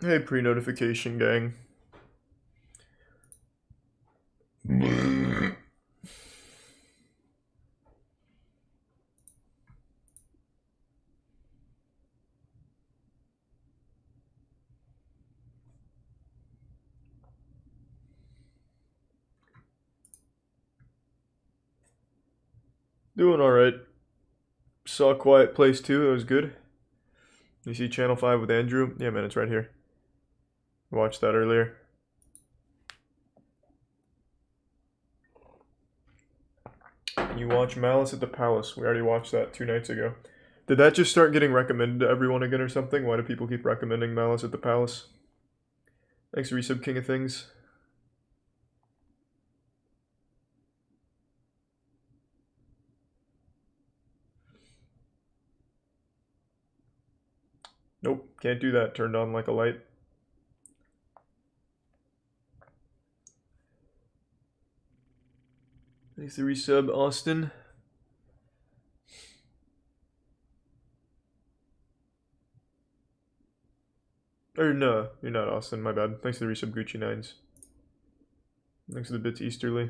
Hey, pre-notification gang. Doing alright. Saw Quiet Place 2, it was good. You see Channel 5 with Andrew? Yeah, man, it's right here. Watched that earlier. And you watch Malice at the Palace. We already watched that 2 nights ago. Did that just start getting recommended to everyone again or something? Why do people keep recommending Malice at the Palace? Thanks, Resub King of Things. Nope, can't do that. Turned on like a light. Thanks, the resub, Austin. Or no, you're not Austin, my bad. Thanks to the resub, Gucci9s. Thanks to the bits, Easterly.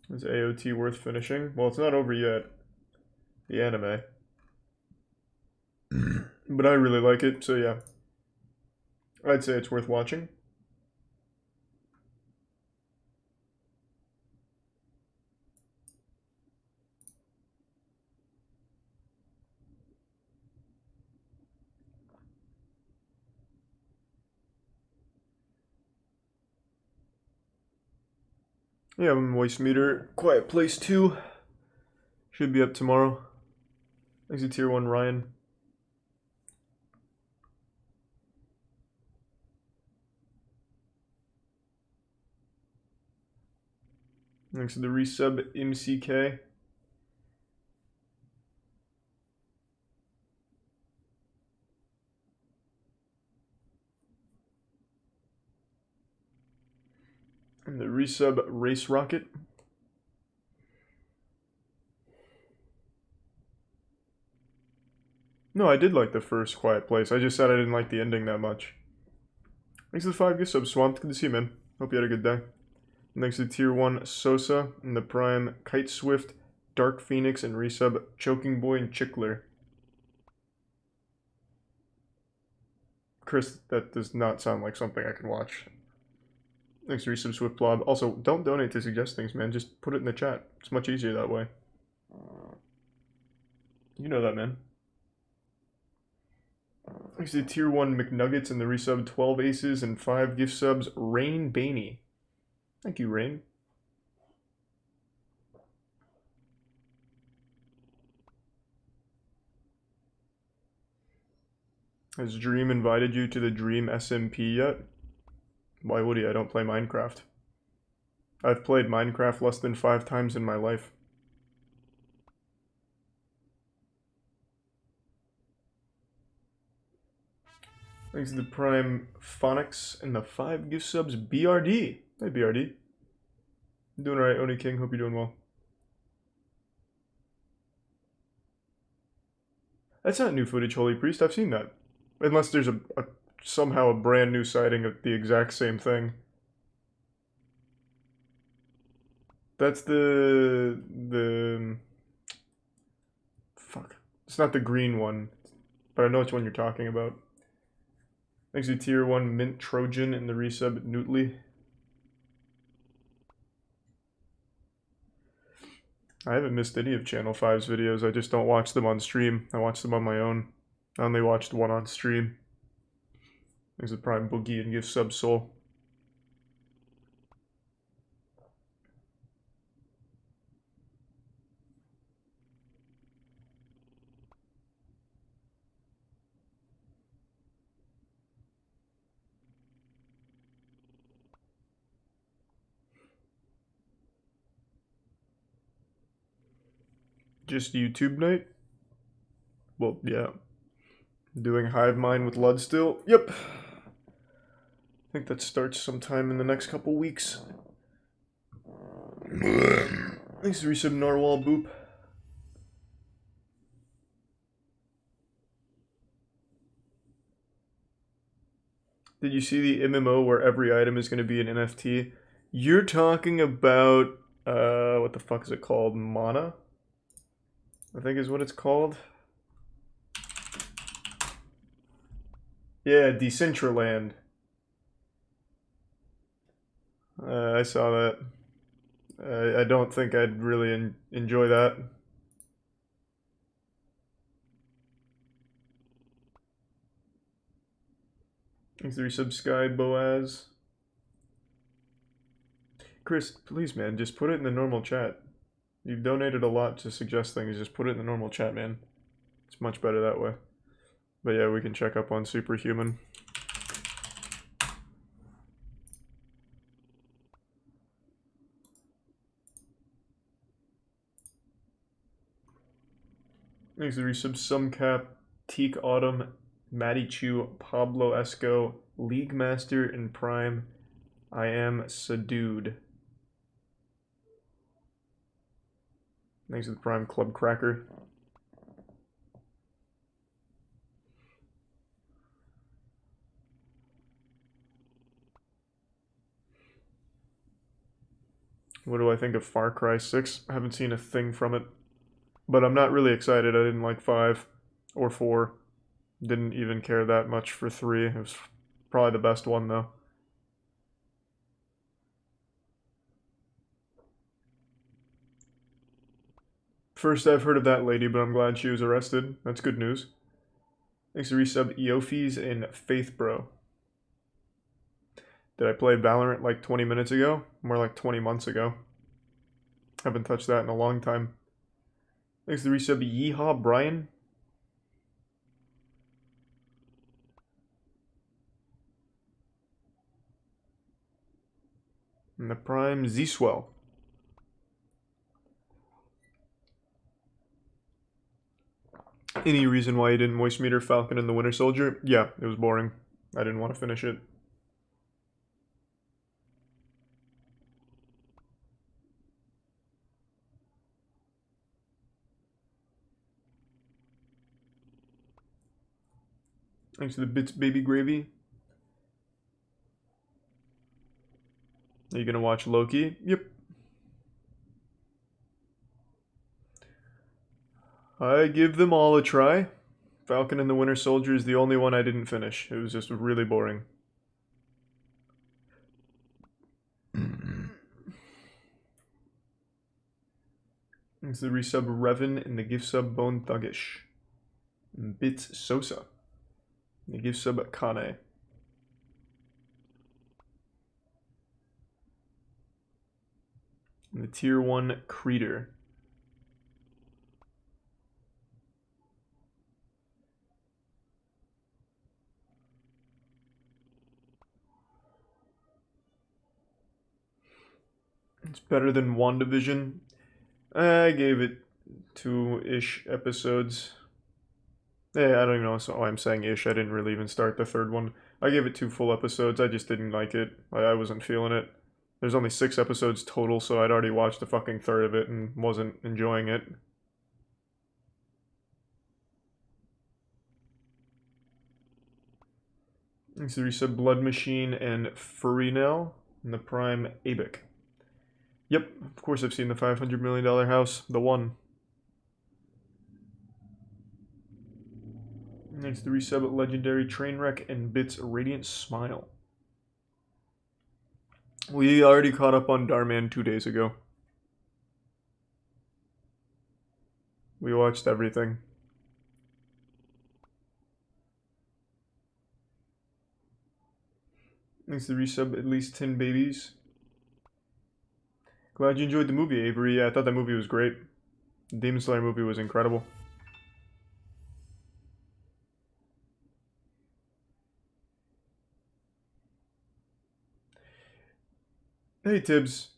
Is AOT worth finishing? Well, it's not over yet. The anime. But I really like it, so yeah. I'd say it's worth watching. Yeah, Moist Meter. Quiet Place 2. Should be up tomorrow. Thanks to Tier 1 Ryan. Thanks to the resub MCK. And the resub Race Rocket. No, I did like the first Quiet Place. I just said I didn't like the ending that much. Thanks to the 5 gift subs, Swamp. Good to see you, man. Hope you had a good day. And thanks to Tier 1 Sosa and the Prime Kite Swift, Dark Phoenix, and resub Choking Boy and Chickler. Chris, that does not sound like something I can watch. Thanks to resub Swift Blob. Also, don't donate to suggest things, man. Just put it in the chat. It's much easier that way. You know that, man. Thanks to Tier 1 McNuggets and the resub 12 Aces and 5 gift subs, Rain Baney. Thank you, Rain. Has Dream invited you to the Dream SMP yet? Why would he? I don't play Minecraft. I've played Minecraft less than 5 times in my life. Thanks to the Prime Phonics and the 5 gift subs, BRD. Hey, BRD. I'm doing alright, Oni King. Hope you're doing well. That's not new footage, Holy Priest. I've seen that. Unless there's somehow a brand new sighting of the exact same thing. That's the fuck. It's not the green one, but I know which one you're talking about. Thanks to Tier 1 Mint Trojan and the resub Newtly. I haven't missed any of Channel 5's videos. I just don't watch them on stream. I watch them on my own. I only watched one on stream. There's a Prime Boogie and Give Sub Soul. Just YouTube night? Well, yeah. Doing Hive Mind with Lud still? Yep. I think that starts sometime in the next couple weeks. Thanks for resub Narwhal Boop. Did you see the MMO where every item is going to be an NFT? You're talking about, what the fuck is it called? Mana? I think is what it's called. Yeah, Decentraland. I saw that. I don't think I'd really enjoy that. Thanks for resub Sky Boaz. Chris, please, man, just put it in the normal chat. You've donated a lot to suggest things. Just put it in the normal chat, man. It's much better that way. But yeah, we can check up on Superhuman. Thanks for resub Sumcap, Teak Autumn, Matty Chu, Pablo Esco, League Master, and Prime. I am subdued. Thanks for the Prime Club Cracker. What do I think of Far Cry 6? I haven't seen a thing from it. But I'm not really excited. I didn't like 5 or 4. Didn't even care that much for 3. It was probably the best one, though. First I've heard of that lady, but I'm glad she was arrested. That's good news. Thanks to resub Eophes and Faith Bro. Did I play Valorant like 20 minutes ago? More like 20 months ago. Haven't touched that in a long time. Thanks to resub Yeehaw Brian. And the Prime Z-Swell. Any reason why you didn't moist meter Falcon and the Winter Soldier? Yeah, it was boring. I didn't want to finish it. Thanks to the Bits Baby Gravy. Are you gonna watch Loki? Yep. I give them all a try. Falcon and the Winter Soldier is the only one I didn't finish. It was just really boring. Thanks to the resub Revan and the gift sub Bone Thuggish. And Bits Sosa. And the gift sub Kane. And the tier 1 Creeder. It's better than WandaVision. I gave it 2-ish episodes. Yeah, I don't even know why I'm saying ish. I didn't really even start the third one. I gave it 2 full episodes. I just didn't like it. I wasn't feeling it. There's only 6 episodes total, so I'd already watched a fucking third of it and wasn't enjoying it. Thanks to resub Blood Machine and Furinel and the Prime Abic. Yep, of course I've seen the $500 million house. The one. Thanks to resub Legendary Trainwreck and Bits Radiant Smile. We already caught up on Darman 2 days ago. We watched everything. Thanks to resub At Least 10 Babies. Glad you enjoyed the movie, Avery. Yeah, I thought that movie was great. The Demon Slayer movie was incredible. Hey, Tibbs.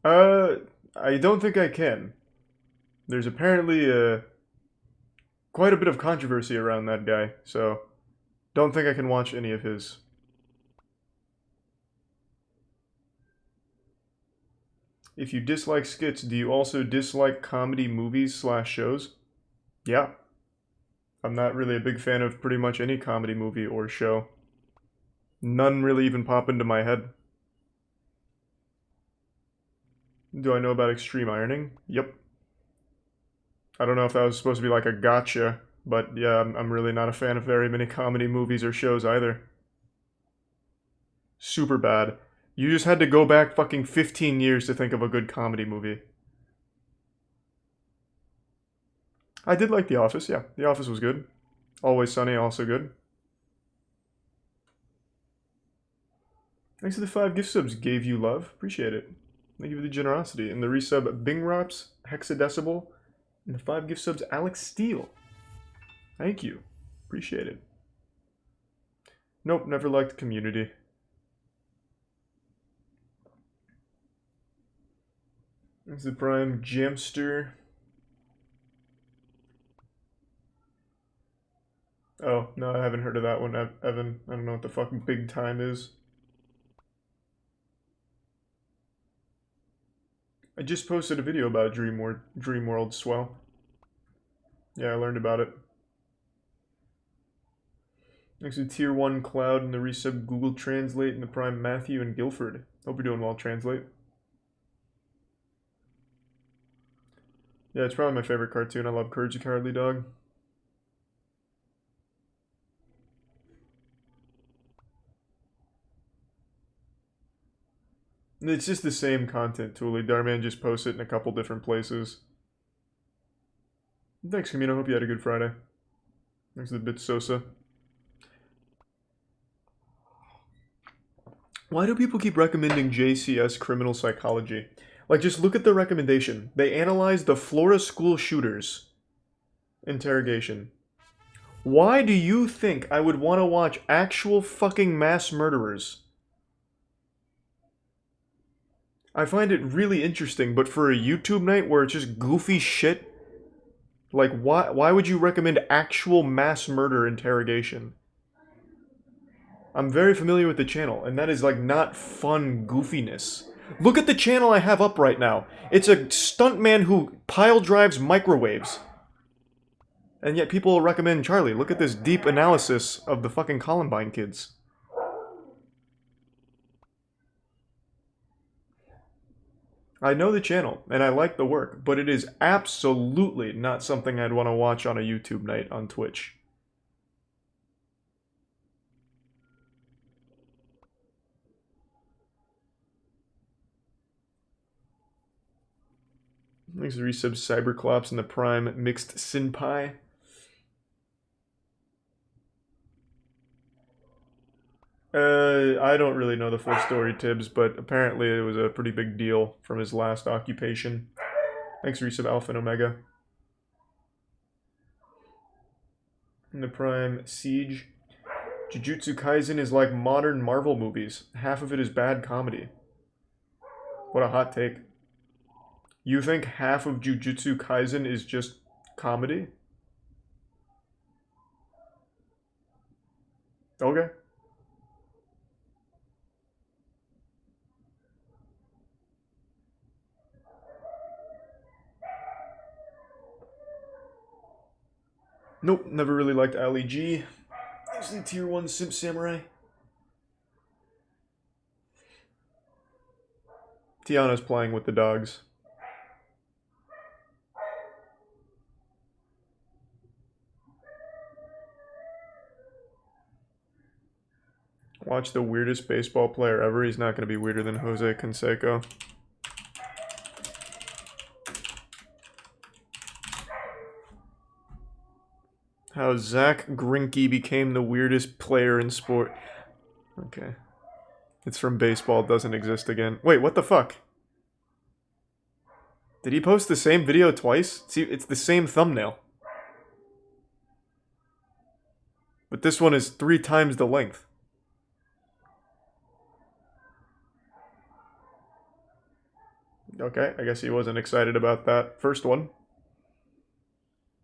I don't think I can. There's apparently quite a bit of controversy around that guy, so don't think I can watch any of his. If you dislike skits, do you also dislike comedy movies / shows? Yeah. I'm not really a big fan of pretty much any comedy movie or show. None really even pop into my head. Do I know about extreme ironing? Yep. I don't know if that was supposed to be like a gotcha, but yeah, I'm really not a fan of very many comedy movies or shows either. Super bad. You just had to go back fucking 15 years to think of a good comedy movie. I did like The Office, yeah. The Office was good. Always Sunny, also good. Thanks to the 5 gift subs, Gave You Love. Appreciate it. Thank you for the generosity. And the resub, Bing Raps, Hexadecibel. And the 5 gift subs, Alex Steele. Thank you. Appreciate it. Nope, never liked Community. Thanks to the Prime, Jamster. Oh, no, I haven't heard of that one, Evan. I don't know what the fucking big time is. I just posted a video about Dreamworld Swell. Yeah, I learned about it. Next to Tier 1 Cloud and the resub Google Translate and the Prime Matthew and Guilford. Hope you're doing well, Translate. Yeah, it's probably my favorite cartoon. I love Courage the Cowardly Dog. It's just the same content, Tuli. Darman just posts it in a couple different places. Thanks, Camino. Hope you had a good Friday. Thanks to the Bit Sosa. Why do people keep recommending JCS Criminal Psychology? Like, just look at the recommendation. They analyzed the Florida school shooters interrogation. Why do you think I would want to watch actual fucking mass murderers? I find it really interesting, but for a YouTube night where it's just goofy shit, like, why would you recommend actual mass murder interrogation? I'm very familiar with the channel, and that is, like, not fun goofiness. Look at the channel I have up right now. It's a stuntman who pile drives microwaves. And yet people recommend, Charlie, look at this deep analysis of the fucking Columbine kids. I know the channel, and I like the work, but it is absolutely not something I'd want to watch on a YouTube night on Twitch. Thanks to resub Cyberclops and the Prime Mixed Sinpai. I don't really know the full story, Tibbs, but apparently it was a pretty big deal from his last occupation. Thanks, resub Alpha and Omega. And the Prime Siege. Jujutsu Kaisen is like modern Marvel movies. Half of it is bad comedy. What a hot take. You think half of Jujutsu Kaisen is just comedy? Okay. Nope, never really liked Ali G. Usually tier 1 Simp Samurai. Tiana's playing with the dogs. Watch the weirdest baseball player ever. He's not going to be weirder than Jose Canseco. How Zach Greinke became the weirdest player in sport. Okay. It's from baseball, doesn't exist again. Wait, what the fuck? Did he post the same video twice? See, it's the same thumbnail. But this one is 3 times the length. Okay, I guess he wasn't excited about that first one.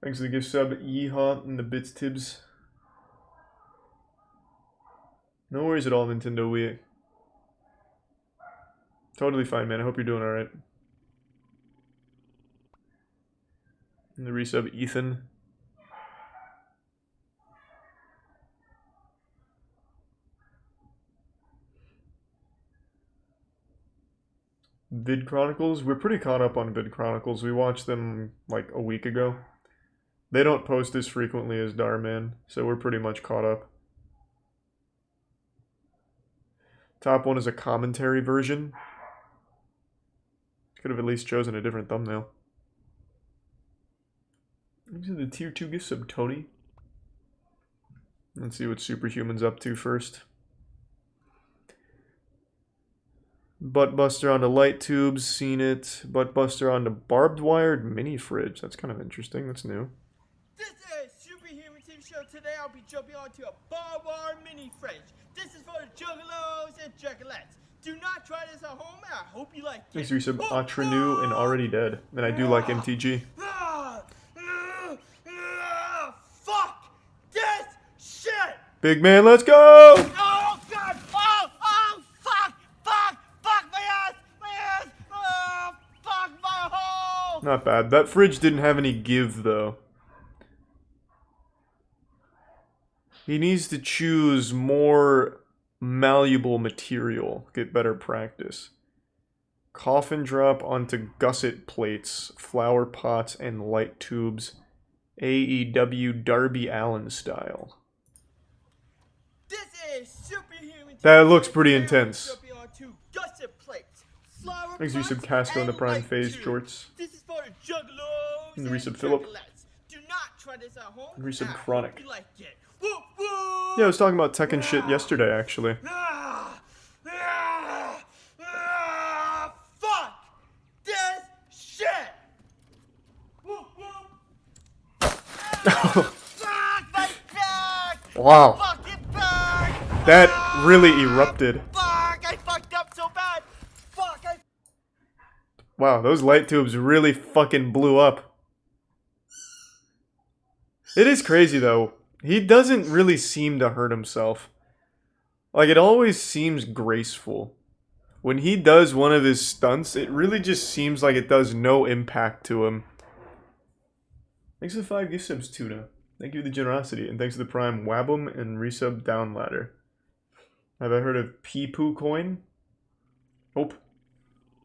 Thanks for the gift sub, Yeehaw, and the bits Tibbs. No worries at all, Nintendo Wii. Totally fine, man. I hope you're doing alright. And the resub Ethan. Vid Chronicles. We're pretty caught up on Vid Chronicles. We watched them like a week ago. They don't post as frequently as Darman, so we're pretty much caught up. Top one is a commentary version. Could have at least chosen a different thumbnail. These are the tier 2 gift sub, Tony. Let's see what Superhuman's up to first. Buttbuster onto light tubes, seen it. Buttbuster onto barbed wired mini fridge. That's kind of interesting. That's new. This is Superhuman TV Show. Today I'll be jumping onto a barbed wire mini fridge. This is for the juggalos and juggalettes. Do not try this at home, and I hope you like it. Thanks for some Atrenu and Already Dead. And I do like MTG. Fuck this shit! Big man, let's go! Oh god! Oh fuck! Fuck my ass! Oh fuck my hole! Not bad. That fridge didn't have any give though. He needs to choose more malleable material. Get better practice. Coffin drop onto gusset plates, flower pots, and light tubes. AEW Darby Allin style. This is Superhuman. That looks pretty intense. Thanks for your sub Casco in the Prime Phase shorts. This is for the juggalos And the resub Philip. Do not try this at home. And resub Chronic. You like it. Woo, woo. Yeah, I was talking about Tekken shit yesterday, actually. Fuck this shit. Woo, woo. Fuck my back. Wow. Fucking back. That really erupted. Fuck, I fucked up so bad. Fuck, Wow, those light tubes really fucking blew up. It is crazy, though. He doesn't really seem to hurt himself. Like, it always seems graceful. When he does one of his stunts, it really just seems like it does no impact to him. Thanks for the 5 gift subs, Tuna. Thank you for the generosity. And thanks to the Prime Wabum and resub Downladder. Have I heard of Pee-Poo Coin? Nope.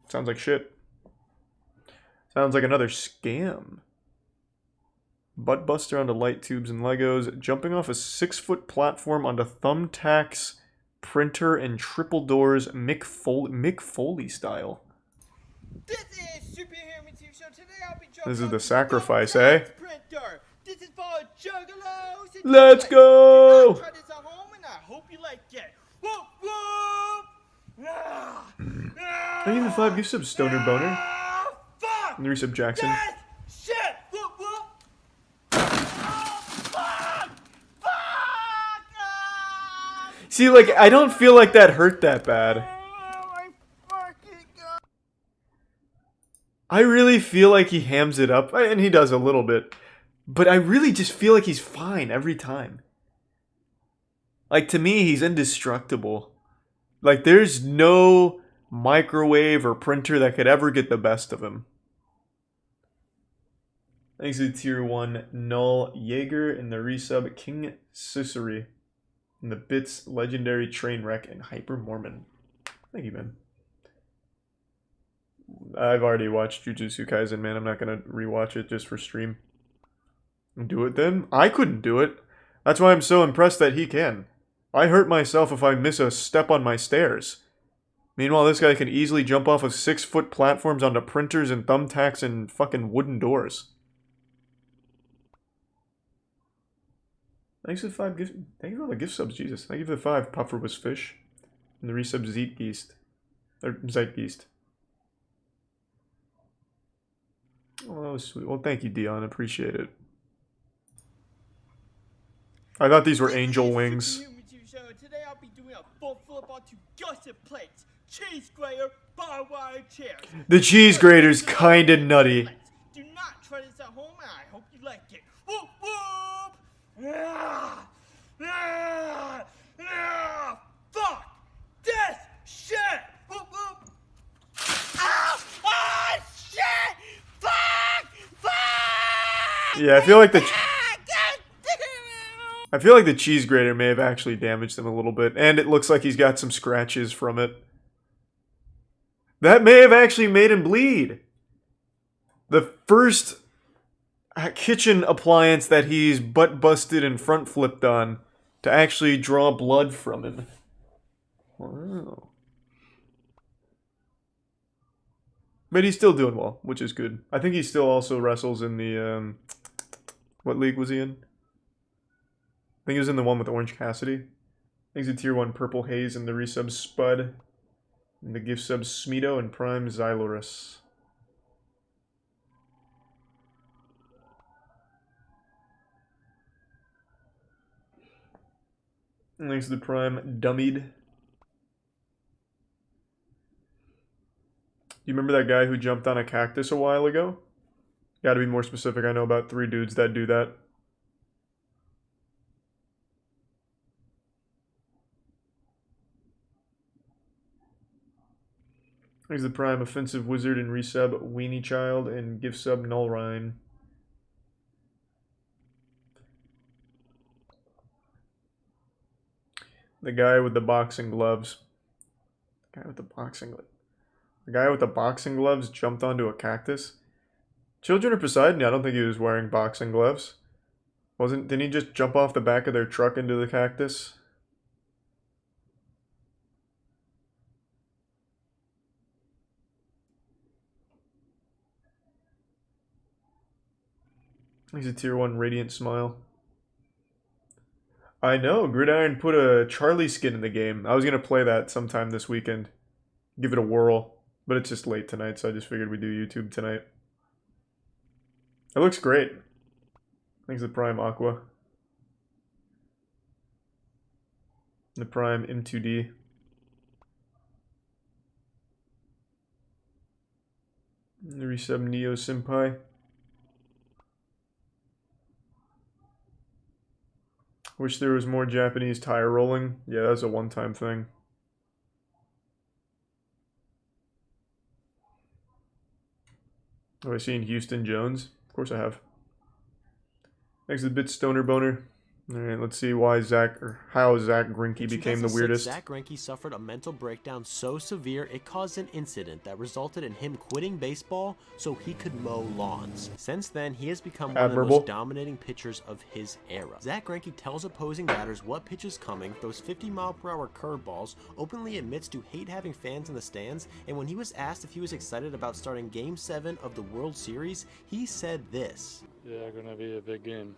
Sounds like shit. Sounds like another scam. Buttbuster onto light tubes and Legos. Jumping off a 6-foot platform onto thumbtacks, printer, and triple doors Mick Foley style. This is Superhuman TV Show. Today I'll be This is the sacrifice, eh? Printer. This is for juggalos and Let's juggalettes. go! Do not try this at home, and I hope you like it. Woo, woo. Thank you for the 5 gift subs, Stoner Boner. Fuck And the resub Jackson. this shit. Woo, woo. Oh, fuck. Fuck. See, like, I don't feel like that hurt that bad. Oh, my fucking God. I really feel like he hams it up, and he does a little bit. But I really just feel like he's fine every time. Like, to me, he's indestructible. Like, there's no microwave or printer that could ever get the best of him. Thanks to Tier 1 Null Jaeger and the resub King Susuri. And the Bits Legendary Trainwreck and Hyper Mormon. Thank you, man. I've already watched Jujutsu Kaisen, man. I'm not gonna rewatch it just for stream. Do it then? I couldn't do it. That's why I'm so impressed that he can. I hurt myself if I miss a step on my stairs. Meanwhile, this guy can easily jump off of 6-foot platforms onto printers and thumbtacks and fucking wooden doors. Thanks for the 5 gifts. Thank you for all the gift subs, Jesus. Thank you for the 5. Puffer was fish. And the resub Zeitgeist. Or Zeitgeist. Oh, that was sweet. Well, thank you, Dion. Appreciate it. I thought these were angel wings. Today I'll be doing a full flip onto gusset plates, cheese grater, barbed wire chairs. The cheese grater's kinda nutty. Do not try this at home, and I hope you like it. Whoop whoop! Fuck this shit! Whoop whoop! Ah! Ah! Shit! Fuck! Fuck! Yeah, I feel like the cheese grater may have actually damaged him a little bit, and it looks like he's got some scratches from it. That may have actually made him bleed. The first kitchen appliance that he's butt busted and front flipped on to actually draw blood from him. Wow. But he's still doing well, which is good. I think he still also wrestles in the, what league was he in? I think he was in the one with Orange Cassidy. I think he's a tier 1 Purple Haze and the resub Spud. And the gift subs Smeeto and Prime Xylorus. And thanks to the Prime Dummied. You remember that guy who jumped on a cactus a while ago? Gotta be more specific. I know about 3 dudes that do that. Here's the Prime Offensive Wizard and resub Weenie Child and gift sub Nullrine. The guy with the boxing gloves. The guy with the boxing gloves. The guy with the boxing gloves jumped onto a cactus. Children of Poseidon? I don't think he was wearing boxing gloves. Didn't he just jump off the back of their truck into the cactus? He's a tier 1 Radiant Smile. I know, Gridiron put a Charlie skin in the game. I was going to play that sometime this weekend. Give it a whirl. But it's just late tonight, so I just figured we'd do YouTube tonight. It looks great. Thanks to the Prime Aqua. The Prime M2D. The resub Neo Senpai. Wish there was more Japanese tire rolling. Yeah, that's a one-time thing. Have I seen Houston Jones? Of course I have. Thanks to the bit Stoner Boner. Alright, let's see why how Zach Greinke became the weirdest. Zach Greinke suffered a mental breakdown so severe it caused an incident that resulted in him quitting baseball so he could mow lawns. Since then, he has become one of the most dominating pitchers of his era. Zach Greinke tells opposing batters what pitch is coming, throws 50-mile-per-hour curveballs, openly admits to hate having fans in the stands, and when he was asked if he was excited about starting Game 7 of the World Series, he said this. Yeah, gonna be a big game.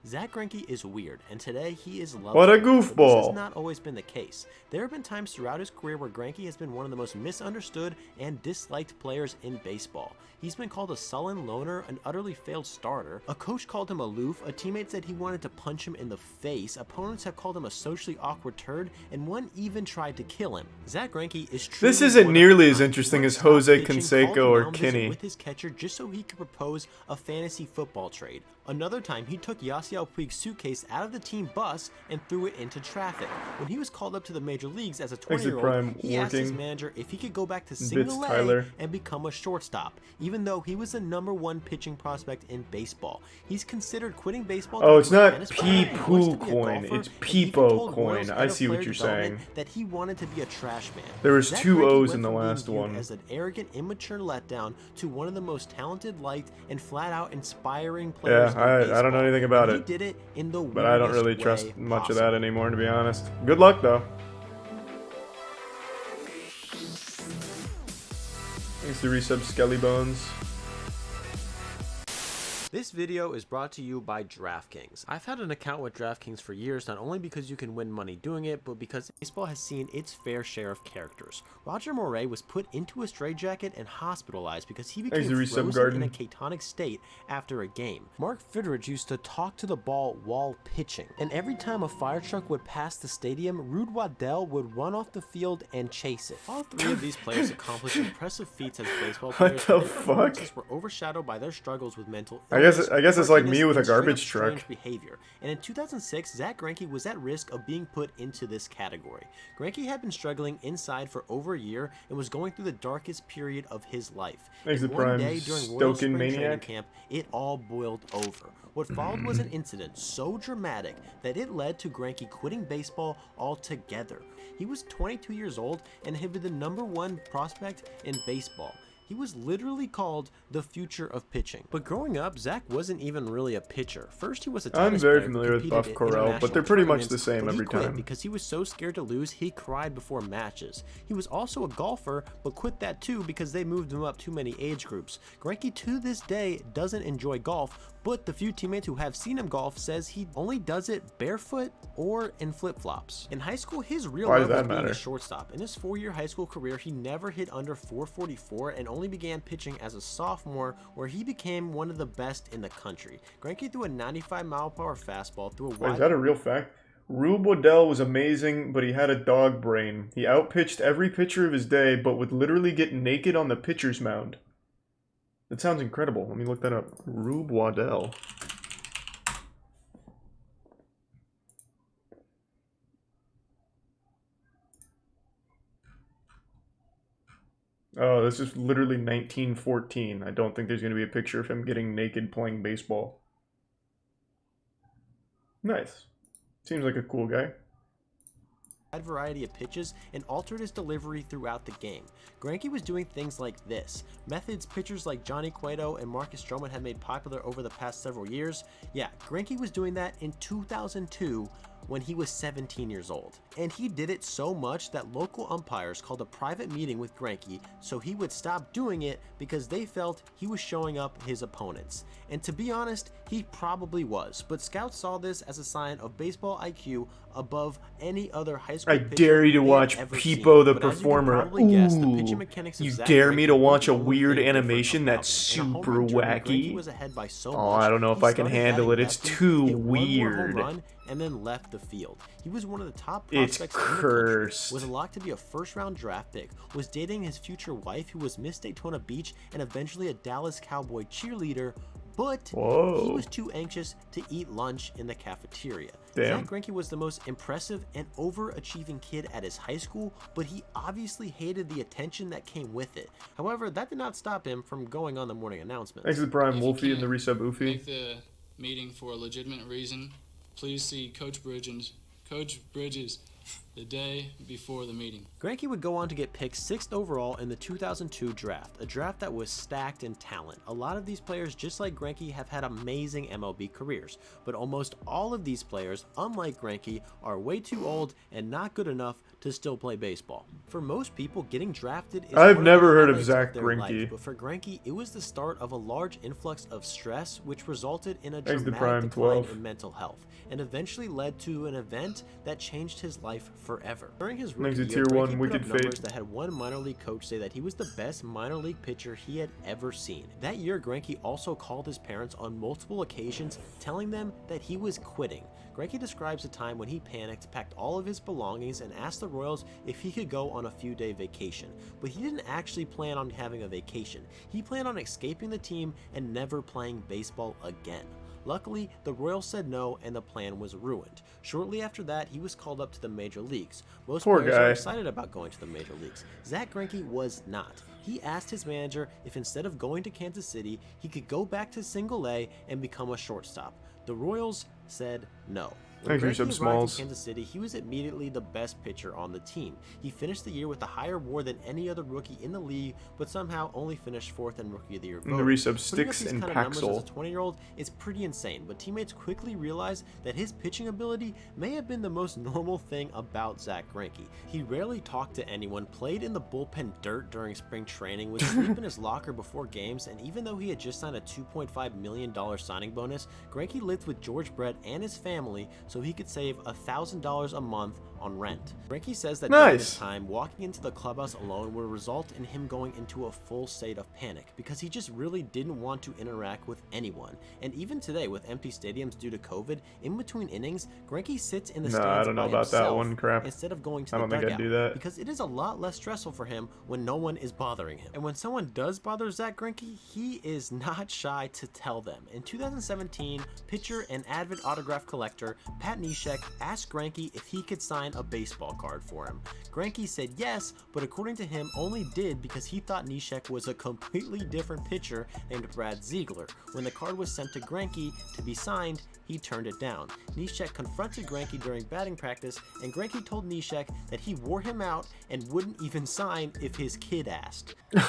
Zach Greinke is weird, and today he is loved. What a goofball! This has not always been the case. There have been times throughout his career where Greinke has been one of the most misunderstood and disliked players in baseball. He's been called a sullen loner, an utterly failed starter. A coach called him aloof, a teammate said he wanted to punch him in the face, opponents have called him a socially awkward turd, and one even tried to kill him. Zach Greinke is truly This isn't nearly as interesting as Jose Canseco or Kinney. With his catcher just so he could propose a fantasy football trade. Another time, he took Yasiel Puig's suitcase out of the team bus and threw it into traffic. When he was called up to the major leagues as a 20-year-old, he asked his manager if he could go back to single A and become a shortstop, even though he was the #1 pitching prospect in baseball. He's considered quitting baseball. Oh, it's not Pee-Poo Coin, it's Peepo Coin. I see what you're saying. That he wanted to be a trash man. There was 2 O's in the last one. As an arrogant, immature letdown to one of the most talented, liked, and flat-out inspiring players. I don't know anything about it. He did it in the but I don't really trust much of that anymore, to be honest. Good luck, though. Thanks to resub Skelly Bones. This video is brought to you by DraftKings. I've had an account with DraftKings for years, not only because you can win money doing it, but because baseball has seen its fair share of characters. Roger Moret was put into a straitjacket and hospitalized because he became frozen in a catatonic state after a game. Mark Fidrich used to talk to the ball while pitching. And every time a fire truck would pass the stadium, Rude Waddell would run off the field and chase it. All 3 of these players accomplished impressive feats as baseball players. What the fuck? Were overshadowed by their struggles with mental I guess it's like me quirkiness, with a and straight up garbage truck. strange behavior. And in 2006, Zach Greinke was at risk of being put into this category. Greinke had been struggling inside for over a year and was going through the darkest period of his life. Thanks And to one Prime day during Royal Stoking Spring Training Maniac. Camp, it all boiled over. What followed was an incident so dramatic that it led to Greinke quitting baseball altogether. He was 22 years old and had been the #1 prospect in baseball. He was literally called the future of pitching. But growing up, Zach wasn't even really a pitcher. First, he was a tennis I'm very player who familiar with competed Buff in Corral, but international they're pretty much tournaments, the same but he every quit time. because he was so scared to lose, he cried before matches. He was also a golfer, but quit that too because they moved him up too many age groups. Greinke to this day doesn't enjoy golf, but the few teammates who have seen him golf says he only does it barefoot or in flip-flops. In high school, his real Why love does was that being a matter? shortstop. In his 4-year high school career, he never hit under 444 and only began pitching as a sophomore, where he became one of the best in the country. Greinke threw a 95-mile-per-hour fastball through a Wait, wide is that a real fact? Rube Waddell was amazing, but he had a dog brain. He outpitched every pitcher of his day, but would literally get naked on the pitcher's mound. That sounds incredible. Let me look that up. Rube Waddell. Oh, this is literally 1914. I don't think there's going to be a picture of him getting naked playing baseball. Nice. Seems like a cool guy. wide variety of pitches and altered his delivery throughout the game. Greinke was doing things like this, methods pitchers like Johnny Cueto and Marcus Stroman had made popular over the past several years. Yeah, Greinke was doing that in 2002 when he was 17 years old. And he did it so much that local umpires called a private meeting with Greinke so he would stop doing it because they felt he was showing up his opponents. And to be honest, he probably was, but scouts saw this as a sign of baseball IQ above any other high school I pitcher dare you to they had watch ever Peepo seen. the But as you can Performer. probably guess, the Ooh, pitching mechanics of you Zach dare me Greinke to were watch the a only weird thing different animation about that's him. In a home super run derby, Greinke wacky? was ahead by so Oh, much. I don't know if He I can started handle batting it. It's lefty, too hit one more home weird. run, and then left the field. He was one of the top It's prospects in the country, cursed. was a lock to be a first-round draft pick, was dating his future wife who was Miss Daytona Beach and eventually a Dallas Cowboy cheerleader, but Whoa. he was too anxious to eat lunch in the cafeteria. Damn. Zach Greinke was the most impressive and overachieving kid at his high school, but he obviously hated the attention that came with it. However, that did not stop him from going on the morning announcements. Thanks to the Prime If you Wolfie and the can't resub Oofy. Make the meeting for a legitimate reason, please see Coach Bridges the day before the meeting. Greinke would go on to get picked 6th overall in the 2002 draft, a draft that was stacked in talent. A lot of these players, just like Greinke, have had amazing MLB careers, but almost all of these players, unlike Greinke, are way too old and not good enough to still play baseball. For most people, getting drafted is I've one never the heard of highlights Zach their life, Greinke. but for Greinke, it was the start of a large influx of stress, which resulted in a Thanks to dramatic Prime decline 12. in mental health, and eventually led to an event that changed his life forever. During his Thanks rookie to year, Tier 1 Greinke put Wicked up numbers Fate. that had one minor league coach say that he was the best minor league pitcher he had ever seen. That year, Greinke also called his parents on multiple occasions, telling them that he was quitting. Greinke describes a time when he panicked, packed all of his belongings, and asked the Royals if he could go on a few-day vacation. But he didn't actually plan on having a vacation. He planned on escaping the team and never playing baseball again. Luckily, the Royals said no and the plan was ruined. Shortly after that, he was called up to the major leagues. Most Poor players guy. are excited about going to the major leagues. Zach Greinke was not. He asked his manager if instead of going to Kansas City, he could go back to Single A and become a shortstop. The Royals said no. When Thanks for Greinke some arrived smalls. in Kansas City, he was immediately the best pitcher on the team. He finished the year with a higher WAR than any other rookie in the league, but somehow only finished 4th in Rookie of the Year And the voting. resub Putting up Sticks these and kind of numbers as Paxel. a 20-year-old is pretty insane, but teammates quickly realized that his pitching ability may have been the most normal thing about Zach Greinke. He rarely talked to anyone, played in the bullpen dirt during spring training, would sleep in his locker before games, and even though he had just signed a $2.5 million signing bonus, Greinke lived with George Brett and his family so he could save $1,000 a month on rent. Greinke says that during this Nice. time, walking into the clubhouse alone would result in him going into a full state of panic because he just really didn't want to interact with anyone. And even today, with empty stadiums due to COVID, in between innings, Greinke sits in the Nah, stands I don't know by about that himself one crap. instead of going to I the don't think I'd dugout do that. because it is a lot less stressful for him when no one is bothering him. And when someone does bother Zach Greinke, he is not shy to tell them. In 2017, pitcher and avid autograph collector Pat Neshek asked Greinke if he could sign a baseball card for him. Greinke said yes, but according to him, only did because he thought Neshek was a completely different pitcher named Brad Ziegler. When the card was sent to Greinke to be signed, he turned it down. Neshek confronted Greinke during batting practice, and Greinke told Neshek that he wore him out and wouldn't even sign if his kid asked. Yeah,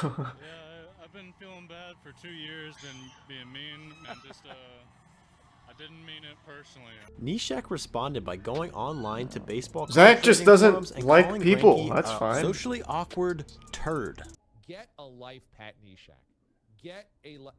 I've been feeling bad for 2 years, been being mean, and just, I didn't mean it personally. Neshek responded by going online to baseball Zach just commentating doesn't forums and like calling people. Greinke That's a fine. socially awkward turd. Get a life, Pat Neshek.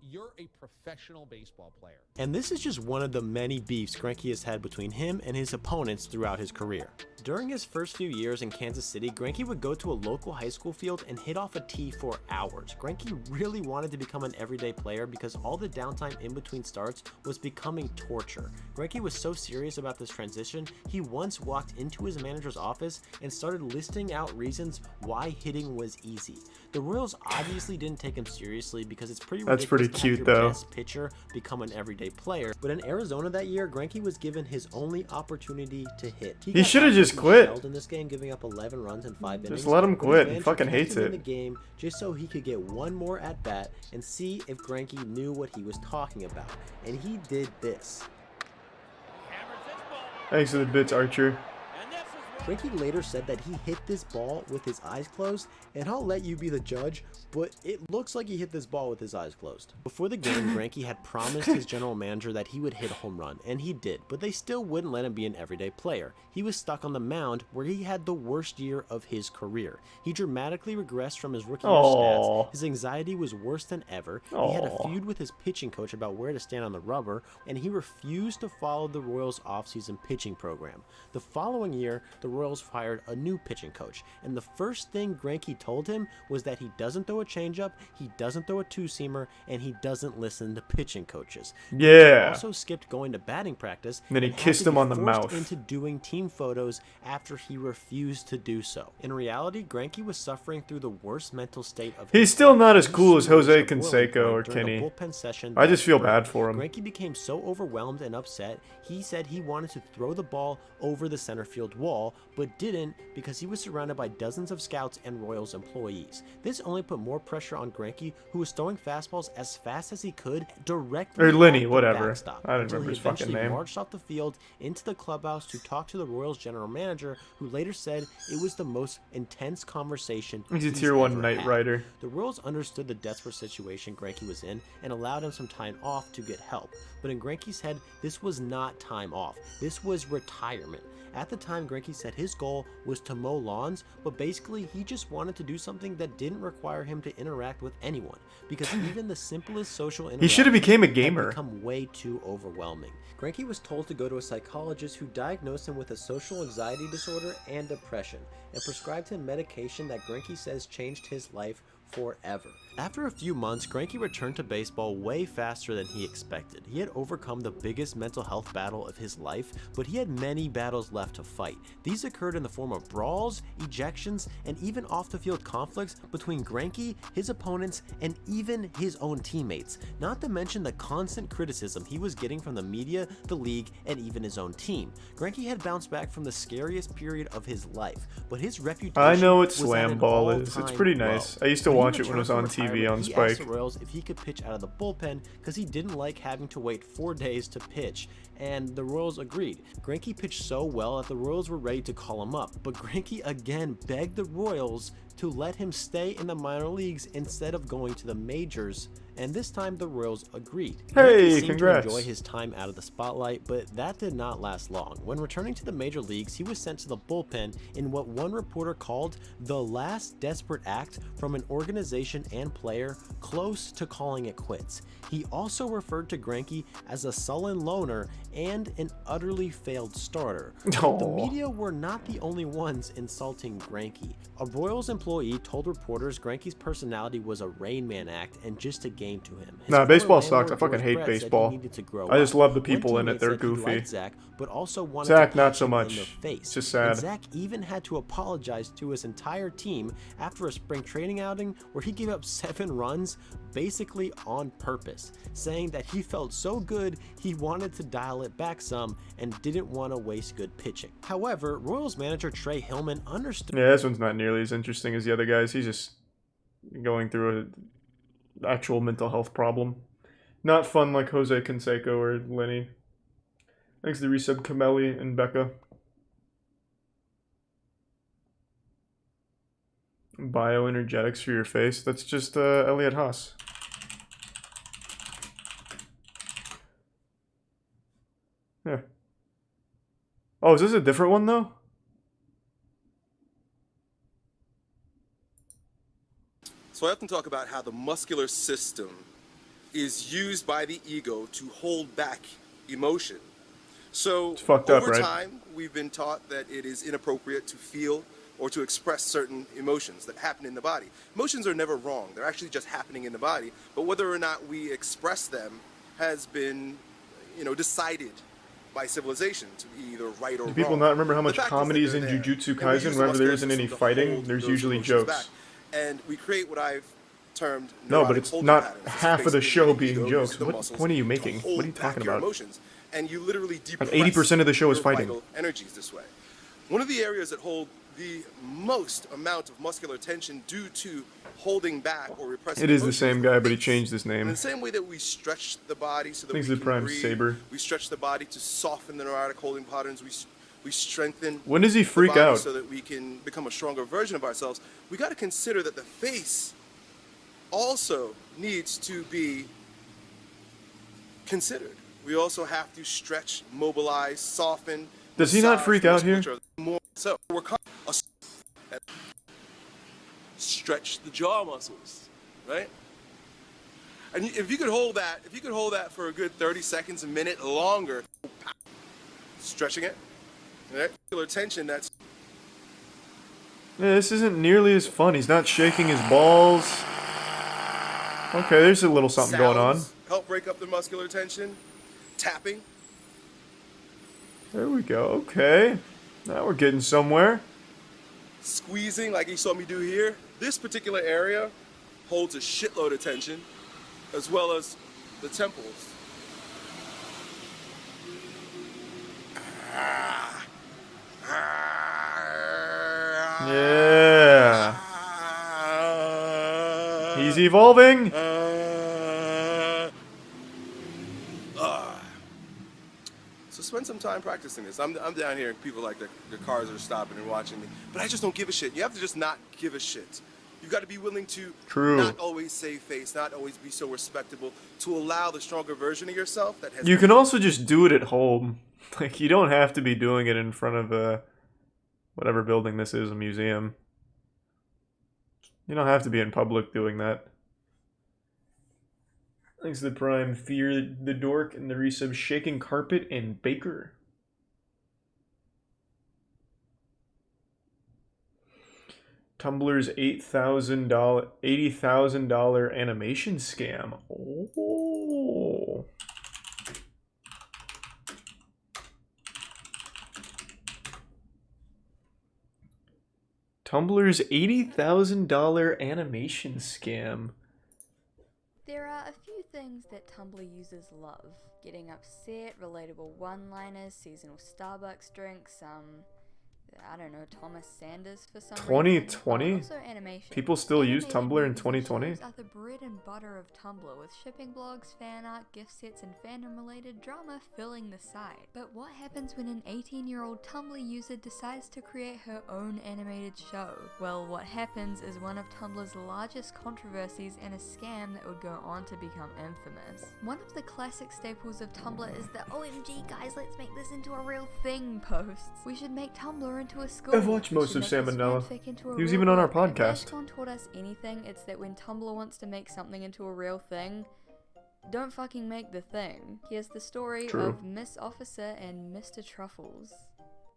You're a professional baseball player. And this is just one of the many beefs Greinke has had between him and his opponents throughout his career. During his first few years in Kansas City, Greinke would go to a local high school field and hit off a tee for hours. Greinke really wanted to become an everyday player because all the downtime in between starts was becoming torture. Greinke was so serious about this transition, he once walked into his manager's office and started listing out reasons why hitting was easy. The Royals obviously didn't take him seriously because it's pretty That's ridiculous pretty to cute, have your though. best pitcher become an everyday player. But in Arizona that year, Greinke was given his only opportunity to hit. He got shoulda just absolutely quit. shelled in this game, giving up 11 runs in 5 innings. Just let him but his quit. He manager fucking kept hates him in it. the game just so he could get one more at bat and see if Greinke knew what he was talking about. And he did this. Thanks for the bits, Archer. Greinke later said that he hit this ball with his eyes closed, and I'll let you be the judge, but it looks like he hit this ball with his eyes closed. Before the game, Greinke had promised his general manager that he would hit a home run, and he did, but they still wouldn't let him be an everyday player. He was stuck on the mound where he had the worst year of his career. He dramatically regressed from his rookie year stats. His anxiety was worse than ever. He had a feud with his pitching coach about where to stand on the rubber, and he refused to follow the Royals' offseason pitching program. The following year, the Royals fired a new pitching coach, and the first thing Greinke told him was that he doesn't throw a changeup, he doesn't throw a two-seamer, and he doesn't listen to pitching coaches. He Yeah. also skipped going to batting practice. Then he and had kissed to him be on the forced mouth. into doing team photos after he refused to do so. In reality, Greinke was suffering through the worst mental state of He's his still life. not as He cool as soon Jose reached a boiling Canseco point or during a Kenny. bullpen session I just feel that bad for him. Greinke became so overwhelmed and upset, he said he wanted to throw the ball over the center field wall, but didn't because he was surrounded by dozens of scouts and Royals employees. This only put more pressure on Greinke, who was throwing fastballs as fast as he could directly Or Lenny, at the whatever. backstop, I don't until remember he his fucking eventually name. marched off the field into the clubhouse to talk to the Royals general manager, who later said it was the most intense conversation He's a tier 1 ever Knight had. Rider. The Royals understood the desperate situation Greinke was in and allowed him some time off to get help. But in Greinke's head, this was not time off. This was retirement. At the time, Greinke said his goal was to mow lawns, but basically he just wanted to do something that didn't require him to interact with anyone, because even the simplest social He should have became a had gamer. become way too overwhelming. Greinke was told to go to a psychologist who diagnosed him with a social anxiety disorder and depression, and prescribed him medication that Greinke says changed his life forever. After a few months, Greinke returned to baseball way faster than he expected. He had overcome the biggest mental health battle of his life, but he had many battles left to fight. These occurred in the form of brawls, ejections, and even off-the-field conflicts between Greinke, his opponents, and even his own teammates. Not to mention the constant criticism he was getting from the media, the league, and even his own team. Greinke had bounced back from the scariest period of his life, but his reputation I know what was at Slam an Ball is. It's all-time pretty low. nice. I used to When he watch it when it was returned on from TV retirement, on he asked Spike. the Royals if he could pitch out of the bullpen because he didn't like having to wait 4 days to pitch, and the Royals agreed. Greinke pitched so well that the Royals were ready to call him up, but Greinke again begged the Royals to let him stay in the minor leagues instead of going to the majors, and this time the Royals agreed. Hey, Greinke seemed congrats. to enjoy his time out of the spotlight, but that did not last long. When returning to the major leagues, he was sent to the bullpen in what one reporter called the last desperate act from an organization and player close to calling it quits. He also referred to Greinke as a sullen loner and an utterly failed starter. But the media were not the only ones insulting Greinke. A Royals employee told reporters Greinke's personality was a Rain Man act and just a game to him. His Nah, former baseball landlord, sucks. I fucking George hate Brett, said he baseball. needed to grow I just up. love the One people in teammate it. They're said he goofy. liked Zach, but also wanted Zach, to not punch so him much. in the face. It's just And sad. Zach even had to apologize to his entire team after a spring training outing where he gave up 7 runs basically on purpose, saying that he felt so good he wanted to dial it back some and didn't want to waste good pitching. However, Royals manager Trey Hillman understood. Yeah, this one's not nearly as interesting as the other guys. He's just going through an actual mental health problem. Not fun like Jose Canseco or Lenny. Thanks to the resub Kameli and Becca. Bioenergetics for your face. That's just Elliot Haas. Yeah. Oh, is this a different one though? So I often talk about how the muscular system is used by the ego to hold back emotion. So It's fucked up, over right? time, we've been taught that it is inappropriate to feel or to express certain emotions that happen in the body. Emotions are never wrong. They're actually just happening in the body. But whether or not we express them has been, decided by civilization to be either right or Do people wrong. not remember how The much fact is comedy that is in they're there, Jujutsu and we Kaisen? use the Whenever there muscular isn't any system to fighting, hold there's those usually emotions jokes. back. And we create what I've termed No, but neurotic it's holding not patterns. This is half of the basically show where the being ego jokes. uses the What muscles point are you to making? hold What are you back talking your about? emotions, and you literally depress 80% of the show is your fighting. vital energies this way. One of the areas that hold the most amount of muscular tension due to holding back or repressing It is the emotions same the guy, but he face. changed his And name. in the same way that we stretch the body so that Thanks we to can Prime breathe, Saber. we stretch the body to soften the neurotic holding patterns, we strengthen When does he the freak body out? so that we can become a stronger version of ourselves. We got to consider that the face also needs to be considered. We also have to stretch, mobilize, soften. Does he not massage freak the out here? musculature more. So we're stretch the jaw muscles, right? And if you could hold that for a good 30 seconds, a minute longer, stretching it, right? Muscular tension. That's Yeah, this isn't nearly as fun. He's not shaking his balls. Okay, there's a little something going on. sounds help break up the muscular tension. Tapping. There we go. Okay. Now we're getting somewhere. Squeezing like you saw me do here. This particular area holds a shitload of tension, as well as the temples. Yeah. He's evolving. So spend some time practicing this. I'm down here and people like the cars are stopping and watching me. But I just don't give a shit. You have to just not give a shit. You've got to be willing to True. not always save face, not always be so respectable, to allow the stronger version of yourself that has You can also just do it at home. Like, you don't have to be doing it in front of whatever building this is, a museum. You don't have to be in public doing that. Thanks to the Prime, Fear the Dork, and the resub Shaking Carpet and Baker. Tumblr's $80,000 animation scam. Oh. Tumblr's $80,000 animation scam. There are a few things that Tumblr users love. Getting upset, relatable one-liners, seasonal Starbucks drinks, I don't know, Thomas Sanders for some 2020? reason. Also animation. People still use Animated Tumblr in movies and 2020? shows are the bread and butter of Tumblr, with shipping blogs, fan art, gift sets, and fandom-related drama filling the site. But what happens when an 18-year-old Tumblr user decides to create her own animated show? Well, what happens is one of Tumblr's largest controversies and a scam that would go on to become infamous. One of the classic staples of Tumblr is the "OMG guys, let's make this into a real thing" posts. We should make Tumblr into a school. I've watched most We of should make Sam and this Noah. fanfic into a He was real even on our book. If podcast. Ashcon taught us anything, it's that when Tumblr wants to make something into a real thing, don't fucking make the thing. Here's the story True. of Miss Officer and Mr. Truffles.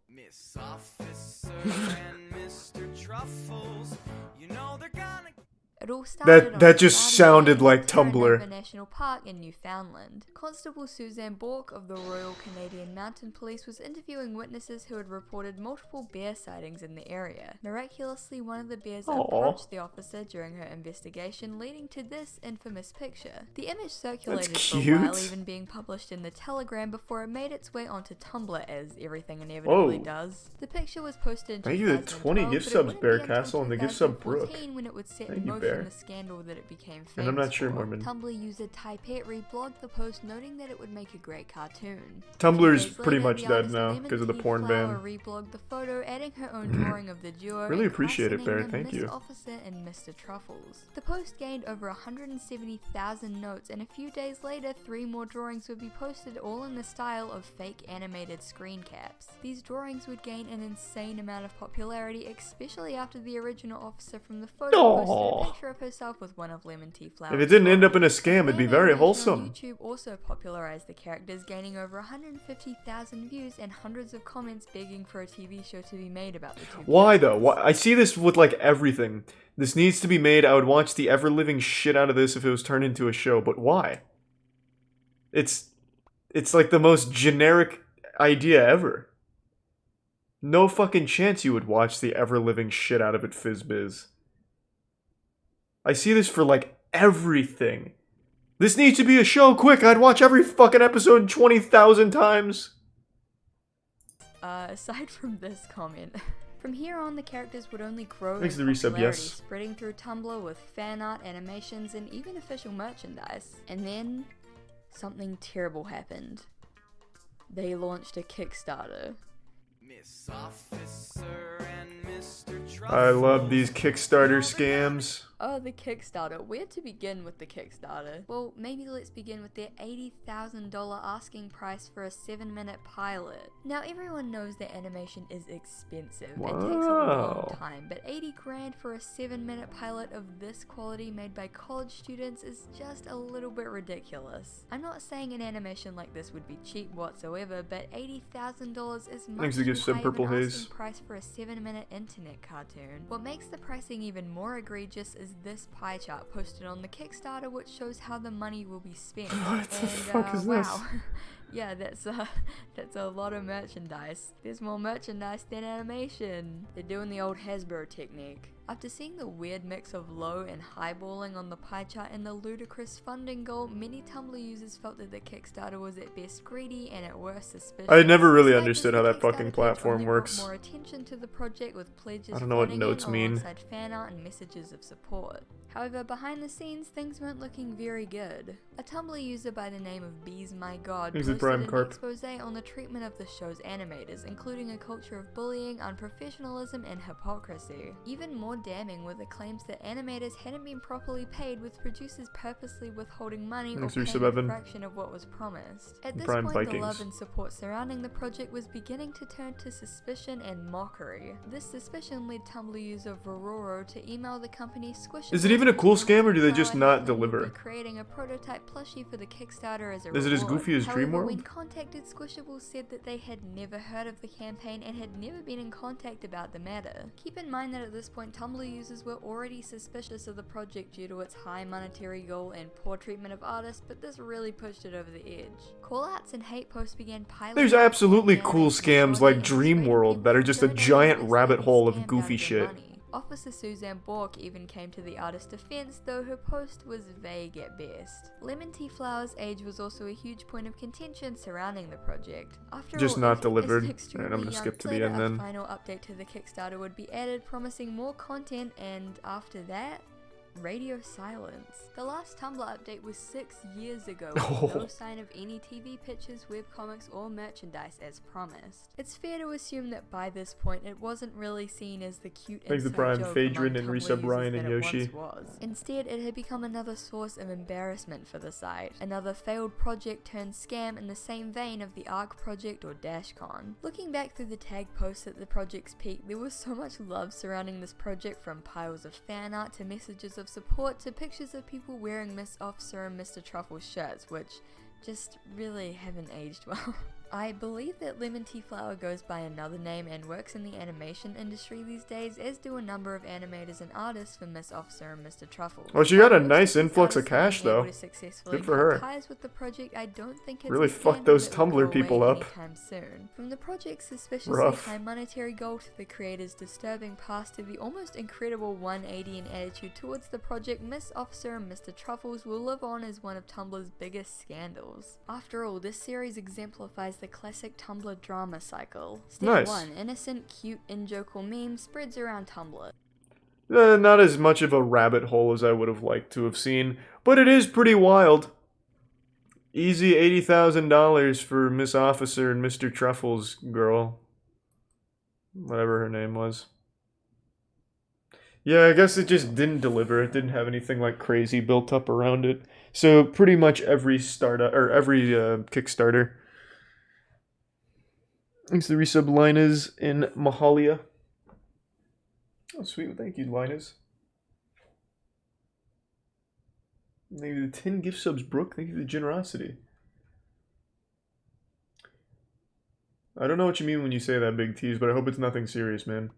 Miss Officer and Mr. Truffles, you know they're gonna... It all started on That a just cloudy sounded day like at Terranova Tumblr. National Park in Newfoundland. Constable Suzanne Bork of the Royal Canadian Mounted Police was interviewing witnesses who had reported multiple bear sightings in the area. Miraculously, one of the bears approached the officer during her investigation, leading to this infamous picture. The image circulated for a while, cute. even being published in the Telegram before it made its way onto Tumblr, as everything inevitably Whoa. does. The picture was posted in Thank you to 2012, 20 gift but it subs, wouldn't Bear be until Castle, and the gift sub Brooke. 2014 when it would set Thank in you, motion Bear. the scandal that it became famous And I'm not sure, for. Mormon. Tumblr user Typet reblogged the post, noting that it would make a great cartoon. Tumblr's A few days pretty later, much the dead artist now Lemon because of the Tea porn Flower ban. reblogged the photo, adding her own drawing of the duo. Really and appreciate it, Bear. christening them Thank Miss you. Officer and Mr. Truffles. The post gained over 170,000 notes, and a few days later, 3 more drawings would be posted, all in the style of fake animated screen caps. These drawings would gain an insane amount of popularity, especially after the original officer from the photo posted Aw. a picture of herself with one of Lemon Tea Flower's If it didn't end drawings. up in a scam, it'd be Fan very animation wholesome. on YouTube also popularized the characters, gaining over 150,000 views and hundreds of comments begging for a TV show to be made about the two. Why though? characters. Why? I see this with like everything. This needs to be made. I would watch the ever living shit out of this if it was turned into a show. But why? It's like the most generic idea ever. No fucking chance you would watch the ever living shit out of it, Fizzbiz. I see this for like everything. This needs to be a show, quick! I'd watch every fucking episode 20,000 times. Aside from this comment, from here on the characters would only grow Thanks in to the resub, popularity, yes. spreading through Tumblr with fan art, animations, and even official merchandise. And then, something terrible happened. They launched a Kickstarter. Miss Officer and Mr. Truffles. I love these Kickstarter scams. Oh, the Kickstarter. Where to begin with the Kickstarter? Well, maybe let's begin with their $80,000 asking price for a 7-minute pilot. Now, everyone knows that animation is expensive and takes a long Wow. time, but 80 grand for a 7-minute pilot of this quality made by college students is just a little bit ridiculous. I'm not saying an animation like this would be cheap whatsoever, but $80,000 is much Thanks to too Gift Sub high of Purple an Haze. asking price for a 7-minute internet cartoon. What makes the pricing even more egregious is this pie chart posted on the Kickstarter, which shows how the money will be spent. What the And, fuck is wow. this? Yeah, that's a lot of merchandise. There's more merchandise than animation. They're doing the old Hasbro technique. After seeing the weird mix of low and highballing on the pie chart and the ludicrous funding goal, many Tumblr users felt that the Kickstarter was at best greedy and at worst suspicious. I never really Despite understood this, how the that fucking Kickstarter page platform only brought works. more attention to the project, with pledges I don't know what flooding notes in mean. alongside fan art and messages of support. However, behind the scenes, things weren't looking very good. A Tumblr user by the name of Bees My God He's the posted Prime an Carp. expose on the treatment of the show's animators, including a culture of bullying, unprofessionalism, and hypocrisy. Even more damning were the claims that animators hadn't been properly paid, with producers purposely withholding money or Thanks for paying sub, a Evan. fraction of what was promised. At this Prime point, Vikings. the love and support surrounding the project was beginning to turn to suspicion and mockery. This suspicion led Tumblr user Vororo to email the company Squishables. Is it even a cool scam, or do they just not Would be deliver? creating a prototype plushie for the Kickstarter as a Is it as reward. goofy as However, Dreamworld? when contacted, Squishables said that they had never heard of the campaign and had never been in contact about the matter. Keep in mind that at this point, Tumblr users were already suspicious of the project due to its high monetary goal and poor treatment of artists, but this really pushed it over the edge. Callouts and hate posts began piling There's up, absolutely and cool animation scams shortage like and frustrating Dreamworld people that are from just a donating giant as rabbit they hole of scammed out goofy their shit. money. Officer Suzanne Bork even came to the artist's defense, though her post was vague at best. Lemon Tea Flower's age was also a huge point of contention surrounding the project. After Just all, not as delivered. an Alright, I'm extremely gonna young skip to the player, end then. a final update to the Kickstarter would be added, promising more content, and after that, radio silence. The last Tumblr update was 6 years ago, with no sign of any TV pictures, webcomics, or merchandise as promised. It's fair to assume that by this point it wasn't really seen as the cute Thanks to inside Prime, joke Phaedron, among and Tumblr Resub users Ryan, that and it Yoshi. once was. Instead, it had become another source of embarrassment for the site, another failed project turned scam in the same vein of the ARC project or DashCon. Looking back through the tag posts at the project's peak, there was so much love surrounding this project, from piles of fan art to messages of support to pictures of people wearing Miss Officer and Mr. Truffle shirts, which just really haven't aged well. I believe that Lemon Tea Flower goes by another name and works in the animation industry these days, as do a number of animators and artists for Miss Officer and Mr. Truffle. Well, she got a While most nice of these influx of artists have cash, been able though. to successfully Good for cut her. ties with the project, I don't think it's Really a fucked scandal those that will Tumblr go people away up. anytime soon. From the project's suspiciously Rough. high monetary goal to the creator's disturbing past to the almost incredible 180 in attitude towards the project, Miss Officer and Mr. Truffles will live on as one of Tumblr's biggest scandals. After all, this series exemplifies the classic Tumblr drama cycle. Step Nice. 1. Innocent, cute, in-joke meme spreads around Tumblr. Not as much of a rabbit hole as I would have liked to have seen, but it is pretty wild. Easy $80,000 for Miss Officer and Mr. Truffles girl. Whatever her name was. Yeah, I guess it just didn't deliver. It didn't have anything like crazy built up around it. So pretty much every startup or every Kickstarter. Thanks to resub Linus in Mahalia. Oh, sweet. Thank you, Linus. Thank you for the 10 gift subs, Brooke. Thank you for the generosity. I don't know what you mean when you say that, Big T's, but I hope it's nothing serious, man.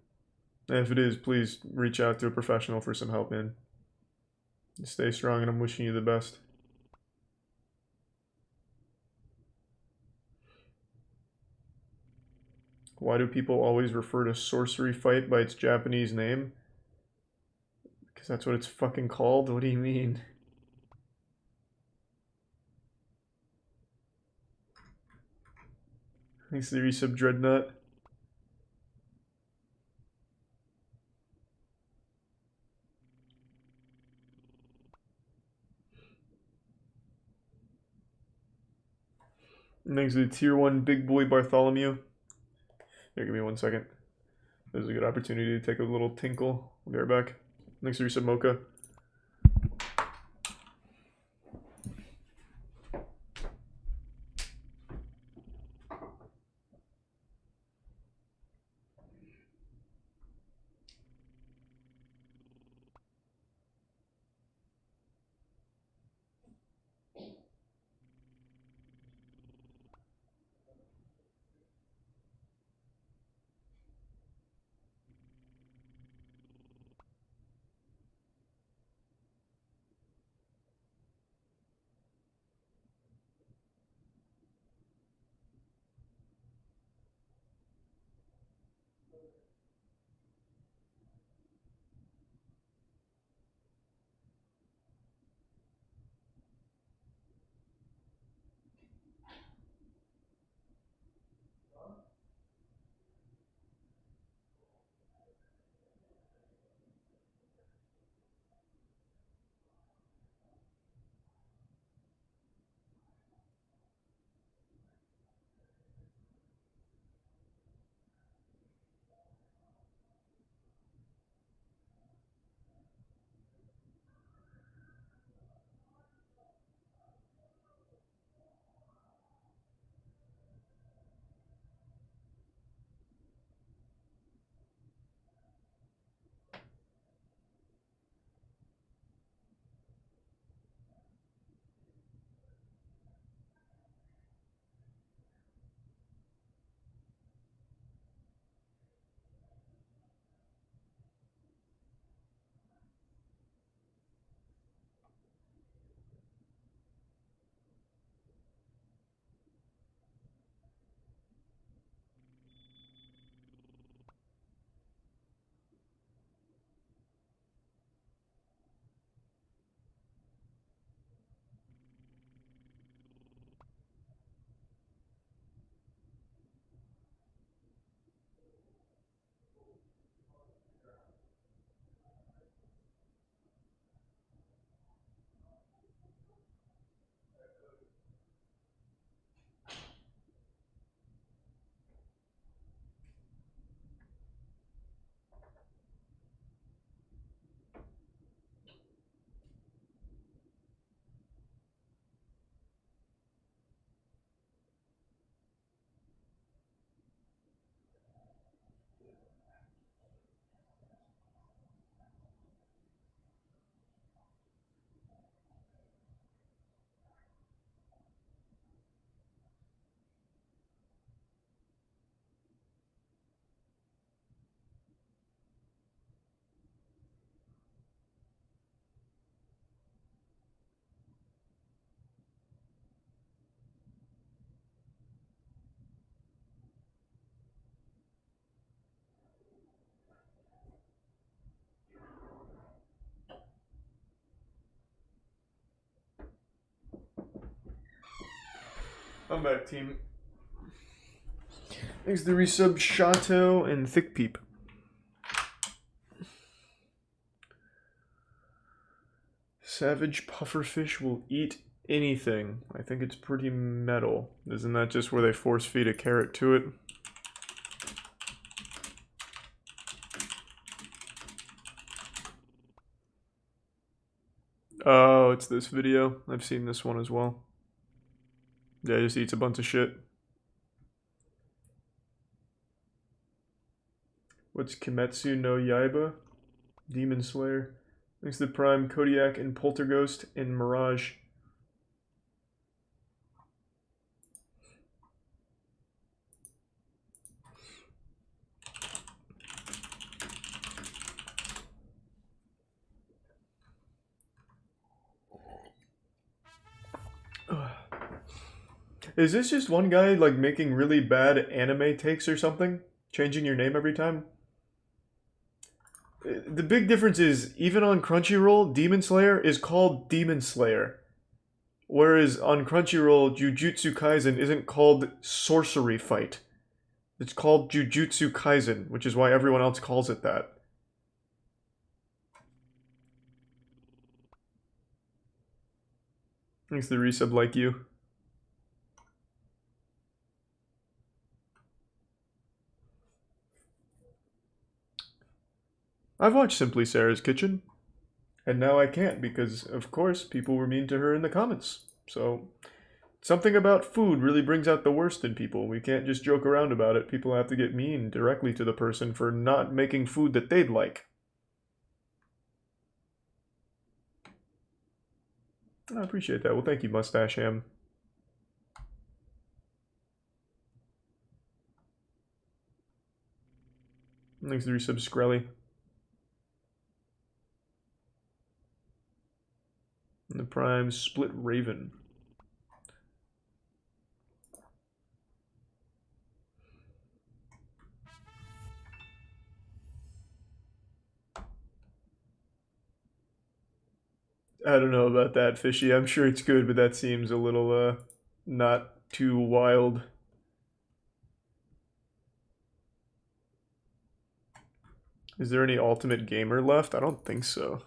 And if it is, please reach out to a professional for some help, man. Stay strong, and I'm wishing you the best. Why do people always refer to Sorcery Fight by its Japanese name? Because that's what it's fucking called? What do you mean? Thanks to the resub Dreadnought. And thanks to the tier 1 big boy Bartholomew. Here, give me 1 second. This is a good opportunity to take a little tinkle. I'll be right back. Thanks to resub Mocha. I'm back, team. Thanks to the resub Chateau and Thick Peep. Savage pufferfish will eat anything. I think it's pretty metal. Isn't that just where they force feed a carrot to it? Oh, it's this video. I've seen this one as well. Yeah, it just eats a bunch of shit. What's Kimetsu no Yaiba? Demon Slayer. Thanks to the Prime, Kodiak, and Polterghost, and Mirage. Is this just one guy, like, making really bad anime takes or something? Changing your name every time? The big difference is, even on Crunchyroll, Demon Slayer is called Demon Slayer. Whereas on Crunchyroll, Jujutsu Kaisen isn't called Sorcery Fight. It's called Jujutsu Kaisen, which is why everyone else calls it that. Thanks to the resub like you. I've watched Simply Sarah's Kitchen, and now I can't because, of course, people were mean to her in the comments. So, something about food really brings out the worst in people. We can't just joke around about it. People have to get mean directly to the person for not making food that they'd like. I appreciate that. Well, thank you, Mustache Ham. Thanks to the resub, Skrelly. And the Prime, Split Raven. I don't know about that, Fishy. I'm sure it's good, but that seems a little, not too wild. Is there any Ultimate Gamer left? I don't think so.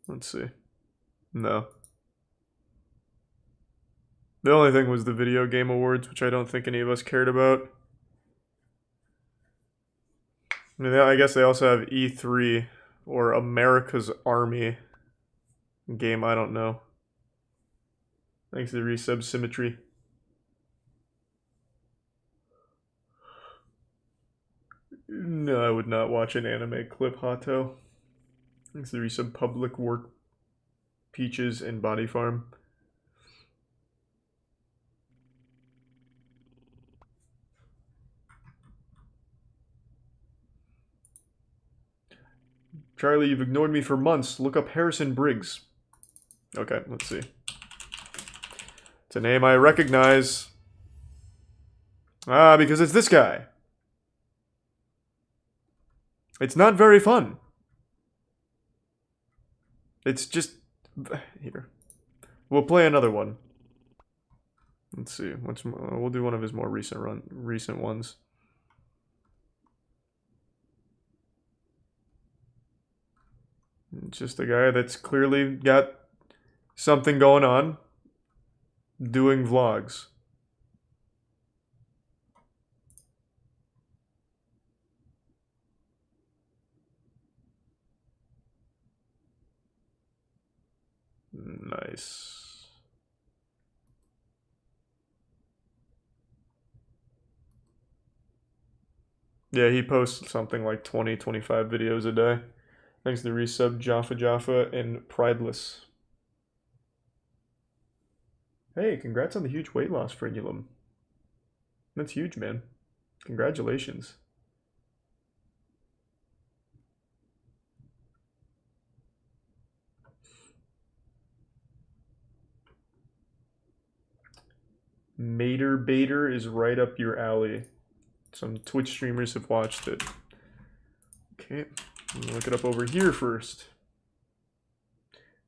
Let's see. No. The only thing was the Video Game Awards, which I don't think any of us cared about. I mean, I guess they also have E3, or America's Army game, I don't know. Thanks to the resub Symmetry. No, I would not watch an anime clip, Hato. Thanks to the resub Public Work, Peaches, and Body Farm. Charlie, you've ignored me for months. Look up Harrison Briggs. Okay, let's see. It's a name I recognize. Ah, because it's this guy. It's not very fun. It's just... Here. We'll play another one. Let's see. We'll do one of his more recent ones. It's just a guy that's clearly got something going on, doing vlogs. Nice. Yeah, he posts something like 20-25 videos a day. Thanks to the resub Jaffa and Prideless. Hey, congrats on the huge weight loss, Frenulum. That's huge, man. Congratulations. Mater Baiter is right up your alley. Some Twitch streamers have watched it. Okay, I'm gonna look it up over here first.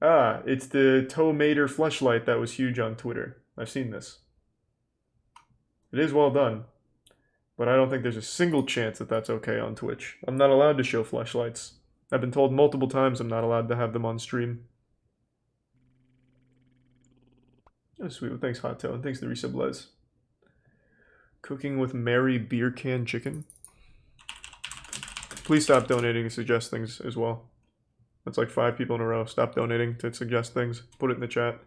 Ah, it's the Tomater fleshlight that was huge on Twitter. I've seen this. It is well done, but I don't think there's a single chance that that's okay on Twitch. I'm not allowed to show fleshlights. I've been told multiple times I'm not allowed to have them on stream. Oh, sweet. Well, thanks, Hot Toe. And thanks to the resub, Les. Cooking with Mary beer can chicken. Please stop donating to suggest things as well. That's like 5 people in a row. Stop donating to suggest things. Put it in the chat.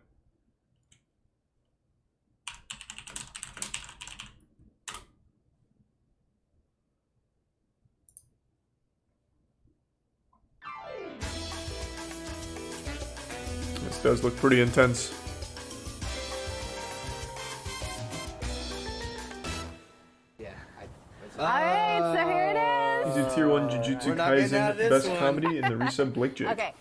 This does look pretty intense. Alright, so here it is. He's a tier 1 Jujutsu Kaisen best comedy in the resub Blake Jake. Okay.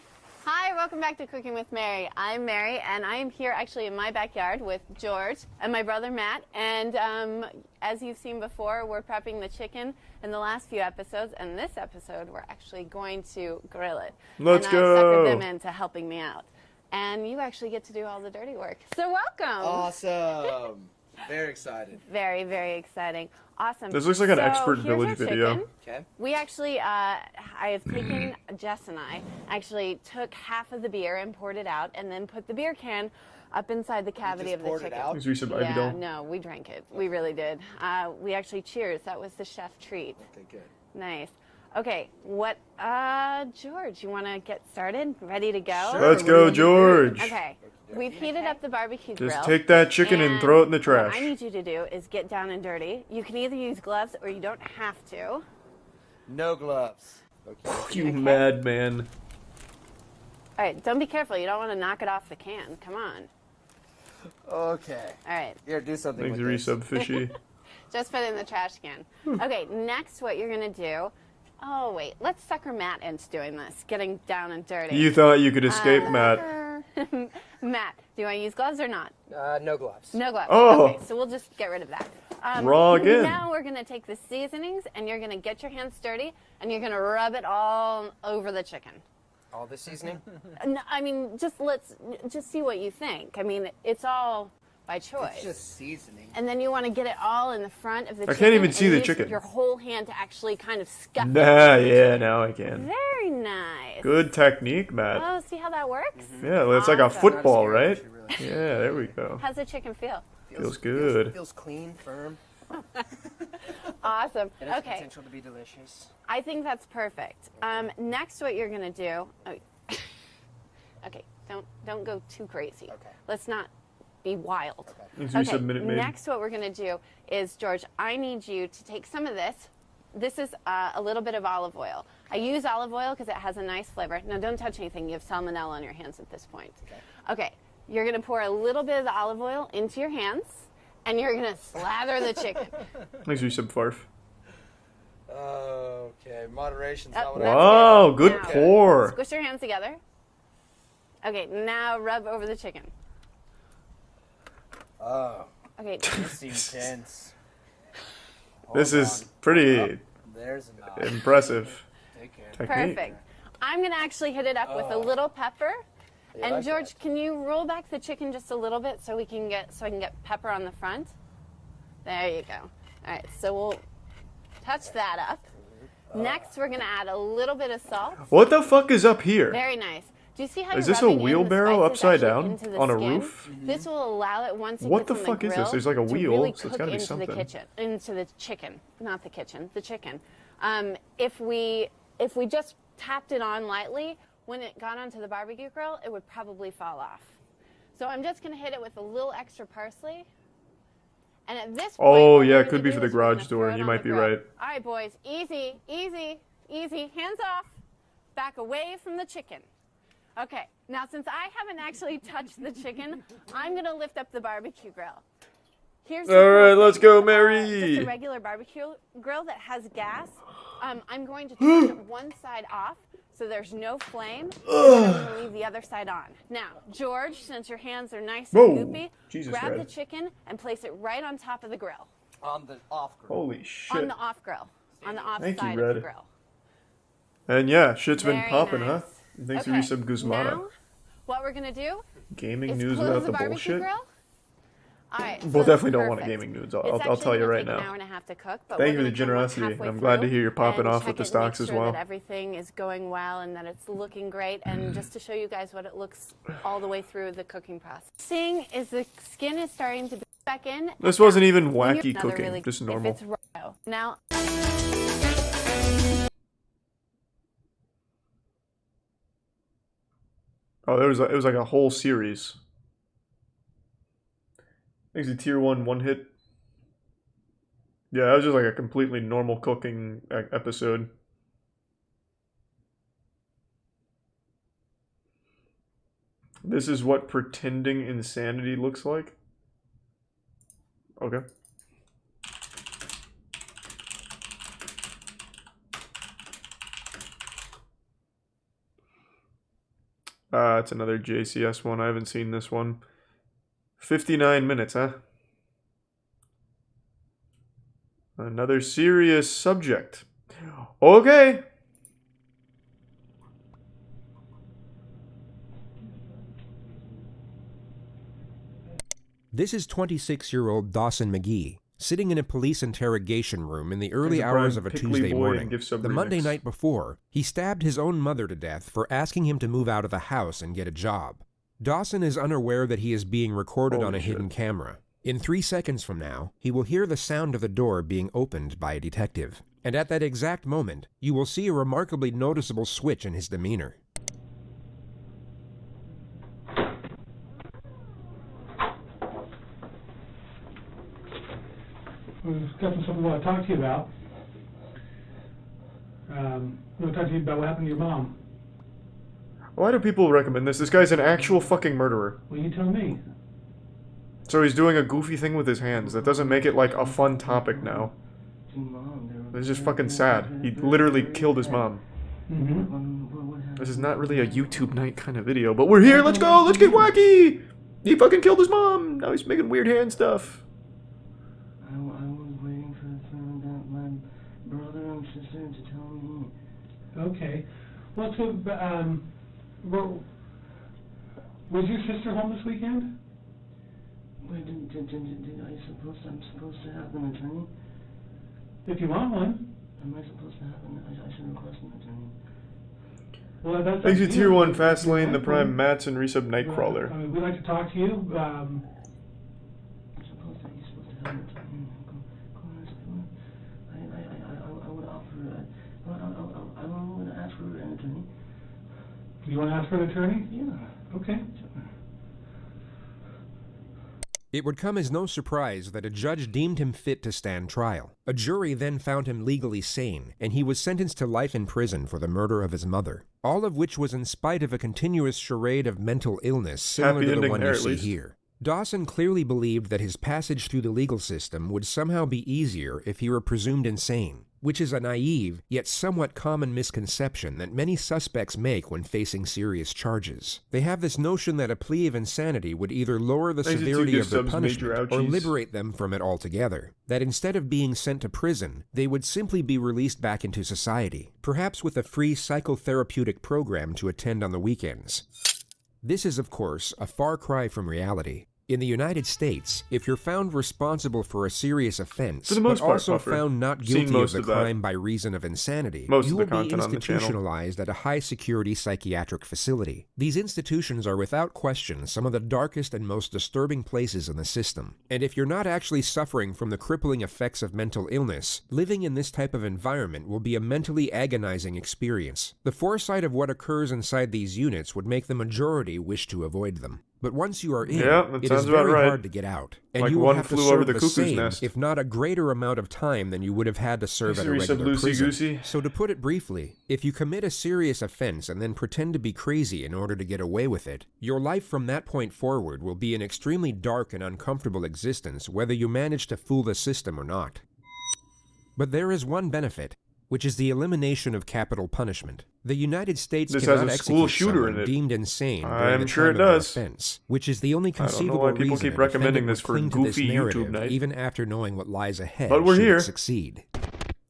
Hi, welcome back to Cooking with Mary. I'm Mary, and I am here actually in my backyard with George and my brother Matt. And as you've seen before, we're prepping the chicken in the last few episodes. And this episode, we're actually going to grill it. Let's go. And I suckered them into helping me out. And you actually get to do all the dirty work. So welcome. Awesome. Very excited. Very, very exciting. Awesome. This looks like an expert here's village our video. chicken. Okay. We actually, I have taken, Jess and I actually took half of the beer and poured it out and then put the beer can up inside the cavity of the chicken. Thanks, resub Ivy Yeah, Doll. no, we drank it. We really did. We actually cheers. That was the chef treat. Okay, good. Nice. Okay, what, George, you want to get started? Ready to go? Sure. Let's go, George. Okay. We've heated up the barbecue grill. Just take that chicken and throw it in the trash. What I need you to do is get down and dirty. You can either use gloves or you don't have to. No gloves. Okay. You madman. All right, don't be careful. You don't want to knock it off the can. Come on. Okay. All right, Here, do something Thanks, with this. resub Fishy. just put it in the trash can. Okay, next what you're going to do. Oh, wait. Let's sucker Matt into doing this, getting down and dirty. You thought you could escape, Matt. Matt, do you want to use gloves or not? No gloves. No gloves. Oh. Okay, so we'll just get rid of that. Raw again. Now we're going to take the seasonings and you're going to get your hands dirty and you're going to rub it all over the chicken. All the seasoning? No, I mean, just see what you think. I mean, it's all by choice. It's just seasoning. And then you want to get it all in the front of the chicken. can't even see and the use chicken. Your whole hand to actually kind of scuff it. Nah, yeah, now I can. Very nice. Good technique, Matt. Oh, see how that works? Yeah, well, it's like a Awesome. football, right? Yeah, there we go. How's the chicken feel? Feels good. Feels clean, firm. Awesome. It has Okay, potential to be delicious. I think that's perfect. Next, what you're gonna do? Okay, don't go too crazy. Okay. Let's not be wild. Thanks, resub Minute Maid. Next, what we're gonna do is, George, I need you to take some of this. This is a little bit of olive oil. I use olive oil because it has a nice flavor. Now, don't touch anything. You have salmonella on your hands at this point. Okay, you're gonna pour a little bit of the olive oil into your hands, and you're gonna slather the chicken. Thanks, resub Farf. Okay, moderation's Oh, not what that's Wow, good Now, pour. Squish your hands together. Okay, now rub over the chicken. Oh, Okay, this seems tense. This Hold is on. pretty There's a nod. impressive perfect. technique. I'm gonna actually hit it up with a little pepper. Yeah, And like George, that. can you roll back the chicken just a little bit so I can get pepper on the front? There you go. All right, so we'll touch that up. Next, we're gonna add a little bit of salt. What the fuck is up here? Very nice. Do you see how Is you're this a rubbing in the wheelbarrow spices upside actually down into the on a skin? roof? This will allow it once it What gets the on fuck is grill this? There's like a to wheel, really so it's cook gotta be into something. the kitchen, into the chicken, not the kitchen, the chicken. If we just tapped it on lightly, when it got onto the barbecue grill, it would probably fall off. So I'm just gonna hit it with a little extra parsley. And at this point, Oh, what yeah, we're it could gonna be do for the is we're gonna garage throw door. it You on might the be grill. right. All right, boys, easy, easy, easy. Hands off. Back away from the chicken. Okay, now since I haven't actually touched the chicken, I'm gonna lift up the barbecue grill. Here's the All right, cool let's thing. go, Just Mary. a regular barbecue grill that has gas. I'm going to turn one side off so there's no flame, and then I'm going to leave the other side on. Now, George, since your hands are nice and Whoa, goopy, Jesus grab the Christ. chicken and place it right on top of the grill. On the off grill. Holy On shit. the off grill. On the off Thank you, side of the Red. grill. And yeah, shit's been Very popping, nice. huh? Thanks Okay, to resub Guzmana. now, what we're gonna do Gaming is news close without the the barbecue bullshit? grill. All right. Well, so definitely don't want perfect. gaming nudes. It's I'll actually tell you gonna right take now. an hour and a half to cook, but Thank we're you for the gonna come generosity, halfway and I'm glad to through hear you're popping and off with check the it, stocks make as sure well. that everything is going well and that it's looking great, and just to show you guys what it looks all the way through the cooking process. Seeing is the skin is starting to be back in. This wasn't even When you're- wacky another cooking, really- just if normal. it's raw. Now. Oh, it was like a whole series. Makes a tier 1 hit. Yeah, that was just like a completely normal cooking episode. This is what pretending insanity looks like. Okay. It's another JCS one. I haven't seen this one. 59 minutes, huh? Another serious subject. Okay. This is 26-year-old Dawson McGee, sitting in a police interrogation room in the early There's a hours Brian of a Pickley Tuesday boy morning. and gift sub The Monday remix. night before, he stabbed his own mother to death for asking him to move out of the house and get a job. Dawson is unaware that he is being recorded on a hidden camera. In 3 seconds from now, he will hear the sound of the door being opened by a detective. And at that exact moment, you will see a remarkably noticeable switch in his demeanor. We've got something we want to talk to you about. We want to talk to you about what happened to your mom. Why do people recommend this? This guy's an actual fucking murderer. Well, you tell me. So he's doing a goofy thing with his hands. That doesn't make it like a fun topic now. It's just fucking sad. He literally killed his mom. This is not really a YouTube night kind of video, but we're here, let's go, let's get wacky! He fucking killed his mom! Now he's making weird hand stuff. I was waiting for my brother and sister to tell me. Okay. Well, so, was your sister home this weekend? Wait, I'm supposed to have an attorney? If you want one. Am I supposed to have I should request an attorney. Well, that's Thanks to up to Tier you. 1 If Fast you Lane, the want Prime one. Mats, and Resub Nightcrawler. I mean, we'd like to talk to you. You're supposed to have an attorney. I would offer. I want to ask for an attorney. You want to ask for an attorney? Yeah. Okay. It would come as no surprise that a judge deemed him fit to stand trial. A jury then found him legally sane, and he was sentenced to life in prison for the murder of his mother. All of which was in spite of a continuous charade of mental illness similar Happy to the ending one there, you at see least. here. Dawson clearly believed that his passage through the legal system would somehow be easier if he were presumed insane, which is a naive, yet somewhat common misconception that many suspects make when facing serious charges. They have this notion that a plea of insanity would either lower the Thanks to severity two of their gift subs, Major punishment or Ouchies. liberate them from it altogether. That instead of being sent to prison, they would simply be released back into society, perhaps with a free psychotherapeutic program to attend on the weekends. This is, of course, a far cry from reality. In the United States, if you're found responsible for a serious offense, For the most but part, also Puffer. found not Seen guilty of most the of that. crime by reason of insanity, Most you of will the be content on the channel. institutionalized at a high-security psychiatric facility. These institutions are without question some of the darkest and most disturbing places in the system. And if you're not actually suffering from the crippling effects of mental illness, living in this type of environment will be a mentally agonizing experience. The foresight of what occurs inside these units would make the majority wish to avoid them. But once you are in, Yeah, that it sounds is about very right. hard to get out. And Like you will one have to flew over serve the the cuckoo's same, nest. if not a greater amount of time than you would have had to serve at a Thanks to regular Resub prison. Loosey-goosey. So to put it briefly, if you commit a serious offense and then pretend to be crazy in order to get away with it, your life from that point forward will be an extremely dark and uncomfortable existence whether you manage to fool the system or not. But there is one benefit, which is the elimination of capital punishment. The United States This cannot has a school execute shooter someone in it. deemed insane during I'm the sure time it of their does. offense, which is the only I don't know conceivable why people reason keep a recommending defendant this would for cling to this goofy narrative YouTube night. even after knowing what lies ahead But we're should it here. succeed.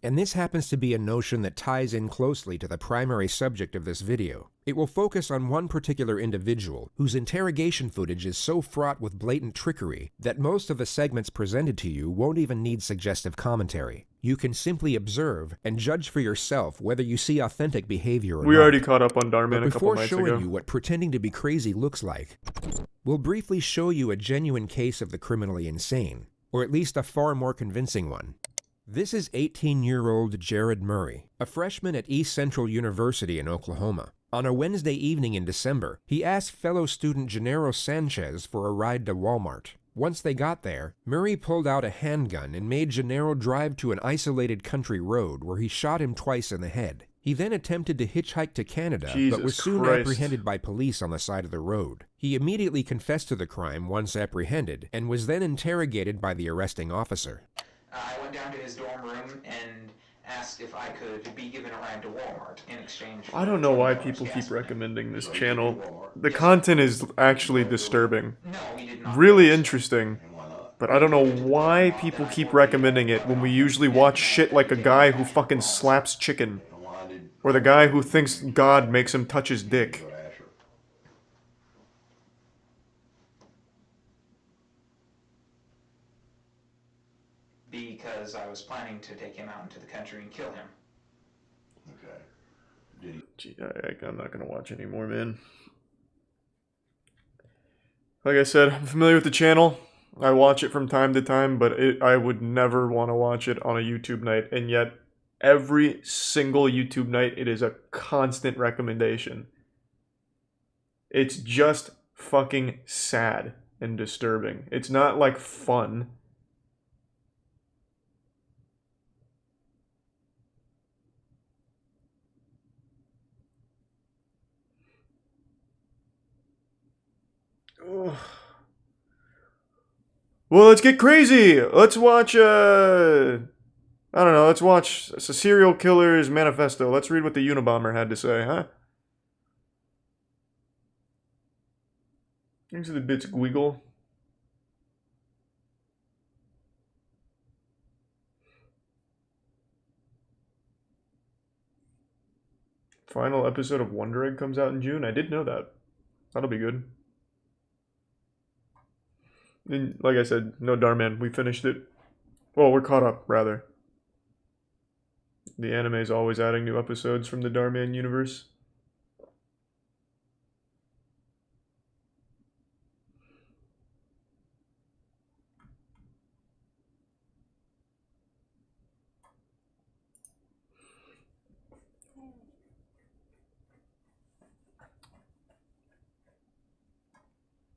And this happens to be a notion that ties in closely to the primary subject of this video. It will focus on one particular individual whose interrogation footage is so fraught with blatant trickery that most of the segments presented to you won't even need suggestive commentary. You can simply observe and judge for yourself whether you see authentic behavior or not. We already caught up on Darman But a couple before nights showing ago. you what pretending to be crazy looks like, we'll briefly show you a genuine case of the criminally insane, or at least a far more convincing one. This is 18-year-old Jared Murray, a freshman at East Central University in Oklahoma. On a Wednesday evening in December, he asked fellow student Gennaro Sanchez for a ride to Walmart. Once they got there, Murray pulled out a handgun and made Gennaro drive to an isolated country road where he shot him twice in the head. He then attempted to hitchhike to Canada, but was soon apprehended by police on the side of the road. He immediately confessed to the crime once apprehended, and was then interrogated by the arresting officer. I went down to his dorm room and asked if I could be given a ride to Walmart in exchange for... I don't know why people keep recommending this channel. The content is actually disturbing. Really interesting. But I don't know why people keep recommending it when we usually watch shit like a guy who fucking slaps chicken. Or the guy who thinks God makes him touch his dick. Because I was planning to take him out into the country and kill him. Okay. Gee, I'm not gonna watch anymore, man. Like I said, I'm familiar with the channel. I watch it from time to time, but I would never want to watch it on a YouTube night. And yet, every single YouTube night, it is a constant recommendation. It's just fucking sad and disturbing. It's not like fun. Ugh. Well, let's get crazy. Let's watch, I don't know, let's watch a serial killer's manifesto. Let's read what the Unabomber had to say, huh? Thanks for the bits, Gwiggle. Final episode of Wonder Egg comes out in June. I did know that. That'll be good. And like I said, no Darman. We finished it. Well, we're caught up, rather. The anime is always adding new episodes from the Darman universe.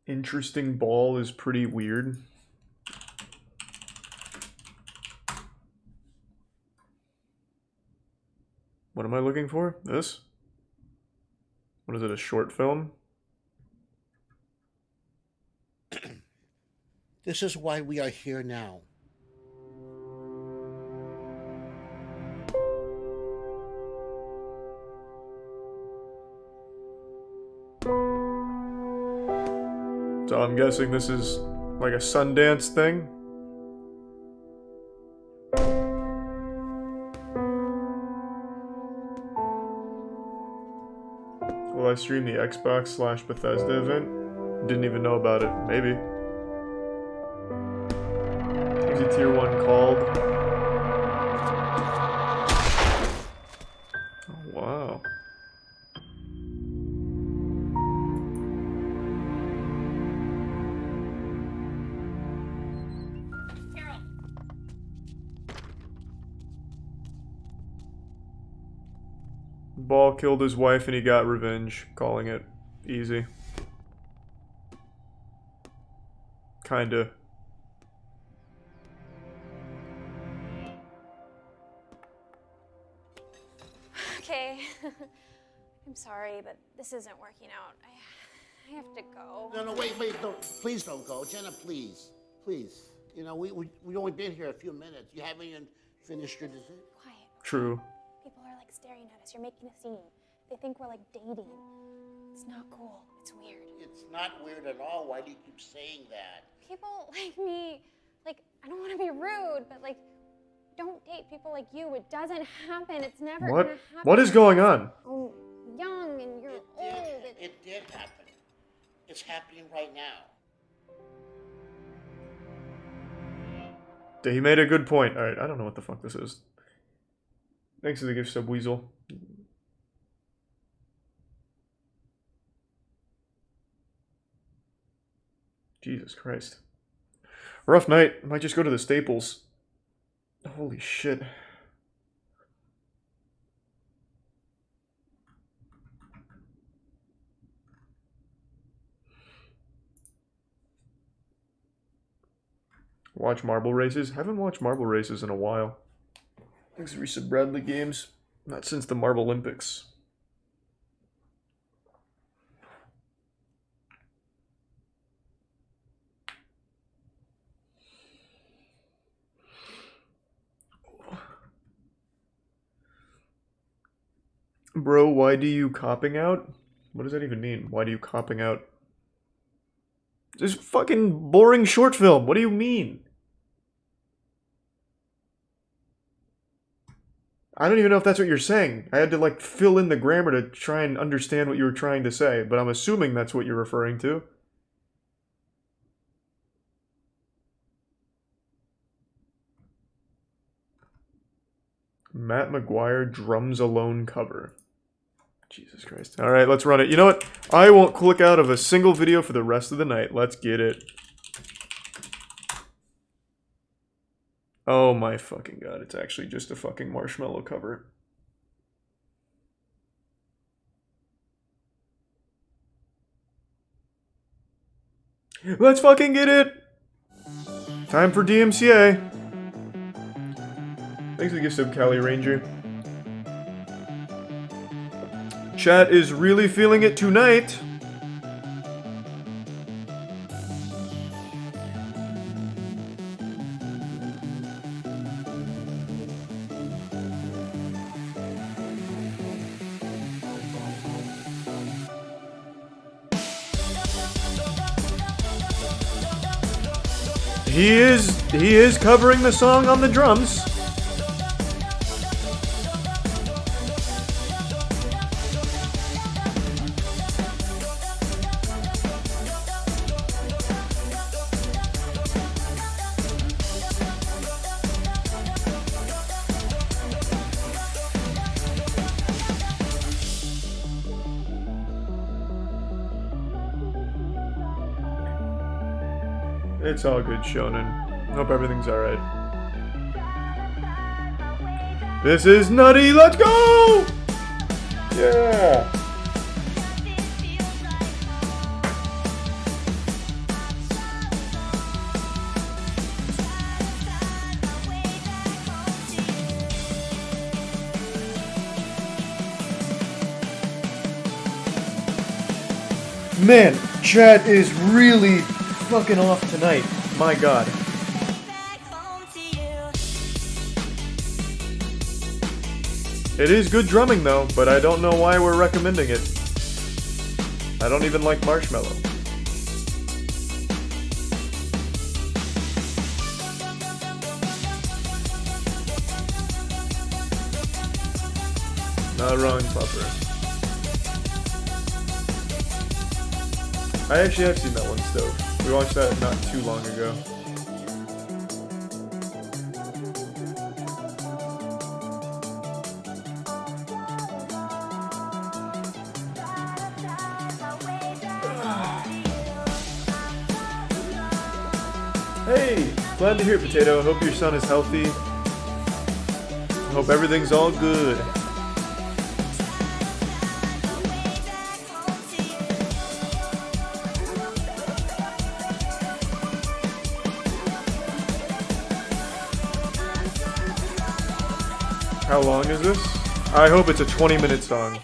Interesting ball is pretty weird. What am I looking for? This? What is it, a short film? This is why we are here now. So I'm guessing this is like a Sundance thing? Will I stream the Xbox/Bethesda event? Didn't even know about it. Maybe. Is it tier 1 called? Oh, wow. Ball killed his wife and he got revenge, calling it easy. Kinda. Okay. I'm sorry, but this isn't working out. I have to go. No, wait, don't, please don't go. Jenna, please, please. You know, we only been here a few minutes. You haven't even finished your dessert. Quiet. True. People are like staring at us. You're making a scene. They think we're like dating. It's not cool. It's weird. It's not weird at all. Why do you keep saying that? People like me, like, I don't want to be rude, but like, don't date people like you. It doesn't happen. It's never What? gonna happen. What is going on? I'm young and you're old. It did happen. It's happening right now. He made a good point. Alright, I don't know what the fuck this is. Thanks for the gift sub, Weasel. Jesus Christ. Rough night. Might just go to the Staples. Holy shit. Watch marble races? Haven't watched marble races in a while. Thanks for recent Bradley games. Not since the Marble Olympics. Bro, why do you copping out? What does that even mean? Why do you copping out? This fucking boring short film. What do you mean? I don't even know if that's what you're saying. I had to like fill in the grammar to try and understand what you were trying to say, but I'm assuming that's what you're referring to. Matt McGuire drums alone cover. Jesus Christ. Alright, let's run it. You know what? I won't click out of a single video for the rest of the night. Let's get it. Oh my fucking god, it's actually just a fucking marshmallow cover. Let's fucking get it! Time for DMCA. Thanks for the gift sub, Cali Ranger. Chat is really feeling it tonight. He is covering the song on the drums. It's all good, Shonen. Hope everything's alright. This is nutty, let's go! Yeah! Man, chat is really fucking off tonight. My god. It is good drumming though, but I don't know why we're recommending it. I don't even like Marshmallow. Not wrong, Puffer. I actually have seen that one, Stove. We watched that not too long ago. Hey! Glad to hear it, Potato. Hope your son is healthy. Hope everything's all good. How long is this? I hope it's a 20-minute song.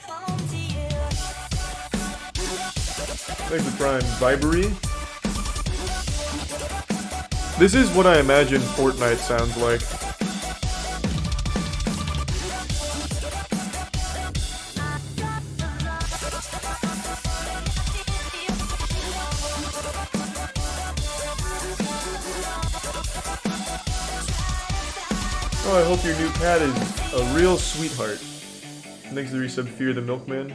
Thanks for Prime. Vibery? This is what I imagine Fortnite sounds like. Oh, I hope your new cat is a real sweetheart. Thanks to the resub Fear the Milkman.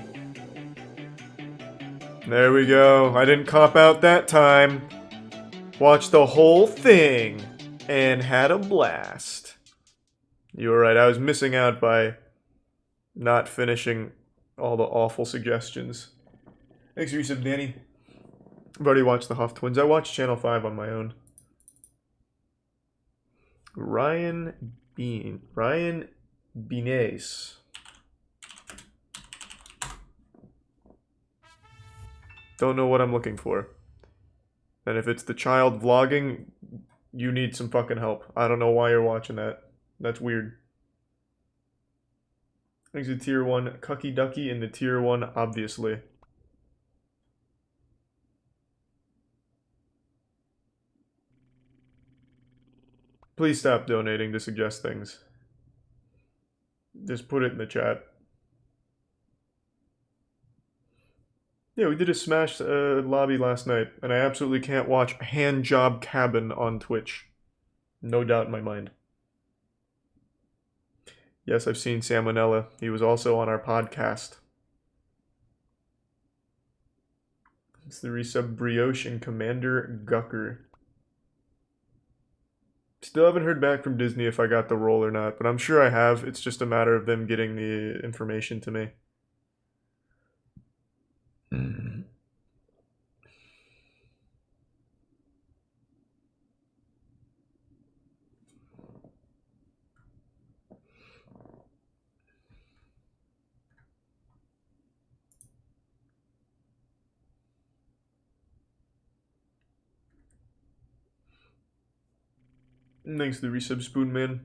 There we go. I didn't cop out that time. Watched the whole thing and had a blast. You were right, I was missing out by not finishing all the awful suggestions. Thanks for resub, Danny. I've already watched the Huff Twins. I watched Channel 5 on my own. Ryan Benes. Don't know what I'm looking for. And if it's the child vlogging, you need some fucking help. I don't know why you're watching that. That's weird. Thanks to Tier 1 Cucky Ducky and the Tier 1 Obviously. Please stop donating to suggest things. Just put it in the chat. Yeah, we did a Smash lobby last night, and I absolutely can't watch Handjob Cabin on Twitch. No doubt in my mind. Yes, I've seen Salmonella. He was also on our podcast. It's the resub Brioche and Commander Gucker. Still haven't heard back from Disney if I got the role or not, but I'm sure I have. It's just a matter of them getting the information to me. Thanks to the resub Spoonman.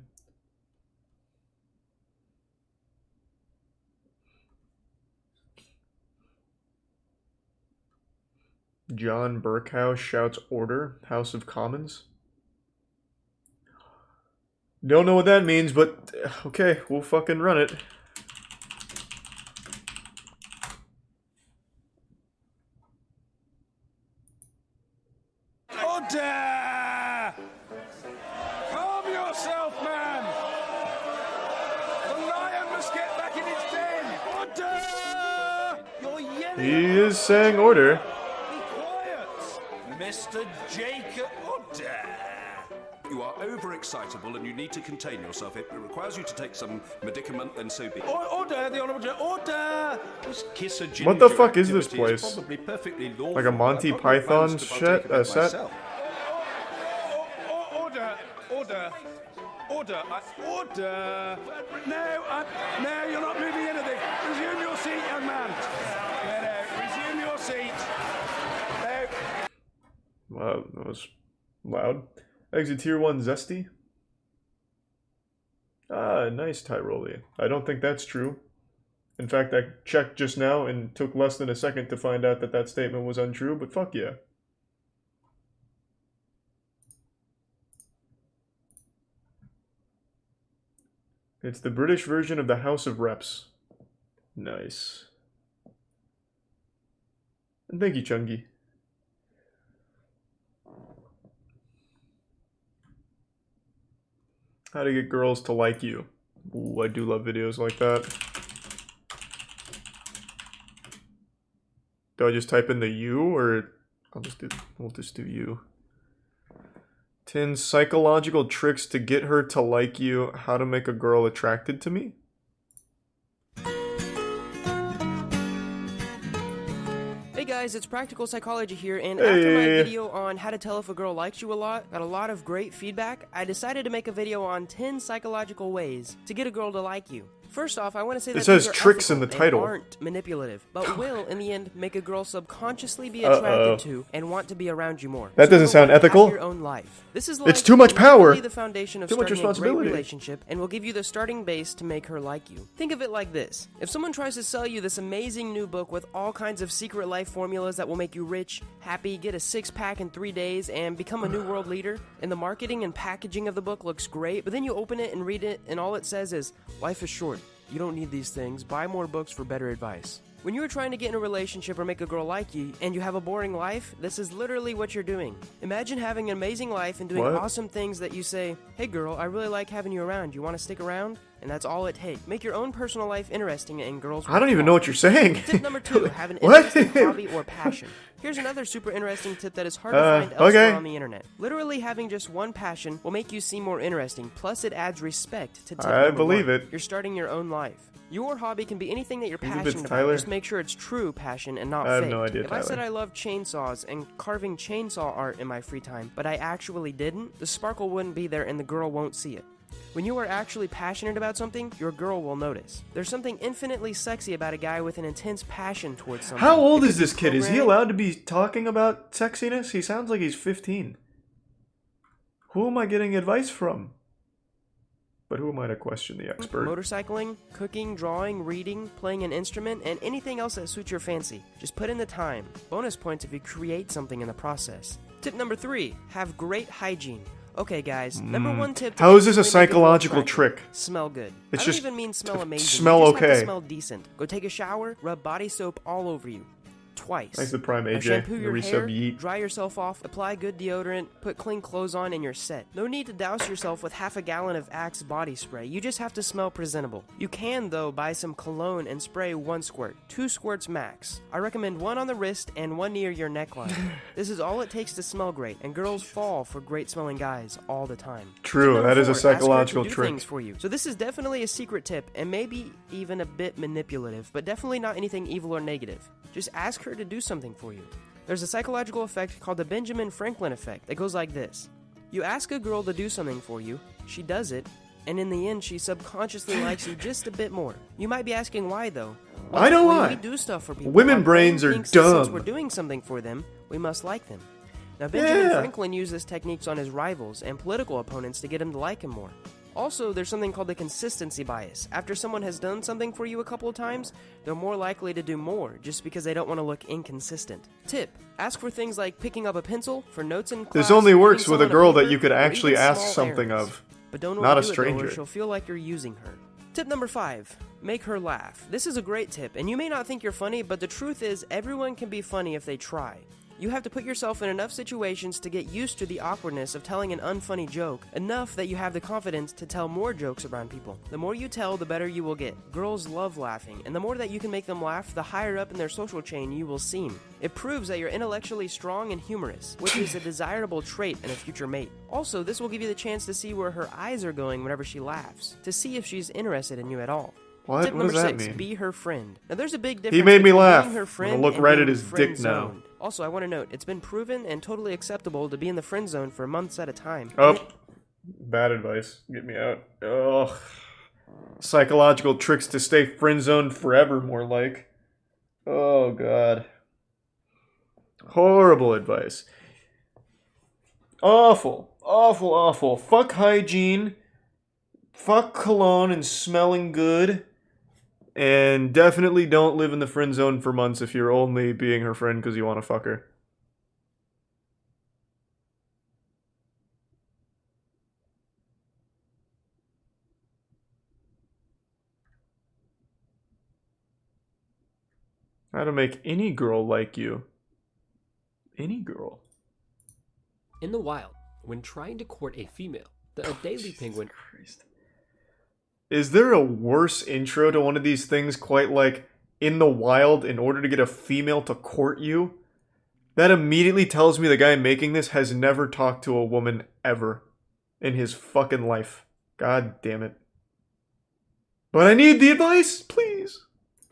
John Burkhouse shouts order, House of Commons. Don't know what that means, but okay, we'll fucking run it. Order! Calm yourself, man! The lion must get back in its den! Order! You're yelling! He is saying order. Be quiet! Mr. Jacob, order! You are overexcitable and you need to contain yourself. It requires you to take some medicament, then so be it. Order, the Honourable Judge, order! This kiss a What the ginger fuck is this activity place? Probably perfectly lawful. Like a Monty I've got no Python plans to partake of it set? myself. Order! Order! Order! No, you're not moving anything. Resume your seat, young man. No, resume your seat. No. Wow, that was loud. Exit Tier 1 Zesty. Ah, nice Tyroli. I don't think that's true. In fact, I checked just now and took less than a second to find out that that statement was untrue, but fuck yeah. It's the British version of the House of Reps. Nice. And thank you, Chungi. How to get girls to like you. Ooh, I do love videos like that. Do I just type in the U, or we'll just do you. 10 psychological tricks to get her to like you. How to make a girl attracted to me? Hey guys, it's Practical Psychology here, and after my video on how to tell if a girl likes you a lot, got a lot of great feedback, I decided to make a video on 10 psychological ways to get a girl to like you. First off, I want to say that it says these are tricks in the ethical title. and aren't manipulative, but will, in the end, make a girl subconsciously be attracted to and want to be around you more. That doesn't sound ethical. Have your own life. This is like It's too much power. literally the foundation of Too much starting a great responsibility. relationship, and will give you the starting base to make her like you. Think of it like this. If someone tries to sell you this amazing new book with all kinds of secret life formulas that will make you rich, happy, get a six-pack in 3 days, and become a new world leader, and the marketing and packaging of the book looks great, but then you open it and read it, and all it says is, life is short. You don't need these things. Buy more books for better advice. When you are trying to get in a relationship or make a girl like you, and you have a boring life, this is literally what you're doing. Imagine having an amazing life and doing What? awesome things that you say, hey girl, I really like having you around, you want to stick around? And that's all it takes. Make your own personal life interesting and girls will I don't even know what you're saying. Tip number 2, have an What? interesting hobby or passion. Here's another super interesting tip that is hard to find elsewhere okay. on the internet. Literally having just one passion will make you seem more interesting, plus it adds respect to tip I number believe 1. it. You're starting your own life. Your hobby can be anything that you're Think if it's passionate about. Tyler? Just make sure it's true passion and not I have fake. no idea, If I said Tyler. I love chainsaws and carving chainsaw art in my free time, but I actually didn't, the sparkle wouldn't be there and the girl won't see it. When you are actually passionate about something, your girl will notice. There's something infinitely sexy about a guy with an intense passion towards something. How old It is could be this kid? Is he programming- allowed to be talking about sexiness? He sounds like he's 15. Who am I getting advice from? But who am I to question the expert? Motorcycling, cooking, drawing, reading, playing an instrument, and anything else that suits your fancy. Just put in the time. Bonus points if you create something in the process. Tip number 3, have great hygiene. Okay guys, number 1 tip to How is this a instantly make girl psychological attractive. trick? Smell good. It's I don't just even mean smell amazing. smell You just have okay. to smell decent. Go take a shower, rub body soap all over you. Twice. Thanks to Prime Now AJ. shampoo The your resub hair, yeet. dry yourself off, apply good deodorant, put clean clothes on, and you're set. No need to douse yourself with half a gallon of Axe body spray. You just have to smell presentable. You can, though, buy some cologne and spray 1 squirt. 2 squirts max. I recommend 1 on the wrist and 1 near your neckline. This is all it takes to smell great, and girls fall for great-smelling guys all the time. True, Tip number that is a 4, ask her to psychological do trick. things for you. So this is definitely a secret tip, and maybe even a bit manipulative, but definitely not anything evil or negative. Just ask her to do something for you. There's a psychological effect called the Benjamin Franklin effect that goes like this. You ask a girl to do something for you, she does it, and in the end she subconsciously likes you just a bit more. You might be asking why though. I know when why. we do stuff for people, Women our brains brain are thinks that since dumb. we're doing something for them, we must like them. Now Benjamin Yeah. Franklin used this techniques on his rivals and political opponents to get him to like him more. Also, there's something called the consistency bias. After someone has done something for you a couple of times, they're more likely to do more just because they don't want to look inconsistent. Tip: ask for things like picking up a pencil for notes in class. This only giving works with a someone girl paper, that you could or actually even ask small something errands. of. But don't Not a overdo it, though, or stranger. she'll feel like you're using her. Tip number 5, make her laugh. This is a great tip, and you may not think you're funny, but the truth is everyone can be funny if they try. You have to put yourself in enough situations to get used to the awkwardness of telling an unfunny joke, enough that you have the confidence to tell more jokes around people. The more you tell, the better you will get. Girls love laughing, and the more that you can make them laugh, the higher up in their social chain you will seem. It proves that you're intellectually strong and humorous, which is a desirable trait in a future mate. Also, this will give you the chance to see where her eyes are going whenever she laughs, to see if she's interested in you at all. What? Tip What number does that 6, mean? be her friend. Now there's a big difference He made me between laugh. being her I'm friend gonna look and right at being his dick now. friend-zoned. Also, I want to note, it's been proven and totally acceptable to be in the friend zone for months at a time. Oh, bad advice. Get me out. Ugh. Psychological tricks to stay friend zoned forever, more like. Oh, God. Horrible advice. Awful. Awful, awful. Fuck hygiene. Fuck cologne and smelling good. And definitely don't live in the friend zone for months if you're only being her friend because you want to fuck her. How to make any girl like you. Any girl. In the wild, when trying to court a female, the Adelie penguin... Is there a worse intro to one of these things quite like, in the wild, in order to get a female to court you? That immediately tells me the guy making this has never talked to a woman ever in his fucking life. God damn it. But I need the advice, please.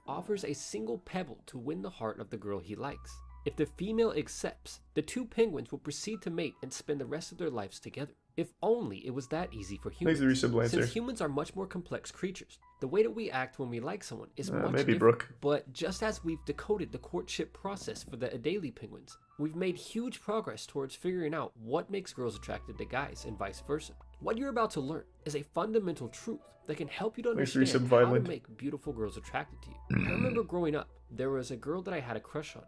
offers a single pebble to win the heart of the girl he likes. If the female accepts, the two penguins will proceed to mate and spend the rest of their lives together. If only it was that easy for humans. Thanks to Resub Lancer. Since humans are much more complex creatures, the way that we act when we like someone is much maybe different. Brooke. But just as we've decoded the courtship process for the Adelie penguins, we've made huge progress towards figuring out what makes girls attracted to guys and vice versa. What you're about to learn is a fundamental truth that can help you to Thanks, understand Resub how to Violent. make beautiful girls attracted to you. I remember growing up, there was a girl that I had a crush on,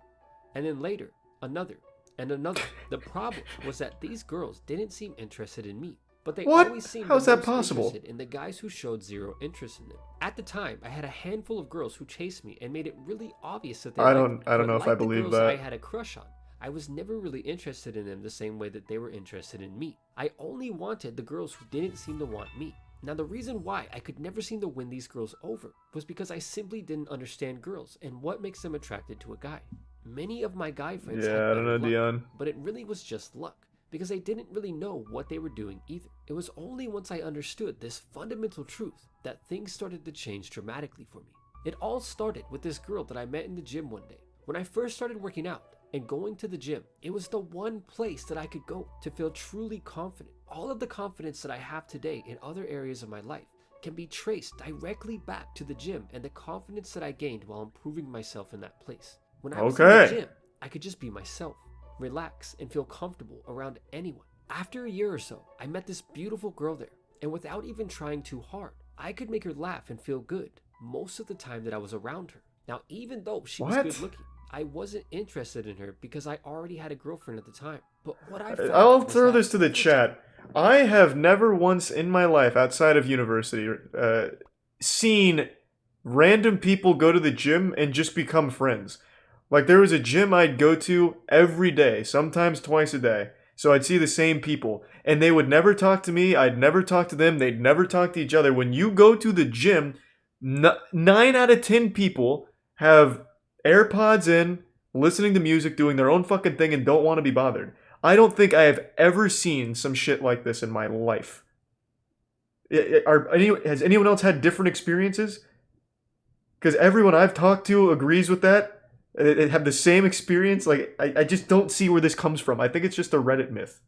and then later, another, and another. The problem was that these girls didn't seem interested in me. But they What? always seemed How is the that most possible? interested in the guys who showed zero interest in them. At the time, I had a handful of girls who chased me and made it really obvious that they I liked don't me. know But if I like the believe girls I that. had a crush on, I was never really interested in them the same way that they were interested in me. I only wanted the girls who didn't seem to want me. Now, the reason why I could never seem to win these girls over was because I simply didn't understand girls and what makes them attracted to a guy. Many of my guy friends had Yeah, I don't better know, luck, Dion. but it really was just luck, because they didn't really know what they were doing either. It was only once I understood this fundamental truth that things started to change dramatically for me. It all started with this girl that I met in the gym one day. When I first started working out and going to the gym, it was the one place that I could go to feel truly confident. All of the confidence that I have today in other areas of my life can be traced directly back to the gym and the confidence that I gained while improving myself in that place. When I was in the Okay. gym, I could just be myself, relax, and feel comfortable around anyone. After a year or so, I met this beautiful girl there, and without even trying too hard, I could make her laugh and feel good most of the time that I was around her. Now, even though she was What? good looking, I wasn't interested in her because I already had a girlfriend at the time. But what I found I'll was throw that this to the chat. I have never once in my life, outside of university, seen random people go to the gym and just become friends. Like, there was a gym I'd go to every day, sometimes twice a day. So I'd see the same people, and they would never talk to me. I'd never talk to them. They'd never talk to each other. When you go to the gym, 9 out of 10 people have AirPods in, listening to music, doing their own fucking thing, and don't want to be bothered. I don't think I have ever seen some shit like this in my life. Has anyone else had different experiences? Because everyone I've talked to agrees with that. They have the same experience. Like, I just don't see where this comes from. I think it's just a Reddit myth.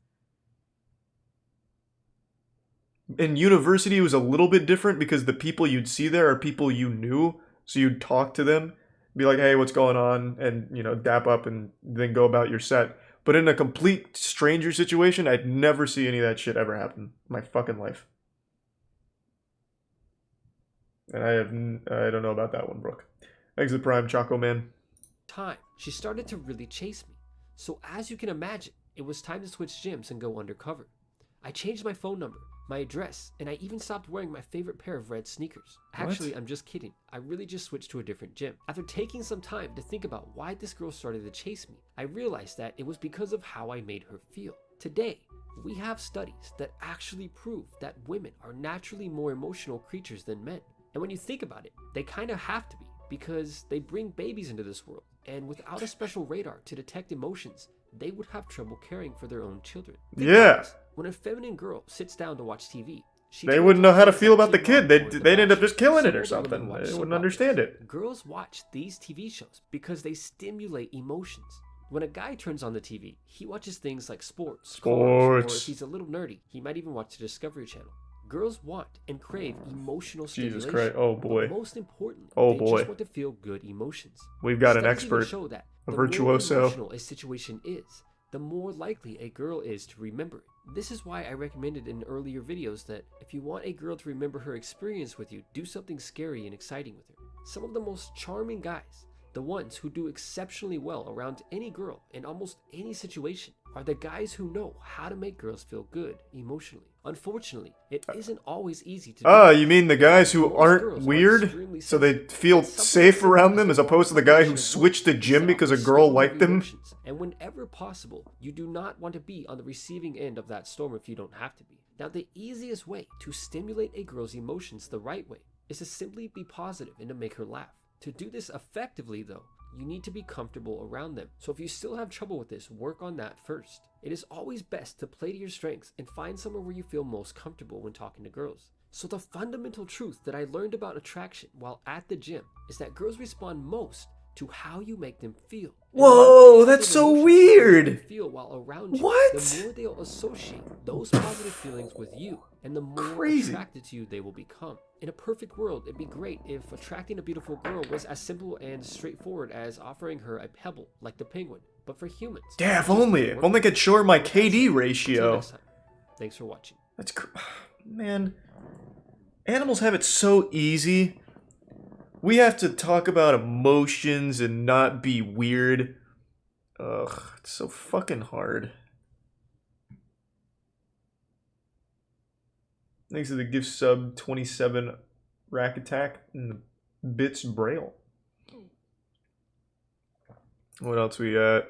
In university, it was a little bit different because the people you'd see there are people you knew. So you'd talk to them, be like, hey, what's going on? And, dap up and then go about your set. But in a complete stranger situation, I'd never see any of that shit ever happen in my fucking life. And I don't know about that one, Brooke. Thanks to Prime, Choco Man. time, she started to really chase me. So as you can imagine, it was time to switch gyms and go undercover. I changed my phone number, my address, and I even stopped wearing my favorite pair of red sneakers. Actually, I'm just kidding. I really just switched to a different gym. After taking some time to think about why this girl started to chase me, I realized that it was because of how I made her feel. Today, we have studies that actually prove that women are naturally more emotional creatures than men. And when you think about it, they kind of have to be, because they bring babies into this world, and without a special radar to detect emotions, they would have trouble caring for their own children. Think about this. When a feminine girl sits down to watch TV, they wouldn't know how to feel about the kid. They'd end up just killing it or something. They wouldn't understand it. Girls watch these TV shows because they stimulate emotions. When a guy turns on the TV, he watches things like sports, cars, or if he's a little nerdy, he might even watch the Discovery Channel. Girls want and crave emotional stimulation. Jesus Christ! Oh boy! But most importantly, they just want to feel good emotions. We've got an Studies even expert, show that a the more virtuoso. emotional a situation is, the more likely a girl is to remember it. This is why I recommended in earlier videos that if you want a girl to remember her experience with you, do something scary and exciting with her. Some of the most charming guys, the ones who do exceptionally well around any girl in almost any situation, are the guys who know how to make girls feel good emotionally. Unfortunately, it isn't always easy to do. You mean the guys who aren't weird, so they feel safe around them, as opposed to the guy who switched the gym because a girl liked him? And whenever possible, you do not want to be on the receiving end of that storm if you don't have to be. Now, the easiest way to stimulate a girl's emotions the right way is to simply be positive and to make her laugh. To do this effectively, though, you need to be comfortable around them. So if you still have trouble with this, work on that first. It is always best to play to your strengths and find somewhere where you feel most comfortable when talking to girls. So the fundamental truth that I learned about attraction while at the gym is that girls respond most to how you make them feel. Whoa, that's so weird. Feel while around you, What? The more they'll associate those positive feelings with you, and the more attracted to you they will become. In a perfect world, it'd be great if attracting a beautiful girl was as simple and straightforward as offering her a pebble like the penguin. But for humans, Yeah, if only I could show her my KD ratio. Thanks for watching. Man, animals have it so easy. We have to talk about emotions and not be weird. Ugh, it's so fucking hard. Thanks to the gift sub 27 Rack Attack and the Bits Braille. What else we got?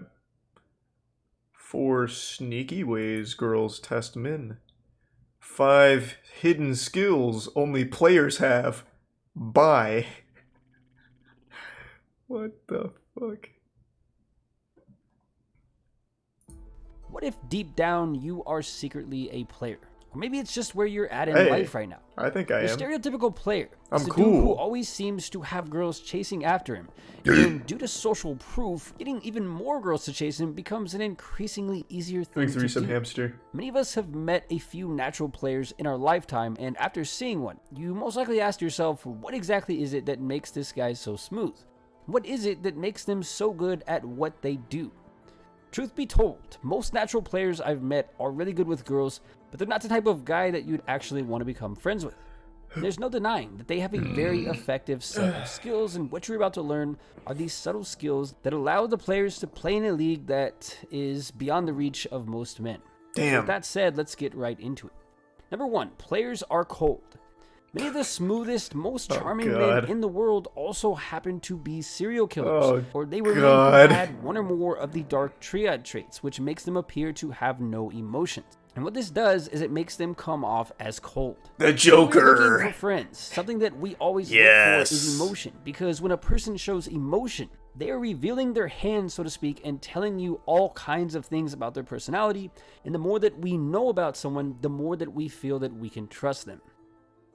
4 sneaky ways girls test men. 5 hidden skills only players have. Bye. What the fuck? What if deep down you are secretly a player? Or maybe it's just where you're at in Hey, life right now. I think I The am. stereotypical player I'm is the dude who cool. always seems to have girls chasing after him. And due to social proof, getting even more girls to chase him becomes an increasingly easier thing to Thanks, do. Hamster. Many of us have met a few natural players in our lifetime, and after seeing one, you most likely ask yourself, what exactly is it that makes this guy so smooth? What is it that makes them so good at what they do? Truth be told, most natural players I've met are really good with girls, but they're not the type of guy that you'd actually want to become friends with. There's no denying that they have a very effective set of skills, and what you're about to learn are these subtle skills that allow the players to play in a league that is beyond the reach of most men. So Damn. with that said, let's get right into it. Number 1, players are cold. Many of the smoothest, most charming men God. in the world also happen to be serial killers, Oh, or they were men God. who had one or more of the dark triad traits, which makes them appear to have no emotions. And what this does is it makes them come off as cold. The When we're Joker. looking for friends, something that we always look Yes. for is emotion, because when a person shows emotion, they are revealing their hand, so to speak, and telling you all kinds of things about their personality, and the more that we know about someone, the more that we feel that we can trust them.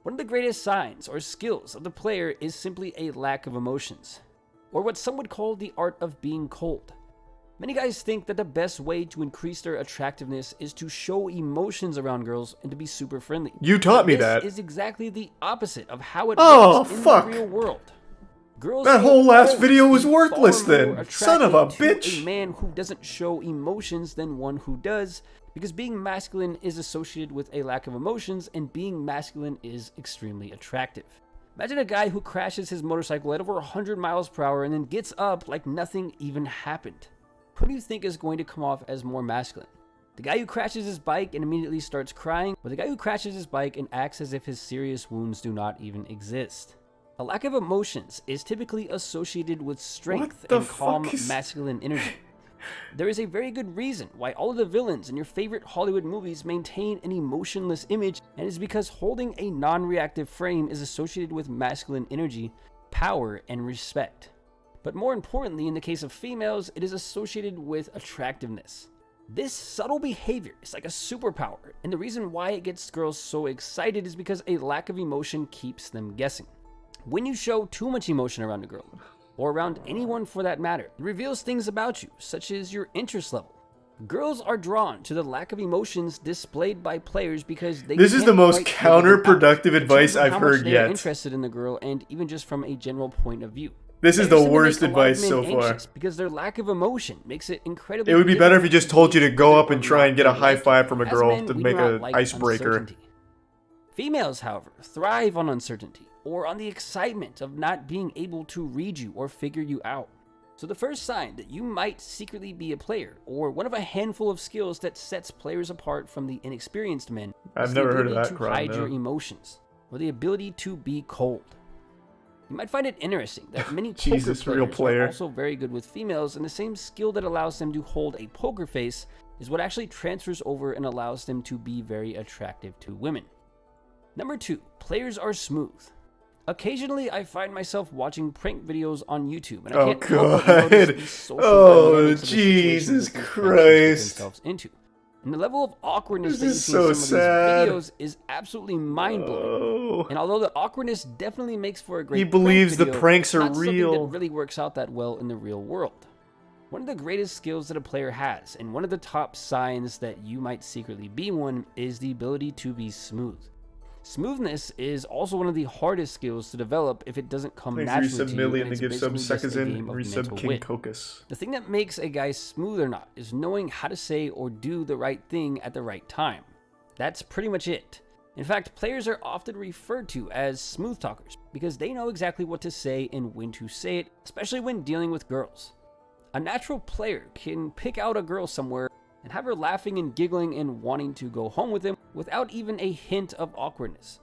One of the greatest signs or skills of the player is simply a lack of emotions, or what some would call the art of being cold. Many guys think that the best way to increase their attractiveness is to show emotions around girls and to be super friendly. You taught me This that. is exactly the opposite of how it Oh, works in fuck. the real world. Girls That will whole last always video was be worthless far more then. Son of a attracted to bitch. A man who doesn't show emotions than one who does, because being masculine is associated with a lack of emotions, and being masculine is extremely attractive. Imagine a guy who crashes his motorcycle at over 100 miles per hour and then gets up like nothing even happened. Who do you think is going to come off as more masculine? The guy who crashes his bike and immediately starts crying, or the guy who crashes his bike and acts as if his serious wounds do not even exist? A lack of emotions is typically associated with strength the and calm fuck is- masculine energy. There is a very good reason why all of the villains in your favorite Hollywood movies maintain an emotionless image, and it's because holding a non-reactive frame is associated with masculine energy, power, and respect. But more importantly, in the case of females, it is associated with attractiveness. This subtle behavior is like a superpower, and the reason why it gets girls so excited is because a lack of emotion keeps them guessing. When you show too much emotion around a girl, or around anyone for that matter, it reveals things about you, such as your interest level. Girls are drawn to the lack of emotions displayed by players because they This is can't the most quite figure it out counterproductive in advice terms of I've how much heard they are yet. interested in the girl, and even just from a general point of view. This is Players the tend to worst make a lot of advice men so far. anxious because their lack of emotion makes it incredibly It would be better if he difficult just told you to gauge go whether up and or try not and get a they high like you. five from a As girl men, to we make do not an like icebreaker. uncertainty. Females, however, thrive on uncertainty, or on the excitement of not being able to read you or figure you out. So the first sign that you might secretly be a player, or one of a handful of skills that sets players apart from the inexperienced men, I've is never the heard of ability that to crime, hide no. your emotions, or the ability to be cold. You might find it interesting that many Jesus, poker real players player. are also very good with females, and the same skill that allows them to hold a poker face is what actually transfers over and allows them to be very attractive to women. Number 2, players are smooth. Occasionally, I find myself watching prank videos on YouTube, and I Oh, can't help but God. notice the social Oh, dynamics of the situations Jesus that these pranks get Christ. themselves into. And the level of awkwardness This that you is see so in some sad. of these videos is absolutely mind-blowing. And although the awkwardness definitely makes for a great He prank believes the video, pranks it's are not something real. that really works out that well in the real world. One of the greatest skills that a player has, and one of the top signs that you might secretly be one, is the ability to be smooth. Smoothness is also one of the hardest skills to develop if it doesn't come Thanks, naturally resub to you, Millie, and and it's to give sub basically just a Sekazin, game of resub mental King wit. Cocos. The thing that makes a guy smooth or not is knowing how to say or do the right thing at the right time. That's pretty much it. In fact, players are often referred to as smooth talkers because they know exactly what to say and when to say it, especially when dealing with girls. A natural player can pick out a girl somewhere and have her laughing and giggling and wanting to go home with him, without even a hint of awkwardness.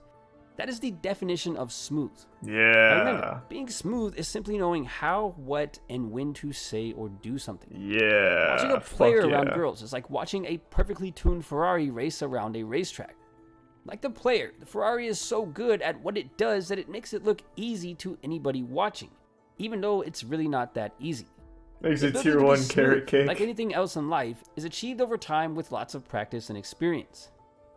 That is the definition of smooth. Now Yeah. remember, being smooth is simply knowing how, what, and when to say or do something. Yeah. Watching a player fuck around yeah. girls is like watching a perfectly tuned Ferrari race around a racetrack. Like the player, the Ferrari is so good at what it does that it makes it look easy to anybody watching, even though it's really not that easy. Makes The a ability tier to be 1 smooth, carrot cake. like anything else in life, is achieved over time with lots of practice and experience.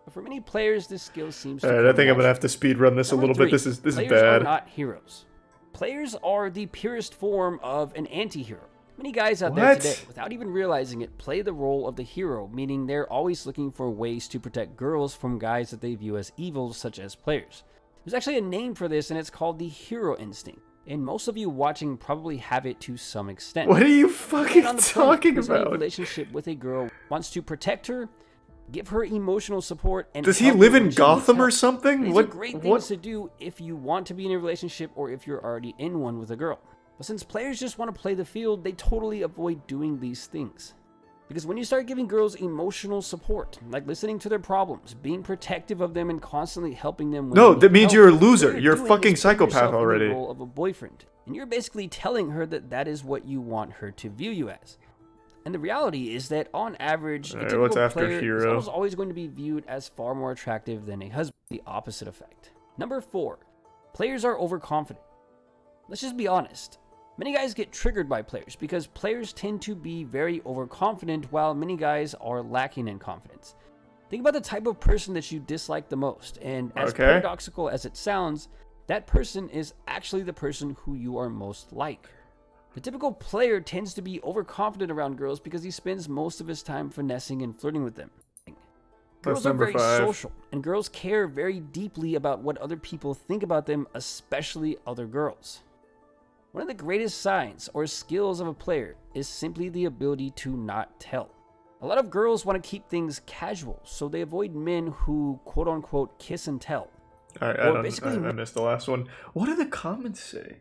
But for many players, this skill seems to Alright, come I think I'm gonna naturally. have to speed run this a Number little three, bit. This is players bad. are not heroes. Players are the purest form of an anti-hero. Many guys out there What? today, without even realizing it, play the role of the hero, meaning they're always looking for ways to protect girls from guys that they view as evil, such as players. There's actually a name for this, and it's called the hero instinct. And most of you watching probably have it to some extent. What are you Man fucking on the planet talking who's in a about? relationship with a girl wants to protect her, give her emotional support, and Does he help her live when in she needs Gotham or help. something? These What- are great what- things to do if you want to be in a relationship or if you're already in one with a girl. But since players just want to play the field, they totally avoid doing these things. Because when you start giving girls emotional support, like listening to their problems, being protective of them, and constantly helping them when No, they that need means help, you're a what loser. You're a doing fucking is putting psychopath yourself in the already. role of a boyfriend, and you're basically telling her that that is what you want her to view you as. And the reality is that on average, a Alright, typical what's after player is hero? almost always going to be viewed as far more attractive than a husband. The opposite effect. Number 4, players are overconfident. Let's just be honest. Many guys get triggered by players because players tend to be very overconfident while many guys are lacking in confidence. Think about the type of person that you dislike the most, and as Okay. paradoxical as it sounds, that person is actually the person who you are most like. The typical player tends to be overconfident around girls because he spends most of his time finessing and flirting with them. Girls are number very 5. social, and girls care very deeply about what other people think about them, especially other girls. One of the greatest signs or skills of a player is simply the ability to not tell. A lot of girls want to keep things casual, so they avoid men who quote-unquote kiss and tell. Alright, Or I basically missed the last one. What do the comments say?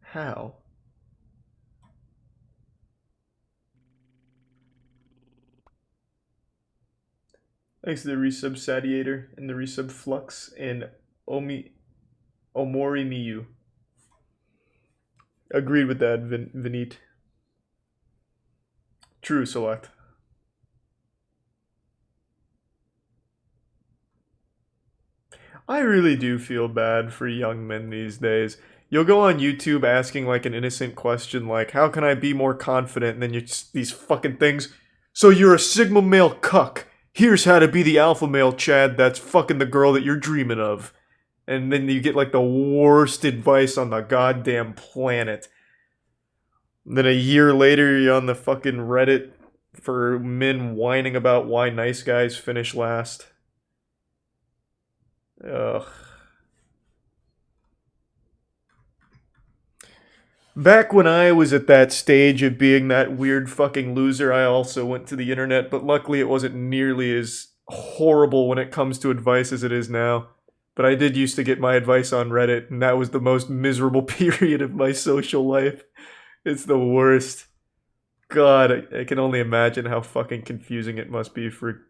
How? Thanks to the resub Satiator and the resub Flux and Omori Miyu. Agreed with that, Vineet. True select. I really do feel bad for young men these days. You'll go on YouTube asking like an innocent question like, how can I be more confident? And then you just, these fucking things. So you're a Sigma male cuck. Here's how to be the alpha male Chad that's fucking the girl that you're dreaming of. And then you get like the worst advice on the goddamn planet. And then a year later you're on the fucking Reddit for men whining about why nice guys finish last. Ugh. Back when I was at that stage of being that weird fucking loser, I also went to the internet, but luckily it wasn't nearly as horrible when it comes to advice as it is now. But I did used to get my advice on Reddit, and that was the most miserable period of my social life. It's the worst. God, I can only imagine how fucking confusing it must be for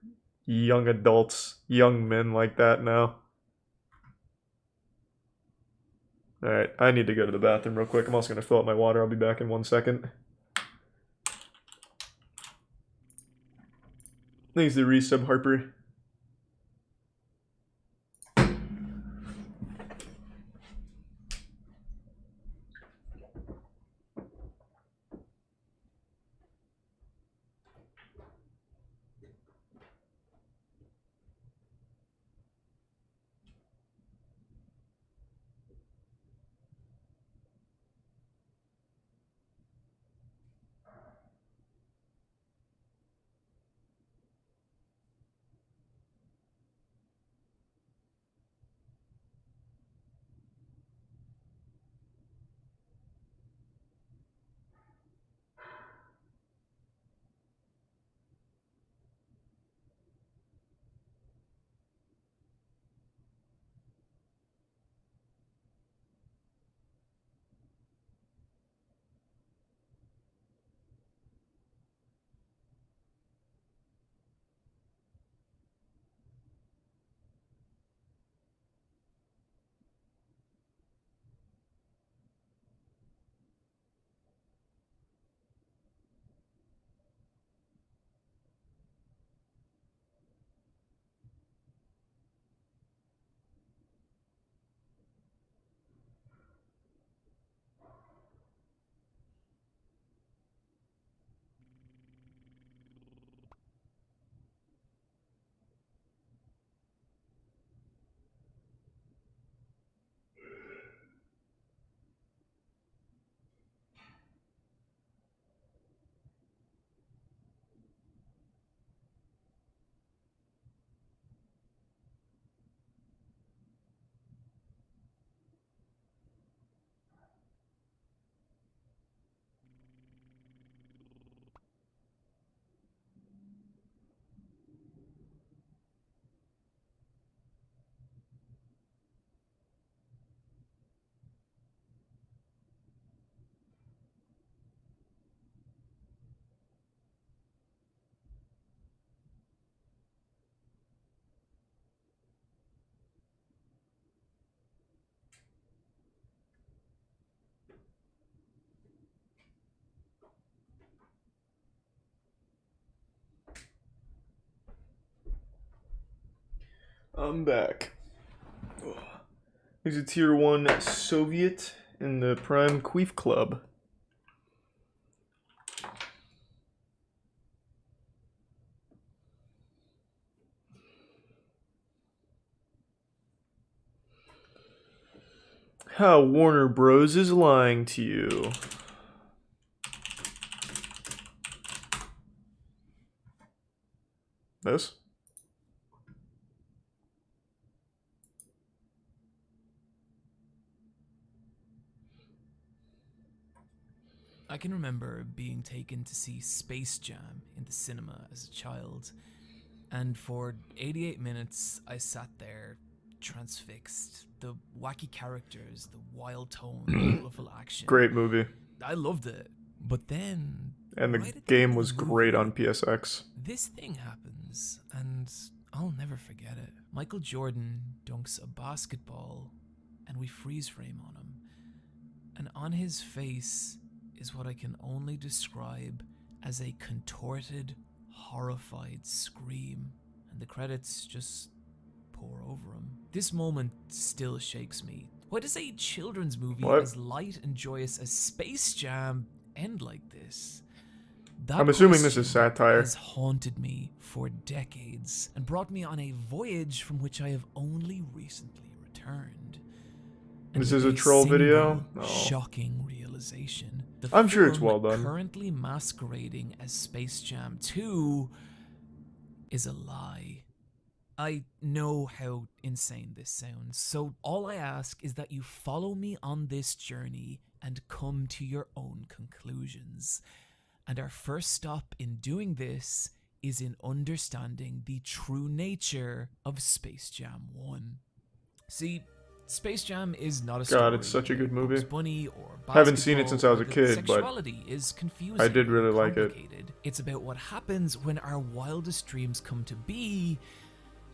young adults, young men like that now. Alright, I need to go to the bathroom real quick. I'm also going to fill up my water. I'll be back in 1 second. Thanks to resub Harper. I'm back. Here's a tier 1 Soviet in the Prime Queef Club. How Warner Bros. Is lying to you. This? I can remember being taken to see Space Jam in the cinema as a child, and for 88 minutes I sat there transfixed. The wacky characters, the wild tone, the colorful action. Great movie. I loved it. But then... And the game was great on PSX. This thing happens, and I'll never forget it. Michael Jordan dunks a basketball, and we freeze frame on him. And on his face is what I can only describe as a contorted, horrified scream. And the credits just pour over him. This moment still shakes me. Why does a children's movie as light and joyous as Space Jam end like this? That I'm assuming this is satire. Has haunted me for decades and brought me on a voyage from which I have only recently returned. And This is with a troll video? single Shocking realization. The I'm sure it's film well done. Currently masquerading as Space Jam 2 is a lie. I know how insane this sounds, so all I ask is that you follow me on this journey and come to your own conclusions. And our first stop in doing this is in understanding the true nature of Space Jam 1. See, Space Jam is not a story. God, it's such a good movie. Bunny or Haven't seen it since I was a the kid, but sexuality is confusing I did really and like it. complicated. It's about what happens when our wildest dreams come to be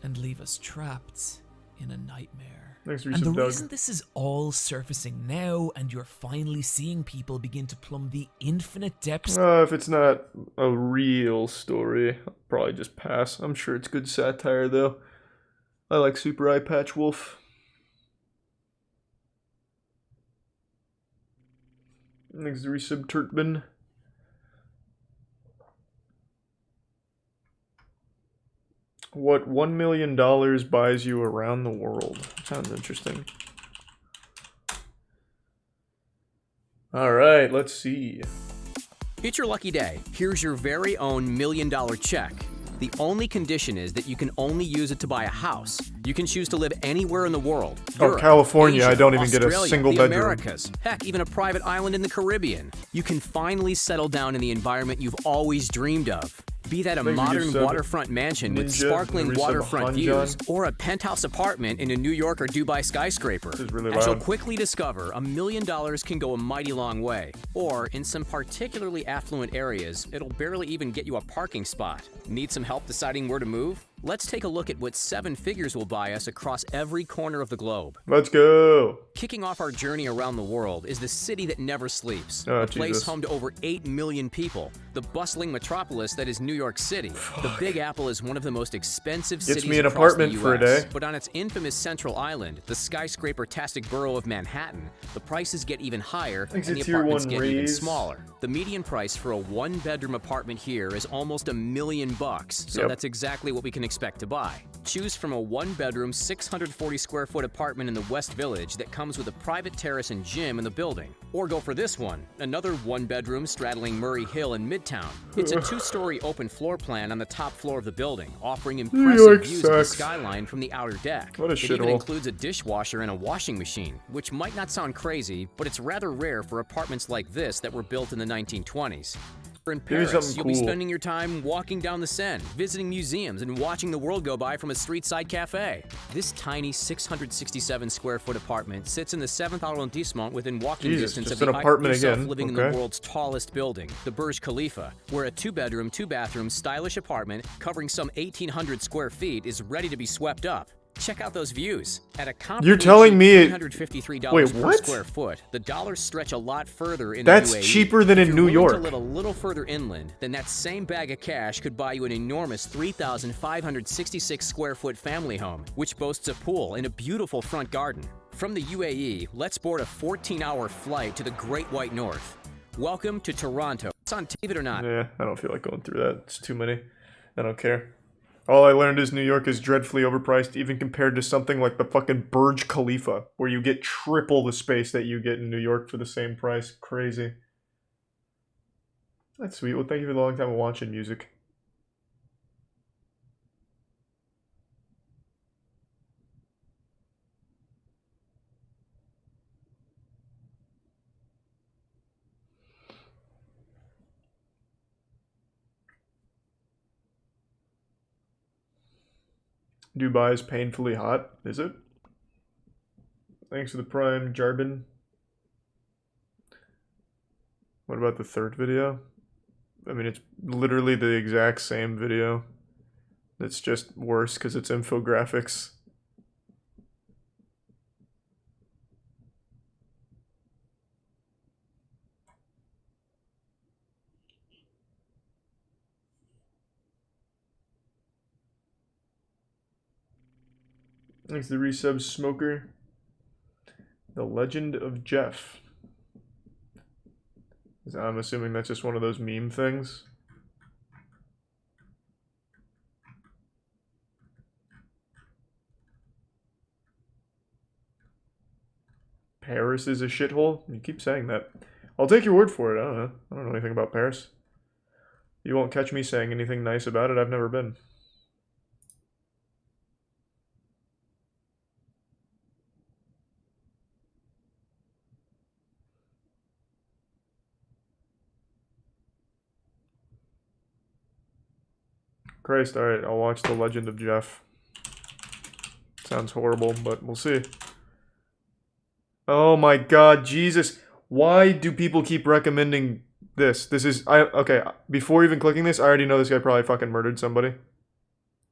and leave us trapped in a nightmare. Thanks, And the Doug. reason this is all surfacing now and you're finally seeing people begin to plumb the infinite depths... If it's not a real story, I'll probably just pass. I'm sure it's good satire, though. I like Super Eye Patch Wolf. Thanks, Resub Turkman. What $1 million buys you around the world? Sounds interesting. Alright, let's see. It's your lucky day. Here's your very own $1 million check. The only condition is that you can only use it to buy a house. You can choose to live anywhere in the world. Oh, California, I don't even get a single the bedroom. Americas, heck, even a private island in the Caribbean. You can finally settle down in the environment you've always dreamed of. Be that a Thank you, modern Resub waterfront mansion with Ninja, sparkling Resub waterfront Hanjan. views, or a penthouse apartment in a New York or Dubai skyscraper. This is really As you'll loud. quickly discover, $1 million can go a mighty long way. Or, in some particularly affluent areas, it'll barely even get you a parking spot. Need some help deciding where to move? Let's take a look at what 7 figures will buy us across every corner of the globe. Let's go. Kicking off our journey around the world is the city that never sleeps. Oh, a place Jesus. home to over 8 million people. The bustling metropolis that is New York City. The Big Apple is one of the most expensive cities me an across apartment the US. for a day. But on its infamous central island, the skyscraper-tastic borough of Manhattan, the prices get even higher Thanks and to the Tier apartments 1 get even raise. smaller. The median price for a 1-bedroom apartment here is almost $1 million, so Yep. that's exactly what we can expect to buy. Choose from a 1-bedroom, 640 square foot apartment in the West Village that comes with a private terrace and gym in the building. Or go for this one, another 1-bedroom straddling Murray Hill in Midtown. It's a 2-story open floor plan on the top floor of the building, offering impressive York views of the sucks. skyline from the outer deck. What a It even shithole. includes a dishwasher and a washing machine, which might not sound crazy, but it's rather rare for apartments like this that were built in the 1920s. In Give me Paris, something you'll be cool. spending your time walking down the Seine, visiting museums, and watching the world go by from a street-side cafe. This tiny 667 square foot apartment sits in the 7th arrondissement within walking Jesus, distance just of an the apartment yourself again, living in okay. the world's tallest building, the Burj Khalifa, where a 2-bedroom, 2-bathroom, stylish apartment covering some 1,800 square feet is ready to be swept up. Check out those views. At a You're telling me it... $353 Wait, per what? square foot, the dollars stretch a lot further in That's the UAE. cheaper than If in you're New willing York. to live a little further inland, then that same bag of cash could buy you an enormous 3,566 square foot family home, which boasts a pool and a beautiful front garden. From the UAE, let's board a 14-hour flight to the Great White North. Welcome to Toronto. It's on TV or not. Yeah, I don't feel like going through that. It's too many. I don't care. All I learned is New York is dreadfully overpriced, even compared to something like the fucking Burj Khalifa, where you get triple the space that you get in New York for the same price. Crazy. That's sweet. Well, thank you for the long time of watching music. Dubai is painfully hot, is it? Thanks for the prime, Jarbin. What about the third video? I mean, it's literally the exact same video. It's just worse because it's infographics. Thanks to the resub Smoker. The Legend of Jeff. I'm assuming that's just one of those meme things. Paris is a shithole? You keep saying that. I'll take your word for it. I don't know. I don't know anything about Paris. You won't catch me saying anything nice about it. I've never been. Christ, alright, I'll watch The Legend of Jeff. Sounds horrible, but we'll see. Oh my god, Jesus. Why do people keep recommending this? This is... okay, before even clicking this, I already know this guy probably fucking murdered somebody.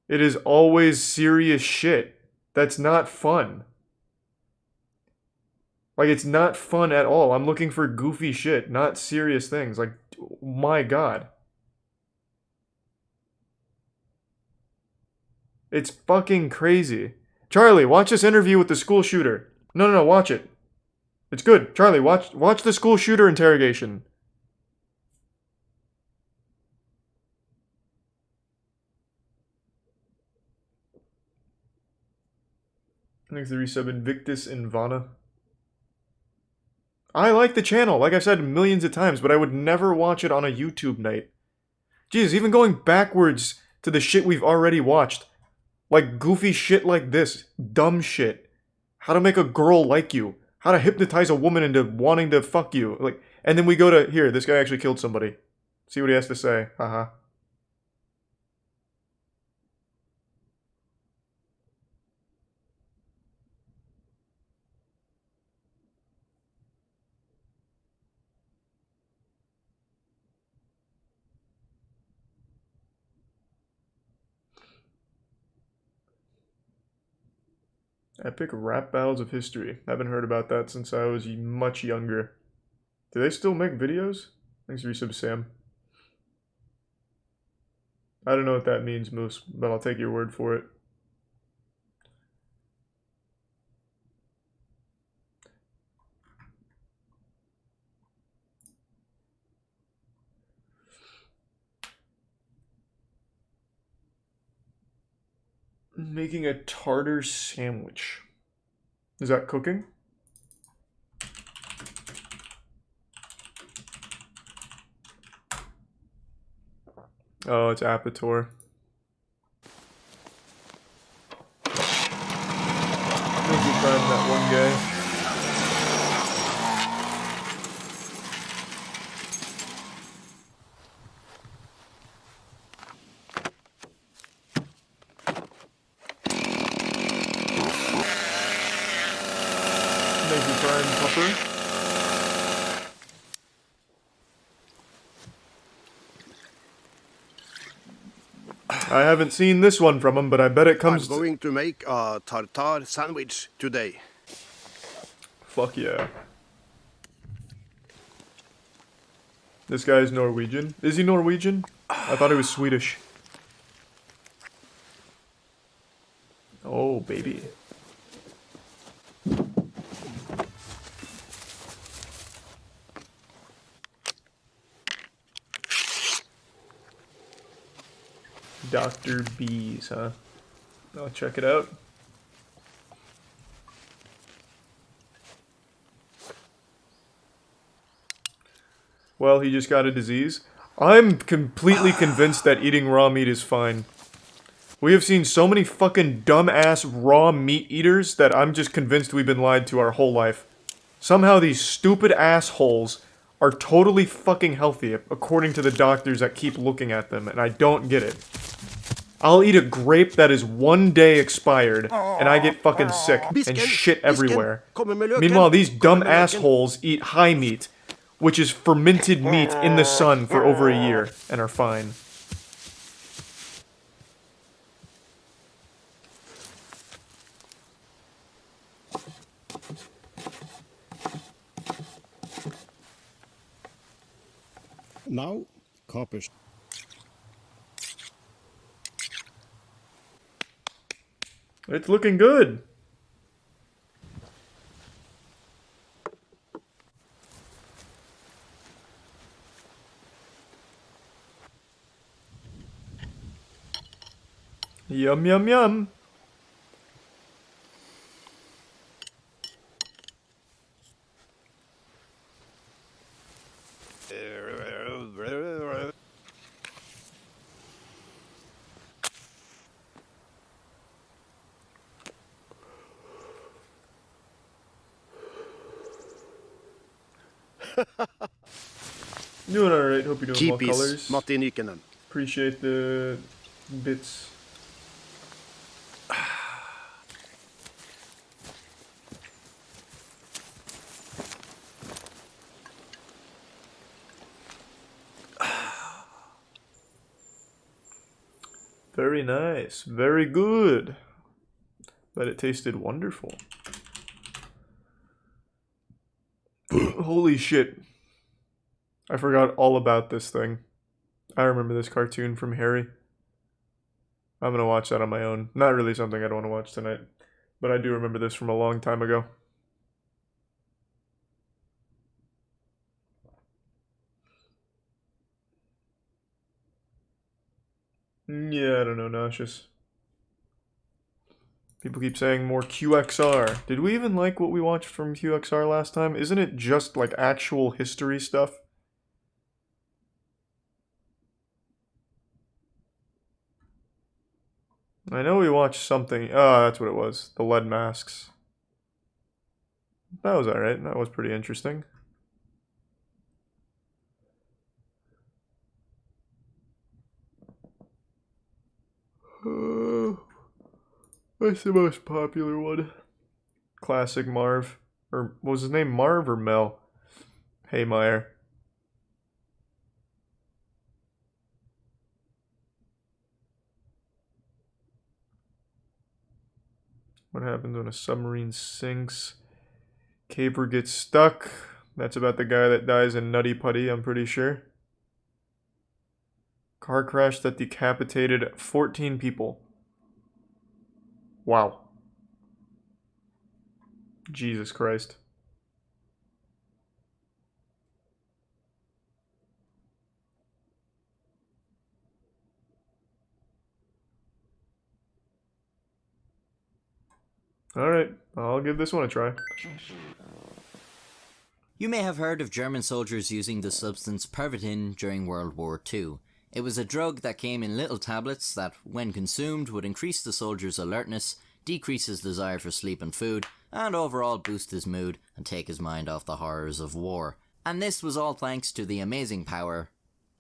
It is always serious shit. That's not fun. Like, it's not fun at all. I'm looking for goofy shit, not serious things. Like, my god. It's fucking crazy. Charlie, watch this interview with the school shooter. No, watch it. It's good. Charlie, watch the school shooter interrogation. Thanks to the resub Invictus Invana. I like the channel, like I've said millions of times, but I would never watch it on a YouTube night. Jesus, even going backwards to the shit we've already watched. Like goofy shit like this. Dumb shit. How to make a girl like you. How to hypnotize a woman into wanting to fuck you. Like, and then we go to, here, this guy actually killed somebody. See what he has to say. Haha. Epic rap battles of history. Haven't heard about that since I was much younger. Do they still make videos? Thanks for resub, Sam. I don't know what that means, Moose, but I'll take your word for it. Making a tartar sandwich. Is that cooking? Oh, it's Apator. Thank you, friend, that one guy. Thank you, friend, Pupper. I haven't seen this one from him, but I bet it comes. I'm going to make a tartare sandwich today. Fuck yeah. This guy's Norwegian. Is he Norwegian? I thought he was Swedish. Oh, baby. Dr. Bees, huh? I'll check it out. Well, he just got a disease. I'm completely convinced that eating raw meat is fine. We have seen so many fucking dumbass raw meat eaters that I'm just convinced we've been lied to our whole life. Somehow these stupid assholes are totally fucking healthy, according to the doctors that keep looking at them, and I don't get it. I'll eat a grape that is 1 day expired, and I get fucking sick and shit everywhere. Meanwhile, these dumb assholes eat high meat, which is fermented meat in the sun for over a year, and are fine. Now, copper. It's looking good. Yum, yum, yum. Doing alright, hope you're doing well, colors. Matti Nykänen. Appreciate the bits. Very nice, very good. But it tasted wonderful. Holy shit. I forgot all about this thing. I remember this cartoon from Harry. I'm gonna watch that on my own. Not really something I'd want to watch tonight. But I do remember this from a long time ago. Yeah, I don't know, nauseous. People keep saying more QXR. Did we even like what we watched from QXR last time? Isn't it just like actual history stuff? I know we watched something. Oh, that's what it was. The lead masks. That was alright. That was pretty interesting. What's the most popular one? Classic Marv. Or what was his name? Marv or Mel? Haymeyer. What happens when a submarine sinks? Caper gets stuck. That's about the guy that dies in Nutty Putty, I'm pretty sure. Car crash that decapitated 14 people. Wow. Jesus Christ. Alright, I'll give this one a try. You may have heard of German soldiers using the substance Pervitin during World War II. It was a drug that came in little tablets that, when consumed, would increase the soldier's alertness, decrease his desire for sleep and food, and overall boost his mood and take his mind off the horrors of war. And this was all thanks to the amazing power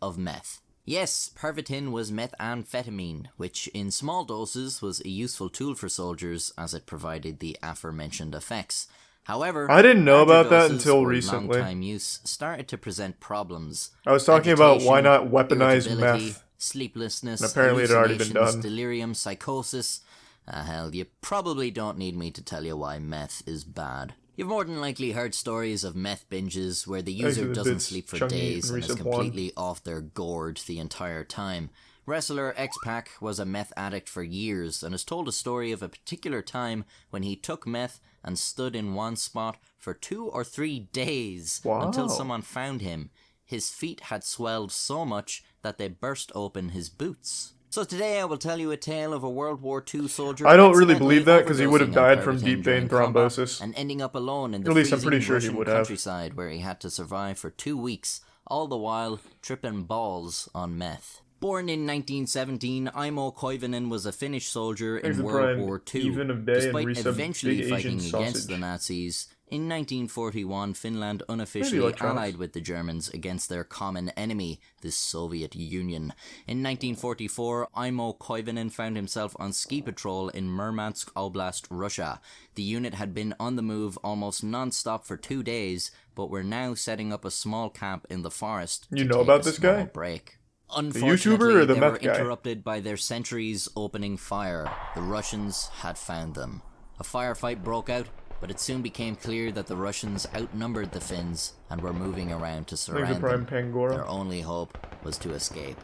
of meth. Yes, Pervitin was methamphetamine, which in small doses was a useful tool for soldiers as it provided the aforementioned effects. However, I didn't know about that doses until or recently. long-time use started to present problems. I was talking about why Agitation, not weaponize irritability, meth. Sleeplessness, And apparently it had already been hallucinations, done. delirium, psychosis. Hell, you probably don't need me to tell you why meth is bad. You've more than likely heard stories of meth binges where the Thanks for user the doesn't bits, sleep for Chungy days and and is Resub One. completely off their gourd the entire time. Wrestler X-Pac was a meth addict for years and has told a story of a particular time when he took meth and stood in one spot for 2 or 3 days until Wow. someone found him. His feet had swelled so much that they burst open his boots. So today I will tell you a tale of a World War II soldier. I don't really accidentally believe that because he would have overdosing on died from Pervitin deep during vein combat thrombosis. and ending up alone in the At least I'm freezing pretty sure he Russian would have. countryside where he had to survive for 2 weeks, all the while tripping balls on meth. Born in 1917, Aimo Koivunen was a Finnish soldier Thanks in to World Prime, War II. Even of Day and Despite Resub eventually Big fighting Asian against Sausage. the Nazis, in 1941 Finland Maybe unofficially electronics. allied with the Germans against their common enemy, the Soviet Union. In 1944, Aimo Koivunen found himself on ski patrol in Murmansk Oblast, Russia. The unit had been on the move almost non-stop for 2 days, but were now setting up a small camp in the forest You to know take about a this small guy? break. YouTuber Unfortunately, or the they were meth guy? interrupted by their sentries opening fire. The Russians had found them. A firefight broke out, but it soon became clear that the Russians outnumbered the Finns and were moving around to surround Prime them. Pangora. Their only hope was to escape.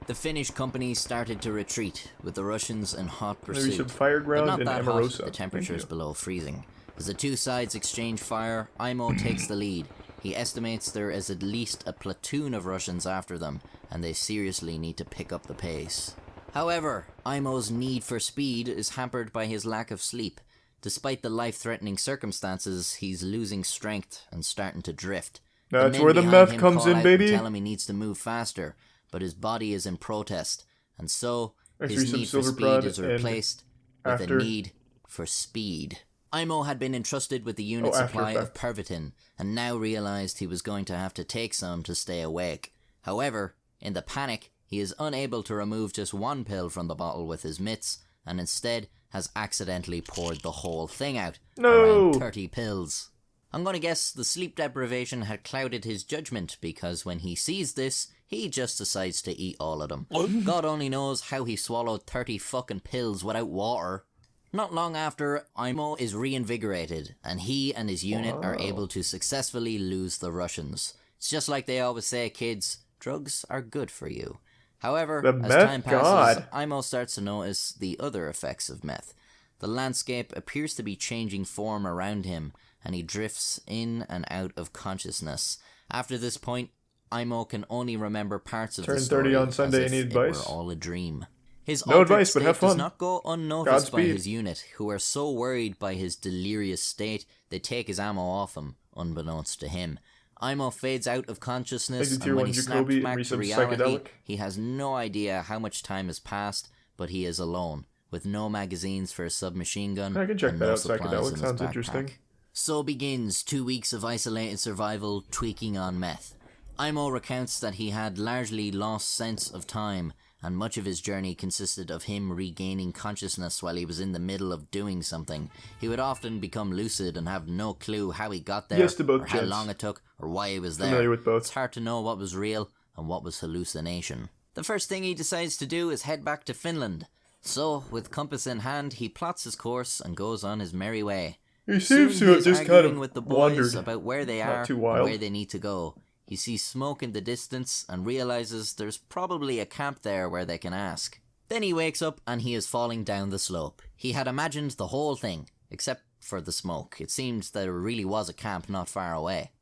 The Finnish company started to retreat, with the Russians in hot Maybe pursuit. some Fireground but not and that Amorosa. hot, the temperatures Thank you. below freezing. As the two sides exchange fire, Aimo takes the lead. He estimates there is at least a platoon of Russians after them, and they seriously need to pick up the pace. However, Aimo's need for speed is hampered by his lack of sleep. Despite the life-threatening circumstances, he's losing strength and starting to drift. That's men where the behind meth him comes call in, out baby. and tell him he needs to move faster, but his body is in protest, and so Thanks his for need for Silver speed Prod is and replaced with after. a need for speed. Aimo had been entrusted with the unit After supply of Effect. Pervitin, and now realized he was going to have to take some to stay awake. However, in the panic, he is unable to remove just one pill from the bottle with his mitts, and instead has accidentally poured the whole thing out. No! Around 30 pills. I'm gonna guess the sleep deprivation had clouded his judgment, because when he sees this, he just decides to eat all of them. God only knows how he swallowed 30 fucking pills without water. Not long after, Aimo is reinvigorated, and he and his unit are Wow. able to successfully lose the Russians. It's just like they always say, kids, drugs are good for you. However, The as meth time passes, god. Aimo starts to notice the other effects of meth. The landscape appears to be changing form around him, and he drifts in and out of consciousness. After this point, Aimo can only remember parts of Turn the 30 story on Sunday, as any if advice? it were all a dream. His No altered advice, but state have does fun. not go unnoticed by Godspeed. his unit, who are so worried by his delirious state, they take his ammo off him, unbeknownst to him. Aimo fades out of consciousness, Thank you, and when Tier 1 he Jacoby, snaps and back to Resub reality, Psychedelic. he has no idea how much time has passed, but he is alone, with no magazines for a submachine gun, I can check and that no out, supplies Psychedelic. in his Sounds backpack. interesting. So begins 2 weeks of isolated survival, tweaking on meth. Aimo recounts that he had largely lost sense of time, and much of his journey consisted of him regaining consciousness while he was in the middle of doing something. He would often become lucid and have no clue how he got there, Yes to both or how gents. long it took, or why he was there. Familiar with both. It's hard to know what was real and what was hallucination. The first thing he decides to do is head back to Finland. So, with compass in hand, he plots his course and goes on his merry way. He Soon seems to have is just kind arguing of with the boys wandered. about where they Not are too and wild. where they need to go. He sees smoke in the distance and realizes there's probably a camp there where they can ask. Then he wakes up and he is falling down the slope. He had imagined the whole thing, except for the smoke. It seemed that there really was a camp not far away.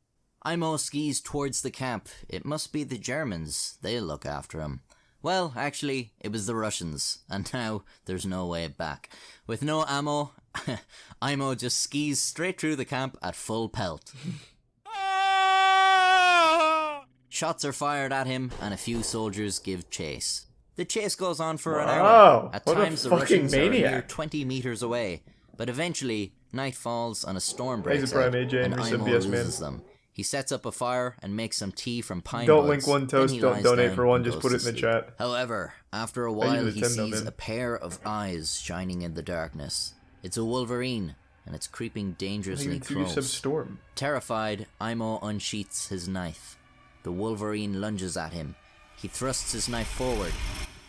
Aimo skis towards the camp. It must be the Germans. They'll look after him. Well, actually, it was the Russians, and now there's no way back. With no ammo, Aimo just skis straight through the camp at full pelt. Shots are fired at him, and a few soldiers give chase. The chase goes on for an hour. Wow, At what a times, the fucking Russians are a mere maniac. 20 meters away, but eventually, night falls and a storm He's a breaks Prime out, AJ and and Resub Aimo BS man. loses them. He sets up a fire and makes some tea from pine Don't buds. link one then toast, he don't lies donate down for one, and just goes put to it in the sleep. chat. However, after a I while, usually he tend to, sees man. a pair of eyes shining in the darkness. It's a wolverine, and it's creeping dangerously Maybe to use some close. storm. Terrified, Aimo unsheaths his knife. The wolverine lunges at him. He thrusts his knife forward.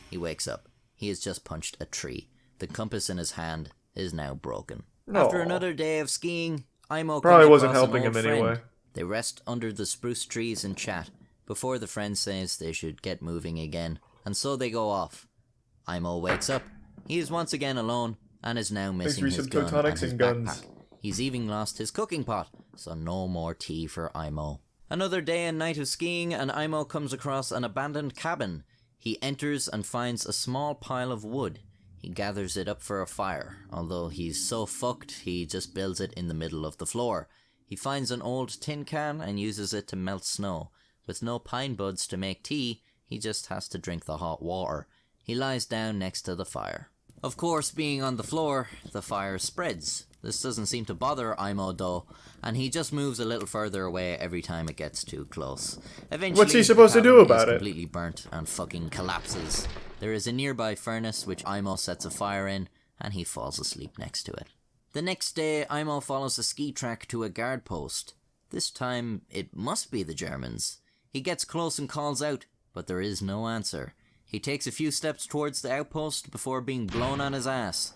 He wakes up. He has just punched a tree. The compass in his hand is now broken. After another day of skiing, Imo probably comes wasn't across helping an old him friend. anyway. They rest under the spruce trees and chat before the friend says they should get moving again, and so they go off. Imo wakes up. He is once again alone and is now missing his gun and his backpack. He's even lost his cooking pot, so no more tea for Imo. Another day and night of skiing, and Imo comes across an abandoned cabin. He enters and finds a small pile of wood. He gathers it up for a fire, although he's so fucked he just builds it in the middle of the floor. He finds an old tin can and uses it to melt snow. With no pine buds to make tea, he just has to drink the hot water. He lies down next to the fire. Of course, being on the floor, the fire spreads. This doesn't seem to bother Imo though, and he just moves a little further away every time it gets too close. Eventually, what's he supposed to do about it? it? Completely burnt and fucking collapses. There is a nearby furnace which Imo sets a fire in, and he falls asleep next to it. The next day, Imo follows a ski track to a guard post. This time, it must be the Germans. He gets close and calls out, but there is no answer. He takes a few steps towards the outpost before being blown on his ass.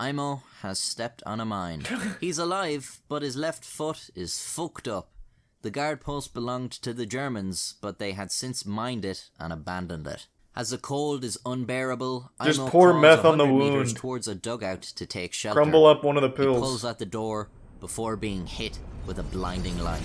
Imo has stepped on a mine. He's alive, but his left foot is fucked up. The guard post belonged to the Germans, but they had since mined it and abandoned it. As the cold is unbearable, Just Imo pour crawls meth on the 100 meters wound. towards a dugout to take shelter. Crumble up one of the pills. He pulls at the door before being hit with a blinding light.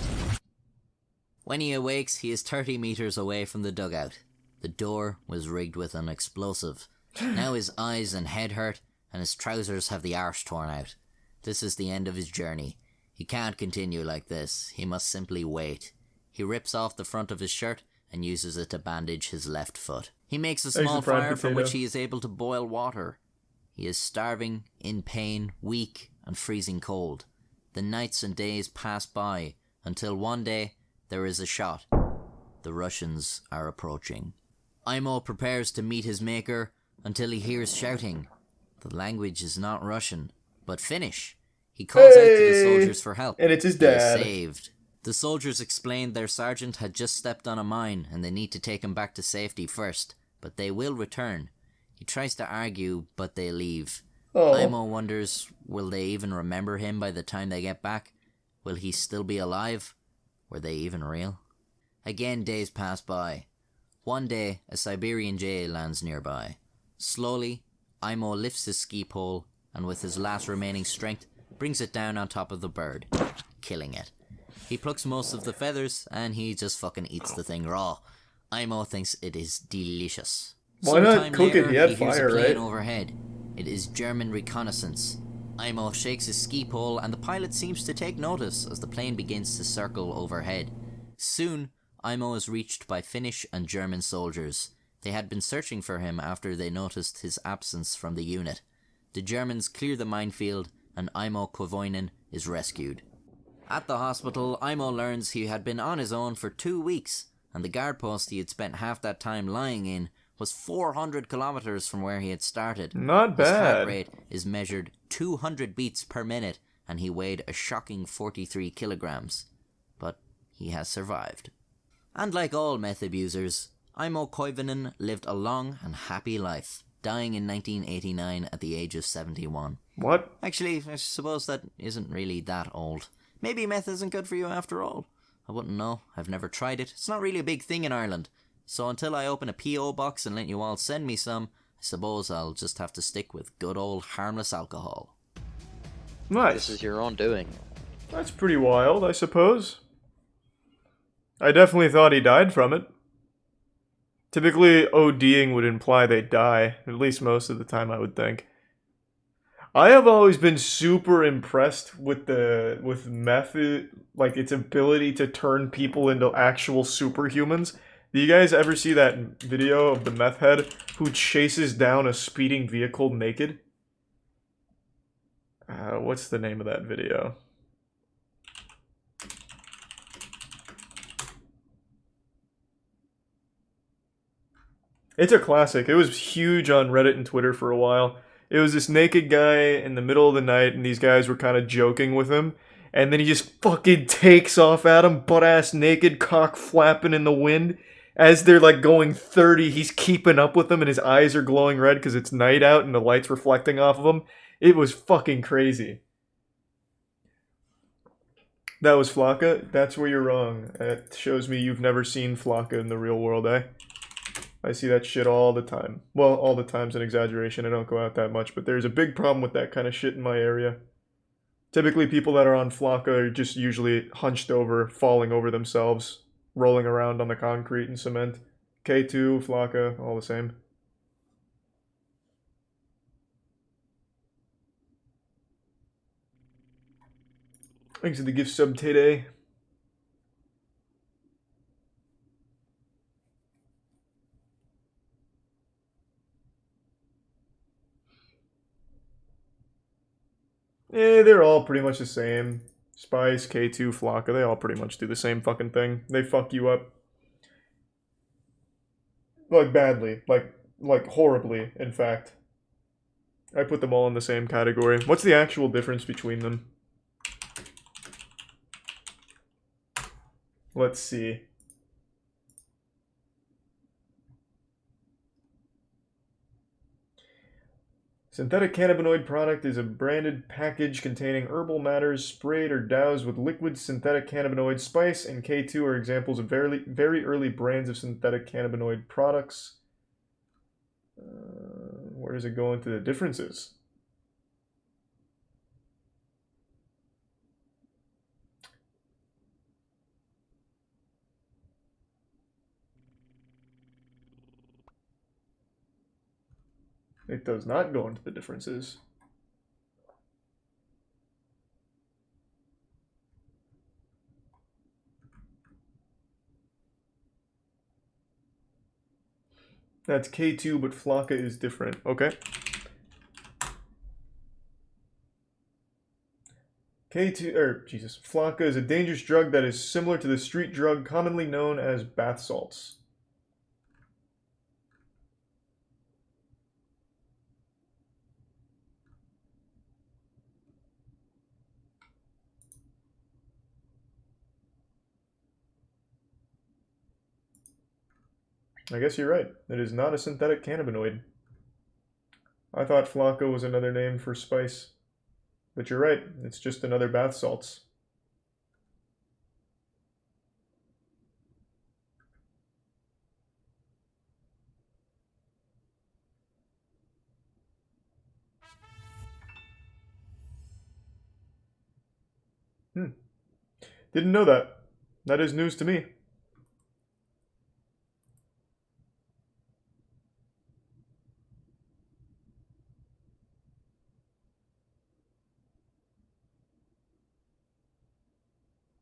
When he awakes, he is 30 meters away from the dugout. The door was rigged with an explosive. Now his eyes and head hurt, and his trousers have the arse torn out. This is the end of his journey. He can't continue like this. He must simply wait. He rips off the front of his shirt and uses it to bandage his left foot. He makes a small fire from which he is able to boil water. He is starving, in pain, weak, and freezing cold. The nights and days pass by until one day there is a shot. The Russians are approaching. Imo prepares to meet his maker until he hears shouting. The language is not Russian, but Finnish. He calls out to the soldiers for help. And it's his He is dad. saved. The soldiers explained their sergeant had just stepped on a mine and they need to take him back to safety first, but they will return. He tries to argue, but they leave. Oh. Imo wonders, will they even remember him by the time they get back? Will he still be alive? Were they even real? Again, days pass by. One day, a Siberian jay lands nearby. Slowly, Imo lifts his ski pole and with his last remaining strength, brings it down on top of the bird, killing it. He plucks most of the feathers and he just fucking eats the thing raw. Imo thinks it is delicious. Why not Sometime cook it? later, He had he hears fire, a plane right? overhead. It is German reconnaissance. Imo shakes his ski pole and the pilot seems to take notice as the plane begins to circle overhead. Soon, Imo is reached by Finnish and German soldiers. They had been searching for him after they noticed his absence from the unit. The Germans clear the minefield and Imo Koivunen is rescued. At the hospital, Imo learns he had been on his own for 2 weeks, and the guard post he had spent half that time lying in was 400 kilometers from where he had started. Not His heart bad. rate is measured 200 beats per minute, and he weighed a shocking 43 kilograms. But he has survived. And like all meth abusers, Imo Koivunen lived a long and happy life, dying in 1989 at the age of 71. What? Actually, I suppose that isn't really that old. Maybe meth isn't good for you after all. I wouldn't know. I've never tried it. It's not really a big thing in Ireland. So until I open a P.O. box and let you all send me some, I suppose I'll just have to stick with good old harmless alcohol. Nice. This is your own doing. That's pretty wild, I suppose. I definitely thought he died from it. Typically, ODing would imply they die, at least most of the time, I would think. I have always been super impressed with meth, like its ability to turn people into actual superhumans. Do you guys ever see that video of the meth head who chases down a speeding vehicle naked? What's the name of that video? It's a classic. It was huge on Reddit and Twitter for a while. It was this naked guy in the middle of the night, and these guys were kind of joking with him. And then he just fucking takes off at him, butt-ass naked, cock flapping in the wind. As they're like going 30, he's keeping up with them and his eyes are glowing red because it's night out and the light's reflecting off of him. It was fucking crazy. That was Flocka? That's where you're wrong. It shows me you've never seen Flocka in the real world, eh? I see that shit all the time. Well, all the time's an exaggeration. I don't go out that much, but there's a big problem with that kind of shit in my area. Typically, people that are on Flocka are just usually hunched over, falling over themselves, rolling around on the concrete and cement. K2, Flocka, all the same. Thanks for the gift sub, Tay. They're all pretty much the same. Spice, K2, Flocka, they all pretty much do the same fucking thing. They fuck you up. Like, badly. Like horribly, in fact. I put them all in the same category. What's the actual difference between them? Let's see. Synthetic cannabinoid product is a branded package containing herbal matters sprayed or doused with liquid synthetic cannabinoid. Spice and K2 are examples of very early brands of synthetic cannabinoid products. Where does it go into the differences? It does not go into the differences. That's K2, but Flocka is different. Okay. Flocka is a dangerous drug that is similar to the street drug commonly known as bath salts. I guess you're right. It is not a synthetic cannabinoid. I thought Flocka was another name for spice. But you're right. It's just another bath salts. Didn't know that. That is news to me.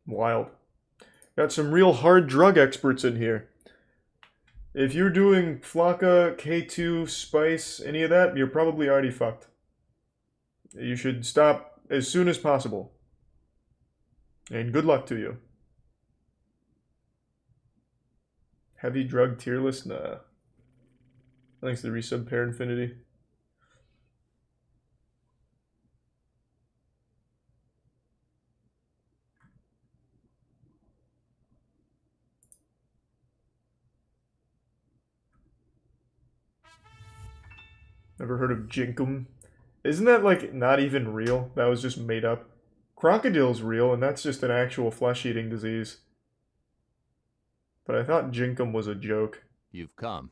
Wild. Got some real hard drug experts in here. If you're doing Flocka, K2, Spice, any of that, you're probably already fucked. You should stop as soon as possible. And good luck to you. Heavy drug tier list? Nah. Thanks to the resub pair infinity. Never heard of Jinkum? Isn't that like not even real? That was just made up. Crocodile's real, and that's just an actual flesh-eating disease. But I thought Jinkum was a joke. You've come.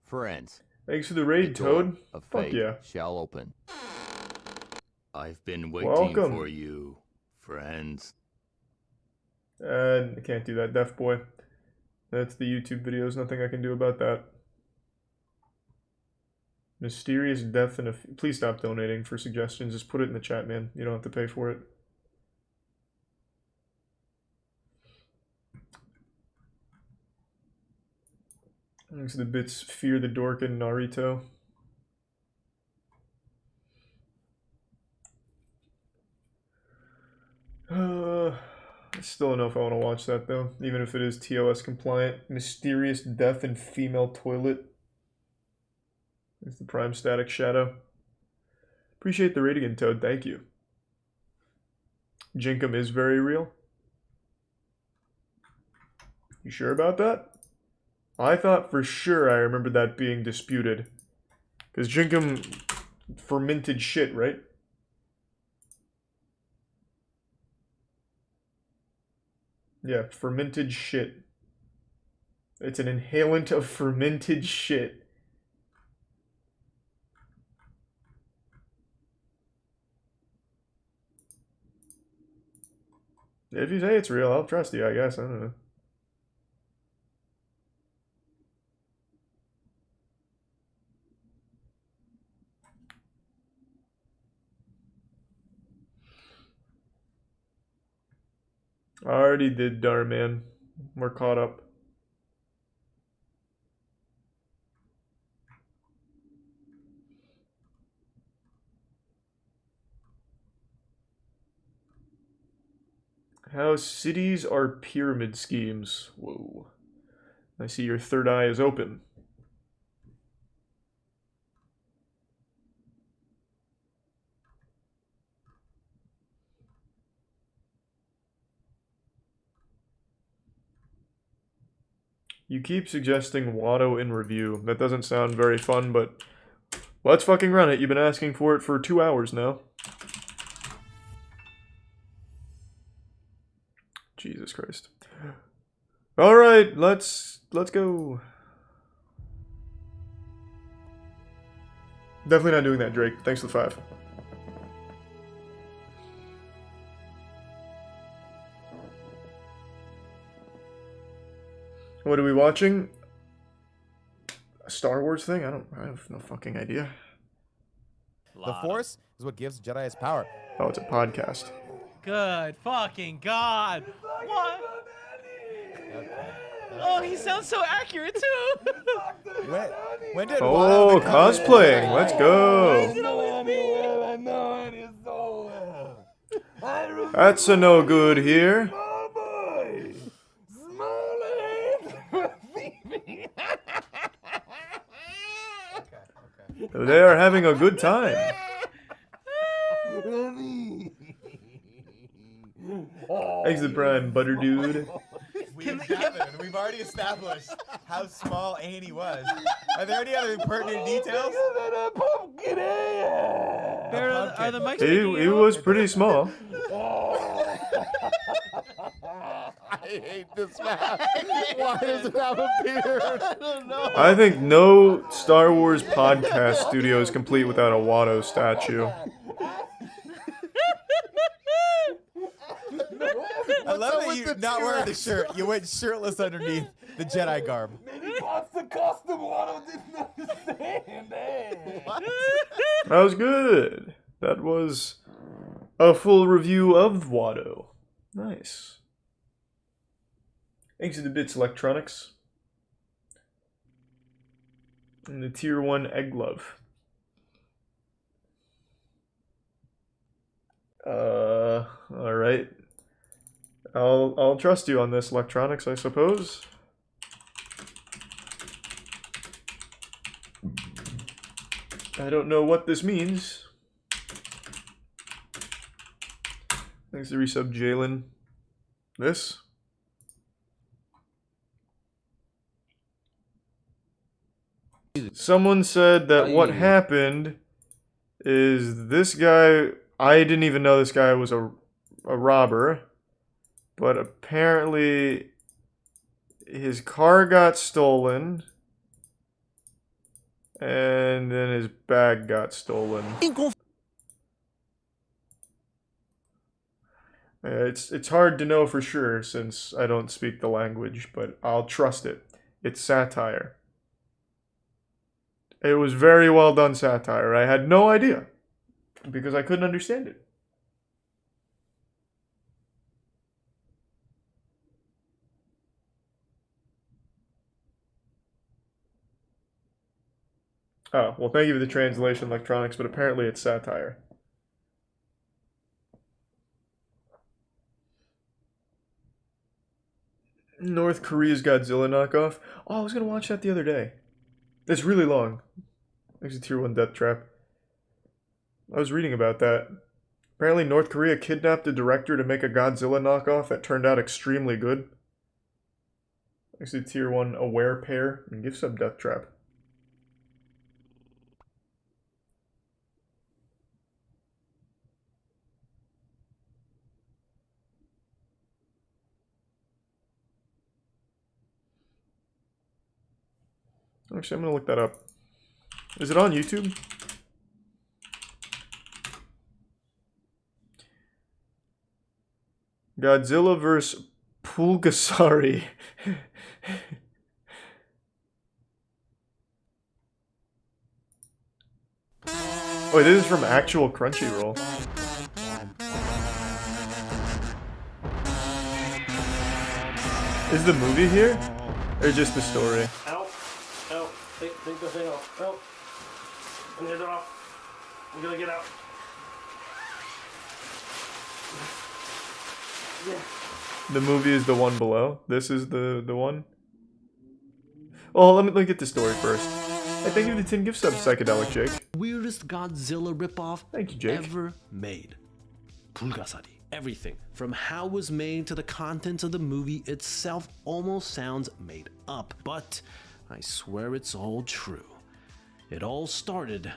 Friends. Thanks for the raid, Toad. Fuck yeah. Shall open. I've been waiting Welcome. for you, friends. I can't do that, Deaf Boy. That's the YouTube videos. Nothing I can do about that. Mysterious death in a... Please stop donating for suggestions. Just put it in the chat, man. You don't have to pay for it. Thanks to the bits Fear the Dork and Naruto. I still don't know if I want to watch that though, even if it is TOS compliant. Mysterious death in female toilet. It's the prime static shadow. Appreciate the raid again, Toad. Thank you. Jinkum is very real. You sure about that? I thought for sure I remembered that being disputed. Because Jinkum fermented shit, right? Yeah, fermented shit. It's an inhalant of fermented shit. If you say it's real, I'll trust you, I guess. I don't know. I already did Darman. We're caught up. How cities are pyramid schemes. Whoa. I see your third eye is open. You keep suggesting Watto in review. That doesn't sound very fun, but let's fucking run it. You've been asking for it for 2 hours now. Jesus Christ. Alright, let's go. Definitely not doing that, Drake. Thanks for the 5. What are we watching? A Star Wars thing? I have no fucking idea. The Force is what gives Jedi his power. Oh, it's a podcast. Good fucking God. What? Oh, he sounds so accurate too. When did Oh, cosplaying. Let's go. That's a no good here. They are having a good time. Exit Prime, butter dude. We've already established how small Annie was. Are there any other pertinent details? Are the mics He was pretty small. I hate this map. Why does it have a beard? I don't know. I think no Star Wars podcast studio is complete without a Watto statue. I love that you're not wearing the shirt. You went shirtless underneath the Jedi garb. Maybe that's the custom one I didn't understand. What? That was good. That was a full review of Watto. Nice. Thanks to the Bits Electronics. And the Tier 1 Egg Glove. Alright. I'll trust you on this, Electronics, I suppose. I don't know what this means. Thanks to resub Jalen. This? Someone said that what happened is this guy, I didn't even know this guy was a robber, but apparently his car got stolen and then his bag got stolen. It's hard to know for sure since I don't speak the language, but I'll trust it. It's satire. It was very well done satire. I had no idea because I couldn't understand it. Oh, well, thank you for the translation, Electronics, but apparently it's satire. North Korea's Godzilla knockoff. Oh, I was going to watch that the other day. It's really long. It's a Tier 1 death trap. I was reading about that. Apparently North Korea kidnapped a director to make a Godzilla knockoff that turned out extremely good. Next to tier 1 aware pair and gift sub death trap. Actually, I'm gonna look that up. Is it on YouTube? Godzilla vs. Pulgasari. Oh, this is from actual Crunchyroll. Is the movie here? Or just the story? Help! Help! Take the thing off. Help! I'm gonna get it off. I'm gonna get out. Yeah. The movie is the one below. This is the one. Oh, let me get the story first. Hey, thank you for the 10 gift subs, Psychedelic Jake. Weirdest Godzilla ripoff Thank you, Jake. ever made. Pulgasari. Everything, from how it was made to the contents of the movie itself, almost sounds made up. But I swear it's all true. It all started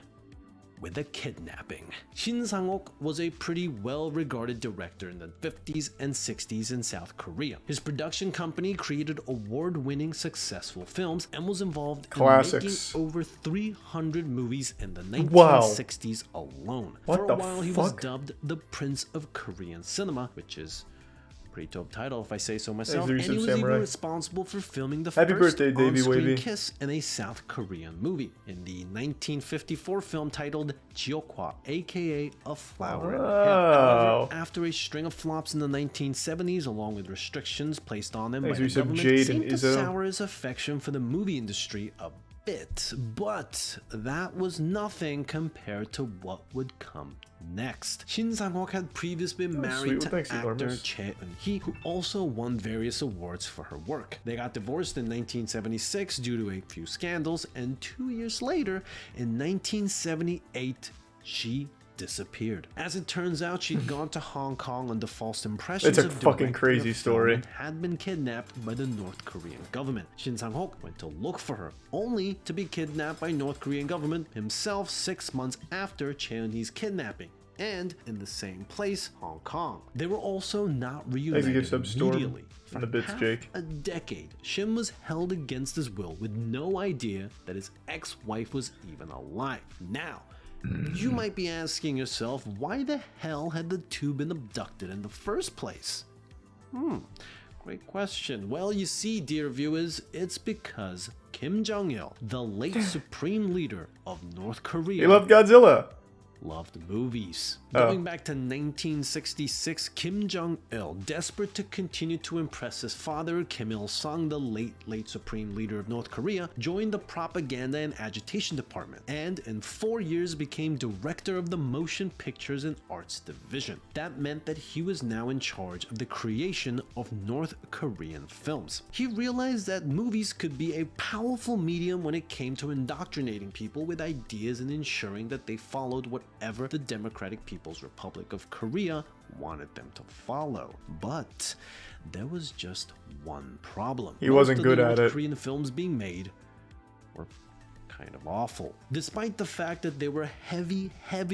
with a kidnapping. Shin Sang-ok was a pretty well-regarded director in the 50s and 60s in South Korea. His production company created award-winning successful films and was involved in making over 300 movies in the 1960s alone. For a while he was dubbed the Prince of Korean Cinema, which is a pretty dope title if I say so myself, and he was even responsible for filming the first on-screen kiss in a South Korean movie, in the 1954 film titled Jiokwa, aka A Flower in Hell. However, after a string of flops in the 1970s, along with restrictions placed on them by the government, seemed to sour his affection for the movie industry a bit, but that was nothing compared to what would come next. Shin Sang-ok had previously been married to actor Chae Eun-hee, who also won various awards for her work. They got divorced in 1976 due to a few scandals, and 2 years later, in 1978, she disappeared. As it turns out, she'd gone to Hong Kong under false impressions it's a fucking crazy story. And had been kidnapped by the North Korean government. Shin Sang-ok went to look for her, only to be kidnapped by North Korean government himself 6 months after Chae Eun-hee's kidnapping, and in the same place, Hong Kong. They were also not reunited immediately. For half a decade, Shin was held against his will with no idea that his ex-wife was even alive. Now, you might be asking yourself, why the hell had the two been abducted in the first place? Great question. Well, you see, dear viewers, it's because Kim Jong-il, the late supreme leader of North Korea, he loved Godzilla. Loved movies. Going back to 1966, Kim Jong-il, desperate to continue to impress his father, Kim Il-sung, the late supreme leader of North Korea, joined the propaganda and agitation department, and in 4 years became director of the motion pictures and arts division. That meant that he was now in charge of the creation of North Korean films. He realized that movies could be a powerful medium when it came to indoctrinating people with ideas and ensuring that they followed whatever the Democratic People's Republic of Korea wanted them to follow. But there was just one problem. He wasn't good at it. North Korean films being made were kind of awful. Despite the fact that there were heavy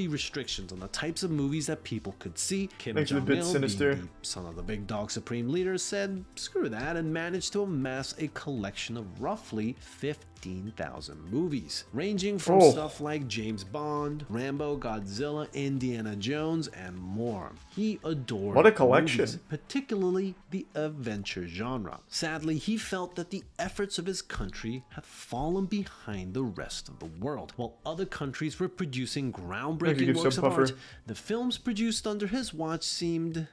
restrictions on the types of movies that people could see, Kim Jong-il, being the son of the big dog supreme leader, said screw that and managed to amass a collection of roughly 15,000 movies, ranging from stuff like James Bond, Rambo, Godzilla, Indiana Jones, and more. He adored what a collection, movies, particularly the adventure genre. Sadly, he felt that the efforts of his country had fallen behind the rest of the world. While other countries were producing groundbreaking works of art, the films produced under his watch seemed,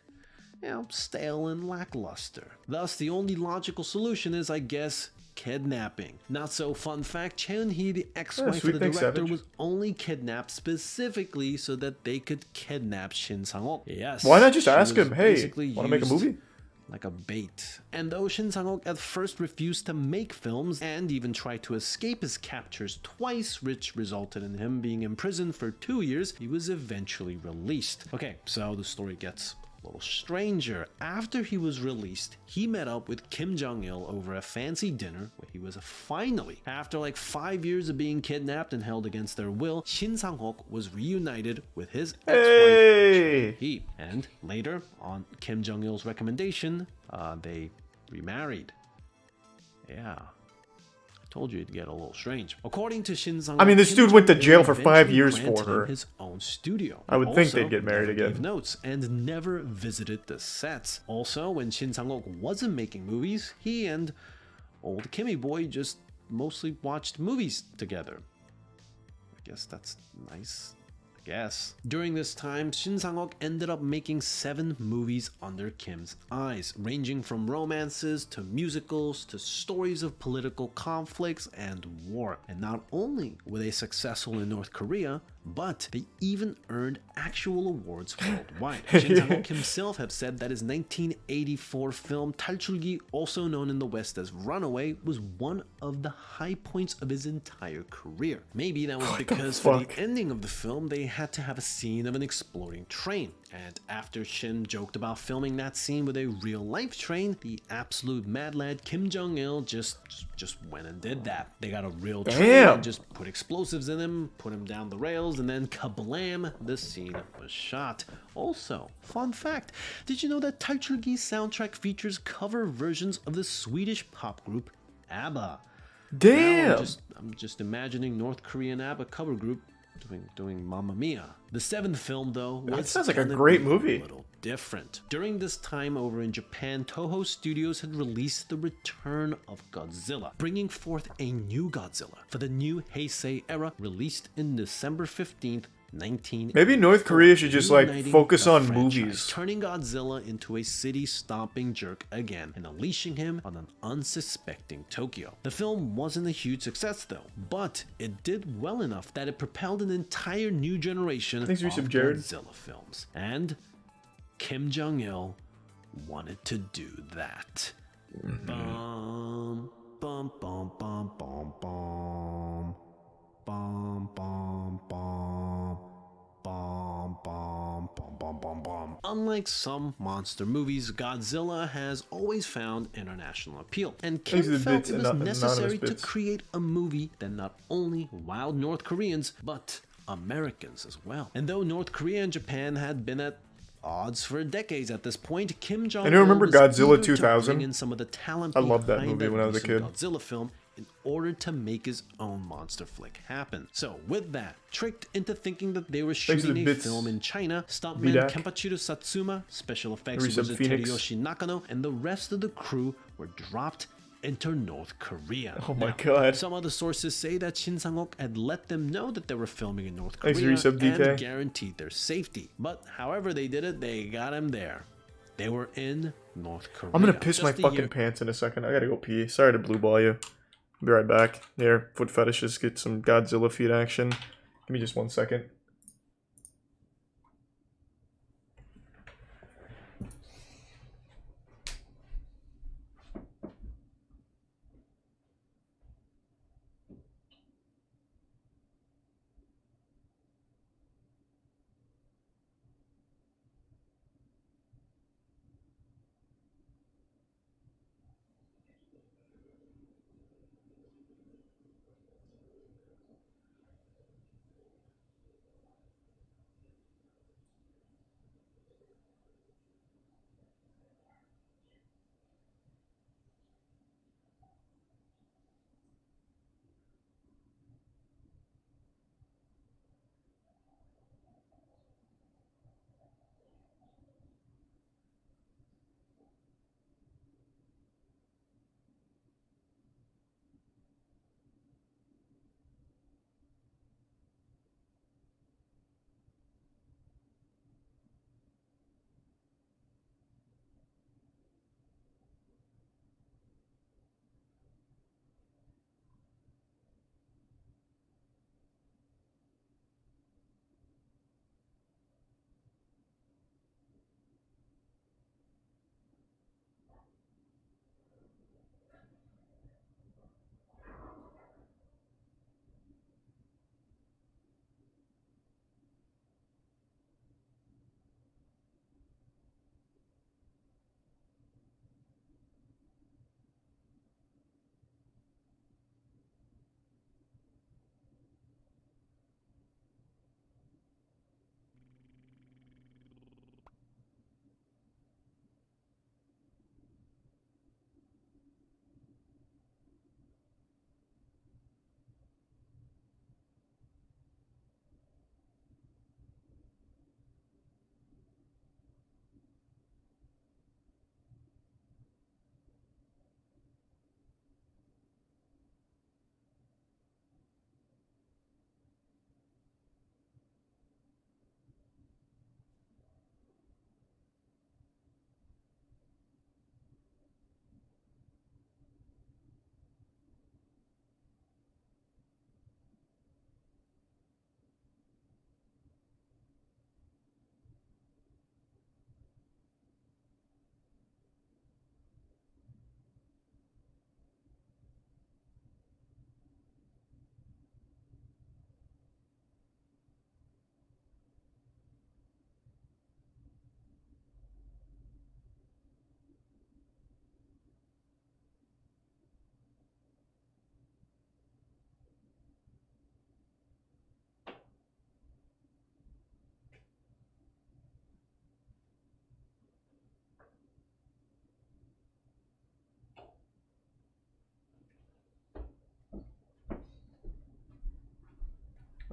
stale and lackluster. Thus, the only logical solution is, I guess, kidnapping. Not so fun fact, Chae Eun-hee, the ex-wife of the director, was only kidnapped specifically so that they could kidnap Shin Sang-ok. Yes. Why not just ask him, hey, want to make a movie? Like a bait. And though Shin Sang-ok at first refused to make films and even tried to escape his captures twice, which resulted in him being imprisoned for 2 years, he was eventually released. Okay, so the story gets little stranger. After he was released, he met up with Kim Jong-il over a fancy dinner where he was finally, after like 5 years of being kidnapped and held against their will, Shin Sang-ok was reunited with his ex-wife, Hee. And later, on Kim Jong-il's recommendation, they remarried. Yeah. Told you it'd get a little strange. According to Shin Sang-ok, I mean, this Kim dude went to Jong-il jail for 5 eventually years granted for her. him his own studio. I would He think also they'd get married never again. gave notes and never visited the sets. Also, when Shin Sang-ok wasn't making movies, he and old Kimmy boy just mostly watched movies together. I guess that's nice. Guess. During this time, Shin Sang-ok ended up making 7 movies under Kim's eyes, ranging from romances to musicals to stories of political conflicts and war. And not only were they successful in North Korea, but they even earned actual awards worldwide. Shin Sang-ok himself have said that his 1984 film 탈출기, also known in the West as Runaway, was one of the high points of his entire career. Maybe that was because for the ending of the film, they had to have a scene of an exploding train. And after Shin joked about filming that scene with a real-life train, the absolute mad lad Kim Jong-il just went and did that. They got a real train and just put explosives in him, put him down the rails, and then kablam, the scene was shot. Also, fun fact, did you know that 탈출기's soundtrack features cover versions of the Swedish pop group ABBA? Damn! Now I'm just imagining North Korean ABBA cover group doing Mamma Mia. The 7th film, though, That was sounds like a gonna great be movie. A little different. During this time over in Japan, Toho Studios had released The Return of Godzilla, bringing forth a new Godzilla for the new Heisei era, released in December 15th, 1984. Maybe North Korea should just like reuniting focus the on franchise, movies. turning Godzilla into a city-stomping jerk again and unleashing him on an unsuspecting Tokyo. The film wasn't a huge success though, but it did well enough that it propelled an entire new generation of Godzilla films. And Kim Jong-il wanted to do that. Bum, bum, bum, bum, bum, bum. Bum, bum, bum. Bum, bum, bum, bum, bum, bum. Unlike some monster movies, Godzilla has always found international appeal, and Kim felt it was necessary to create a movie that not only wowed North Koreans, but Americans as well. And though North Korea and Japan had been at odds for decades at this point, Kim Jong-il And you remember was Godzilla eager to 2000? bring in some of the talent I loved that behind movie when I was a recent kid. Godzilla film in order to make his own monster flick happen. So with that, tricked into thinking that they were shooting a film in China, stuntman Vidak. Kenpachiro Satsuma, special effects Resub wizard Phoenix. Teruyoshi Nakano, and the rest of the crew were dropped into North Korea. Oh my Now, God. some other sources say that Shin Sang-ok had let them know that they were filming in North Thanks, Korea Resub DK. and guaranteed their safety. But however they did it, they got him there. They were in North Korea. I'm gonna piss my Just a fucking year- pants in a second. I gotta go pee. Sorry to blue ball you. Be right back. Here, foot fetishes, get some Godzilla feet action. Give me just 1 second.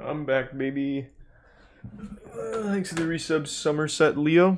I'm back, baby. Thanks to the resub Somerset Leo.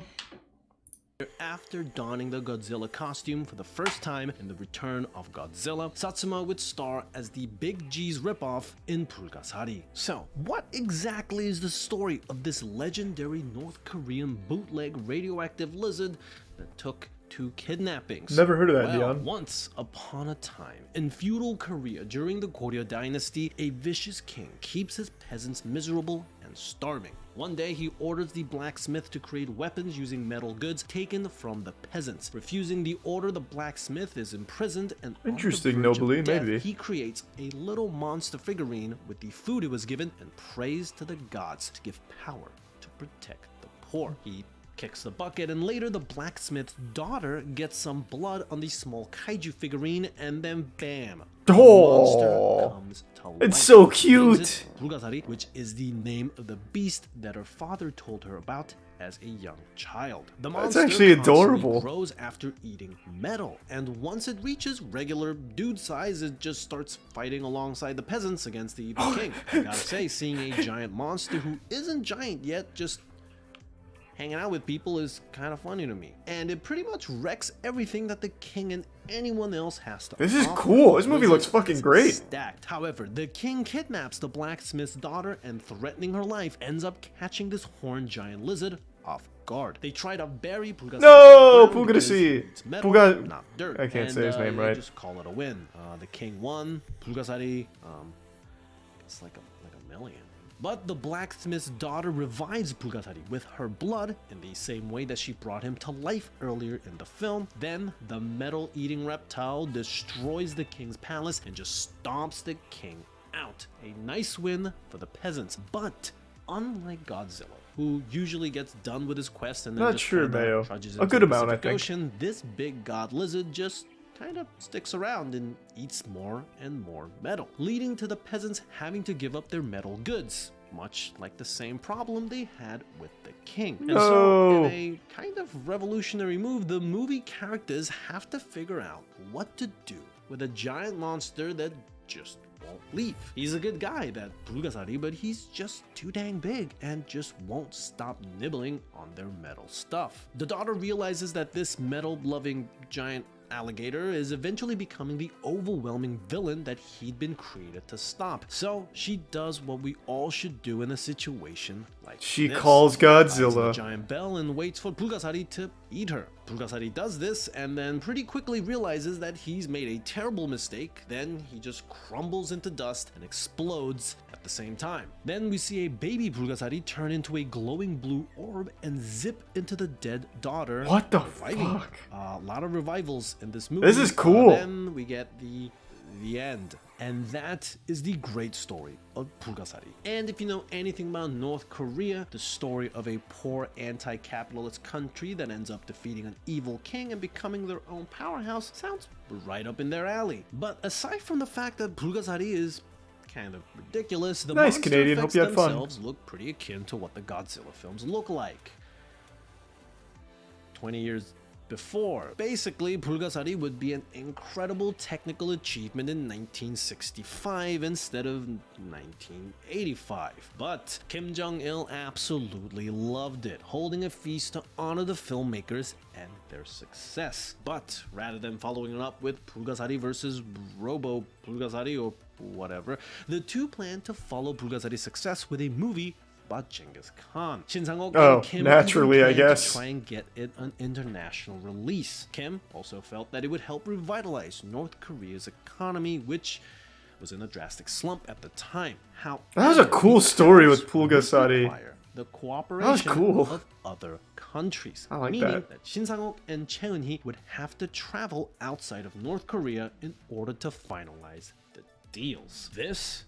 After donning the Godzilla costume for the first time in The Return of Godzilla, Satsuma would star as the Big G's ripoff in Pulgasari. So, what exactly is the story of this legendary North Korean bootleg radioactive lizard that took 2 kidnappings? Never heard of that, Well, Dion. once upon a time, in feudal Korea during the Goryeo dynasty, a vicious king keeps his peasants miserable and starving. One day, he orders the blacksmith to create weapons using metal goods taken from the peasants. Refusing the order, the blacksmith is imprisoned, and Interesting, on the verge of Nobly, death, maybe. he creates a little monster figurine with the food he was given and prays to the gods to give power to protect the poor. He kicks the bucket, and later the blacksmith's daughter gets some blood on the small kaiju figurine, and then bam, the monster comes to life. It's so Names cute. it Pulgasari, which is the name of the beast that her father told her about as a young child. The That's monster actually constantly adorable. grows after eating metal, and once it reaches regular dude size, it just starts fighting alongside the peasants against the evil king. I gotta say, seeing a giant monster who isn't giant yet, just hanging out with people is kind of funny to me. And it pretty much wrecks everything that the king and anyone else has to This is offer. cool. This movie Lizard looks fucking is great. Stacked. However, the king kidnaps the blacksmith's daughter and, threatening her life, ends up catching this horned giant lizard off guard. They try to bury Pulgasari. No, Pulgasari. It's metal, Pulga- not dirt. I can't and, say his name they right. just call it a win. The king won. Pulgasari, it's like a million. But the blacksmith's daughter revives Pulgasari with her blood in the same way that she brought him to life earlier in the film. Then the metal-eating reptile destroys the king's palace and just stomps the king out. A nice win for the peasants, but unlike Godzilla, who usually gets done with his quest and then Not just sure, kinda Mayo. trudges A into good the amount, I Pacific think. Ocean, this big god lizard just kind of sticks around and eats more and more metal, leading to the peasants having to give up their metal goods, much like the same problem they had with the king. And so, No. in a kind of revolutionary move, the movie characters have to figure out what to do with a giant monster that just won't leave. He's a good guy, that Pulgasari, but he's just too dang big and just won't stop nibbling on their metal stuff. The daughter realizes that this metal-loving giant alligator is eventually becoming the overwhelming villain that he'd been created to stop. So she does what we all should do in a situation like She this. calls Flies the Godzilla. giant bell and waits for Pulgasari to eat her. Pulgasari does this and then pretty quickly realizes that he's made a terrible mistake. Then he just crumbles into dust and explodes at the same time. Then we see a baby Pulgasari turn into a glowing blue orb and zip into the dead daughter. What the reviving her. fuck? A lot of revivals in this movie. This is cool. Then we get the end. And that is the great story of Pulgasari. And if you know anything about North Korea, the story of a poor anti-capitalist country that ends up defeating an evil king and becoming their own powerhouse sounds right up in their alley. But aside from the fact that Pulgasari is kind of ridiculous, the Nice, monster Canadian. effects Hope you had fun. themselves look pretty akin to what the Godzilla films look like 20 years before. Basically, Pulgasari would be an incredible technical achievement in 1965 instead of 1985. But Kim Jong-il absolutely loved it, holding a feast to honor the filmmakers and their success. But rather than following it up with Pulgasari versus Robo Pulgasari or whatever, the two plan to follow Pulgasari's success with a movie about Genghis Khan. Shin Sang-ok Oh, and Kim naturally, even I planned guess. to try and get it an international release. Kim also felt that it would help revitalize North Korea's economy, which was in a drastic slump at the time. However, That was a cool story with would Pulgasari. require the cooperation cool. of other countries. I like meaning that. Shin Sang-ok and Choi Eun-hee would have to travel outside of North Korea in order to finalize the deals. This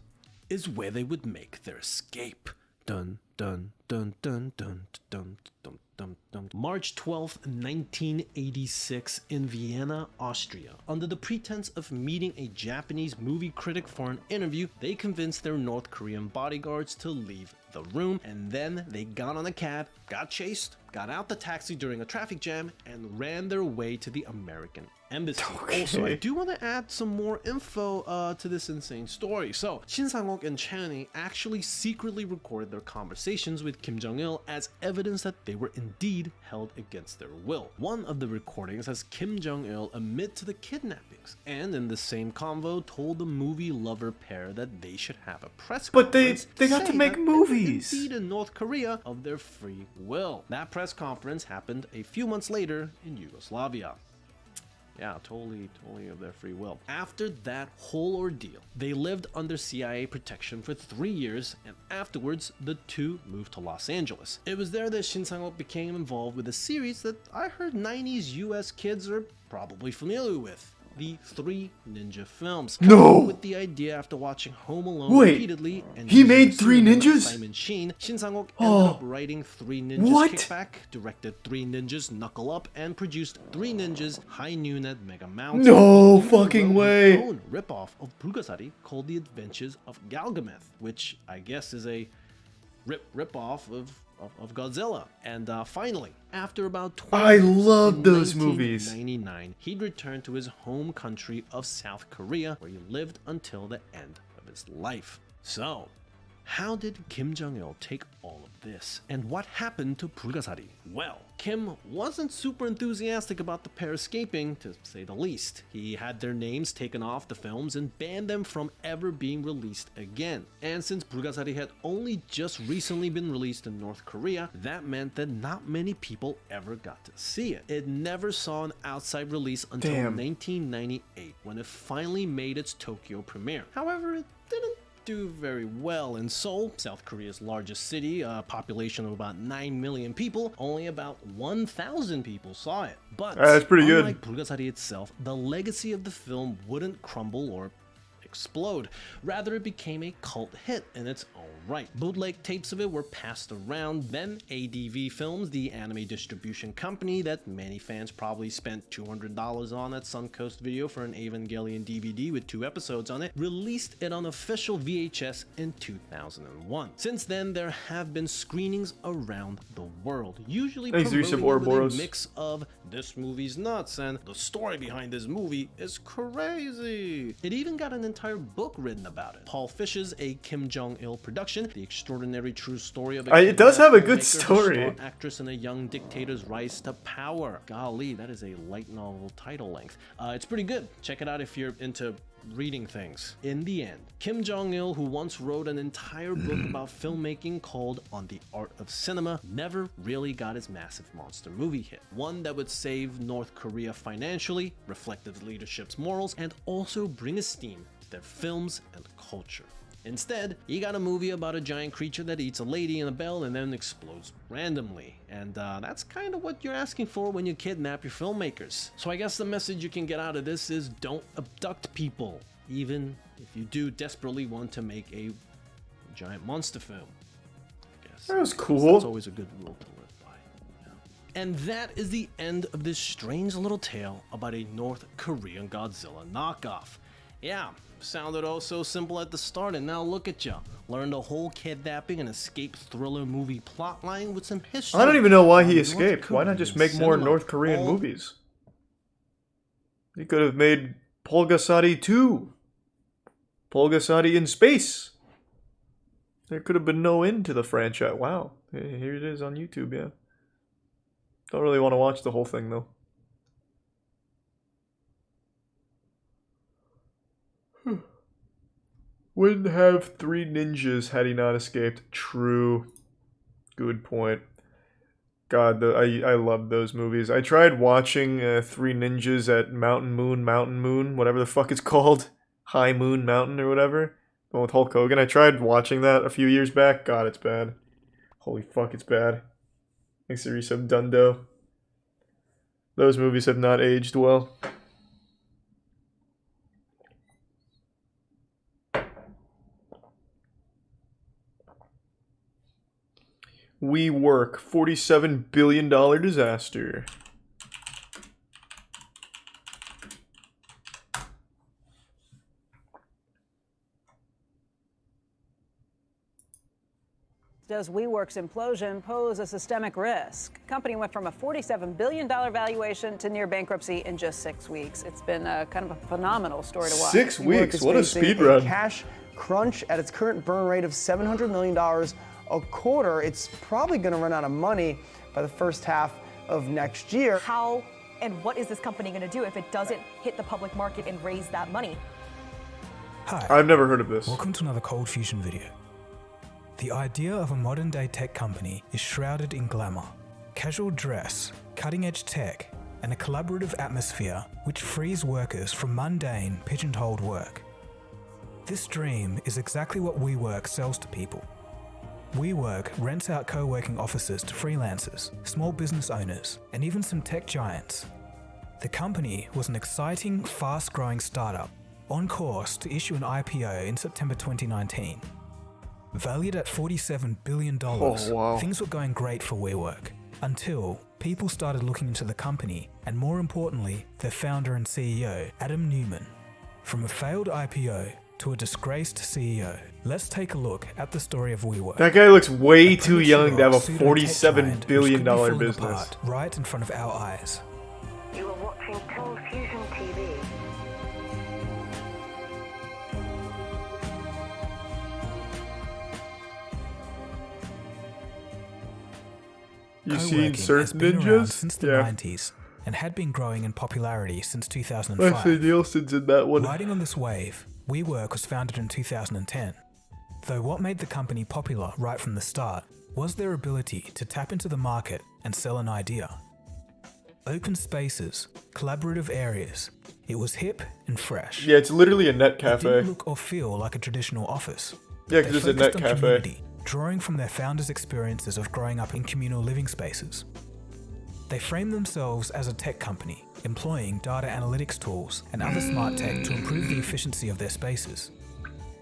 is where they would make their escape. Dun dun dun dun dun dun dun dun dun. March 12th, 1986 in Vienna, Austria. Under the pretense of meeting a Japanese movie critic for an interview, they convinced their North Korean bodyguards to leave the room, and then they got on a cab, got chased, got out the taxi during a traffic jam, and ran their way to the American embassy. Also, I do want to add some more info to this insane story. So, Shin Sang-ok and Channy actually secretly recorded their conversations with Kim Jong-il as evidence that they were indeed held against their will. One of the recordings has Kim Jong-il admit to the kidnappings, and in the same convo told the movie lover pair that they should have a press conference. But they got to make movies. Indeed, in North Korea of their free will. That press conference happened a few months later in Yugoslavia. Yeah, totally of their free will. After that whole ordeal, they lived under CIA protection for 3 years, and afterwards, the two moved to Los Angeles. It was there that Shin Sang-ok became involved with a series that I heard 90s US kids are probably familiar with. The Three Ninja Films. No! With the idea after watching Home Alone Wait, repeatedly and he made Three cinema with Ninjas? Simon Sheen, Shin Sang-ok ended up writing Three Ninjas What? Kickback, directed Three Ninjas Knuckle Up, and produced Three Ninjas High Noon at Mega Mountain. No He even fucking wrote way. his own ripoff of Bulgasari called The Adventures of Galgameth, which I guess is a ripoff of Godzilla. And finally, after about 20 I years, love in those movies. 1999, he'd returned to his home country of South Korea, where he lived until the end of his life. So, how did Kim Jong-il take all of this? And what happened to Bulgasari? Well, Kim wasn't super enthusiastic about the pair escaping, to say the least. He had their names taken off the films and banned them from ever being released again. And since Bulgasari had only just recently been released in North Korea, that meant that not many people ever got to see it. It never saw an outside release until Damn. 1998, when it finally made its Tokyo premiere. However, it didn't do very well in Seoul, South Korea's largest city, a population of about 9 million people. Only about 1,000 people saw it. But That's pretty good. unlike Bulgasari itself, the legacy of the film wouldn't crumble or explode. Rather, it became a cult hit in its own right. Bootleg tapes of it were passed around. Then ADV Films, the anime distribution company that many fans probably spent $200 on at Suncoast Video for an Evangelion DVD with 2 episodes on it, released it on official VHS in 2001. Since then, there have been screenings around the world, usually Thanks, promoting Yusuf it with a Ouroboros. mix of "this movie's nuts" and "the story behind this movie is crazy." It even got an entire book written about it. Paul Fish's A Kim Jong-il Production, The Extraordinary True Story of a It does have a good filmmaker, story. a star actress, and a young dictator's rise to power. Golly, that is a light novel title length. It's pretty good. Check it out if you're into reading things. In the end, Kim Jong-il, who once wrote an entire book about filmmaking called On the Art of Cinema, never really got his massive monster movie hit. One that would save North Korea financially, reflect the leadership's morals, and also bring esteem to their films and culture. Instead, he got a movie about a giant creature that eats a lady in a bell and then explodes randomly. And that's kind of what you're asking for when you kidnap your filmmakers. So I guess the message you can get out of this is don't abduct people, even if you do desperately want to make a giant monster film. I guess. That was cool. That's always a good rule to live by. Yeah. And that is the end of this strange little tale about a North Korean Godzilla knockoff. Yeah, sounded oh so simple at the start, and now look at ya. Learned a whole kidnapping and escape thriller movie plotline with some history. I don't even know why he on escaped. North Why not just Korean make more cinema. North Korean All- movies? He could have made Polgasari 2. Polgasari in space. There could have been no end to the franchise. Wow. Here it is on YouTube, yeah. Don't really want to watch the whole thing, though. Wouldn't have 3 ninjas had he not escaped. True. Good point. God, I love those movies. I tried watching 3 Ninjas at Mountain Moon, whatever the fuck it's called. High Moon Mountain or whatever. The one with Hulk Hogan. I tried watching that a few years back. God, it's bad. Holy fuck, it's bad. Thanks to Resub Dundo. Those movies have not aged well. We work $47 billion disaster. Does WeWork's implosion pose a systemic risk? The company went from a $47 billion valuation to near bankruptcy in just 6 weeks. It's been kind of a phenomenal story to watch. 6 weeks? What a speed run. Cash crunch at its current burn rate of $700 million a quarter. It's probably going to run out of money by the first half of next year. How and what is this company going to do if it doesn't hit the public market and raise that money? Hi. I've never heard of this. Welcome to another Cold Fusion video. The idea of a modern-day tech company is shrouded in glamour, casual dress, cutting-edge tech, and a collaborative atmosphere which frees workers from mundane, pigeonholed work. This dream is exactly what WeWork sells to people. WeWork rents out co-working offices to freelancers, small business owners, and even some tech giants. The company was an exciting, fast-growing startup, on course to issue an IPO in September 2019. Valued at $47 billion, things were going great for WeWork, until people started looking into the company, and more importantly, their founder and CEO, Adam Neumann. From a failed IPO to a disgraced CEO, let's take a look at the story of WeWork. That guy looks way too young to have a $47 billion business. Right in front of our eyes. You are watching Cold Fusion TV. You seen Surf been Ninjas? Around since the 90s and had been growing in popularity since 2005. Leslie Nielsen's in that one. Riding on this wave, WeWork was founded in 2010. Though what made the company popular right from the start was their ability to tap into the market and sell an idea. Open spaces, collaborative areas. It was hip and fresh. Yeah, it's literally a net cafe. It didn't look or feel like a traditional office. Yeah, because it's a net cafe. Drawing from their founders' experiences of growing up in communal living spaces. They framed themselves as a tech company, employing data analytics tools and other smart tech to improve the efficiency of their spaces.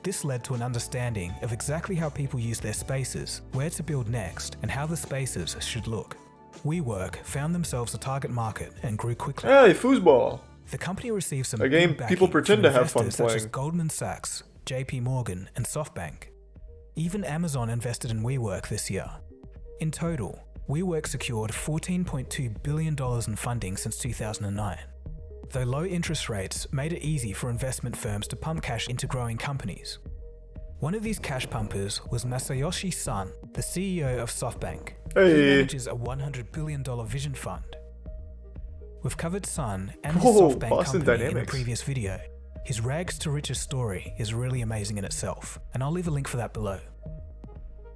This led to an understanding of exactly how people use their spaces, where to build next, and how the spaces should look. WeWork found themselves a target market and grew quickly. Hey, foosball! The company received some a game people pretend to have fun such playing. as Goldman Sachs, JP Morgan, and SoftBank. Even Amazon invested in WeWork this year. In total, WeWork secured $14.2 billion in funding since 2009. Though low interest rates made it easy for investment firms to pump cash into growing companies. One of these cash pumpers was Masayoshi Son, the CEO of SoftBank, who manages a $100 billion vision fund. We've covered Son and his SoftBank Boston company in a Dynamics. previous video. His rags to riches story is really amazing in itself, and I'll leave a link for that below.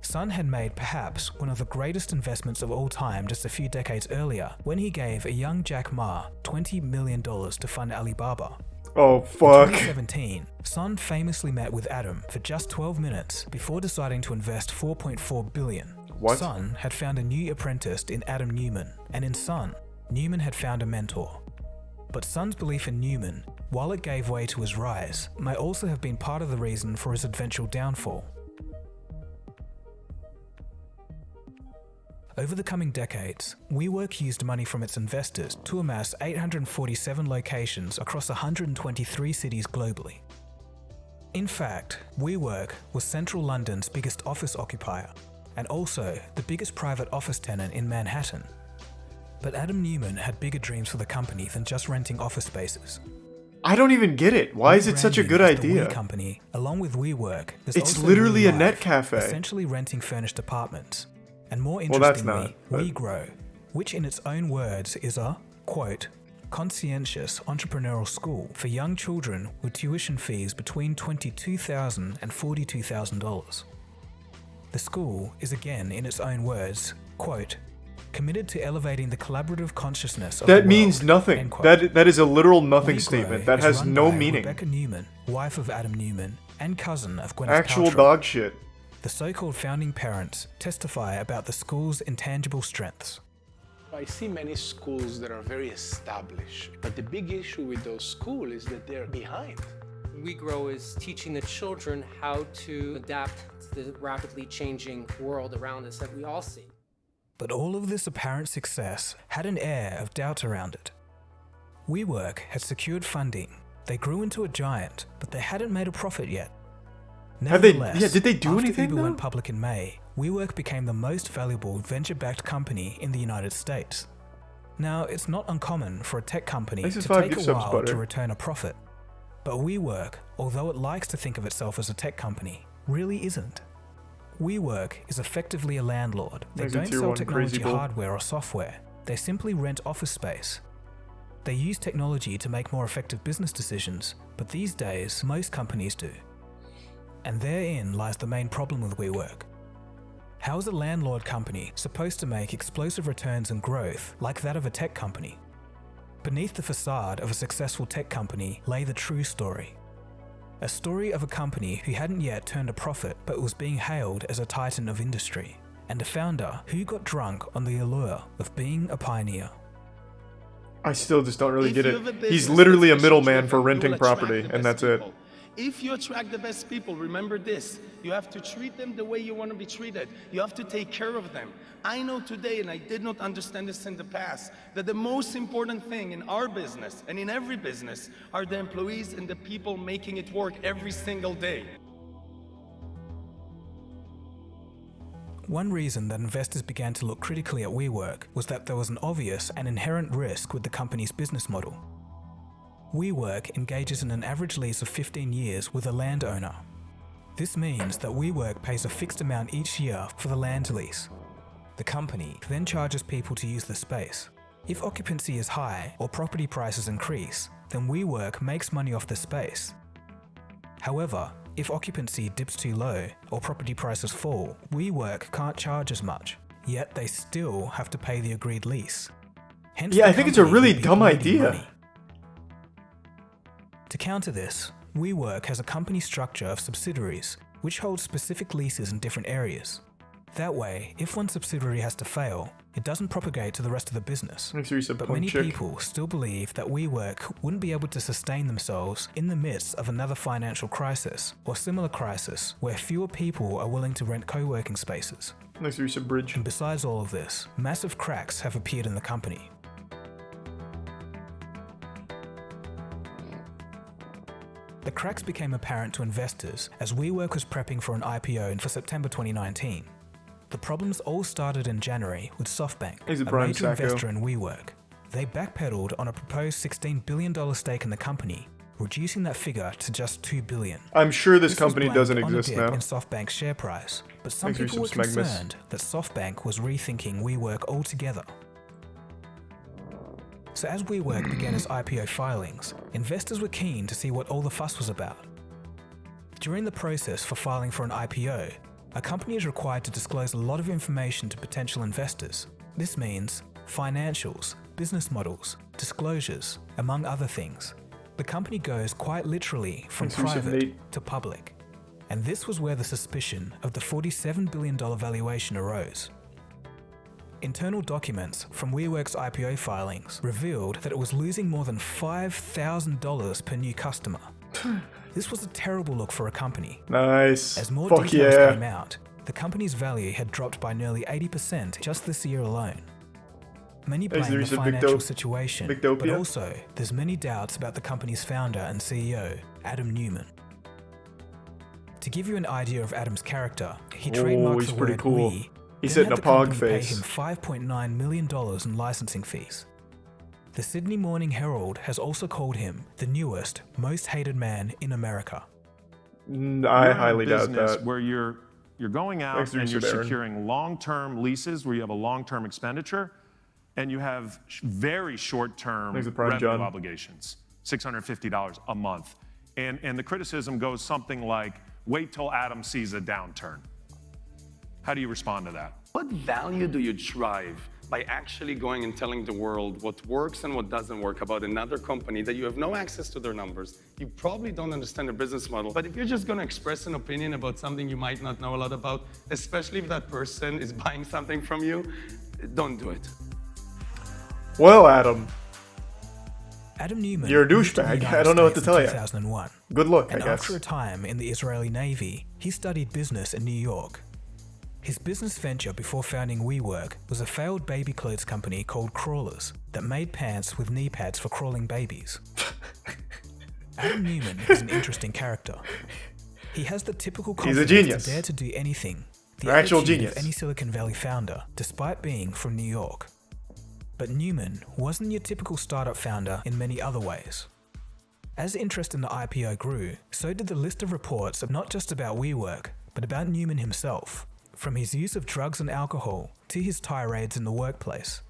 Son had made perhaps one of the greatest investments of all time just a few decades earlier when he gave a young Jack Ma $20 million to fund Alibaba. Oh, fuck. In 2017, Son famously met with Adam for just 12 minutes before deciding to invest $4.4 billion. What? Son had found a new apprentice in Adam Neumann, and in Son, Neumann had found a mentor. But Son's belief in Neumann, while it gave way to his rise, may also have been part of the reason for his eventual downfall. Over the coming decades, WeWork used money from its investors to amass 847 locations across 123 cities globally. In fact, WeWork was central London's biggest office occupier, and also the biggest private office tenant in Manhattan. But Adam Neumann had bigger dreams for the company than just renting office spaces. I don't even get it. Why is it such a good idea? The We company, along with WeWork, it's also literally a WeLive, net cafe. essentially renting furnished apartments. And more Well, that's interestingly, not, but- WeGrow, which in its own words is a, quote, conscientious entrepreneurial school for young children with tuition fees between $22,000 and $42,000. The school is again, in its own words, quote, committed to elevating the collaborative consciousness of That the means world, nothing. end quote. That is a literal nothing WeGrow statement. That is has run no by meaning. Rebecca Neumann, wife of Adam Neumann, and cousin of Gwyneth Actual Paltrow. dog shit. The so-called founding parents testify about the school's intangible strengths. I see many schools that are very established, but the big issue with those schools is that they're behind. WeGrow is teaching the children how to adapt to the rapidly changing world around us that we all see. But all of this apparent success had an air of doubt around it. WeWork had secured funding, they grew into a giant, but they hadn't made a profit yet. Have they? Nevertheless, Yeah, did they do after anything Uber though? went public in May, WeWork became the most valuable venture-backed company in the United States. Now, it's not uncommon for a tech company to take a while to return a profit. But WeWork, although it likes to think of itself as a tech company, really isn't. WeWork is effectively a landlord. They don't sell technology hardware or software. They simply rent office space. They use technology to make more effective business decisions, but these days, most companies do. And therein lies the main problem with WeWork. How is a landlord company supposed to make explosive returns and growth like that of a tech company? Beneath the facade of a successful tech company lay the true story. A story of a company who hadn't yet turned a profit but was being hailed as a titan of industry, and a founder who got drunk on the allure of being a pioneer. I still just don't really get it. He's literally a middleman for renting property, and that's it. If you attract the best people, remember this. You have to treat them the way you want to be treated. You have to take care of them. I know today, and I did not understand this in the past, that the most important thing in our business and in every business are the employees and the people making it work every single day. One reason that investors began to look critically at WeWork was that there was an obvious and inherent risk with the company's business model. WeWork engages in an average lease of 15 years with a landowner. This means that WeWork pays a fixed amount each year for the land lease. The company then charges people to use the space. If occupancy is high or property prices increase, then WeWork makes money off the space. However, if occupancy dips too low or property prices fall, WeWork can't charge as much, yet they still have to pay the agreed lease. Hence, yeah, I think it's a really dumb idea. Money. To counter this, WeWork has a company structure of subsidiaries which hold specific leases in different areas. That way, if one subsidiary has to fail, it doesn't propagate to the rest of the business. But many people still believe that WeWork wouldn't be able to sustain themselves in the midst of another financial crisis or similar crisis where fewer people are willing to rent co-working spaces. And besides all of this, massive cracks have appeared in the company. The cracks became apparent to investors as WeWork was prepping for an IPO for September 2019. The problems all started in January with SoftBank, a major investor in WeWork. They backpedaled on a proposed $16 billion stake in the company, reducing that figure to just $2 billion. I'm sure this company doesn't exist now. In SoftBank's share price, but some people were concerned that SoftBank was rethinking WeWork altogether. So as WeWork began its IPO filings, investors were keen to see what all the fuss was about. During the process for filing for an IPO, a company is required to disclose a lot of information to potential investors. This means financials, business models, disclosures, among other things. The company goes quite literally from private to public. And this was where the suspicion of the $47 billion valuation arose. Internal documents from WeWork's IPO filings revealed that it was losing more than $5,000 per new customer. This was a terrible look for a company. Nice. As more details came out, the company's value had dropped by nearly 80% just this year alone. Many blame the financial situation, but also there's many doubts about the company's founder and CEO, Adam Neumann. To give you an idea of Adam's character, he trademarked the word "we." He's hitting a pog face. Pay him $5.9 million in licensing fees. The Sydney Morning Herald has also called him the newest, most hated man in America. I highly doubt that. Where you're going out and you're securing long-term leases, where you have a long-term expenditure, and you have very short-term revenue obligations, $650 a month. And the criticism goes something like, wait till Adam sees a downturn. How do you respond to that? What value do you drive by actually going and telling the world what works and what doesn't work about another company that you have no access to their numbers? You probably don't understand their business model. But if you're just going to express an opinion about something you might not know a lot about, especially if that person is buying something from you, don't do it. Well, Adam. Adam Neumann, you're a douchebag. I don't know what to tell you. 2001. Good luck, I guess. After a time in the Israeli Navy, he studied business in New York. His business venture before founding WeWork was a failed baby clothes company called Crawlers that made pants with knee pads for crawling babies. Adam Neumann is an interesting character. He has the typical confidence to dare to do anything, the actual attitude genius of any Silicon Valley founder, despite being from New York. But Newman wasn't your typical startup founder in many other ways. As interest in the IPO grew, so did the list of reports of not just about WeWork, but about Newman himself, from his use of drugs and alcohol to his tirades in the workplace.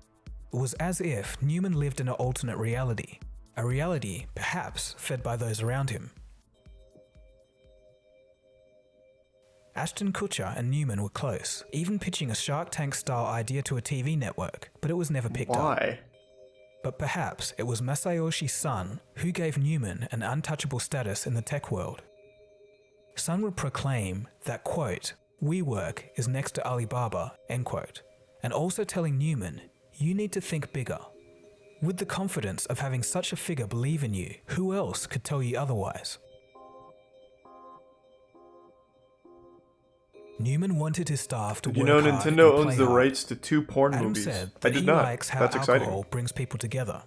It was as if Newman lived in an alternate reality, a reality perhaps fed by those around him. Ashton Kutcher and Newman were close, even pitching a Shark Tank-style idea to a TV network, but it was never picked up. Why? But perhaps it was Masayoshi Son who gave Newman an untouchable status in the tech world. Son would proclaim that, quote, WeWork is next to Alibaba, end quote, and also telling Newman, you need to think bigger. With the confidence of having such a figure believe in you, who else could tell you otherwise? Newman wanted his staff to Did you work know hard Nintendo and owns play the hard. rights to 2 porn Adam movies? said I that did he not. likes how That's alcohol exciting. brings people together.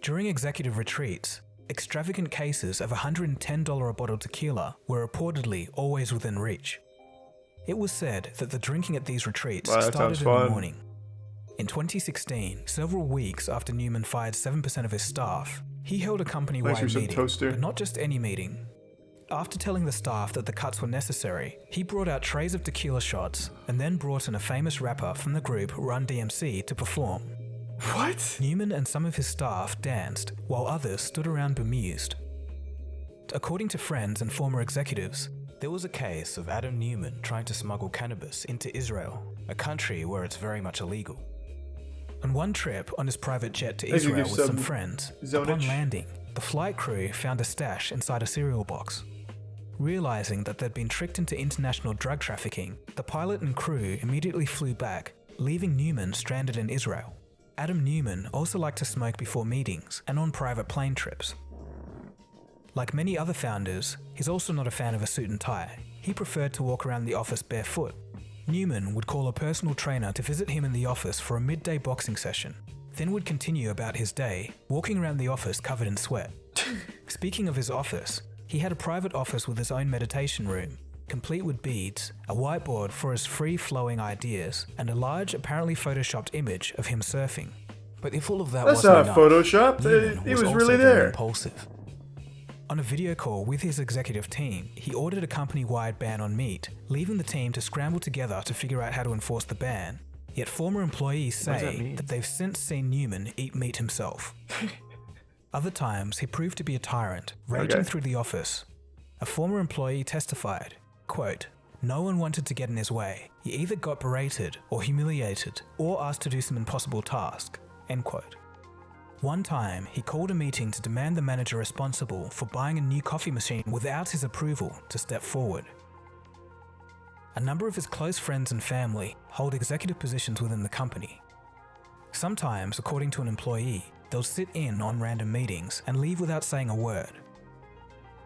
During executive retreats, extravagant cases of $110 a bottle tequila were reportedly always within reach. It was said that the drinking at these retreats Wow, that started sounds in the fun. morning. In 2016, several weeks after Newman fired 7% of his staff, he held a company-wide recent meeting, toaster. but not just any meeting. After telling the staff that the cuts were necessary, he brought out trays of tequila shots and then brought in a famous rapper from the group Run DMC to perform. What? Newman and some of his staff danced, while others stood around bemused. According to friends and former executives, there was a case of Adam Newman trying to smuggle cannabis into Israel, a country where it's very much illegal. On one trip on his private jet to Thank you, Israel with some Sub- friends, Zonich. upon landing, the flight crew found a stash inside a cereal box. Realizing that they'd been tricked into international drug trafficking, the pilot and crew immediately flew back, leaving Newman stranded in Israel. Adam Newman also liked to smoke before meetings and on private plane trips. Like many other founders, he's also not a fan of a suit and tie. He preferred to walk around the office barefoot. Newman would call a personal trainer to visit him in the office for a midday boxing session, then would continue about his day, walking around the office covered in sweat. Speaking of his office, he had a private office with his own meditation room, complete with beads, a whiteboard for his free-flowing ideas, and a large, apparently photoshopped image of him surfing. But if all of that That's wasn't not enough, photoshopped. Newman It was also really very there. impulsive. On a video call with his executive team, he ordered a company-wide ban on meat, leaving the team to scramble together to figure out how to enforce the ban. Yet former employees What does that say mean? that they've since seen Newman eat meat himself. Other times, he proved to be a tyrant, raging Okay. through the office. A former employee testified, quote, no one wanted to get in his way. He either got berated or humiliated or asked to do some impossible task, end quote. One time, he called a meeting to demand the manager responsible for buying a new coffee machine without his approval to step forward. A number of his close friends and family hold executive positions within the company. Sometimes, according to an employee, they'll sit in on random meetings and leave without saying a word.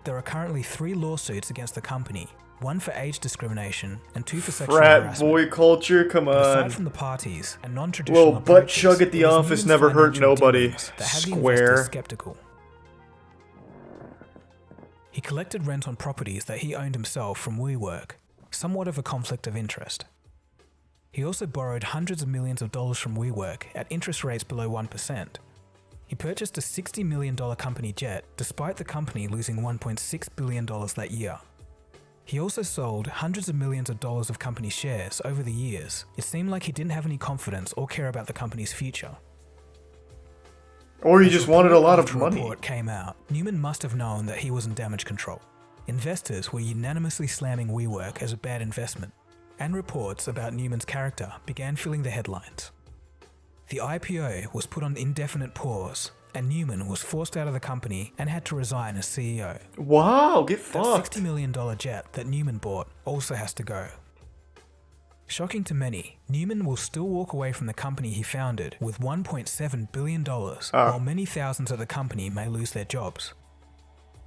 There are currently 3 lawsuits against the company, 1 for age discrimination and 2 for sexual Frat harassment. boy culture, come But aside on. from the parties and non-traditional Little butt approaches, chug at the it was office Newman's never hurt financial nobody. dealings that had the investors Square. skeptical. He collected rent on properties that he owned himself from WeWork, somewhat of a conflict of interest. He also borrowed hundreds of millions of dollars from WeWork at interest rates below 1%. He purchased a $60 million company jet, despite the company losing $1.6 billion that year. He also sold hundreds of millions of dollars of company shares over the years. It seemed like he didn't have any confidence or care about the company's future. Or he As just wanted a report lot of after money. report came out, Newman must have known that he was in damage control. Investors were unanimously slamming WeWork as a bad investment, and reports about Newman's character began filling the headlines. The IPO was put on indefinite pause, and Newman was forced out of the company and had to resign as CEO. Wow, get That fucked. $60 million jet that Newman bought also has to go. Shocking to many, Newman will still walk away from the company he founded with $1.7 billion, while many thousands at the company may lose their jobs.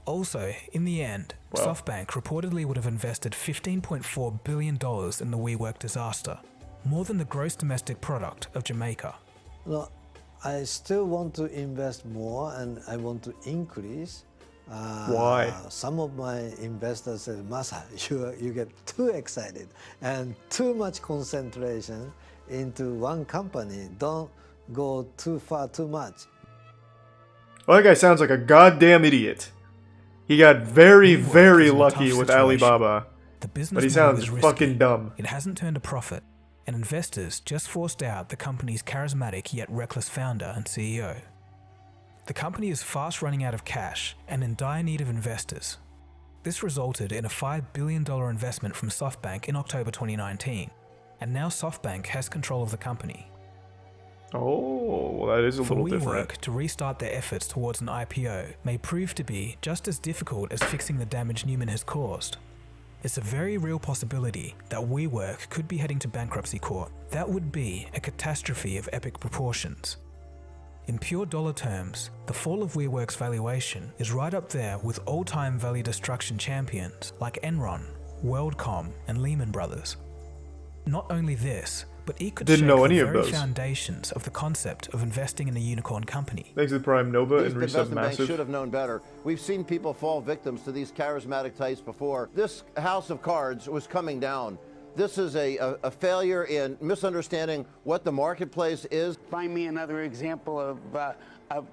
Also, in the end, Wow. SoftBank reportedly would have invested $15.4 billion in the WeWork disaster, more than the gross domestic product of Jamaica. No, I still want to invest more and I want to increase, Why? Some of my investors said, Masa, you get too excited and too much concentration into one company. Don't go too far, too much. Well, that guy sounds like a goddamn idiot. He got very, very lucky with Alibaba. But he sounds fucking dumb. It hasn't turned a profit, and investors just forced out the company's charismatic yet reckless founder and CEO. The company is fast running out of cash and in dire need of investors. This resulted in a $5 billion investment from SoftBank in October 2019, and now SoftBank has control of the company. Oh, well, that is a little different. For WeWork to restart their efforts towards an IPO may prove to be just as difficult as fixing the damage Newman has caused. It's a very real possibility that WeWork could be heading to bankruptcy court. That would be a catastrophe of epic proportions. In pure dollar terms, the fall of WeWork's valuation is right up there with all-time value destruction champions like Enron, WorldCom, and Lehman Brothers. Not only this, but it could shake the very foundations of the concept of investing in a unicorn company. Thanks to Prime Nova and Resub investment banks Massive. should have known better. We've seen people fall victims to these charismatic types before. This house of cards was coming down. This is a failure in misunderstanding what the marketplace is. Find me another example of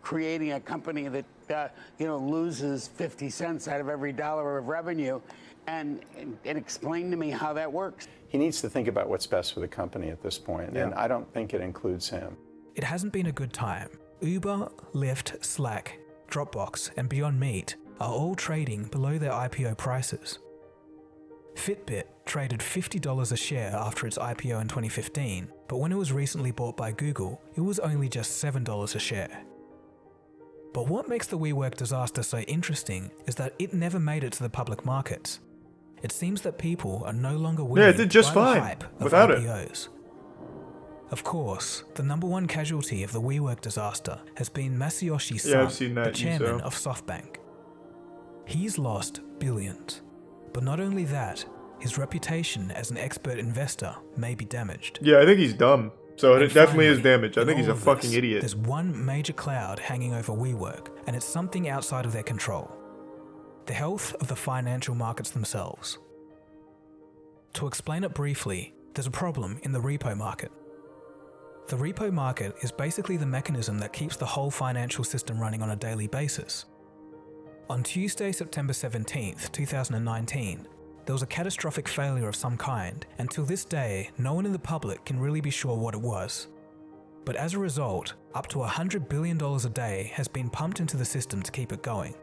creating a company that loses 50 cents out of every dollar of revenue, and explain to me how that works. He needs to think about what's best for the company at this point, and I don't think it includes him. It hasn't been a good time. Uber, Lyft, Slack, Dropbox, and Beyond Meat are all trading below their IPO prices. Fitbit traded $50 a share after its IPO in 2015, but when it was recently bought by Google, it was only just $7 a share. But what makes the WeWork disaster so interesting is that it never made it to the public markets. It seems that people are no longer willing it did just to buy the fine hype of without IPOs. Of course, the number one casualty of the WeWork disaster has been Masayoshi Son, the chairman of SoftBank. He's lost billions. But not only that, his reputation as an expert investor may be damaged. Yeah, I think he's dumb. So it definitely is damaged. I think he's a fucking idiot. There's one major cloud hanging over WeWork, and it's something outside of their control. The health of the financial markets themselves. To explain it briefly, there's a problem in the repo market. The repo market is basically the mechanism that keeps the whole financial system running on a daily basis. On Tuesday, September 17th, 2019, there was a catastrophic failure of some kind, and till this day, no one in the public can really be sure what it was. But as a result, up to $100 billion a day has been pumped into the system to keep it going.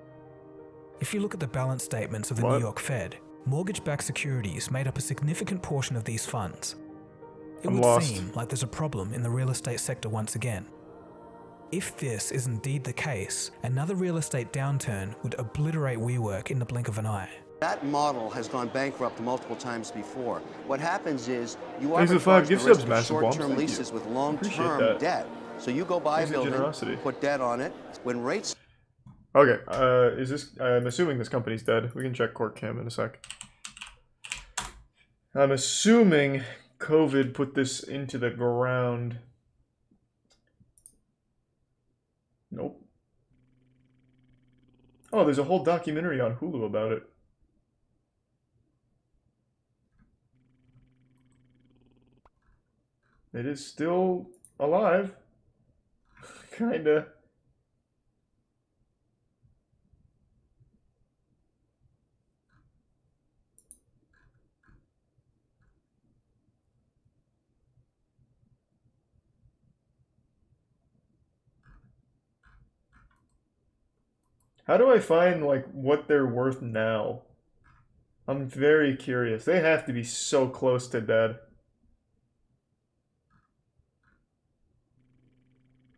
If you look at the balance statements of the New York Fed, mortgage-backed securities made up a significant portion of these funds. It would seem like there's a problem in the real estate sector once again. If this is indeed the case, another real estate downturn would obliterate WeWork in the blink of an eye. That model has gone bankrupt multiple times before. What happens is you Thanks for the 5 gift subs, Massive Bombs. short-term leases with long-term debt. So you go buy a building, put debt on it. When rates... Okay, is this... I'm assuming this company's dead. We can check Court Cam in a sec. I'm assuming COVID put this into the ground. Nope. Oh, there's a whole documentary on Hulu about it. It is still alive. Kinda. How do I find, like, what they're worth now? I'm very curious. They have to be so close to dead.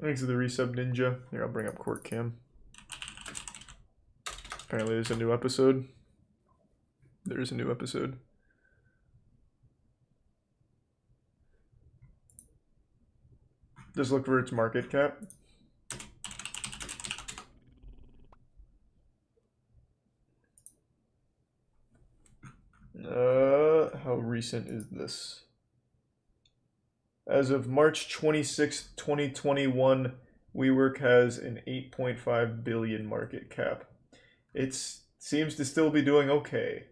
Thanks to the resub ninja. Here, I'll bring up Court Cam. Apparently there's a new episode. There's a new episode. Just look for its market cap. How recent is this? As of March 26th, 2021, WeWork has an 8.5 billion market cap. It seems to still be doing okay.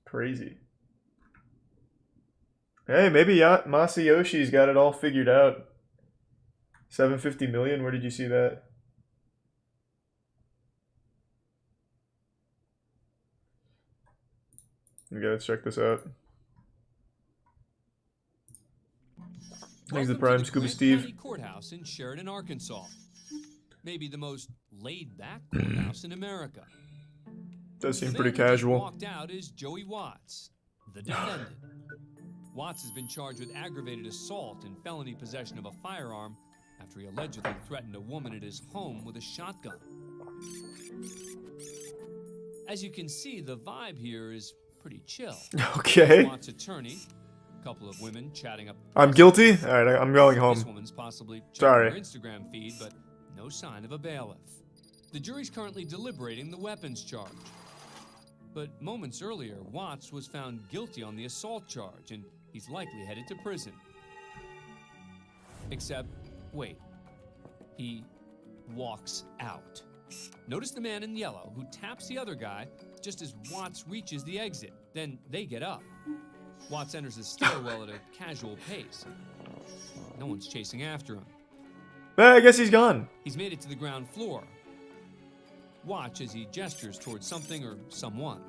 Crazy. Hey, maybe Masayoshi's got it all figured out. 750 million, where did you see that? We gotta check this out. Thanks to the Prime, Scuba Steve. County Courthouse in Sheridan, Arkansas. Maybe the most laid-back courthouse in America. Does seem The pretty man who just casual. walked out is Joey Watts, the defendant. Watts has been charged with aggravated assault and felony possession of a firearm after he allegedly threatened a woman at his home with a shotgun. As you can see, the vibe here is pretty chill. Okay. Watts' attorney, a couple of women chatting up. I'm guilty? Alright, I'm going This home. woman's possibly checking Sorry. her Instagram feed, but no sign of a bailiff. The jury's currently deliberating the weapons charge. But moments earlier, Watts was found guilty on the assault charge, and he's likely headed to prison. Except, wait, he walks out. Notice the man in yellow who taps the other guy just as Watts reaches the exit. Then they get up. Watts enters the stairwell at a casual pace. No one's chasing after him. I guess he's gone. He's made it to the ground floor. Watch as he gestures towards something or someone.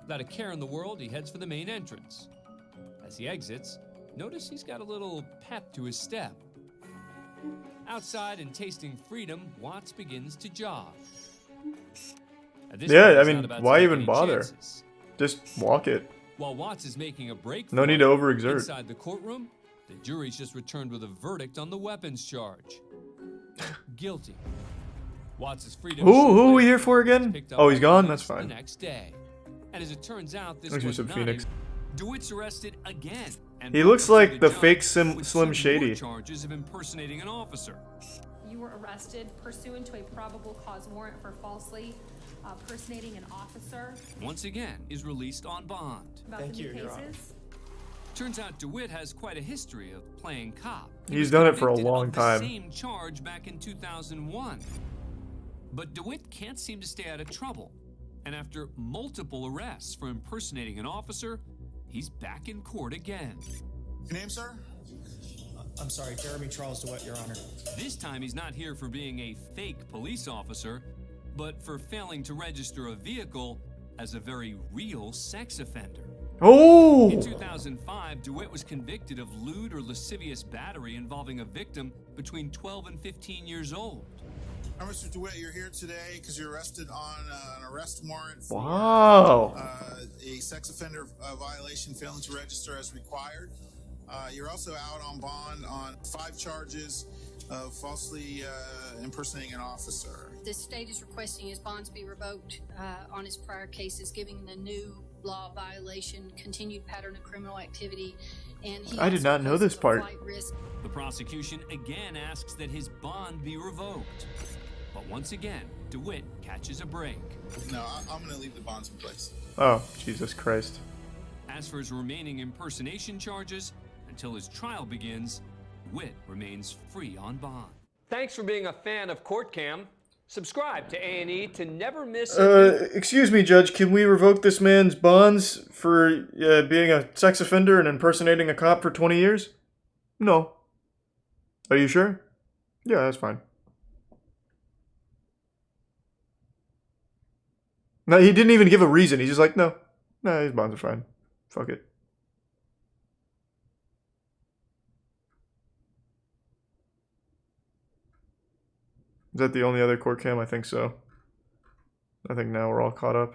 Without a care in the world, he heads for the main entrance. As he exits, notice he's got a little pep to his step. Outside and tasting freedom, Watts begins to jog. At this point, Yeah, I he's mean, not about to why take even any bother? chances. Just walk it. While Watts is making a break No for need it, to overexert. inside the courtroom, the jury's just returned with a verdict on the weapons charge. Guilty. Watts' freedom. Who are we here for again? Oh, he's gone? That's The fine. next day. And as it turns out, this Thanks for was some not Phoenix. DeWitt's arrested again. And He brought looks before like the judge fake with Slim two Shady. more charges of impersonating an officer. You were arrested pursuant to a probable cause warrant for falsely personating an officer. Once again, is released on bond. About the new cases. Turns out DeWitt has quite a history of playing cop. He He's was done it for a convicted long of time. The same charge back in 2001. But DeWitt can't seem to stay out of trouble. And after multiple arrests for impersonating an officer, he's back in court again. Your name, sir? I'm sorry, Jeremy Charles DeWitt, Your Honor. This time he's not here for being a fake police officer, but for failing to register a vehicle as a very real sex offender. Oh! In 2005, DeWitt was convicted of lewd or lascivious battery involving a victim between 12 and 15 years old. Now, Mr. DeWitt, you're here today because you're arrested on an arrest warrant for Wow. a sex offender violation, failing to register as required. You're also out on bond on 5 charges of falsely impersonating an officer. The state is requesting his bonds be revoked on his prior cases, giving the new law violation, continued pattern of criminal activity, and he I did not know this part. The prosecution again asks that his bond be revoked. But once again, DeWitt catches a break. No, I'm going to leave the bonds in place. Oh, Jesus Christ. As for his remaining impersonation charges, until his trial begins, DeWitt remains free on bond. Thanks for being a fan of Court Cam. Subscribe to A&E to never miss Excuse me, Judge, can we revoke this man's bonds for being a sex offender and impersonating a cop for 20 years? No. Are you sure? Yeah, that's fine. No, he didn't even give a reason. He's just like, no, his bonds are fine. Fuck it. Is that the only other court cam? I think so. I think now we're all caught up.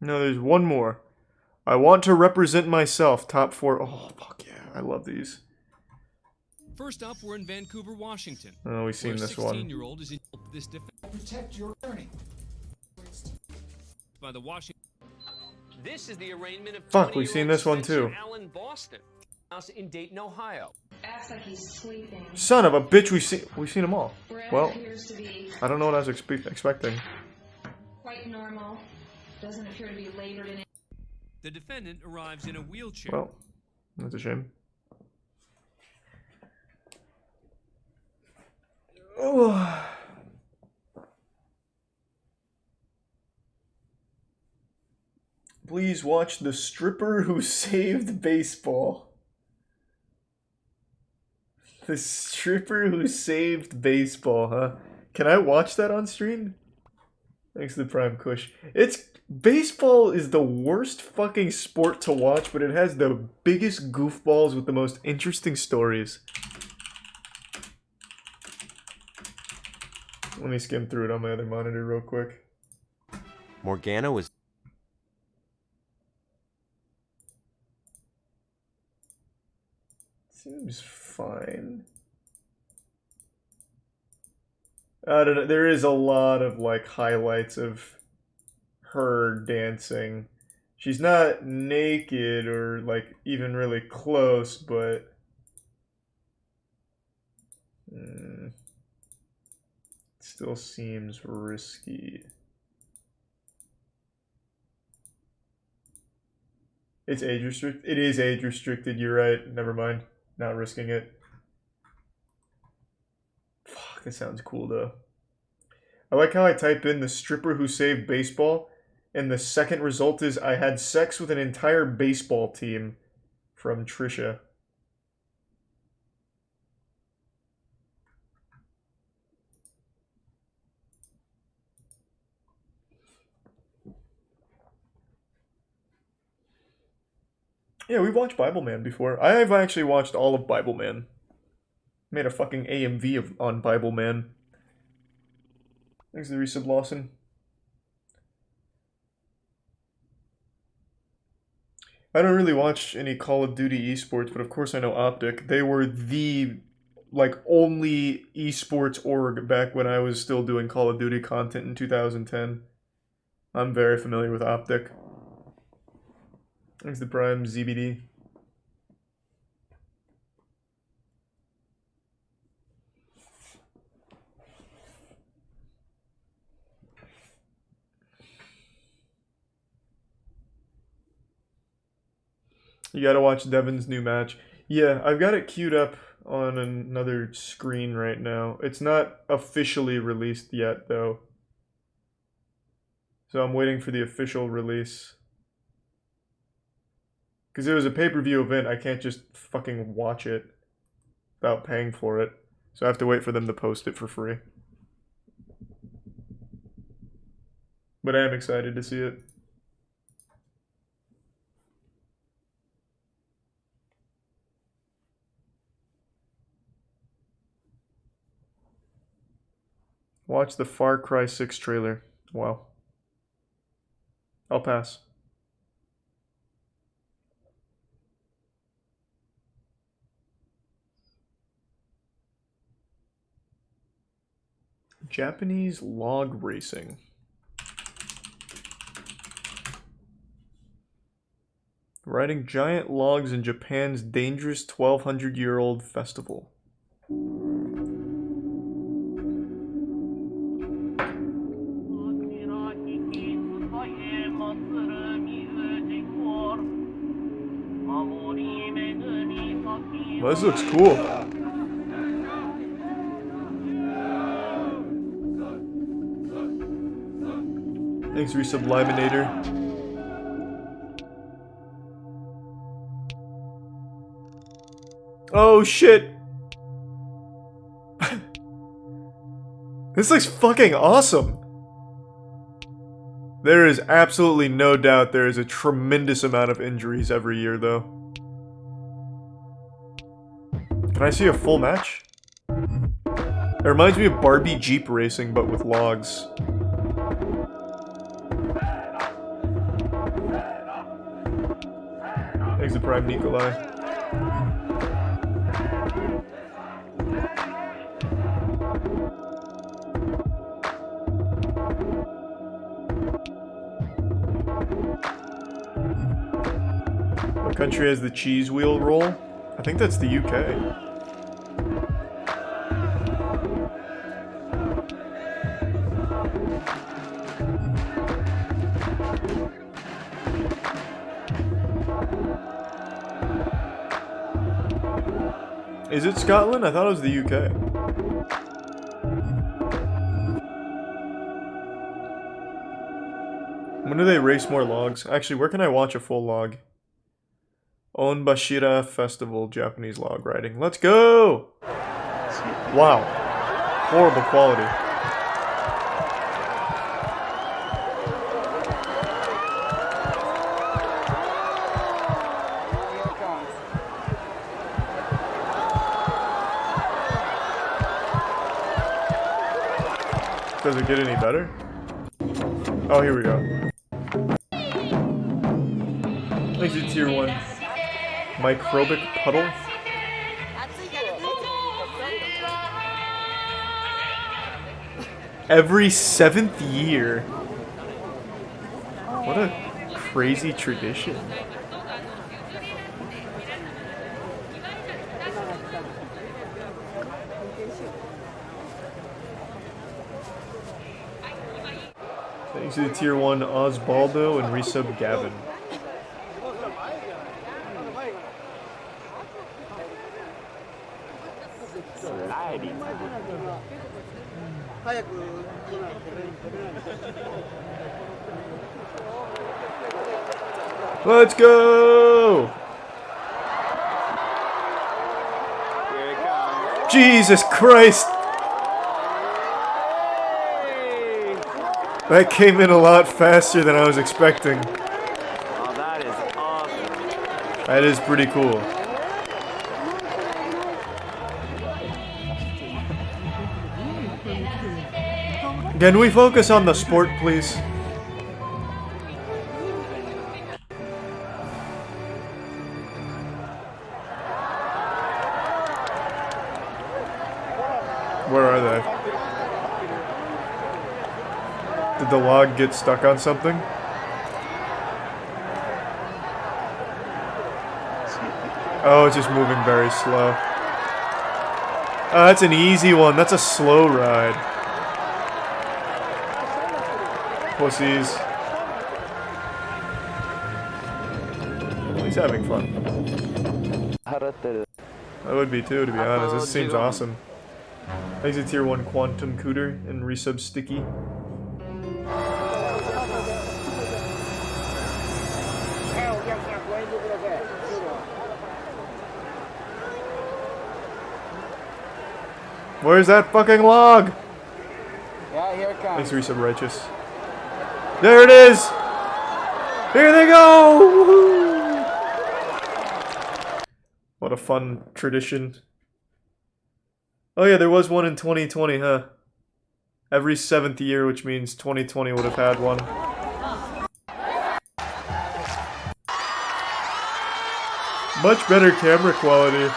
No, there's one more. I want to represent myself. Top 4. Oh, fuck yeah. I love these. First up, we're in Vancouver, Washington. Oh, we've seen this one. A 16-year-old is in this defense Protect your attorney. by the Washington. This is the arraignment of Fuck, we've seen this one too. Allen Boston, house in Dayton, Ohio. acts like he's sleeping. Son of a bitch, we've seen them all. Brett Well, appears to be I don't know what I was expecting. quite normal. Doesn't appear to be labored in. The defendant arrives in a wheelchair. Well, that's a shame. Oh. Please watch The Stripper Who Saved Baseball. The Stripper Who Saved Baseball, huh? Can I watch that on stream? Thanks to the Prime Kush. Baseball is the worst fucking sport to watch, but it has the biggest goofballs with the most interesting stories. Let me skim through it on my other monitor real quick. Morgana was... Seems fine. I don't know. There is a lot of like highlights of her dancing. She's not naked or like even really close, but still seems risky. It's age restricted. It is age restricted. You're right. Never mind. Not risking it. Fuck, that sounds cool though. I like how I type in The Stripper Who Saved Baseball, and the second result is I had sex with an entire baseball team from Trisha. Yeah, we've watched Bible Man before. I've actually watched all of Bible Man. Made a fucking AMV on Bible Man. Thanks to the resub, Lawson. I don't really watch any Call of Duty esports, but of course I know Optic. They were the like only esports org back when I was still doing Call of Duty content in 2010. I'm very familiar with Optic. Thanks to Prime ZBD. You gotta watch Devin's new match. Yeah, I've got it queued up on another screen right now. It's not officially released yet, though. So I'm waiting for the official release. Because it was a pay-per-view event, I can't just fucking watch it without paying for it. So I have to wait for them to post it for free. But I am excited to see it. Watch the Far Cry 6 trailer. Wow. I'll pass. Japanese log racing. Riding giant logs in Japan's dangerous 1,200-year-old festival. Well, this looks cool. Thanks, Resubliminator. Oh shit! This looks fucking awesome! There is absolutely no doubt there is a tremendous amount of injuries every year, though. Can I see a full match? It reminds me of Barbie Jeep racing, but with logs. Thanks to Prime Nikolai. What country has the cheese wheel roll? I think that's the UK. Is it Scotland? I thought it was the UK. When do they race more logs? Actually, where can I watch a full log? Onbashira Festival, Japanese log riding. Let's go! Wow. Horrible quality. Does it get any better? Oh, here we go. Exit tier 1. Microbic puddle. Every 7th year. What a crazy tradition. Thanks to the tier 1 Osbaldo and resub Gavin. Let's go! Jesus Christ! That came in a lot faster than I was expecting. Oh, that is awesome. That is pretty cool. Can we focus on the sport, please? Where are they? Did the log get stuck on something? Oh, it's just moving very slow. Oh, that's an easy one. That's a slow ride. Pussies. He's having fun. I would be too, to be honest. This seems awesome. Exit tier 1 Quantum Cooter and resub Sticky. Where's that fucking log? Yeah, here it comes. Thanks, resub Righteous. There it is! Here they go! Woohoo! What a fun tradition. Oh yeah, there was one in 2020, huh? Every 7th year, which means 2020 would have had one. Much better camera quality.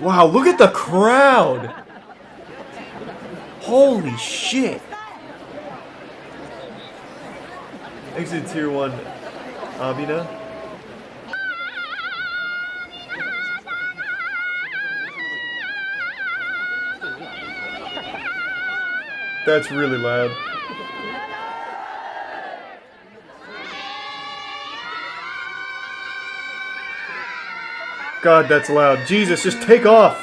Wow, look at the crowd! Holy shit! Exit tier 1 Abina. That's really loud. God, that's loud. Jesus, just take off!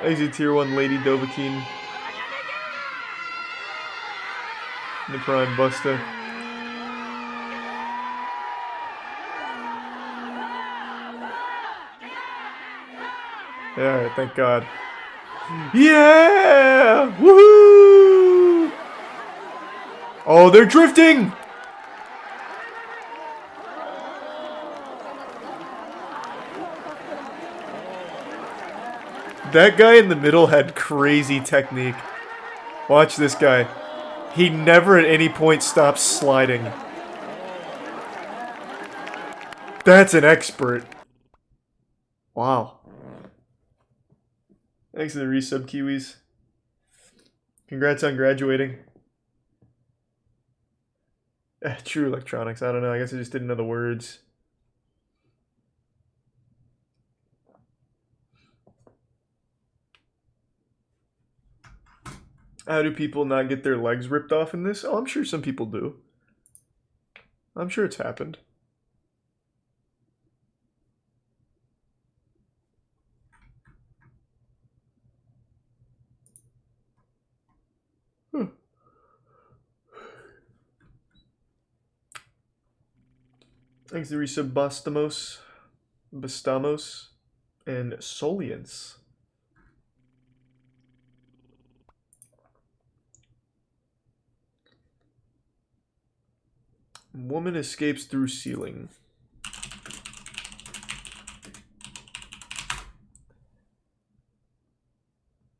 Exit tier 1 Lady Dovahkiin. The Prime Busta. Yeah, thank God. Yeah! Woohoo! Oh, they're drifting! That guy in the middle had crazy technique. Watch this guy. He never at any point stops sliding. That's an expert. Wow. Thanks to the resub, Kiwis. Congrats on graduating. True electronics. I don't know. I guess I just didn't know the words. How do people not get their legs ripped off in this? Oh, I'm sure some people do. I'm sure it's happened. Huh. Thanks to Risa Bastamos, and Soliance. Woman escapes through ceiling.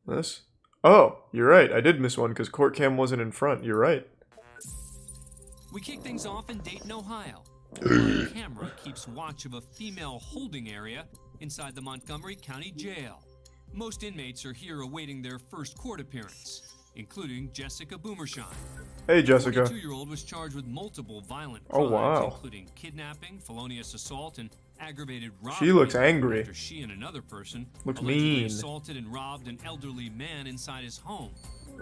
This? Oh, you're right. I did miss one because court cam wasn't in front. You're right. We kick things off in Dayton, Ohio. A camera keeps watch of a female holding area inside the Montgomery County Jail. Most inmates are here awaiting their first court appearance, including Jessica Boomershine. Hey, Jessica. The 42-year-old was charged with multiple violent crimes, wow, including kidnapping, felonious assault, and aggravated robbery. She looks angry. After she and another person looks allegedly mean. assaulted and robbed an elderly man inside his home.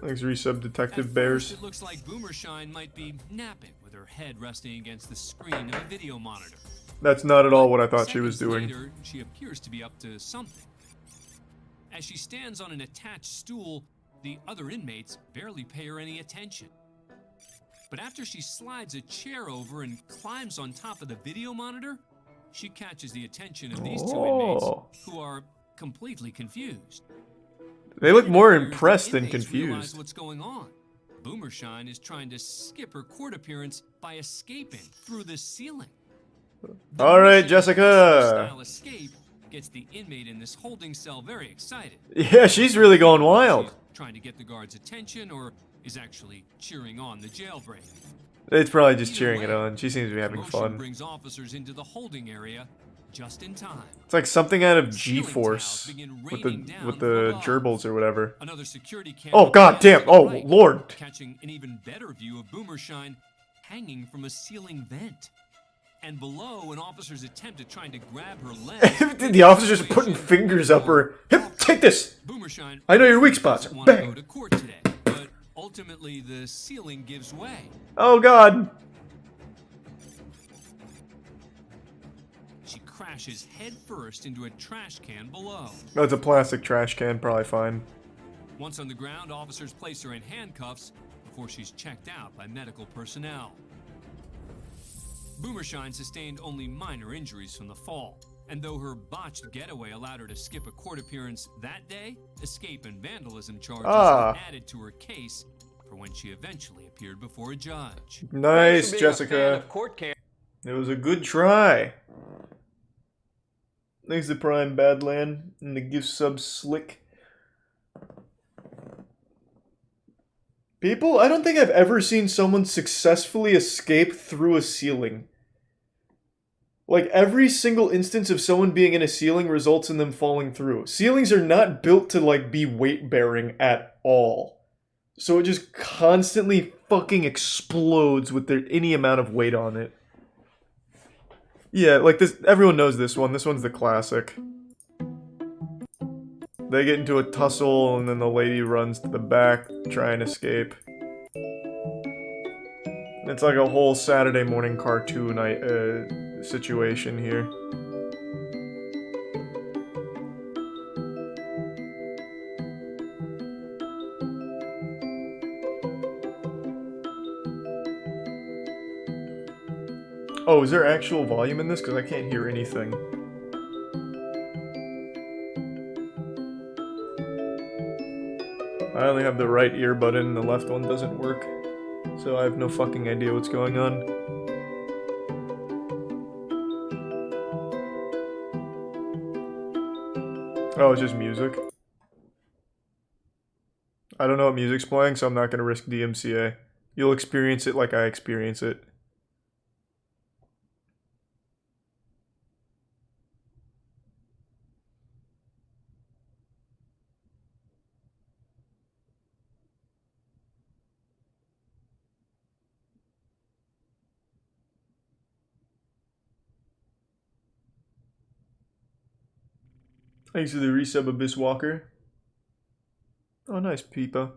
Thanks, Resub Detective At Bears. first, it looks like Boomershine might be napping with her head resting against the screen of a video monitor. That's not at all what I thought she was doing. Later, she appears to be up to something. As she stands on an attached stool, the other inmates barely pay her any attention. But after she slides a chair over and climbs on top of the video monitor, she catches the attention of these two inmates who are completely confused. They look more impressed than confused. What's going on? Boomershine is trying to skip her court appearance by escaping through the ceiling. All right, Jessica. Style escape gets the inmate in this holding cell very excited. Yeah, she's really going wild. She's trying to get the guards' attention, or is actually cheering on the jailbreak. It's probably just cheering it on. She seems to be having fun. Brings officers into the holding area just in time. It's like something out of G-Force with the gerbils or whatever. Oh god damn! Oh lord! Catching an even better view of Boomershine hanging from a ceiling vent. And below, an officer's attempt at trying to grab her leg. The officer's putting fingers up her. Take this! I know your weak spots. Bang! To court today, but ultimately the ceiling gives way. Oh god! She crashes headfirst into a trash can below. That's a plastic trash can, probably fine. Once on the ground, officers place her in handcuffs before she's checked out by medical personnel. Boomershine sustained only minor injuries from the fall, and though her botched getaway allowed her to skip a court appearance that day, escape and vandalism charges were added to her case for when she eventually appeared before a judge. Nice, Jessica. It was a good try. Thanks to Prime Badland and the gift sub Slick. People, I don't think I've ever seen someone successfully escape through a ceiling. Like, every single instance of someone being in a ceiling results in them falling through. Ceilings are not built to, like, be weight-bearing at all. So it just constantly fucking explodes with any amount of weight on it. Yeah, like this, everyone knows this one. This one's the classic. They get into a tussle, and then the lady runs to the back to try and escape. It's like a whole Saturday morning cartoon situation here. Oh, is there actual volume in this? Because I can't hear anything. I only have the right earbud in, the left one doesn't work. So I have no fucking idea what's going on. Oh, it's just music. I don't know what music's playing, so I'm not going to risk DMCA. You'll experience it like I experience it. Thanks for the resub, Abyss Walker. Oh, nice, Peepa.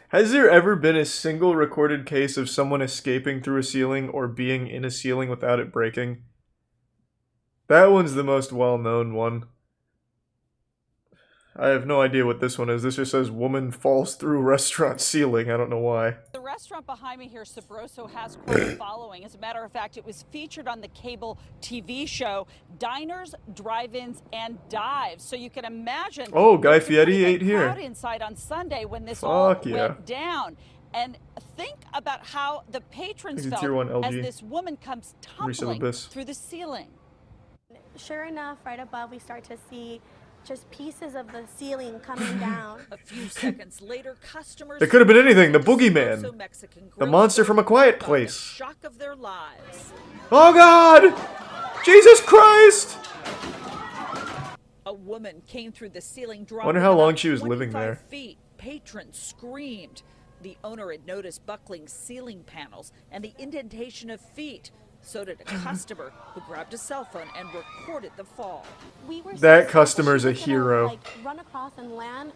Has there ever been a single recorded case of someone escaping through a ceiling or being in a ceiling without it breaking? That one's the most well-known one. I have no idea what this one is. This just says woman falls through restaurant ceiling. I don't know why. The restaurant behind me here, Sabroso, has quite a following. As a matter of fact, it was featured on the cable TV show Diners, Drive-Ins, and Dives. So you can imagine. Oh, Guy Fieri ate here. Crowd inside on Sunday when this all yeah. went down. And think about how the patrons felt Tier 1 LG. as this woman comes tumbling through the ceiling. Sure enough, right above, we start to see just pieces of the ceiling coming down. A few seconds later, customers. It could have been anything. The boogeyman. The monster from A Quiet Place. Shock of their lives. Oh God! Jesus Christ! A woman came through the ceiling, dropping Wonder how long she was 25 living there. feet. Patrons screamed. The owner had noticed buckling ceiling panels and the indentation of feet. So did a customer who grabbed a cell phone and recorded the fall. We were That customer's a hero. Like, run across and land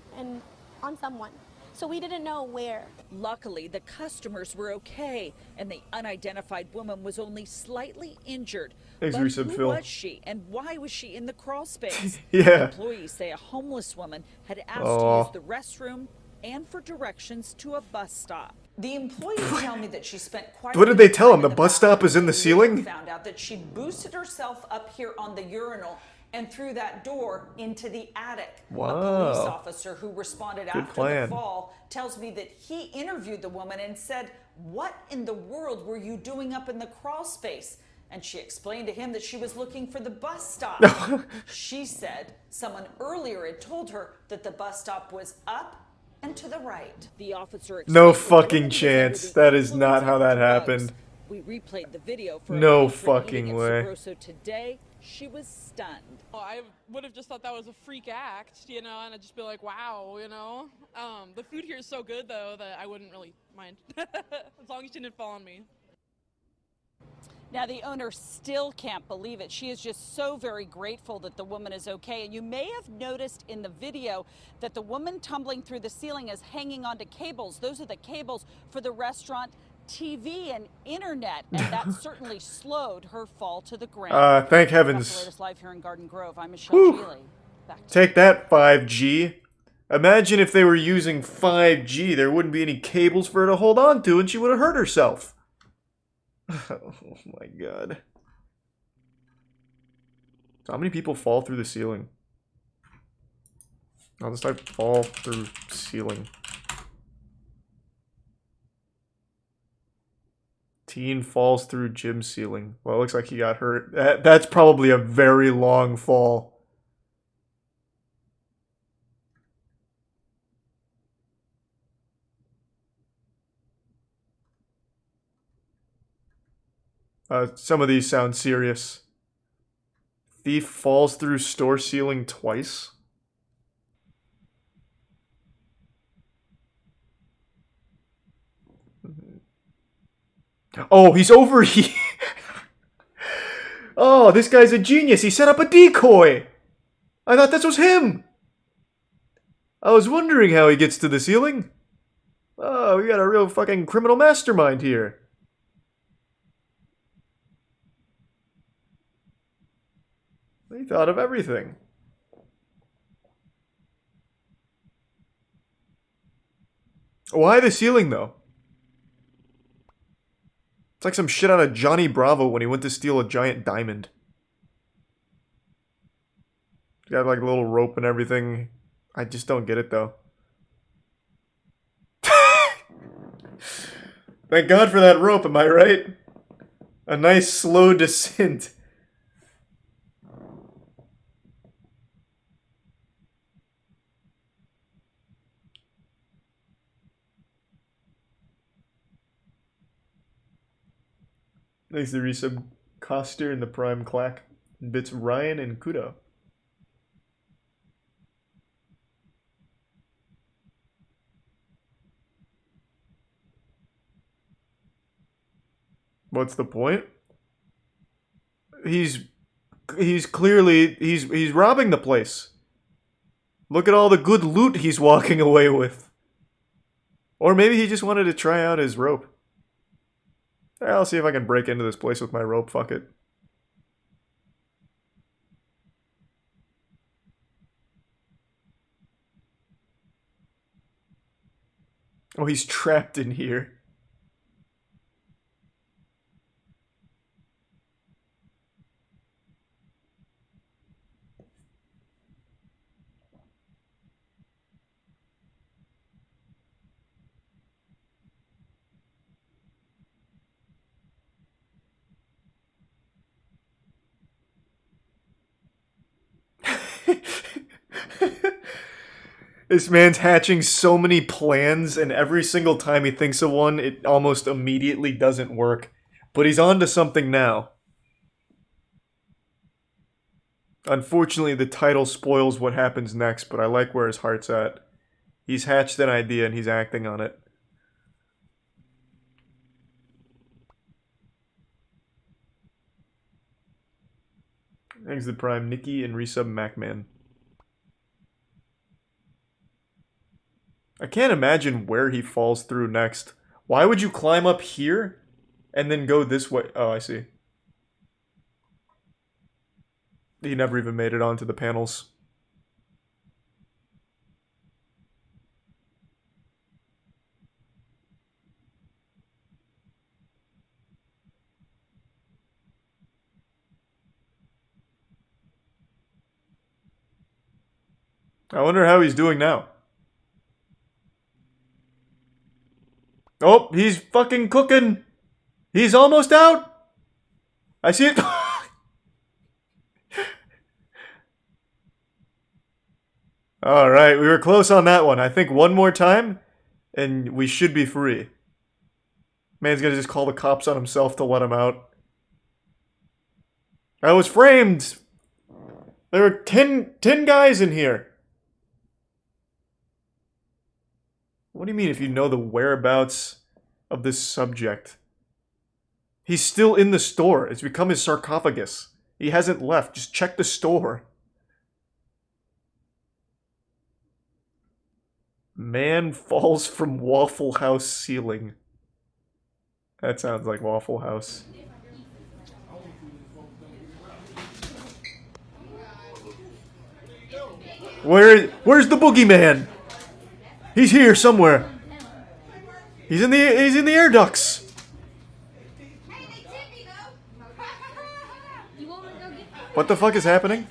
on someone. So we didn't know where. Luckily, the customers were okay, and the unidentified woman was only slightly injured. Thanks, But Resub who Phil. was she, and why was she in the crawl space? Yeah. Employees say a homeless woman had asked Aw. to use the restroom and for directions to a bus stop. The employees tell me that she spent quite. What did they tell him? The bus stop is in the ceiling? Found out that she boosted herself up here on the urinal and through that door into the attic. Wow. A police officer who responded Good after plan. the fall tells me that he interviewed the woman and said, "What in the world were you doing up in the crawl space?" And she explained to him that she was looking for the bus stop. She said someone earlier had told her that the bus stop was up and to the right. The officer No explained that the woman fucking was chance. under the That is influence not of how that drugs. happened. We replayed the video for No a patron fucking eating way. at Sabroso today. She was stunned. Well, I would have just thought that was a freak act, you know, and I'd just be like, wow, you know. The food here is so good, though, that I wouldn't really mind, as long as she didn't fall on me. Now, the owner still can't believe it. She is just so very grateful that the woman is okay. And you may have noticed in the video that the woman tumbling through the ceiling is hanging onto cables. Those are the cables for the restaurant TV and internet, and that certainly slowed her fall to the ground. Thank That's heavens. the latest live here in Garden Grove. I'm Michelle Whew. Geely. Back to Take that, 5G. Imagine if they were using 5G. There wouldn't be any cables for her to hold on to, and she would have hurt herself. Oh my God. So how many people fall through the ceiling? I'll just type fall through ceiling. Teen falls through gym ceiling. Well, it looks like he got hurt. That's probably a very long fall. Some of these sound serious. Thief falls through store ceiling twice. Oh, he's over here. Oh, this guy's a genius. He set up a decoy. I thought this was him. I was wondering how he gets to the ceiling. Oh, we got a real fucking criminal mastermind here. They thought of everything. Why the ceiling, though? It's like some shit out of Johnny Bravo when he went to steal a giant diamond. Got like a little rope and everything. I just don't get it, though. Thank God for that rope, am I right? A nice slow descent. Thanks to resub Coster and the Prime Clack. Bits Ryan and Kudo. What's the point? He's clearly he's robbing the place. Look at all the good loot he's walking away with. Or maybe he just wanted to try out his rope. I'll see if I can break into this place with my rope. Fuck it. Oh, he's trapped in here. This man's hatching so many plans, and every single time he thinks of one, it almost immediately doesn't work. But he's on to something now. Unfortunately, the title spoils what happens next, but I like where his heart's at. He's hatched an idea and he's acting on it. Thanks to the Prime, Nikki and resub Macman. I can't imagine where he falls through next. Why would you climb up here and then go this way? Oh, I see. He never even made it onto the panels. I wonder how he's doing now. Oh, he's fucking cooking. He's almost out. I see it. All right, we were close on that one. I think one more time, and we should be free. Man's gonna just call the cops on himself to let him out. I was framed. There were 10 guys in here. What do you mean if you know the whereabouts of this subject? He's still in the store. It's become his sarcophagus. He hasn't left. Just check the store. Man falls from Waffle House ceiling. That sounds like Waffle House. Where's the boogeyman? He's here somewhere. He's in the air ducts. What the fuck is happening?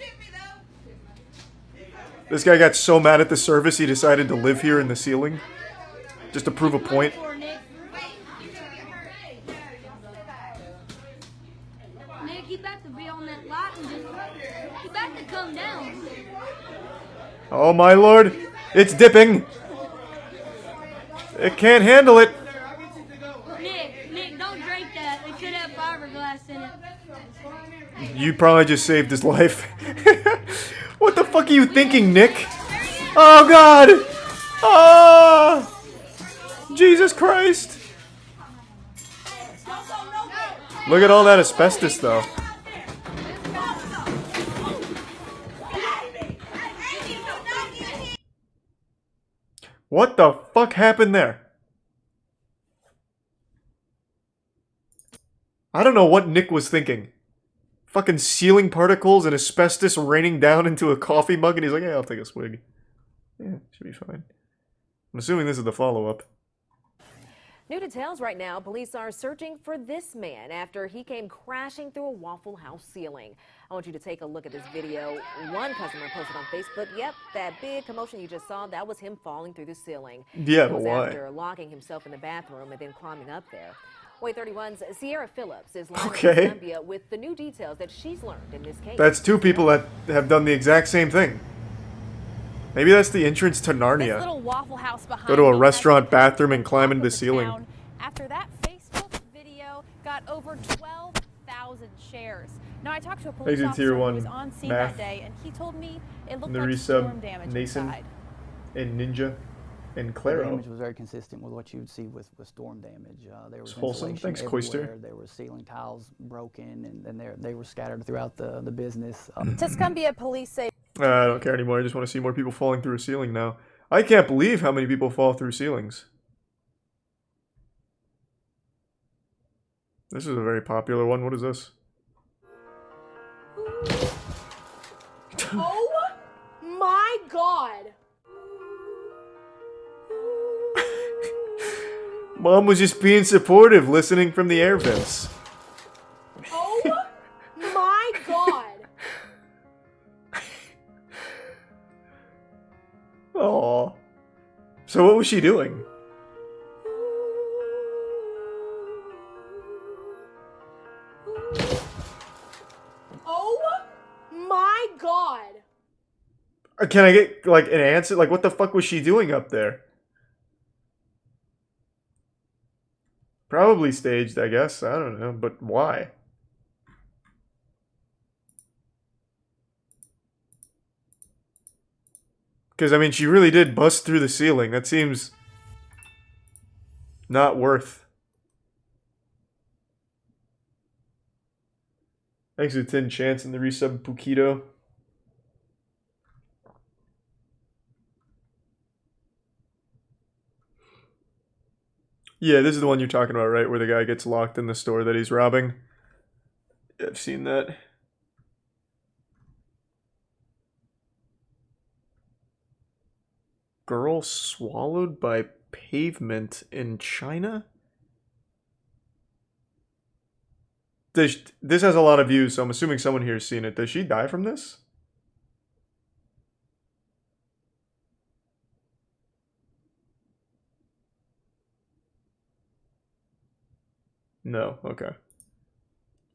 This guy got so mad at the service he decided to live here in the ceiling. Just to prove a point. Nick, he about to be on that lot and he about to come down. Oh my lord. It's dipping. It can't handle it. Nick, don't drink that. It could have fiberglass in it. You probably just saved his life. What the fuck are you thinking, Nick? Oh god! Oh! Jesus Christ! Look at all that asbestos, though. What the fuck happened there? I don't know what Nick was thinking. Fucking ceiling particles and asbestos raining down into a coffee mug, and he's like, yeah, I'll take a swig. Yeah, should be fine. I'm assuming this is the follow-up. New details right now. Police are searching for this man after he came crashing through a Waffle House ceiling. I want you to take a look at this video. One customer posted on Facebook, yep, that big commotion you just saw, that was him falling through the ceiling. Yeah, it was but why? after locking himself in the bathroom and then climbing up there. Wait 31's Sierra Phillips is live Okay. in Zambia with the new details that she's learned in this case. That's two people that have done the exact same thing. Maybe that's the entrance to Narnia. This little Waffle House behind Go to a me restaurant bathroom and climb into the ceiling. town after that Facebook video got over 12,000 shares. Now I talked to a police Exit officer tier who one was on scene math. that day, and he told me it looked The like resub storm damage Nathan inside. and Ninja. And The Claro. damage was very consistent with what you'd see with storm damage. There was Wholesome. insulation Thanks, everywhere. Coister. There were ceiling tiles broken, and they were scattered throughout the business. Tuscumbia police say I don't care anymore. I just want to see more people falling through a ceiling now. I can't believe how many people fall through ceilings. This is a very popular one. What is this? Oh my god! Mom was just being supportive, listening from the air vents. Oh my god! Aww. So what was she doing? Oh my god! Can I get, like, an answer? Like, what the fuck was she doing up there? Probably staged, I guess. I don't know, but why? Because, I mean, she really did bust through the ceiling. That seems not worth. Thanks to 10 Chance and the resub Pukito. Yeah, this is the one you're talking about, right? Where the guy gets locked in the store that he's robbing. Yeah, I've seen that. Girl swallowed by pavement in China? This has a lot of views, so I'm assuming someone here has seen it. Does she die from this? No, okay.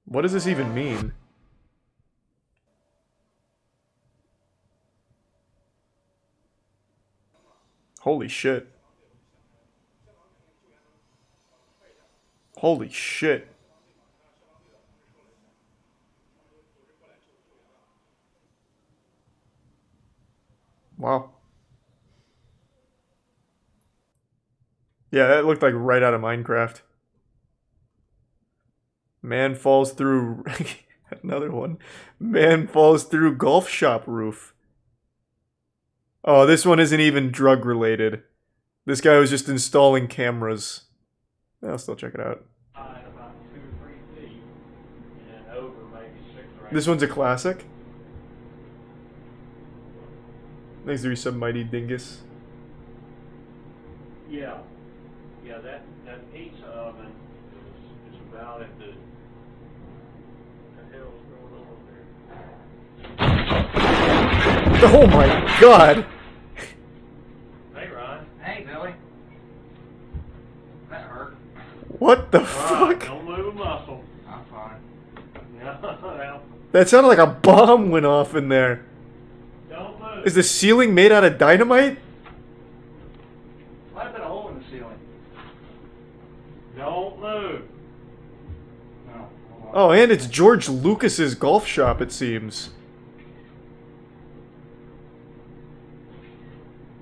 What does this even mean? Holy shit. Holy shit. Wow. Yeah, that looked like right out of Minecraft. Man falls through... Another one. Man falls through golf shop roof. Oh, this one isn't even drug related. This guy was just installing cameras. I'll still check it out. This one's a classic. Thanks to resub Mighty Dingus. Yeah. Yeah, that pizza oven is about at the hell's going on there. Oh my god! Hey, Ron. Hey, Billy. That hurt. What the All fuck? right, don't move a muscle. I'm fine. That sounded like a bomb went off in there. Don't move. Is the ceiling made out of dynamite? Might have been a hole in the ceiling. Don't move. No. Oh, and it's George Lucas's golf shop, it seems.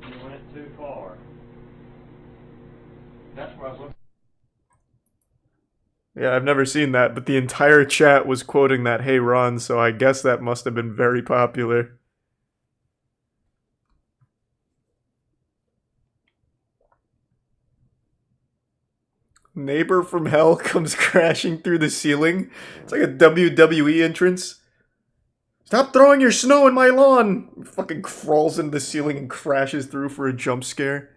You went too far. That's where I was looking. Yeah, I've never seen that, but the entire chat was quoting that Hey Ron, so I guess that must have been very popular. Neighbor from hell comes crashing through the ceiling. It's like a WWE entrance. Stop throwing your snow in my lawn! Fucking crawls into the ceiling and crashes through for a jump scare.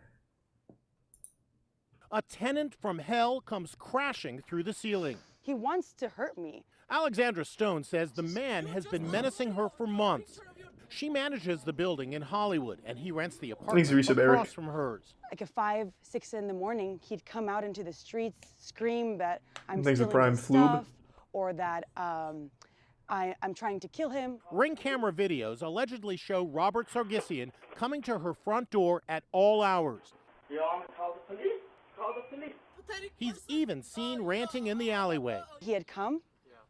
A tenant from hell comes crashing through the ceiling. He wants to hurt me. Alexandra Stone says the man has been menacing her for months. She manages the building in Hollywood, and he rents the apartment across from hers. Like at 5, 6 in the morning, he'd come out into the streets, scream that I'm Thanks to stealing Prime his Flube. stuff, or that I'm trying to kill him. Ring camera videos allegedly show Robert Sargsyan coming to her front door at all hours. You want me to call the police? Call the police. He's even seen ranting in the alleyway. He had come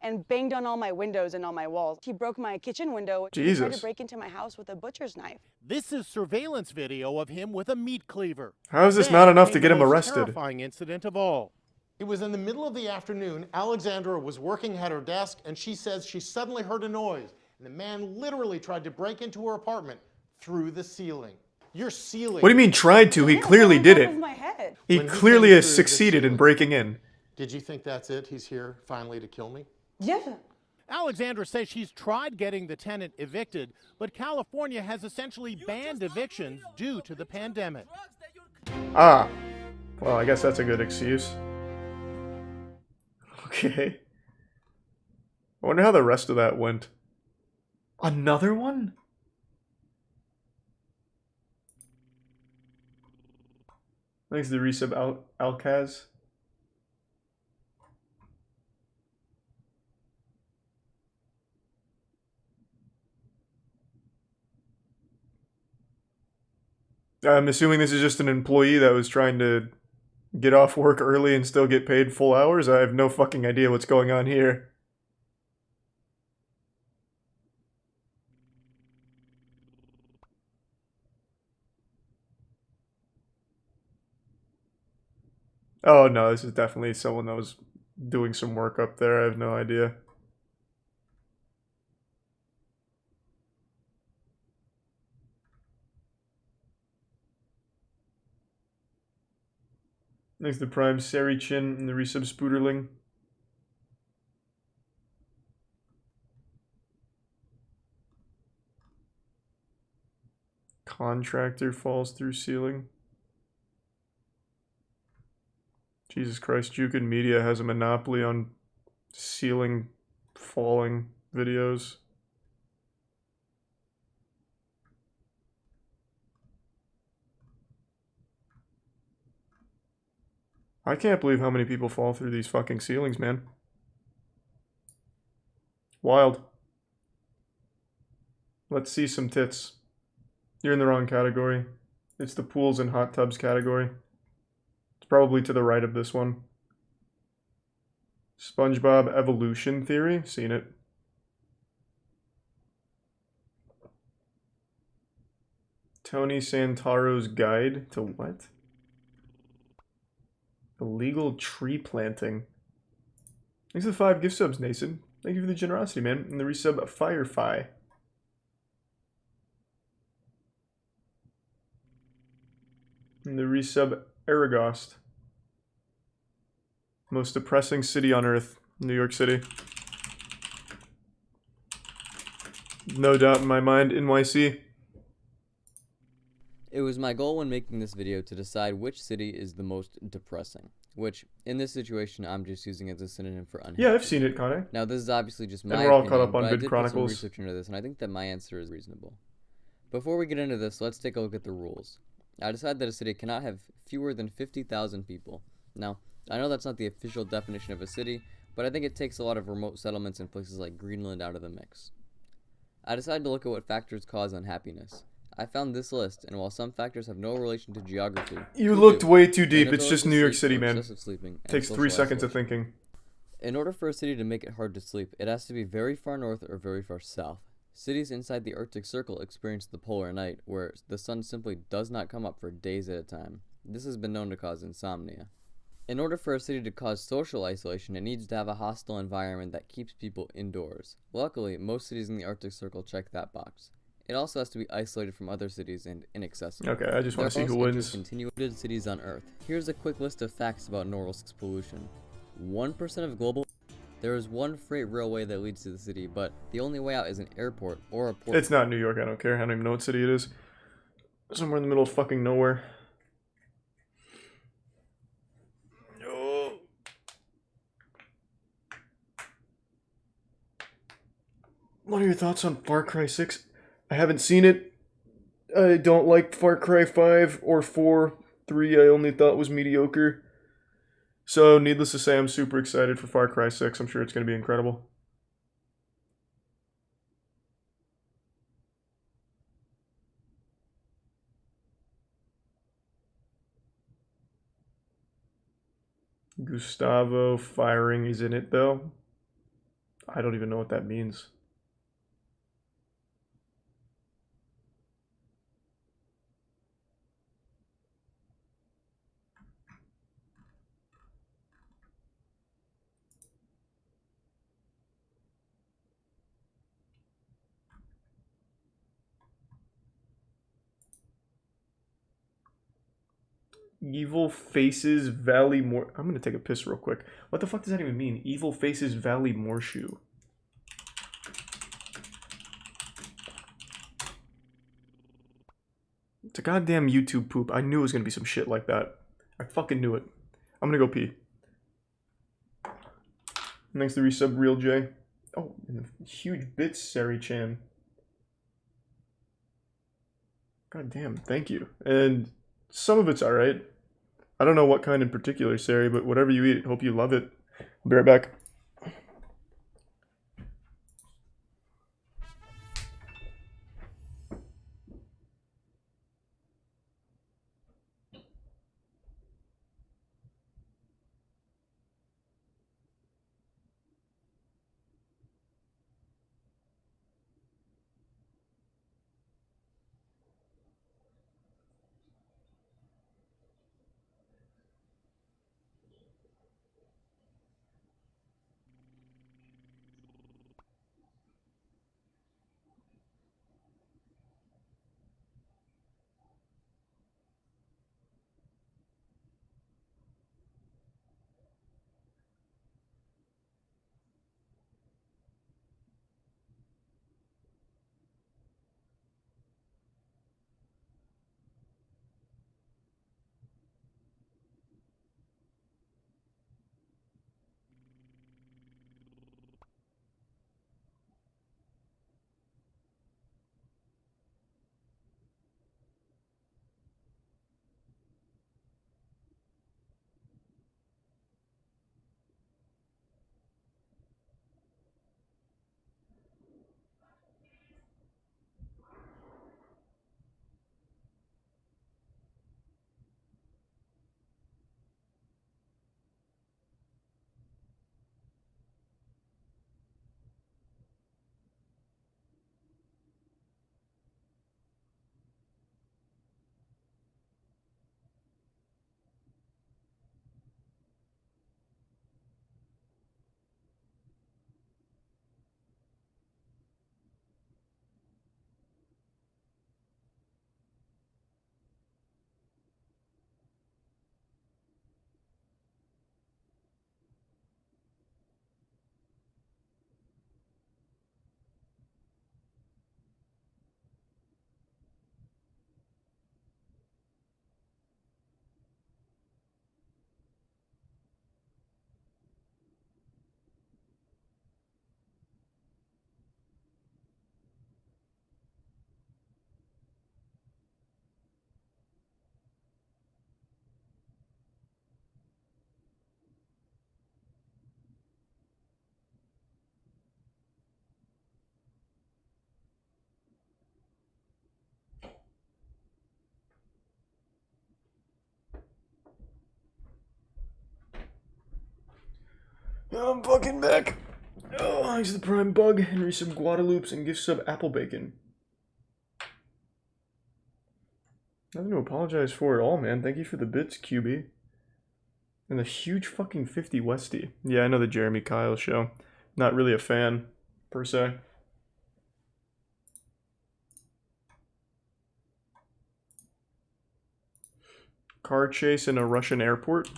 and banged on all my windows and all my walls. He broke my kitchen window. He tried Jesus. to break into my house with a butcher's knife. This is surveillance video of him with a meat cleaver. How is this Then not enough to came get the him most arrested? Terrifying incident of all. It was in the middle of the afternoon. Alexandra was working at her desk, and she says she suddenly heard a noise. And the man literally tried to break into her apartment through the ceiling. Your ceiling. What do you mean tried to? He clearly did it. He When he clearly came has through the succeeded in ceiling. breaking in. Did you think that's it? He's here finally to kill me? Yeah. Alexandra says she's tried getting the tenant evicted, but California has essentially banned evictions due to the pandemic. Ah. Well, I guess that's a good excuse. Okay. I wonder how the rest of that went. Another one? Thanks to the resub Alcaz. I'm assuming this is just an employee that was trying to get off work early and still get paid full hours. I have no fucking idea what's going on here. Oh no, this is definitely someone that was doing some work up there. I have no idea. Thanks to Prime, Sari Chin, and the resub Spooderling. Contractor falls through ceiling. Jesus Christ, Jukin Media has a monopoly on ceiling falling videos. I can't believe how many people fall through these fucking ceilings, man. Wild. Let's see some tits. You're in the wrong category. It's the pools and hot tubs category. It's probably to the right of this one. SpongeBob Evolution Theory. Seen it. Tony Santaro's Guide to what? Illegal tree planting. Thanks for the 5 gift subs, Nason. Thank you for the generosity, man. And the resub Firefly. And the resub Aragost. Most depressing city on earth. New York City. No doubt in my mind, NYC. It was my goal when making this video to decide which city is the most depressing, which, in this situation, I'm just using as a synonym for unhappy. Yeah, I've seen it, Connor. Now, this is obviously just my And we're all opinion, caught up on but Good I did Chronicles. put some research into this, and I think that my answer is reasonable. Before we get into this, let's take a look at the rules. I decided that a city cannot have fewer than 50,000 people. Now, I know that's not the official definition of a city, but I think it takes a lot of remote settlements in places like Greenland out of the mix. I decided to look at what factors cause unhappiness. I found this list, and while some factors have no relation to geography... You looked way too deep. It's just New York City, man. Sleeping, Takes 3 seconds of thinking. In order for a city to make it hard to sleep, it has to be very far north or very far south. Cities inside the Arctic Circle experience the polar night, where the sun simply does not come up for days at a time. This has been known to cause insomnia. In order for a city to cause social isolation, it needs to have a hostile environment that keeps people indoors. Luckily, most cities in the Arctic Circle check that box. It also has to be isolated from other cities and inaccessible. Okay, I just want to see who wins. Continued cities on Earth. Here's a quick list of facts about Norilsk pollution. 1% of global... There is one freight railway that leads to the city, but the only way out is an airport or a port. It's not New York, I don't care. I don't even know what city it is. Somewhere in the middle of fucking nowhere. Oh. What are your thoughts on Far Cry 6? I haven't seen it. I don't like Far Cry 5 or 4. 3 I only thought was mediocre. So, needless to say, I'm super excited for Far Cry 6. I'm sure it's going to be incredible. Gustavo firing is in it, though. I don't even know what that means. Evil Faces Valley More. I'm gonna take a piss real quick. What the fuck does that even mean? Evil Faces Valley Morshoe. It's a goddamn YouTube poop. I knew it was gonna be some shit like that. I fucking knew it. I'm gonna go pee. Thanks to resub Real J. Oh, and the huge bits, Sari-chan. God damn, thank you. And some of it's alright. I don't know what kind in particular, Sari, but whatever you eat, hope you love it. I'll be right back. I'm fucking back. Oh, thanks to the Prime Bug, Henry sub Guadalupes, and gift sub Apple Bacon. Nothing to apologize for at all, man. Thank you for the bits, QB. And the huge fucking 50 Westy. Yeah, I know the Jeremy Kyle show. Not really a fan, per se. Car chase in a Russian airport.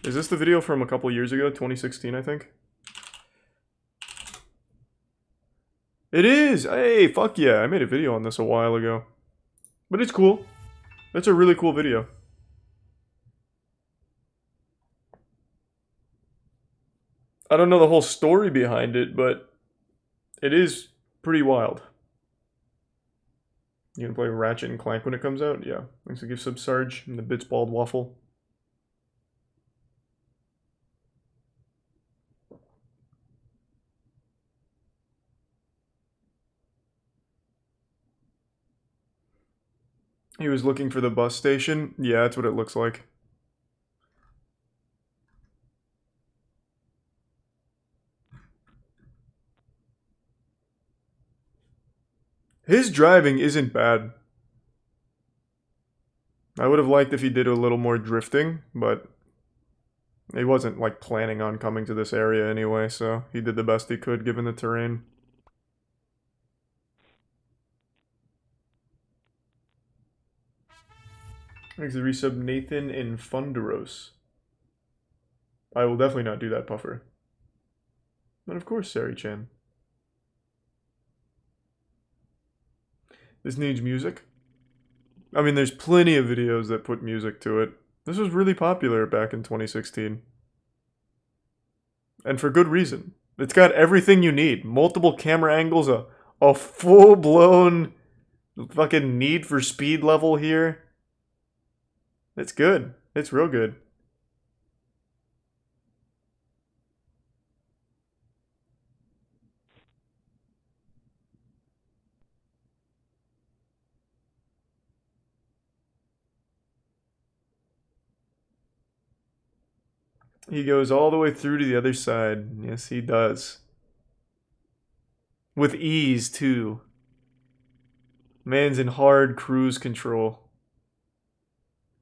Is this the video from a couple years ago? 2016, I think? It is! Hey, fuck yeah. I made a video on this a while ago. But it's cool. That's a really cool video. I don't know the whole story behind it, but it is pretty wild. You gonna play Ratchet and Clank when it comes out? Yeah. Thanks to give sub Sarge and the Bits Bald Waffle. He was looking for the bus station. Yeah, that's what it looks like. His driving isn't bad. I would have liked if he did a little more drifting, but he wasn't like planning on coming to this area anyway, so he did the best he could given the terrain. Thanks to resub Nathan in Funderos. I will definitely not do that, Puffer. And of course, Sari-chan. This needs music. I mean, there's plenty of videos that put music to it. This was really popular back in 2016. And for good reason. It's got everything you need. Multiple camera angles, a full-blown fucking Need for Speed level here. It's good. It's real good. He goes all the way through to the other side. Yes, he does. With ease, too. Man's in hard cruise control.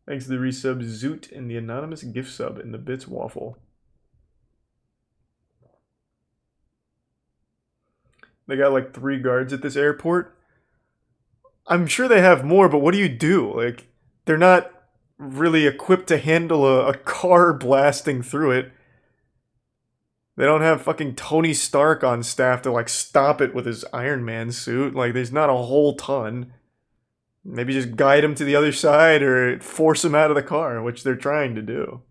Thanks to the resub Zoot and the anonymous gift sub in the Bits Waffle. They got like 3 guards at this airport. I'm sure they have more, but what do you do? Like, they're not really equipped to handle a car blasting through it. They don't have fucking Tony Stark on staff to like stop it with his Iron Man suit. Like, there's not a whole ton. Maybe just guide him to the other side or force him out of the car, which they're trying to do.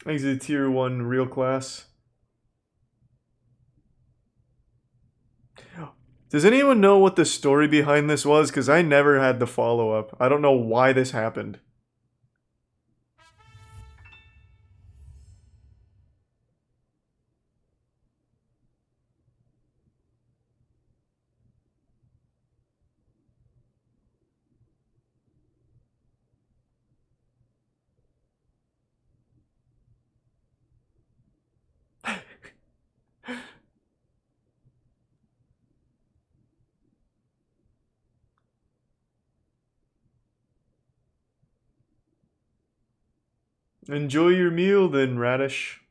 Thanks to the tier 1 real class. Does anyone know what the story behind this was? Because I never had the follow-up. I don't know why this happened. Enjoy your meal then, Radish.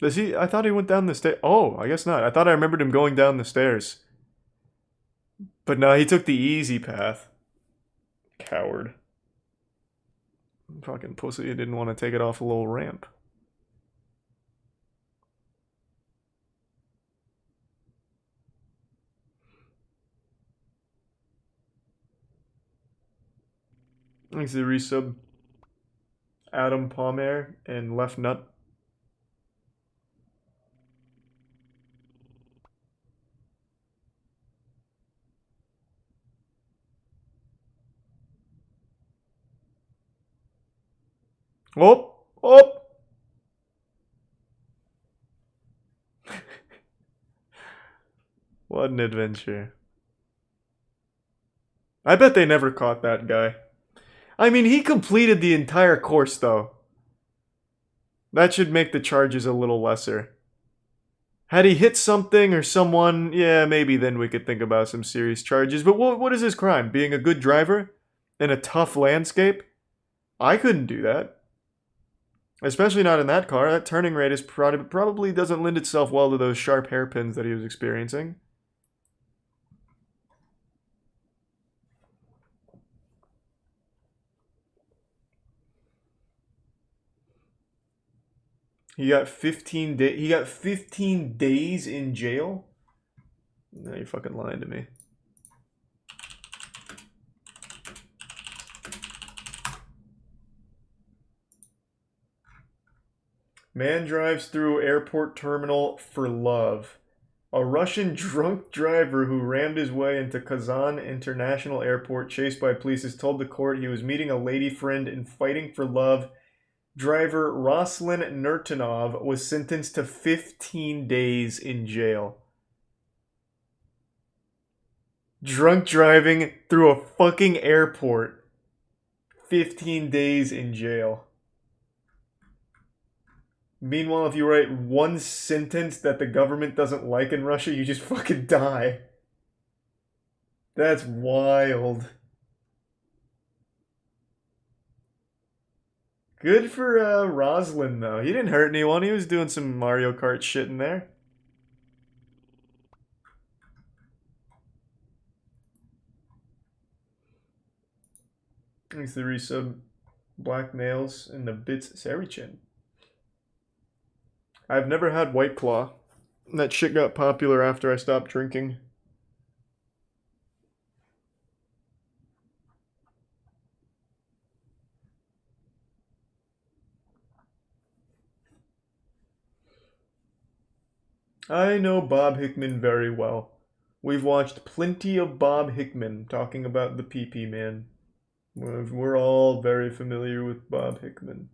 Does he? I thought he went down the stairs. Oh, I guess not. I thought I remembered him going down the stairs. But no, he took the easy path. Coward. Fucking pussy, didn't want to take it off a little ramp. Thanks to the resub. Adam Palmer and Left Nut. Oh! Oh! What an adventure. I bet they never caught that guy. I mean, he completed the entire course, though. That should make the charges a little lesser. Had he hit something or someone, yeah, maybe then we could think about some serious charges. But what is his crime? Being a good driver? In a tough landscape? I couldn't do that. Especially not in that car. That turning rate is probably doesn't lend itself well to those sharp hairpins that he was experiencing. He got 15 days. He got 15 days in jail. No, you're fucking lying to me. Man drives through airport terminal for love. A Russian drunk driver who rammed his way into Kazan International Airport, chased by police, has told the court he was meeting a lady friend and fighting for love Driver Roslin Nurtanov was sentenced to 15 days in jail. Drunk driving through a fucking airport. 15 days in jail. Meanwhile, if you write one sentence that the government doesn't like in Russia, you just fucking die. That's wild. Good for Roslin, though. He didn't hurt anyone. He was doing some Mario Kart shit in there. Thanks to the resub. Black nails and the bits Sarichin. I've never had White Claw. That shit got popular after I stopped drinking. I know Bob Hickman very well. We've watched plenty of Bob Hickman talking about the PP Man. We're all very familiar with Bob Hickman.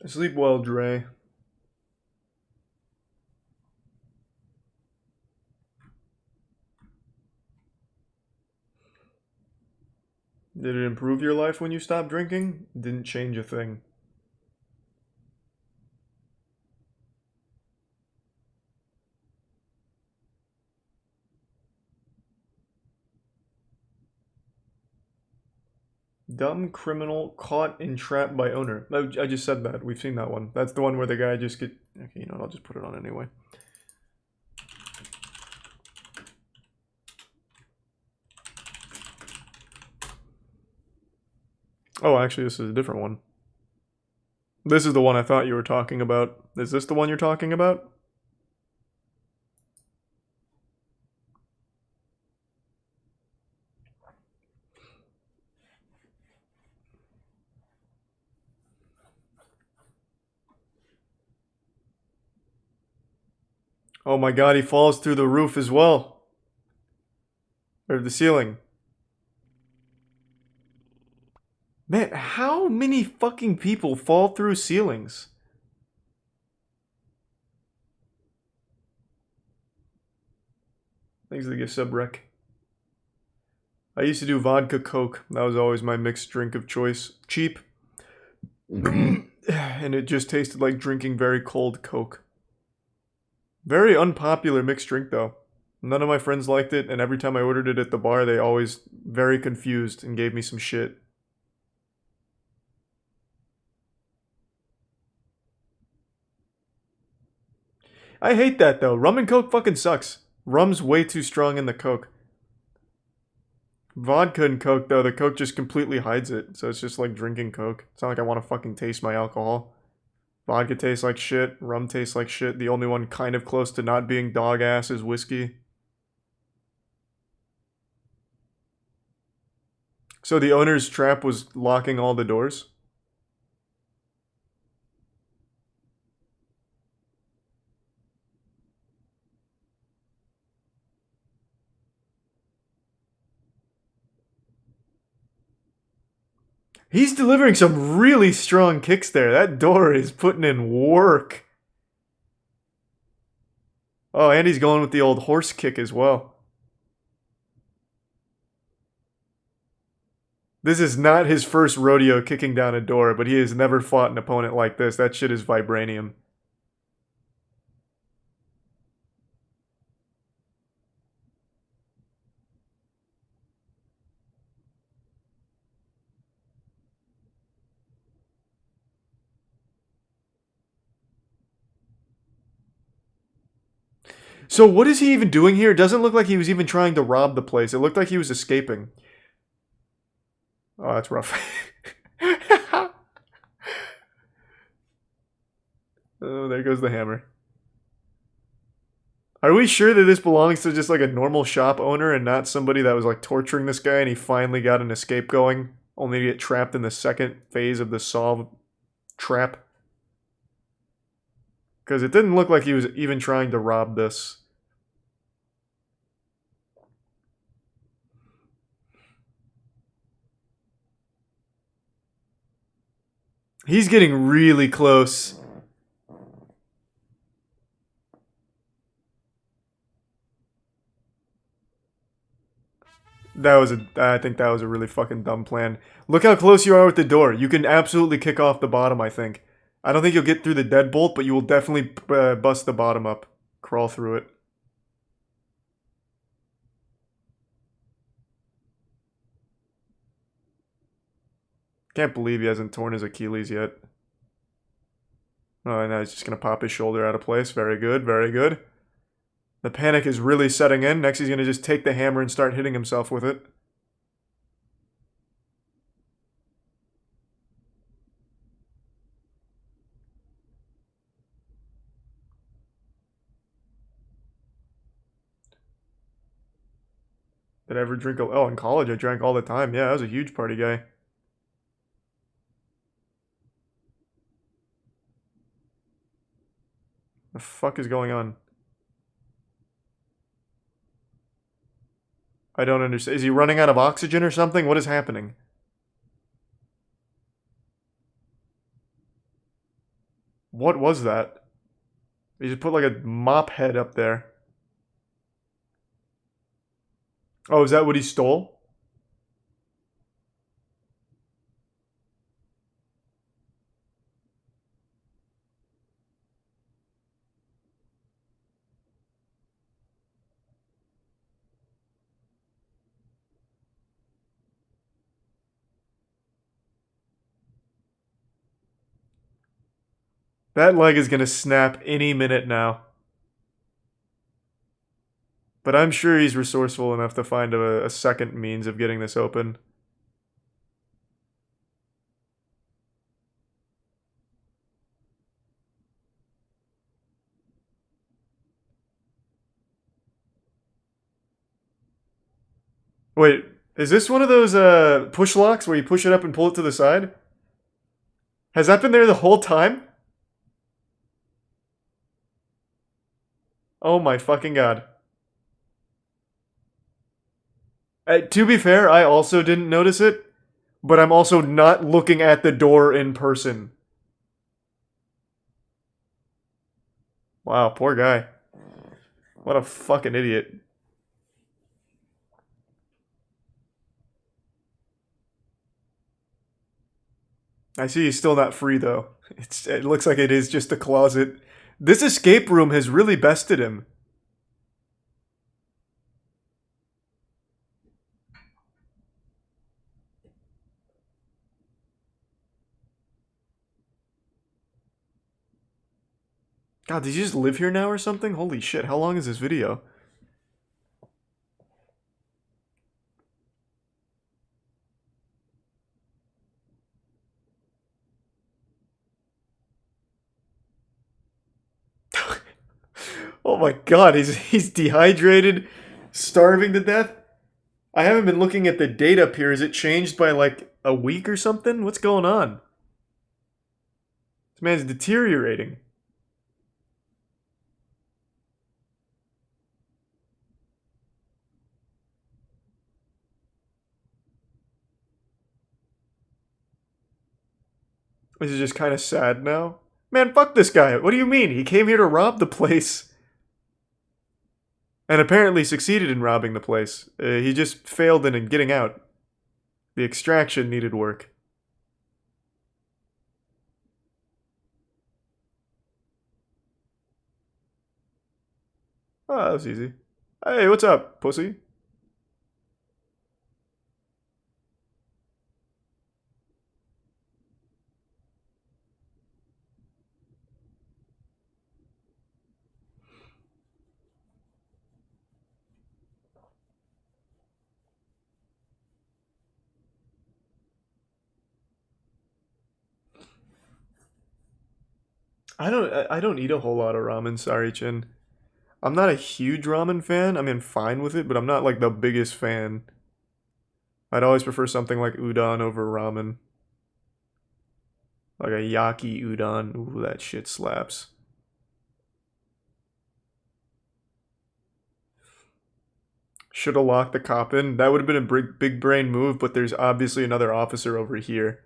Sleep well, Dre. Did it improve your life when you stopped drinking? Didn't change a thing. Dumb criminal caught and trapped by owner. I just said that. We've seen that one. That's the one where the guy just get... Okay, you know what? I'll just put it on anyway. Oh, actually, this is a different one. This is the one I thought you were talking about. Is this the one you're talking about? Oh my god, he falls through the roof as well. Or the ceiling. Man, how many fucking people fall through ceilings? Thanks for the gift sub, Rec. I used to do vodka Coke. That was always my mixed drink of choice. Cheap. And it just tasted like drinking very cold Coke. Very unpopular mixed drink, though. None of my friends liked it, and every time I ordered it at the bar, they always very confused and gave me some shit. I hate that, though. Rum and Coke fucking sucks. Rum's way too strong in the Coke. Vodka and Coke, though, the Coke just completely hides it. So it's just like drinking Coke. It's not like I want to fucking taste my alcohol. Vodka tastes like shit. Rum tastes like shit. The only one kind of close to not being dog ass is whiskey. So the owner's trap was locking all the doors? He's delivering some really strong kicks there. That door is putting in work. Oh, and he's going with the old horse kick as well. This is not his first rodeo kicking down a door, but he has never fought an opponent like this. That shit is vibranium. So what is he even doing here? It doesn't look like he was even trying to rob the place. It looked like he was escaping. Oh, that's rough. Oh, there goes the hammer. Are we sure that this belongs to just like a normal shop owner and not somebody that was like torturing this guy and he finally got an escape going, only to get trapped in the second phase of the solve trap? Because it didn't look like he was even trying to rob this. He's getting really close. I think that was a really fucking dumb plan. Look how close you are with the door. You can absolutely kick off the bottom, I think. I don't think you'll get through the deadbolt, but you will definitely bust the bottom up. Crawl through it. Can't believe he hasn't torn his Achilles yet. Oh, and now he's just going to pop his shoulder out of place. Very good, very good. The panic is really setting in. Next, he's going to just take the hammer and start hitting himself with it. Did I ever drink a... Oh, in college I drank all the time. Yeah, I was a huge party guy. The fuck is going on? I don't understand. Is he running out of oxygen or something? What is happening? What was that? He just put like a mop head up there. Oh, is that what he stole? That leg is going to snap any minute now. But I'm sure he's resourceful enough to find a second means of getting this open. Wait, is this one of those push locks where you push it up and pull it to the side? Has that been there the whole time? Oh my fucking god. To be fair, I also didn't notice it, but I'm also not looking at the door in person. Wow, poor guy. What a fucking idiot. I see he's still not free, though. It looks like it is just a closet. This escape room has really bested him. God, did you just live here now or something? Holy shit, how long is this video? Oh my god, he's dehydrated, starving to death. I haven't been looking at the date up here. Is it changed by like a week or something? What's going on? This man's deteriorating. Is he just kind of sad now? Man, fuck this guy. What do you mean? He came here to rob the place. And apparently succeeded in robbing the place. He just failed in getting out. The extraction needed work. Oh, that was easy. Hey, what's up, pussy? I don't eat a whole lot of ramen, sorry, Chin. I'm not a huge ramen fan. I mean, fine with it, but I'm not like the biggest fan. I'd always prefer something like udon over ramen. Like a yaki udon. Ooh, that shit slaps. Should have locked the cop in. That would have been a big brain move, but there's obviously another officer over here.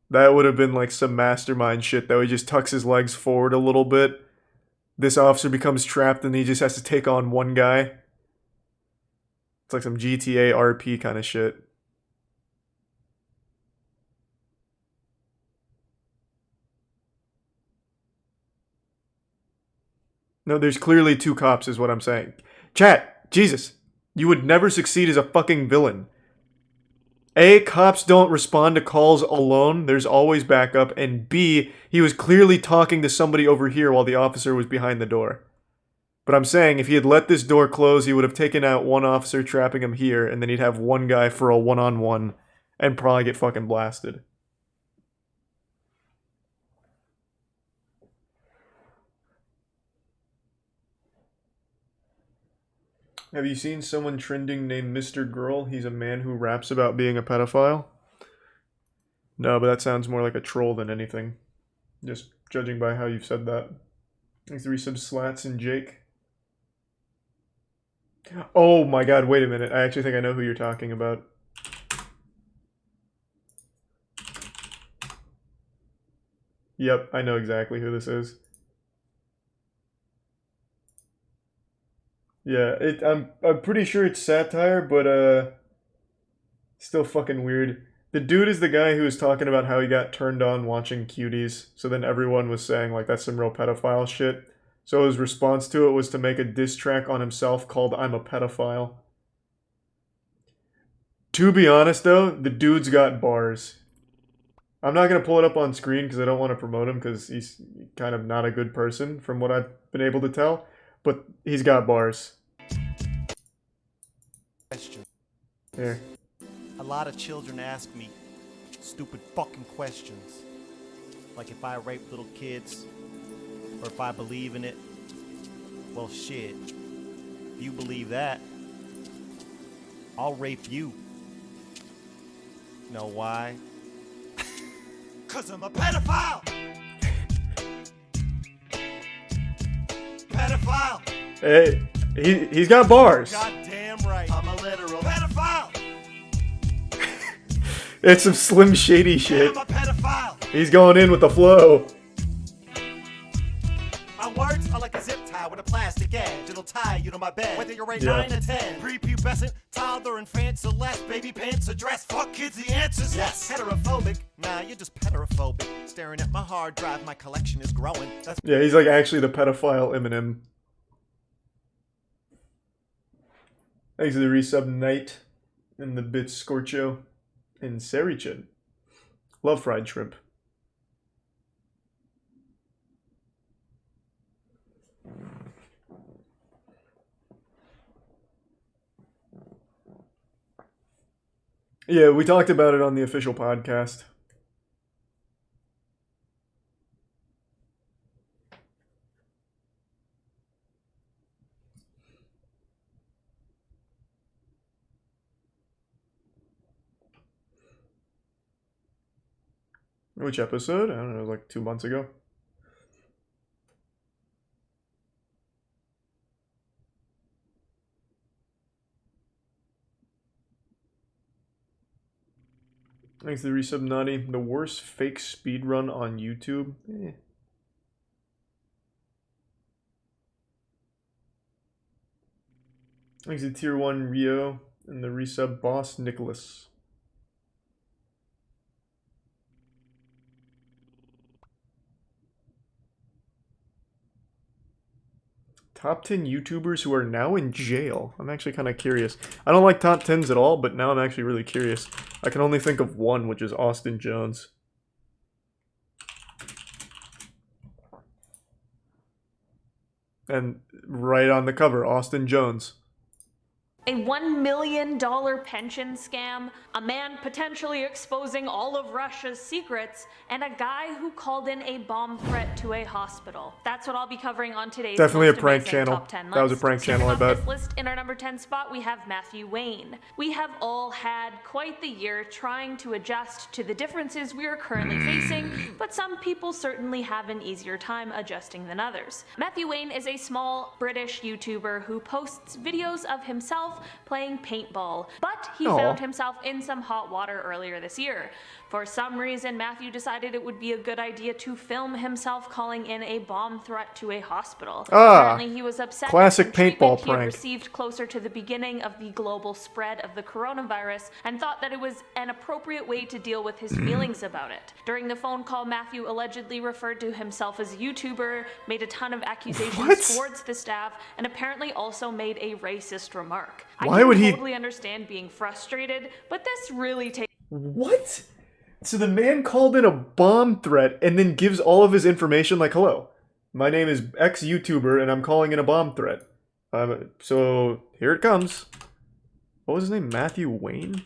That would have been like some mastermind shit, though. He just tucks his legs forward a little bit. This officer becomes trapped and he just has to take on one guy. It's like some GTA RP kind of shit. No, there's clearly two cops is what I'm saying. Chat, Jesus, you would never succeed as a fucking villain. A, cops don't respond to calls alone. There's always backup. And B, he was clearly talking to somebody over here while the officer was behind the door. But I'm saying if he had let this door close, he would have taken out one officer trapping him here, and then he'd have one guy for a one-on-one and probably get fucking blasted. Have you seen someone trending named Mr. Girl? He's a man who raps about being a pedophile. No, but that sounds more like a troll than anything. Just judging by how you've said that. Thanks to resub Slats and Jake. Oh my god, wait a minute. I actually think I know who you're talking about. Yep, I know exactly who this is. Yeah, I'm pretty sure it's satire, but still fucking weird. The dude is the guy who was talking about how he got turned on watching cuties, so then everyone was saying like that's some real pedophile shit. So his response to it was to make a diss track on himself called I'm a Pedophile. To be honest though, the dude's got bars. I'm not going to pull it up on screen because I don't want to promote him because he's kind of not a good person from what I've been able to tell. But he's got bars. Question. Here. A lot of children ask me stupid fucking questions. Like if I rape little kids or if I believe in it. Well, shit. If you believe that, I'll rape you. Know why? 'Cause I'm a pedophile! Pedophile! Hey, he's got bars. Goddamn right. I'm a literal pedophile! It's some Slim Shady shit. I'm a pedophile! He's going in with the flow. My words are like a zip tie with a plastic edge. It'll tie you to my bed. Whether you're a 9 or 10, prepubescent, toddler, infant, celeste, baby pants, or dress. Fuck kids, the answers yes. Heterophobic? Nah, you're just pedorophobic. Staring at my hard drive, my collection is growing. That's Yeah, he's like actually the pedophile Eminem. Thanks to the resub Knight and the bits Scorcho and Serichin. Love fried shrimp. Yeah, we talked about it on the official podcast. Which episode? I don't know, like 2 months ago. Thanks to the resub Naughty. The worst fake speedrun on YouTube? Eh. Thanks to Tier 1 Rio and the resub Boss Nicholas. Top 10 YouTubers who are now in jail. I'm actually kind of curious. I don't like top 10s at all, but now I'm actually really curious. I can only think of one, which is Austin Jones. And right on the cover, Austin Jones. A $1 million pension scam, a man potentially exposing all of Russia's secrets, and a guy who called in a bomb threat to a hospital. That's what I'll be covering on today's Definitely a most prank amazing channel. Top 10 list. That was a prank channel, I Starting bet. off this list, in our number 10 spot, we have Matthew Wayne. We have all had quite the year trying to adjust to the differences we are currently facing, but some people certainly have an easier time adjusting than others. Matthew Wayne is a small British YouTuber who posts videos of himself himself playing paintball, but he Aw. found himself in some hot water earlier this year. For some reason, Matthew decided it would be a good idea to film himself calling in a bomb threat to a hospital. Apparently, he was upset classic at some treatment paintball he had prank. received closer to the beginning of the global spread of the coronavirus and thought that it was an appropriate way to deal with his feelings about it. During the phone call, Matthew allegedly referred to himself as a YouTuber, made a ton of accusations towards the staff, and apparently also made a racist remark. Why I would can he- totally understand being frustrated, but this really takes What? So the man called in a bomb threat and then gives all of his information like, hello, my name is X YouTuber and I'm calling in a bomb threat. So here it comes. What was his name? Matthew Wayne?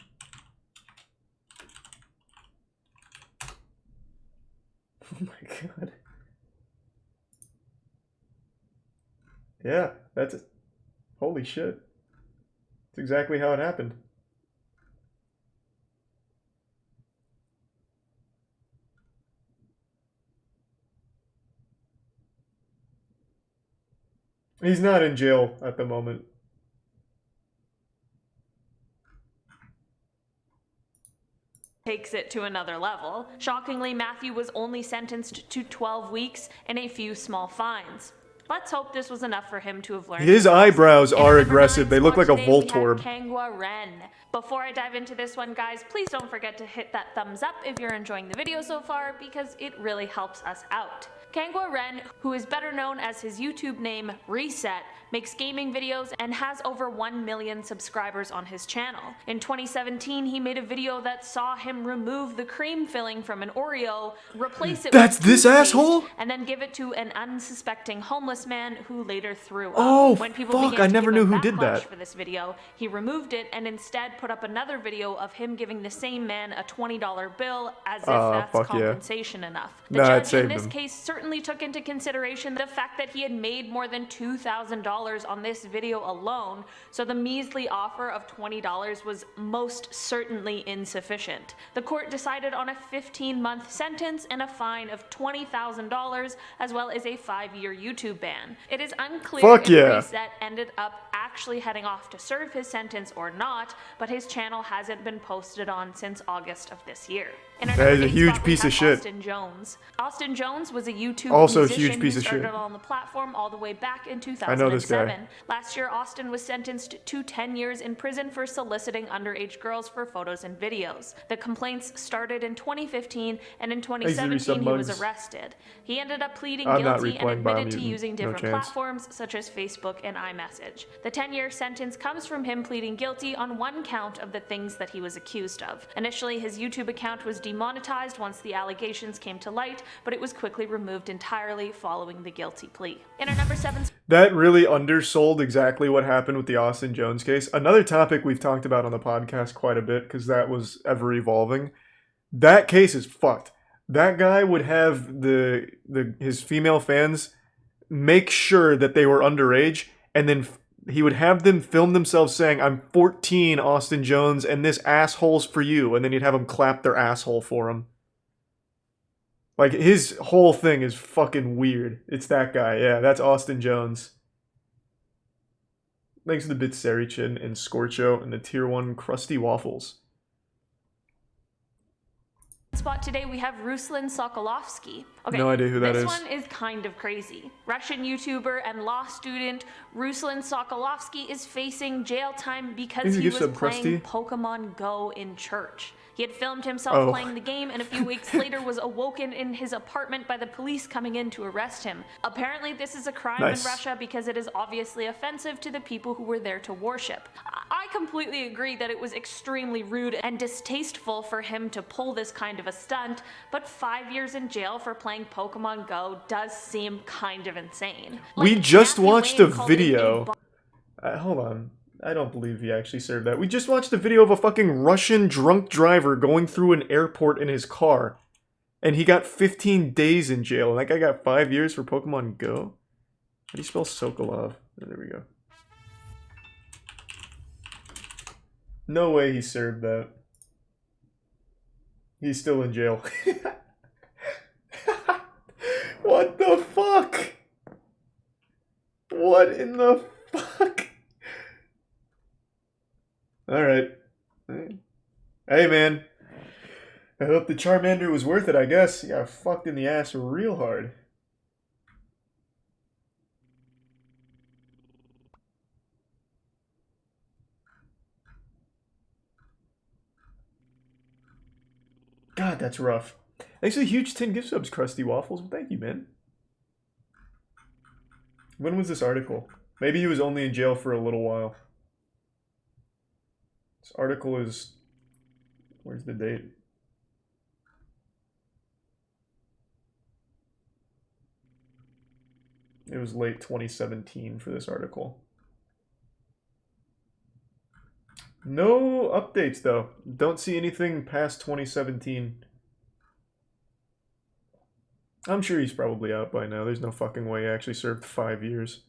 Oh my god. Yeah, that's it. Holy shit. That's exactly how it happened. He's not in jail at the moment. takes it to another level. Shockingly, Matthew was only sentenced to 12 weeks and a few small fines. Let's hope this was enough for him to have learned. His eyebrows are aggressive. They look like a Today we have Voltorb. Kangwa Ren. Before I dive into this one, guys, please don't forget to hit that thumbs up if you're enjoying the video so far, because it really helps us out. Kangwa Ren, who is better known as his YouTube name Reset, makes gaming videos and has over 1 million subscribers on his channel. In 2017, he made a video that saw him remove the cream filling from an Oreo, replace it That's with this toothpaste, asshole? and then give it to an unsuspecting homeless man who later threw up. Oh, When people fuck, began I to never give knew him who did backlash that. for this video, he removed it and instead put up another video of him giving the same man a $20 bill as if that's fuck yeah. compensation enough. The Nah, it judge in saved this him. case certainly took into consideration the fact that he had made more than $2,000 on this video alone, so the measly offer of $20 was most certainly insufficient. The court decided on a 15-month sentence and a fine of $20,000, as well as a 5-year YouTube ban. It is unclear Fuck if yeah. Reset ended up actually heading off to serve his sentence or not, but his channel hasn't been posted on since August of this year. In our That is number a 8 huge spot, we piece of have shit. Austin Jones. Austin Jones was a YouTube Also a musician huge piece who of shit. started on the platform all the way back in 2007. I know this guy. Last year, Austin was sentenced to 10 years in prison for soliciting underage girls for photos and videos. The complaints started in 2015, and in Hey, 2017 he was Mugs. arrested. He ended up pleading I'm not guilty and replaying admitted to Biomutant. using No different chance. platforms such as Facebook and iMessage. The 10-year sentence comes from him pleading guilty on one count of the things that he was accused of. Initially, his YouTube account was demonetized once the allegations came to light, but it was quickly removed entirely following the guilty plea. In our number 7 That really undersold exactly what happened with the Austin Jones case. Another topic we've talked about on the podcast quite a bit, because that was ever evolving. That case is fucked. That guy would have his female fans make sure that they were underage, and then he would have them film themselves saying, "I'm 14, Austin Jones, and this asshole's for you," and then he'd have them clap their asshole for him. Like, his whole thing is fucking weird. It's that guy. Yeah, that's Austin Jones. Thanks to the bits Sarichin and Scorcho and the tier 1 crusty waffles. spot today, we have Ruslan Sokolovsky. Okay, No idea who that this is. one is kind of crazy. Russian YouTuber and law student Ruslan Sokolovsky is facing jail time because Thanks to he gift was sub, playing Krusty. Pokemon Go in church. He had filmed himself Oh. playing the game and a few weeks later was awoken in his apartment by the police coming in to arrest him. Apparently this is a crime Nice. in Russia because it is obviously offensive to the people who were there to worship. I completely agree that it was extremely rude and distasteful for him to pull this kind of a stunt, but 5 years in jail for playing Pokemon Go does seem kind of insane. We Like, just Matthew watched Wayne a called it video. Hold on. I don't believe he actually served that. We just watched a video of a fucking Russian drunk driver going through an airport in his car. And he got 15 days in jail. And that guy got 5 years for Pokemon Go? How do you spell Sokolov? Oh, there we go. No way he served that. He's still in jail. What the fuck? What in the fuck? Hey, man. I hope the Charmander was worth it, I guess. He got fucked in the ass real hard. God, that's rough. Thanks for the huge 10 gift subs, Krusty Waffles. Well, thank you, man. When was this article? Maybe he was only in jail for a little while. This article is... Where's the date? It was late 2017 for this article. No updates, though. Don't see anything past 2017. I'm sure he's probably out by now. There's no fucking way he actually served 5 years.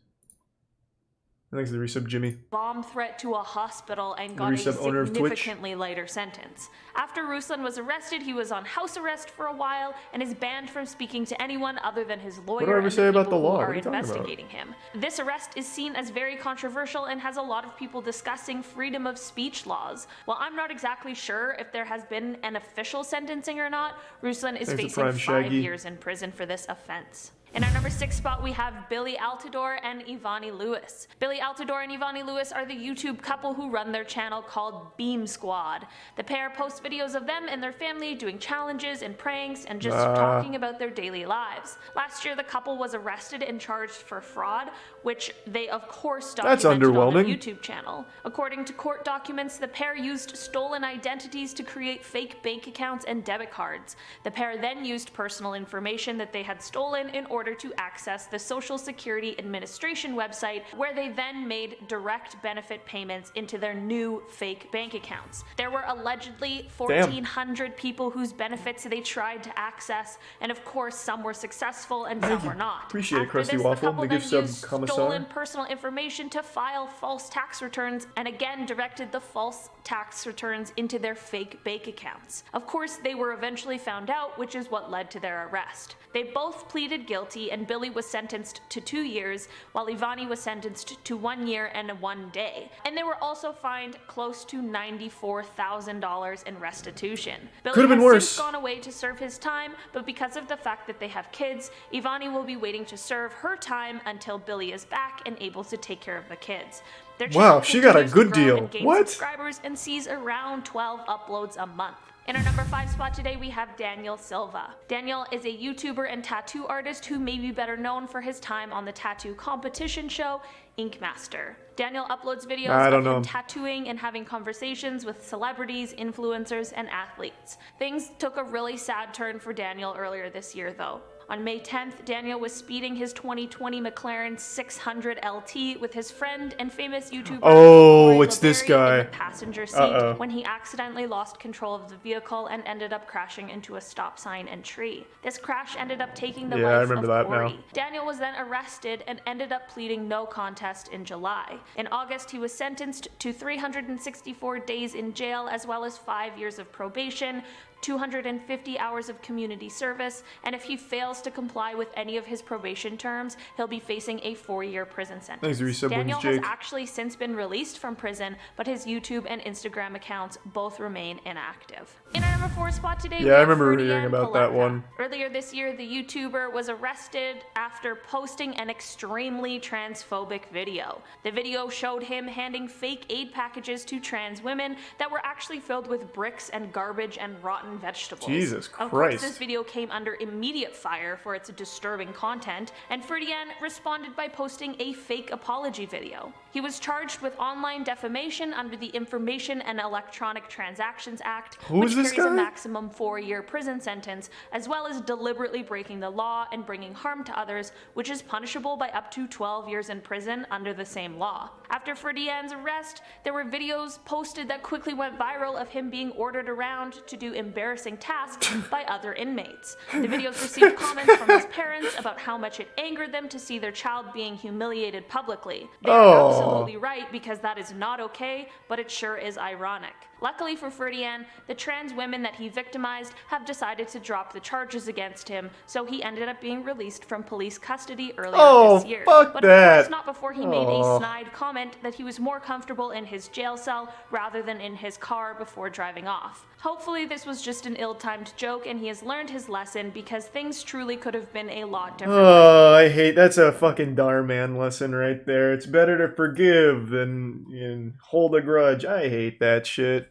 Thanks for the resub, Jimmy. Bomb threat to a hospital and got a significantly lighter sentence. After Ruslan was arrested, he was on house arrest for a while and is banned from speaking to anyone other than his lawyer What do I ever and say the about people the law? who What are are you talking about? investigating him. This arrest is seen as very controversial and has a lot of people discussing freedom of speech laws. While I'm not exactly sure if there has been an official sentencing or not, Ruslan is Thanks to facing Prime 5 Shaggy. years in prison for this offense. In our number 6 spot, we have Billy Altidore and Ivani Lewis. Billy Altidore and Ivani Lewis are the YouTube couple who run their channel called Beam Squad. The pair post videos of them and their family doing challenges and pranks and just talking about their daily lives. Last year, the couple was arrested and charged for fraud, which they of course That's documented on their underwhelming. YouTube channel. According to court documents, the pair used stolen identities to create fake bank accounts and debit cards. The pair then used personal information that they had stolen in order to access the Social Security Administration website, where they then made direct benefit payments into their new fake bank accounts. There were allegedly 1,400 people whose benefits they tried to access, and of course some were successful and some were not. Appreciate it, After Krusty this, Waffle. the couple The then gift sub used commissar. stolen personal information to file false tax returns and again directed the false tax returns into their fake bank accounts. Of course, they were eventually found out, which is what led to their arrest. They both pleaded guilty, and Billy was sentenced to 2 years, while Ivani was sentenced to 1 year and 1 day. And they were also fined close to $94,000 in restitution. Billy Could've been has worse. since gone away to serve his time, but because of the fact that they have kids, Ivani will be waiting to serve her time until Billy is back and able to take care of the kids. Their Wow, channel she got a continues to good grow deal. and gain What? subscribers and sees around 12 uploads a month. In our number 5 spot today, we have Daniel Silva. Daniel is a YouTuber and tattoo artist who may be better known for his time on the tattoo competition show Ink Master. Daniel uploads videos of him tattooing and having conversations with celebrities, influencers, and athletes. Things took a really sad turn for Daniel earlier this year, though. On May 10th, Daniel was speeding his 2020 McLaren 600 LT with his friend and famous YouTuber Oh, Roy it's this LeBerry guy. in the passenger seat Uh-oh. when he accidentally lost control of the vehicle and ended up crashing into a stop sign and tree. This crash ended up taking the Yeah, I life remember of that Corey. now. Daniel was then arrested and ended up pleading no contest in July. In August, he was sentenced to 364 days in jail as well as 5 years of probation, 250 hours of community service, and if he fails to comply with any of his probation terms, he'll be facing a 4-year prison sentence. Thanks, resub Daniel wins, has Jake. actually since been released from prison, but his YouTube and Instagram accounts both remain inactive. In our number 4 spot today, we Yeah, I have remember Ferdy hearing Ann about that Palenka. one. Earlier this year, the YouTuber was arrested after posting an extremely transphobic video. The video showed him handing fake aid packages to trans women that were actually filled with bricks and garbage and rotten vegetables. Jesus Of course, Christ. this video came under immediate fire for its disturbing content, and Ferdy Ann responded by posting a fake apology video. He was charged with online defamation under the Information and Electronic Transactions Act, Who which is this carries a guy? maximum 4-year prison sentence, as well as deliberately breaking the law and bringing harm to others, which is punishable by up to 12 years in prison under the same law. After Ferdy Ann's arrest, there were videos posted that quickly went viral of him being ordered around to do embarrassing tasks by other inmates. The videos received comments from his parents about how much it angered them to see their child being humiliated publicly. They are Oh. absolutely right, because that is not okay, but it sure is ironic. Luckily for Ferdinand, the trans women that he victimized have decided to drop the charges against him, so he ended up being released from police custody earlier this year. Fuck But that. of course not before he made a snide comment that he was more comfortable in his jail cell rather than in his car before driving off. Hopefully this was just an ill-timed joke and he has learned his lesson, because things truly could have been a lot different. Oh, I hate, that's a fucking Darman lesson right there. It's better to forgive than hold a grudge. I hate that shit.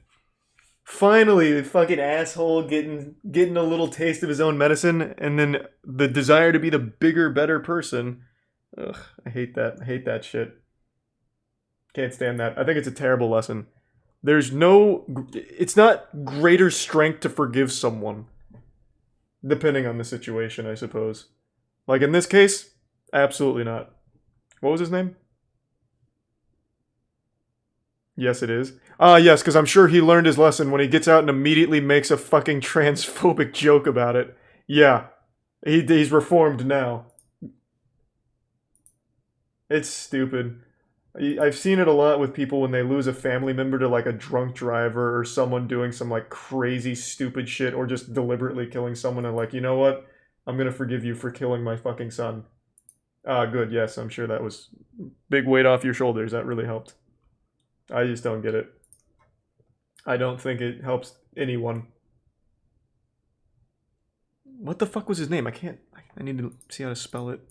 Finally, the fucking asshole getting a little taste of his own medicine, and then the desire to be the bigger, better person. Ugh, I hate that. I hate that shit. Can't stand that. I think it's a terrible lesson. It's not greater strength to forgive someone. Depending on the situation, I suppose. Like in this case, absolutely not. What was his name? Yes, it is. Yes, because I'm sure he learned his lesson when he gets out and immediately makes a fucking transphobic joke about it. Yeah. He's reformed now. It's stupid. I've seen it a lot with people when they lose a family member to like a drunk driver or someone doing some like crazy stupid shit or just deliberately killing someone, and like, you know what? I'm gonna forgive you for killing my fucking son. Good, yes, I'm sure that was big weight off your shoulders. That really helped. I just don't get it. I don't think it helps anyone. What the fuck was his name? I need to see how to spell it.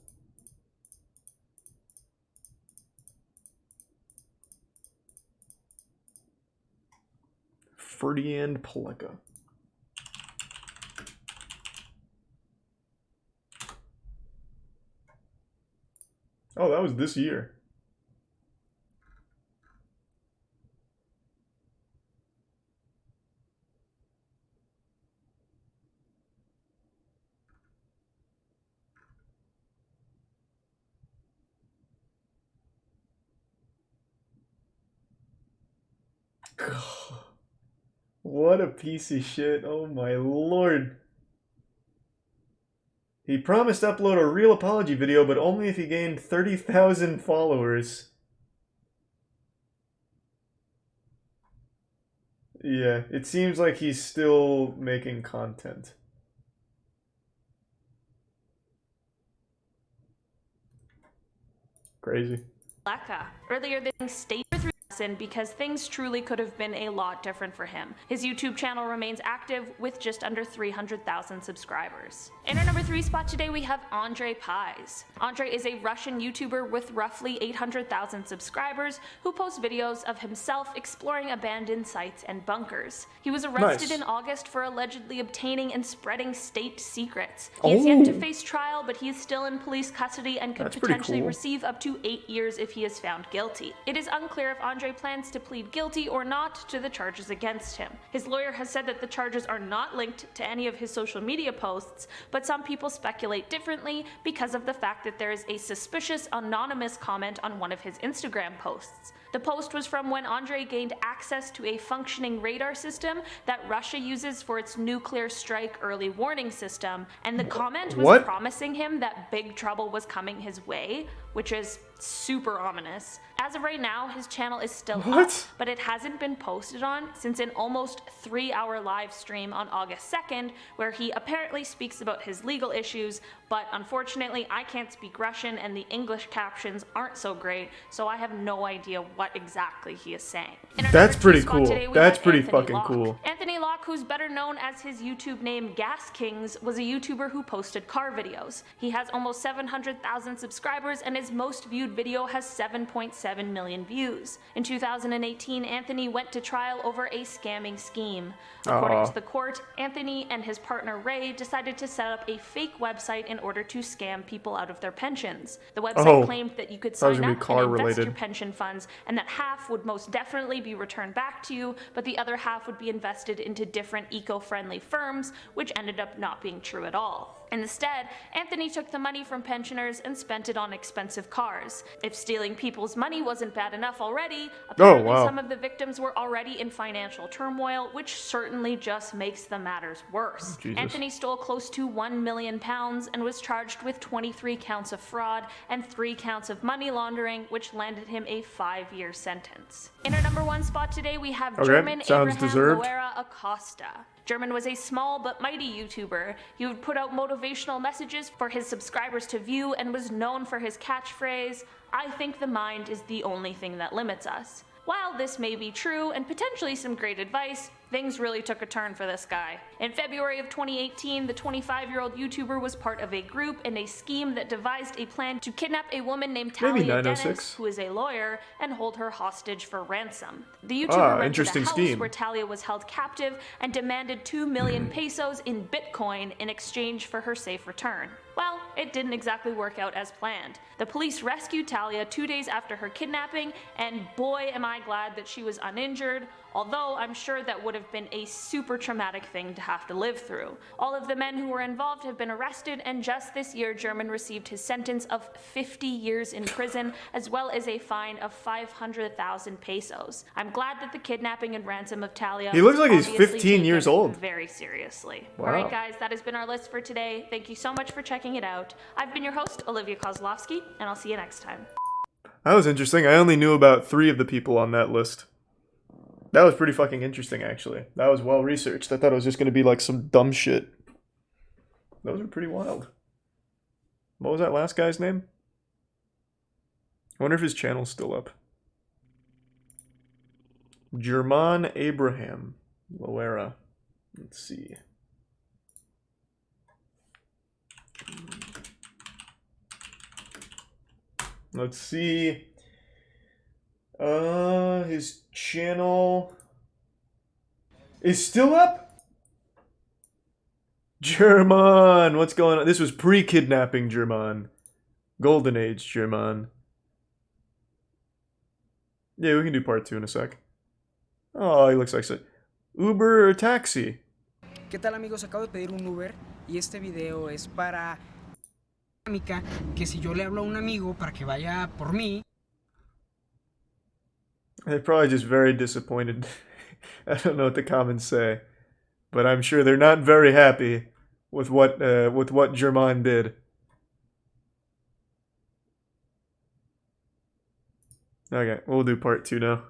Ferdinand Paleka. Oh, that was this year. What a piece of shit. Oh my lord. He promised to upload a real apology video, but only if he gained 30,000 followers. Yeah, it seems like he's still making content. Crazy. Earlier this state because things truly could have been a lot different for him. His YouTube channel remains active with just under 300,000 subscribers. In our number 3 spot today, we have Andre Pies. Andre is a Russian YouTuber with roughly 800,000 subscribers who posts videos of himself exploring abandoned sites and bunkers. He was arrested in August for allegedly obtaining and spreading state secrets. He is yet to face trial, but he is still in police custody and could potentially receive up to 8 years if he is found guilty. It is unclear if Andre plans to plead guilty or not to the charges against him. His lawyer has said that the charges are not linked to any of his social media posts, but some people speculate differently because of the fact that there is a suspicious anonymous comment on one of his Instagram posts. The post was from when Andre gained access to a functioning radar system that Russia uses for its nuclear strike early warning system, and the comment was promising him that big trouble was coming his way, which is super ominous. As of right now, his channel is still up, but it hasn't been posted on since an almost 3-hour live stream on August 2nd, where he apparently speaks about his legal issues, but unfortunately I can't speak Russian and the English captions aren't so great, so I have no idea what exactly he is saying. That's pretty cool. That's pretty fucking cool. Anthony Locke, who's better known as his YouTube name Gas Kings, was a YouTuber who posted car videos. He has almost 700,000 subscribers and his most viewed video has 7.7 million views. In 2018, Anthony went to trial over a scamming scheme. According to the court, Anthony and his partner Ray decided to set up a fake website in order to scam people out of their pensions. The website claimed that you could sign up and invest your pension funds, and that half would most definitely be returned back to you, but the other half would be invested into different eco-friendly firms, which ended up not being true at all. Instead, Anthony took the money from pensioners and spent it on expensive cars. If stealing people's money wasn't bad enough already, apparently some of the victims were already in financial turmoil, which certainly just makes the matters worse. Anthony stole close to £1 million and was charged with 23 counts of fraud and 3 counts of money laundering, which landed him a 5-year sentence. In our number 1 spot today, we have German Abraham Loera Acosta. German was a small but mighty YouTuber. He would put out motivational messages for his subscribers to view and was known for his catchphrase, "I think the mind is the only thing that limits us." While this may be true and potentially some great advice, things really took a turn for this guy. In February of 2018, the 25-year-old YouTuber was part of a group in a scheme that devised a plan to kidnap a woman named Talia Dennis, who is a lawyer, and hold her hostage for ransom. The YouTuber rented a house where Talia was held captive and demanded 2 million pesos in Bitcoin in exchange for her safe return. Well, it didn't exactly work out as planned. The police rescued Talia 2 days after her kidnapping, and boy am I glad that she was uninjured, although I'm sure that would have been a super traumatic thing to have to live through. All of the men who were involved have been arrested, and just this year German received his sentence of 50 years in prison, as well as a fine of 500,000 pesos. I'm glad that the kidnapping and ransom of Talia He looks like he's 15 years old. Very seriously. Wow. Alright guys, that has been our list for today. Thank you so much for checking it out. I've been your host, Olivia Kozlowski, and I'll see you next time. That was interesting. I only knew about 3 of the people on that list. That was pretty fucking interesting, actually. That was well researched. I thought it was just going to be like some dumb shit. Those are pretty wild. What was that last guy's name? I wonder if his channel's still up. German Abraham Loera. Let's see. Let's see. His channel is still up? German, what's going on? This was pre-kidnapping German. Golden Age German. Yeah, we can do part 2 in a sec. Oh, he looks like so. Uber or taxi? ¿Qué tal amigos? Acabo de pedir un Uber y este video es para que si yo le hablo a un amigo para que vaya por mí. They're probably just very disappointed. I don't know what the comments say, but I'm sure they're not very happy with what German did. Okay, we'll do part 2 now.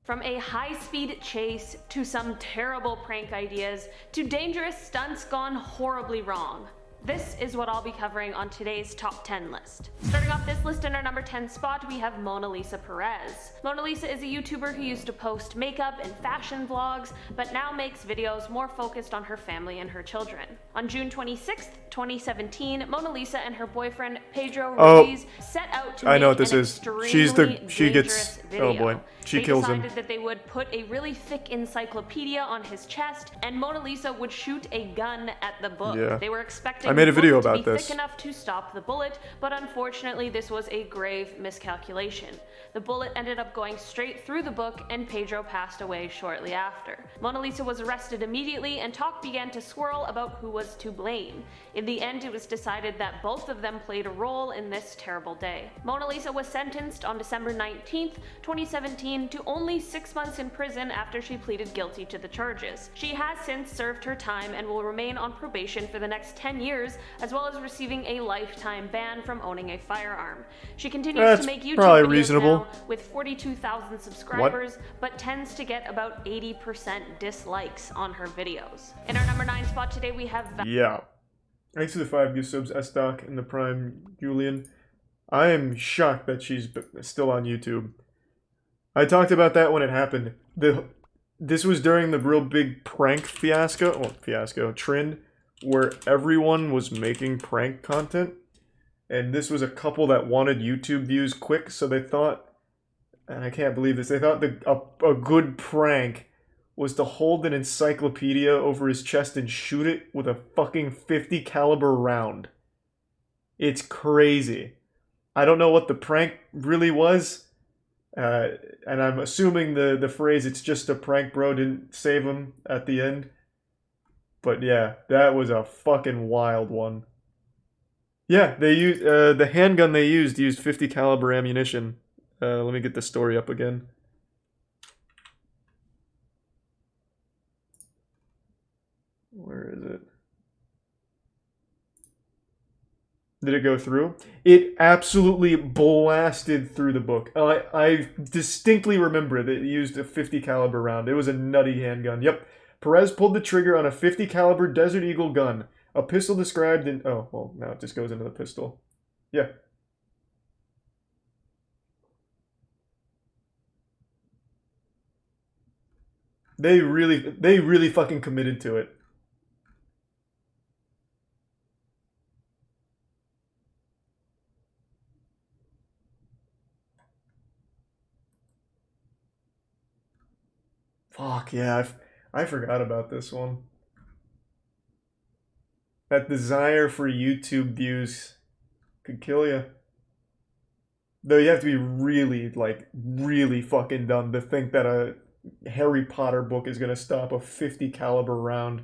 From a high-speed chase to some terrible prank ideas to dangerous stunts gone horribly wrong. This is what I'll be covering on today's top 10 list. Starting off this list in our number 10 spot, we have Mona Lisa Perez. Mona Lisa is a YouTuber who used to post makeup and fashion vlogs, but now makes videos more focused on her family and her children. On June 26th, 2017, Mona Lisa and her boyfriend Pedro Ruiz set out to make an she gets video. Oh boy, she kills him. They decided that they would put a really thick encyclopedia on his chest, and Mona Lisa would shoot a gun at the book. Yeah. They were expecting I made a video the book about to be this. thick enough to stop the bullet, but unfortunately this was a grave miscalculation. The bullet ended up going straight through the book, and Pedro passed away shortly after. Mona Lisa was arrested immediately, and talk began to swirl about who was to blame. In the end, it was decided that both of them played a role in this terrible day. Mona Lisa was sentenced on December 19th, 2017 to only 6 months in prison after she pleaded guilty to the charges. She has since served her time and will remain on probation for the next 10 years, as well as receiving a lifetime ban from owning a firearm. She continues to make YouTube videos now with 42,000 subscribers, but tends to get about 80% dislikes on her videos. In our number 9 spot today, we have Yeah. Thanks to the 5 gift subs, S-Doc and the Prime Julian. I am shocked that she's still on YouTube. I talked about that when it happened. This was during the real big prank trend, where everyone was making prank content. And this was a couple that wanted YouTube views quick, so they thought, and I can't believe this, they thought a good prank was to hold an encyclopedia over his chest and shoot it with a fucking .50 caliber round. It's crazy. I don't know what the prank really was, and I'm assuming the phrase "it's just a prank, bro" didn't save him at the end. But yeah, that was a fucking wild one. Yeah, they used the handgun they used 50 caliber ammunition. Let me get the story up again. Where is it? Did it go through? It absolutely blasted through the book. I distinctly remember that it used a 50 caliber round. It was a nutty handgun. Yep. Perez pulled the trigger on a 50 caliber Desert Eagle gun. A pistol described in... Oh, well, now it just goes into the pistol. Yeah. They really fucking committed to it. Fuck, yeah, I forgot about this one. That desire for YouTube views could kill you. Though you have to be really, like, really fucking dumb to think that a Harry Potter book is gonna stop a 50 caliber round.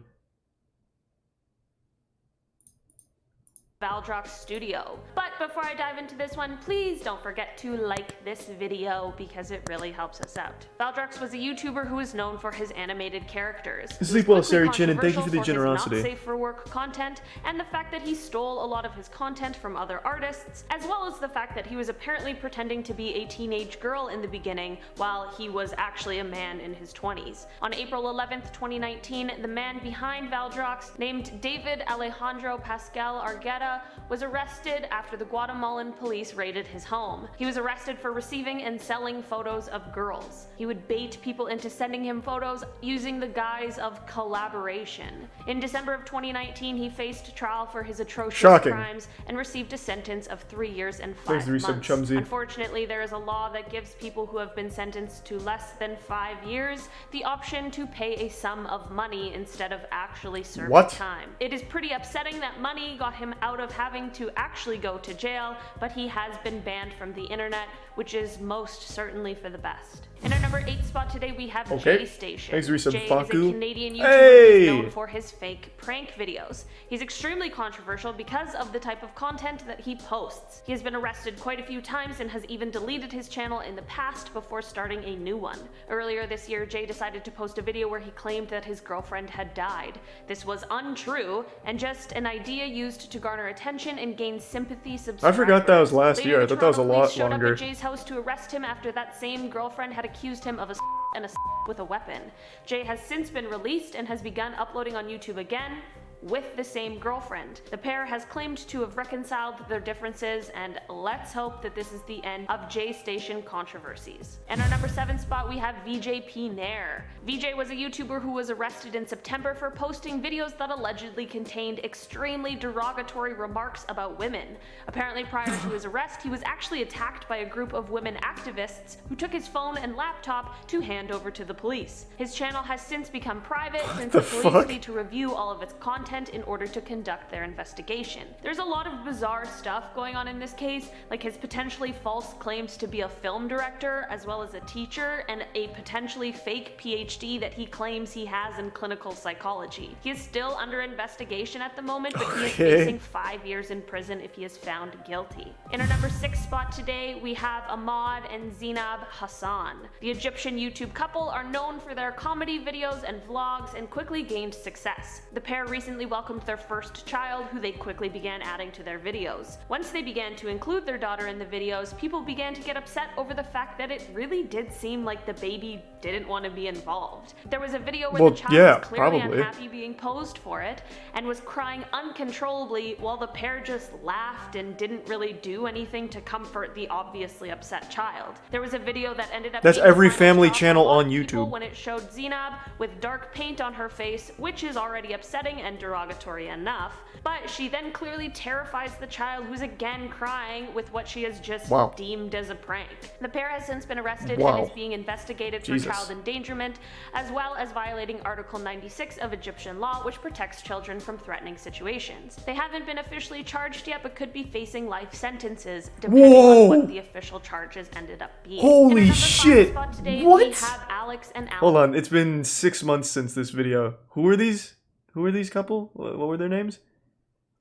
Valdrock's studio. But before I dive into this one, please don't forget to like this video because it really helps us out. Valdrox was a YouTuber who is known for his animated characters. Sleep well, Sari Chin, and thank you for the generosity. Not safe for work content, and the fact that he stole a lot of his content from other artists, as well as the fact that he was apparently pretending to be a teenage girl in the beginning while he was actually a man in his 20s. On April 11th, 2019, the man behind Valdrox, named David Alejandro Pascal Argueta, was arrested after the Guatemalan police raided his home. He was arrested for receiving and selling photos of girls. He would bait people into sending him photos using the guise of collaboration. In December of 2019, he faced trial for his atrocious crimes and received a sentence of 3 years and 5 months. Unfortunately, there is a law that gives people who have been sentenced to less than 5 years the option to pay a sum of money instead of actually serving time. It is pretty upsetting that money got him out of having to actually go to jail, but he has been banned from the internet, which is most certainly for the best. In our number 8 spot today, we have Jay Station. Jay is a Canadian YouTuber who is known for his fake prank videos. He's extremely controversial because of the type of content that he posts. He has been arrested quite a few times and has even deleted his channel in the past before starting a new one. Earlier this year, Jay decided to post a video where he claimed that his girlfriend had died. This was untrue and just an idea used to garner attention and gain sympathy subscribers. I forgot that was last year. I thought that was a lot longer. Showed up at Jay's house to arrest him after that same girlfriend had accused him of a and a with a weapon. Jay has since been released and has begun uploading on YouTube again with the same girlfriend. The pair has claimed to have reconciled their differences, and let's hope that this is the end of Jay Station controversies. In our number 7 spot, we have VJ Nair. VJ was a YouTuber who was arrested in September for posting videos that allegedly contained extremely derogatory remarks about women. Apparently, prior to his arrest, he was actually attacked by a group of women activists who took his phone and laptop to hand over to the police. His channel has since become private since the police need to review all of its content in order to conduct their investigation. There's a lot of bizarre stuff going on in this case, like his potentially false claims to be a film director as well as a teacher, and a potentially fake PhD that he claims he has in clinical psychology. He is still under investigation at the moment, but he is facing 5 years in prison if he is found guilty. In our number 6 spot today, we have Ahmad and Zinab Hassan. The Egyptian YouTube couple are known for their comedy videos and vlogs and quickly gained success. The pair recently welcomed their first child, who they quickly began adding to their videos. Once they began to include their daughter in the videos, people began to get upset over the fact that it really did seem like the baby didn't want to be involved. There was a video where the child was clearly unhappy being posed for it and was crying uncontrollably while the pair just laughed and didn't really do anything to comfort the obviously upset child. There was a video that ended up That's every family channel on YouTube. When it showed Zinab with dark paint on her face, which is already upsetting and derogatory enough, but she then clearly terrifies the child, who's again crying with what she has just deemed as a prank. The pair has since been arrested and is being investigated for child endangerment, as well as violating Article 96 of Egyptian law, which protects children from threatening situations. They haven't been officially charged yet, but could be facing life sentences depending on what the official charges ended up being. Holy shit! Today, what? We have Alex and Alex. Hold on, it's been 6 months since this video. Who are these? Who are these couple? What were their names?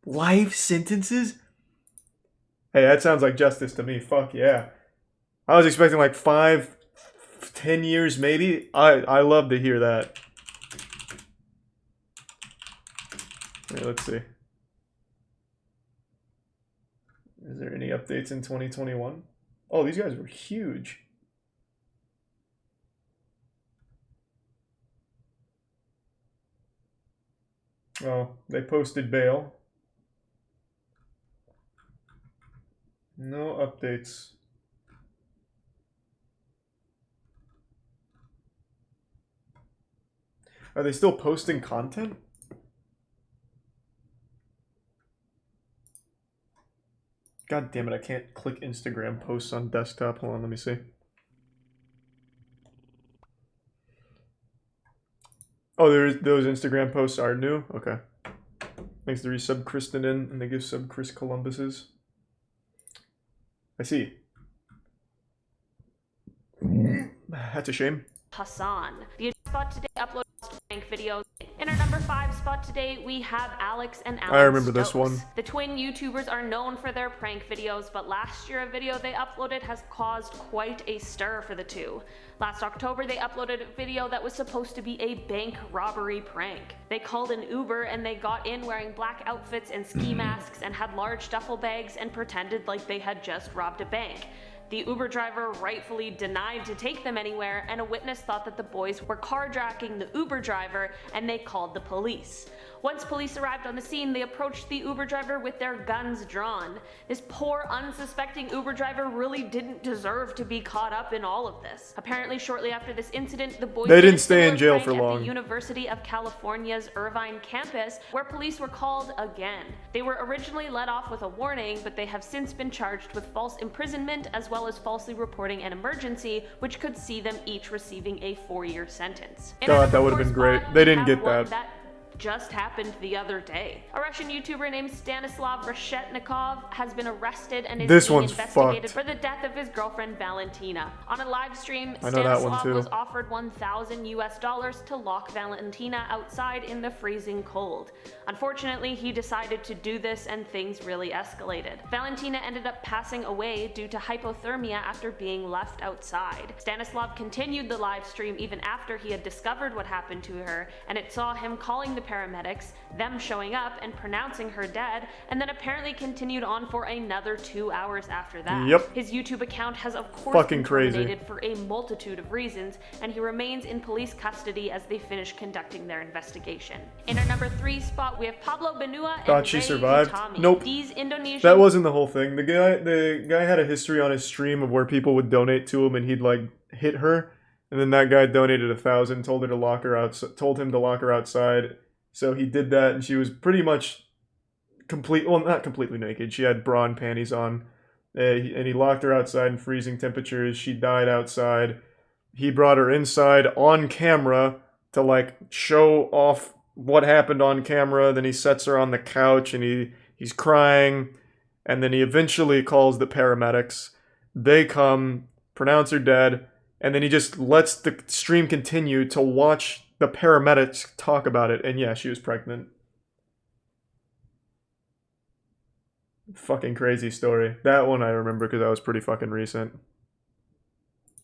Life sentences? Hey, that sounds like justice to me. Fuck yeah. I was expecting like 5, 10 years maybe. I love to hear that. Wait, let's see. Is there any updates in 2021? Oh, these guys were huge. Oh, they posted bail. No updates. Are they still posting content? God damn it, I can't click Instagram posts on desktop. Hold on, let me see. Oh, those Instagram posts are new? Okay. Thanks to resub Kristen in, and they give sub Chris Columbuses. I see. That's a shame. Hassan. The spot today uploads prank videos. In our number 5 spot today, we have Alex and Alan I remember Stokes. this one. The twin YouTubers are known for their prank videos, but last year a video they uploaded has caused quite a stir for the two. Last October, they uploaded a video that was supposed to be a bank robbery prank. They called an Uber and they got in wearing black outfits and ski masks and had large duffel bags and pretended like they had just robbed a bank. The Uber driver rightfully denied to take them anywhere, and a witness thought that the boys were carjacking the Uber driver, and they called the police. Once police arrived on the scene, they approached the Uber driver with their guns drawn. This poor, unsuspecting Uber driver really didn't deserve to be caught up in all of this. Apparently, shortly after this incident, the boys They did a didn't stay in similar jail prank for at long. the University of California's Irvine campus, where police were called again. They were originally let off with a warning, but they have since been charged with false imprisonment as well as falsely reporting an emergency, which could see them each receiving a 4-year sentence. In our God, that number would have 4 been great. spot, They we didn't have get one that. just happened the other day. A Russian YouTuber named Stanislav Reshetnikov has been arrested and is This being one's investigated fucked. for the death of his girlfriend Valentina. On a live stream, I know that one Stanislav too. was offered $1,000 to lock Valentina outside in the freezing cold. Unfortunately, he decided to do this and things really escalated. Valentina ended up passing away due to hypothermia after being left outside. Stanislav continued the live stream even after he had discovered what happened to her, and it saw him calling the paramedics, them showing up and pronouncing her dead, and then apparently continued on for another 2 hours after that. Yep. His YouTube account has of course Fucking been crazy. terminated for a multitude of reasons, and he remains in police custody as they finish conducting their investigation. In our number 3 spot, we have Pablo Benua and Thought she Ray survived. Utami. Nope. These Indonesian That wasn't the whole thing. The guy had a history on his stream of where people would donate to him and he'd like hit her. And then that guy donated 1,000, told him to lock her outside. So he did that, and she was pretty much not completely naked. She had bra and panties on. And he locked her outside in freezing temperatures. She died outside. He brought her inside on camera to like show off what happened on camera. Then he sets her on the couch and he's crying. And then he eventually calls the paramedics. They come, pronounce her dead, and then he just lets the stream continue to watch the paramedics talk about it. And yeah, she was pregnant. Fucking crazy story. That one I remember because that was pretty fucking recent.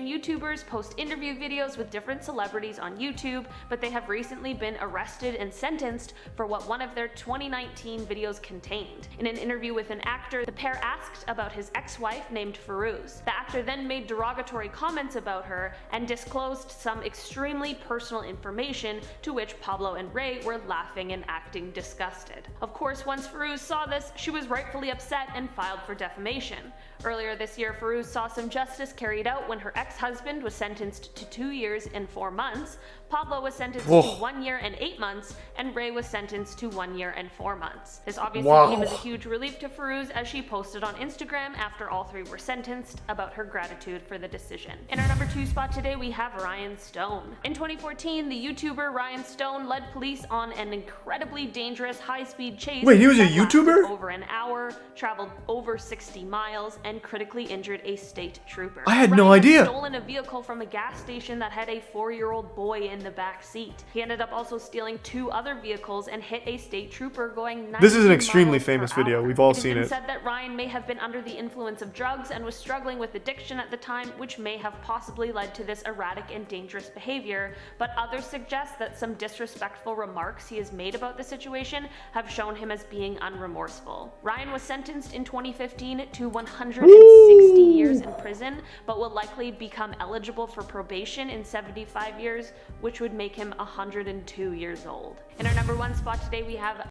YouTubers post interview videos with different celebrities on YouTube, but they have recently been arrested and sentenced for what one of their 2019 videos contained. In an interview with an actor, the pair asked about his ex-wife named Firuz. The actor then made derogatory comments about her and disclosed some extremely personal information, to which Pablo and Ray were laughing and acting disgusted. Of course, once Firuz saw this, she was rightfully upset and filed for defamation. Earlier this year, Firuz saw some justice carried out when her ex-husband was sentenced to 2 years and 4 months, Pablo was sentenced to 1 year and 8 months, and Ray was sentenced to 1 year and 4 months. This obviously came as a huge relief to Firuz, as she posted on Instagram after all 3 were sentenced about her gratitude for the decision. In our number 2 spot today, we have Ryan Stone. In 2014, the YouTuber Ryan Stone led police on an incredibly dangerous high-speed chase. Wait, he was a that lasted YouTuber? over an hour, traveled over 60 miles, and critically injured a state trooper. I had no Ryan had idea. stolen a vehicle from a gas station that had a 4-year-old boy in in the back seat. He ended up also stealing 2 other vehicles and hit a state trooper going 90 This is an extremely miles per famous video. hour. We've all It has seen been it. said that Ryan may have been under the influence of drugs and was struggling with addiction at the time, which may have possibly led to this erratic and dangerous behavior, but others suggest that some disrespectful remarks he has made about the situation have shown him as being unremorseful. Ryan was sentenced in 2015 to 160 years in prison, but will likely become eligible for probation in 75 years, which would make him 102 years old. In our number 1 spot today, we have...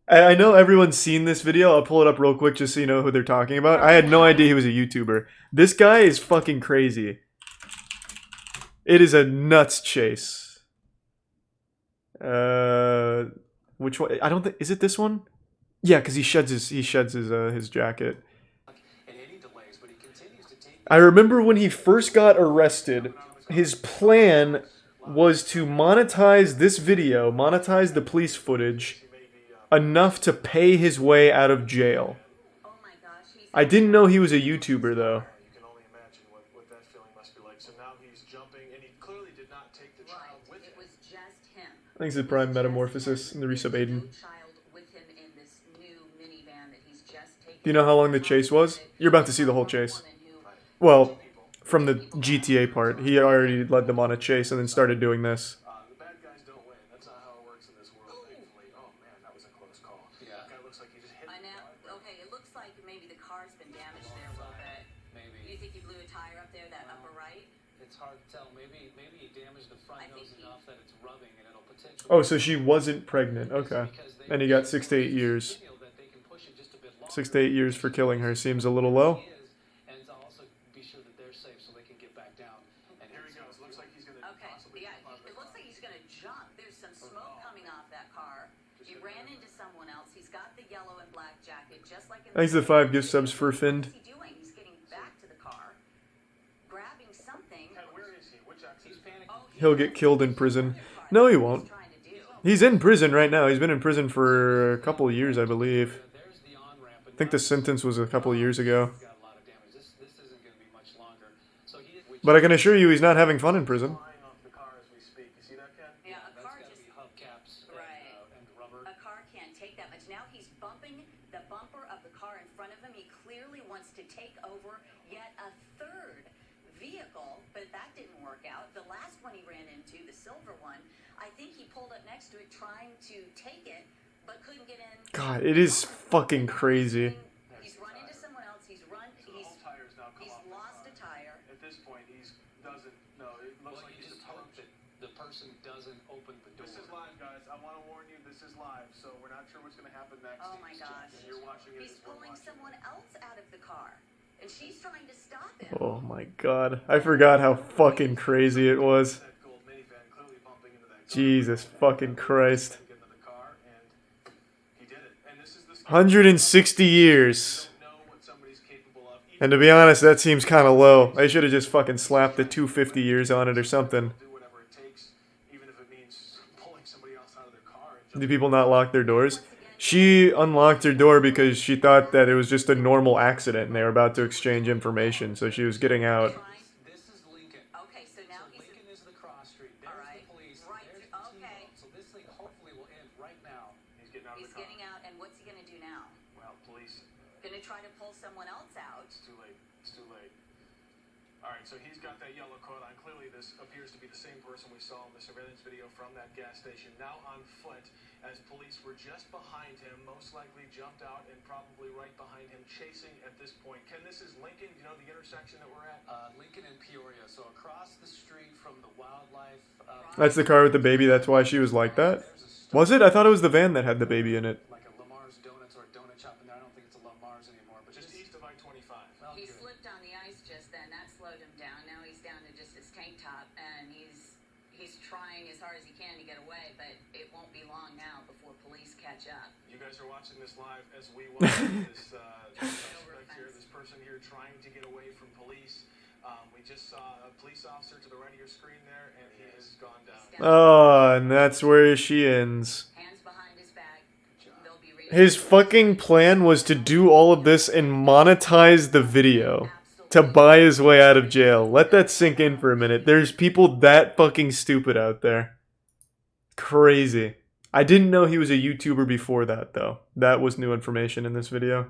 I know everyone's seen this video. I'll pull it up real quick just so you know who they're talking about. I had no idea he was a YouTuber. This guy is fucking crazy. It is a nuts chase. Which one? I don't think... Is it this one? Yeah, because he sheds his jacket. I remember when he first got arrested, his plan was to monetize this video, monetize the police footage, enough to pay his way out of jail. I didn't know he was a YouTuber, though. Thanks to Prime Metamorphosis and the resub Aiden. Do you know how long the chase was? You're about to see the whole chase. Well, from the GTA part. He already led them on a chase and then started doing this. Oh, so she wasn't pregnant. Okay. And he got 6 to 8 years. 6 to 8 years for killing her seems a little low. Thanks to the 5 gift subs for Find. He'll get killed in prison. No, he won't. He's in prison right now. He's been in prison for a couple of years, I believe. I think the sentence was a couple of years ago. But I can assure you he's not having fun in prison. God, it is fucking crazy. He's run into someone else. He's lost a tire. At this point, he doesn't know. It looks like he's hope that the person doesn't open the door. This is live, guys. I want to warn you. This is live, so we're not sure what's going to happen next. Oh my gosh! And you're watching it. He's pulling someone else out of the car, and she's trying to stop him. Oh my god. I forgot how fucking crazy it was. Jesus fucking Christ. 160 years. And to be honest, that seems kind of low. I should have just fucking slapped the 250 years on it or something. Do people not lock their doors? She unlocked her door because she thought that it was just a normal accident and they were about to exchange information, so she was getting out. So he's got that yellow coat on. Clearly this appears to be the same person we saw in the surveillance video from that gas station. Now on foot, as police were just behind him, most likely jumped out and probably right behind him, chasing at this point. Ken, this is Lincoln, you know the intersection that we're at? Lincoln and Peoria, so across the street from the wildlife... That's the car with the baby, that's why she was like that? Was it? I thought it was the van that had the baby in it. Like a Lamar's Donuts or a donut shop in there. I don't think it's a Lamar's anymore, but just east of I-25. Well, he slipped on the ice just then. That slowed him down. Now he's down to just his tank top, and he's trying as hard as he can to get away, but it won't be long now before police catch up. You guys are watching this live as we watch this person here trying to get away from police. We just saw a police officer to the right of your screen there, and he has gone down. Oh, and that's where she ends. His fucking plan was to do all of this and monetize the video. to buy his way out of jail. Let that sink in for a minute. There's people that fucking stupid out there. Crazy. I didn't know he was a YouTuber before that, though. That was new information in this video.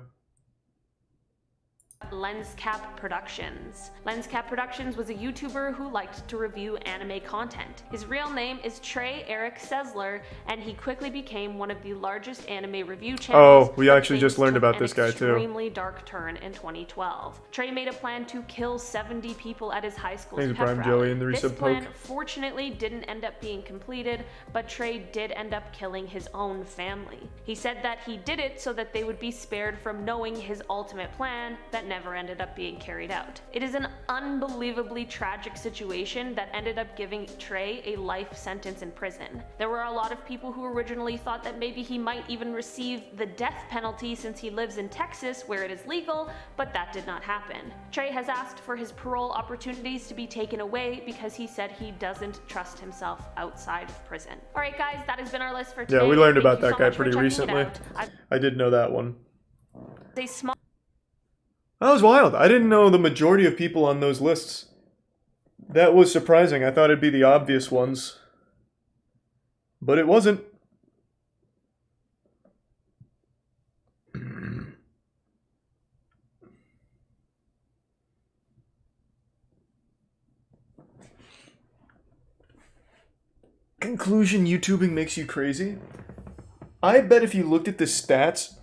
LensCap Productions. LensCap Productions was a YouTuber who liked to review anime content. His real name is Trey Eric Sessler, and he quickly became one of the largest anime review channels. Oh, we actually just learned about this guy too. Extremely dark turn in 2012. Trey made a plan to kill 70 people at his high school's Thanks, pep Prime rally. Joey, and the This resub plan poke. fortunately didn't end up being completed, but Trey did end up killing his own family. He said that he did it so that they would be spared from knowing his ultimate plan that never ended up being carried out. It is an unbelievably tragic situation that ended up giving Trey a life sentence in prison. There were a lot of people who originally thought that maybe he might even receive the death penalty since he lives in Texas where it is legal, but that did not happen. Trey has asked for his parole opportunities to be taken away because he said he doesn't trust himself outside of prison. Alright guys, that has been our list for today. Yeah, we learned Thank about you that so guy much for pretty checking it recently. out. I did know that one. A small That was wild. I didn't know the majority of people on those lists. That was surprising. I thought it'd be the obvious ones. But it wasn't. Conclusion, YouTubing makes you crazy? I bet if you looked at the stats,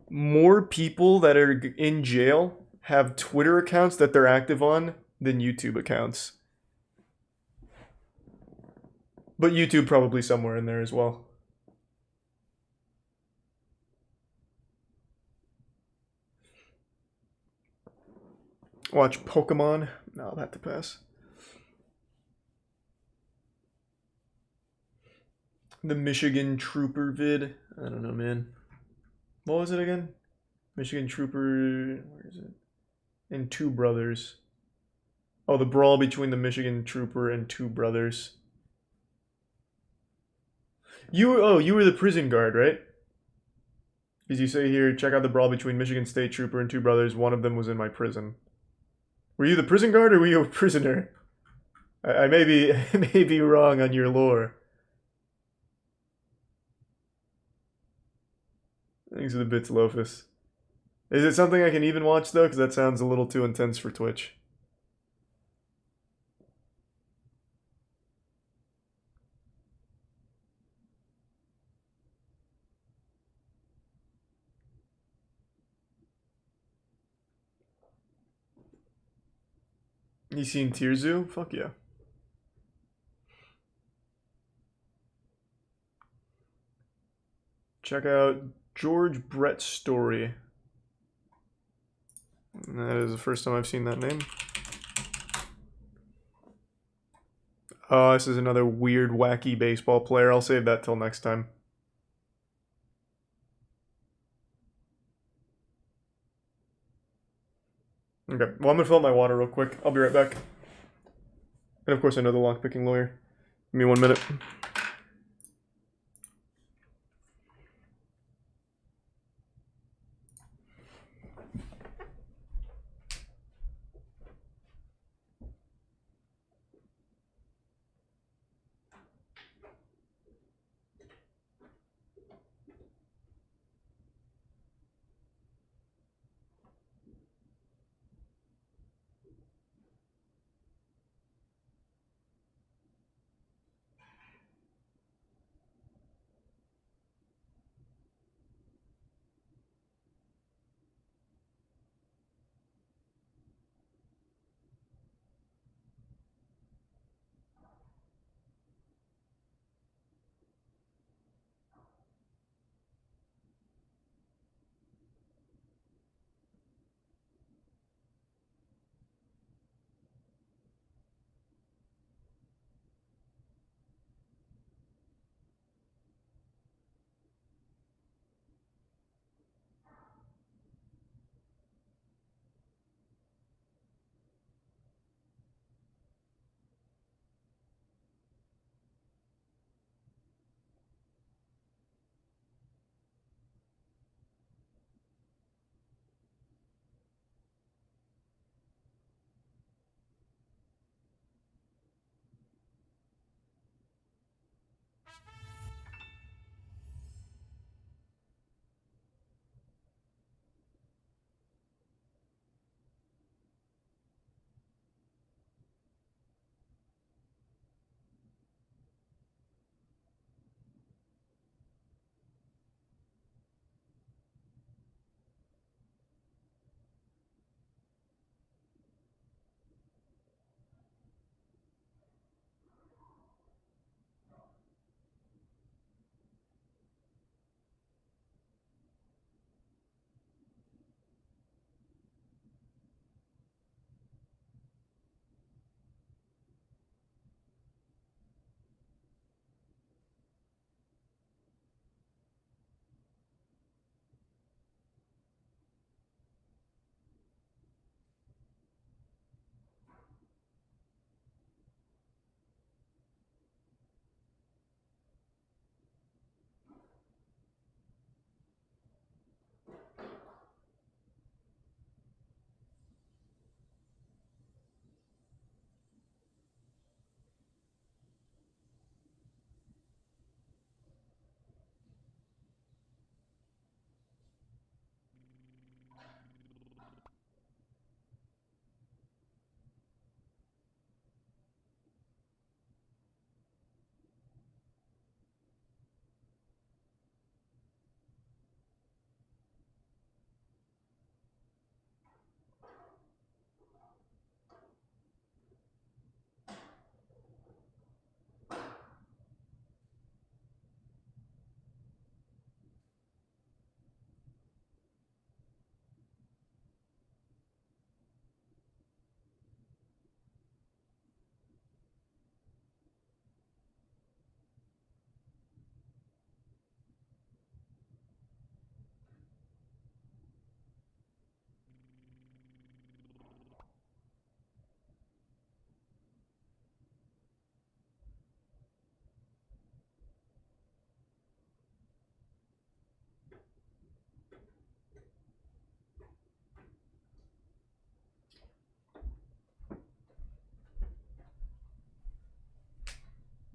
more people that are in jail have Twitter accounts that they're active on than YouTube accounts. But YouTube probably somewhere in there as well. Watch Pokemon. No, I'll have to pass. The Michigan Trooper vid. I don't know, man. What was it again? Michigan Trooper. Where is it? And Two Brothers. Oh, the brawl between the Michigan Trooper and Two Brothers. You were the prison guard, right? As you say here, check out the brawl between Michigan State Trooper and Two Brothers. One of them was in my prison. Were you the prison guard or were you a prisoner? I may be wrong on your lore. Thanks for the bits, Lofus. Is it something I can even watch, though? Because that sounds a little too intense for Twitch. You seen Tearzu? Fuck yeah. Check out George Brett's story. That is the first time I've seen that name. Oh, this is another weird, wacky baseball player. I'll save that till next time. Okay, well, I'm gonna fill up my water real quick. I'll be right back. And of course, I know the lockpicking lawyer. Give me 1 minute.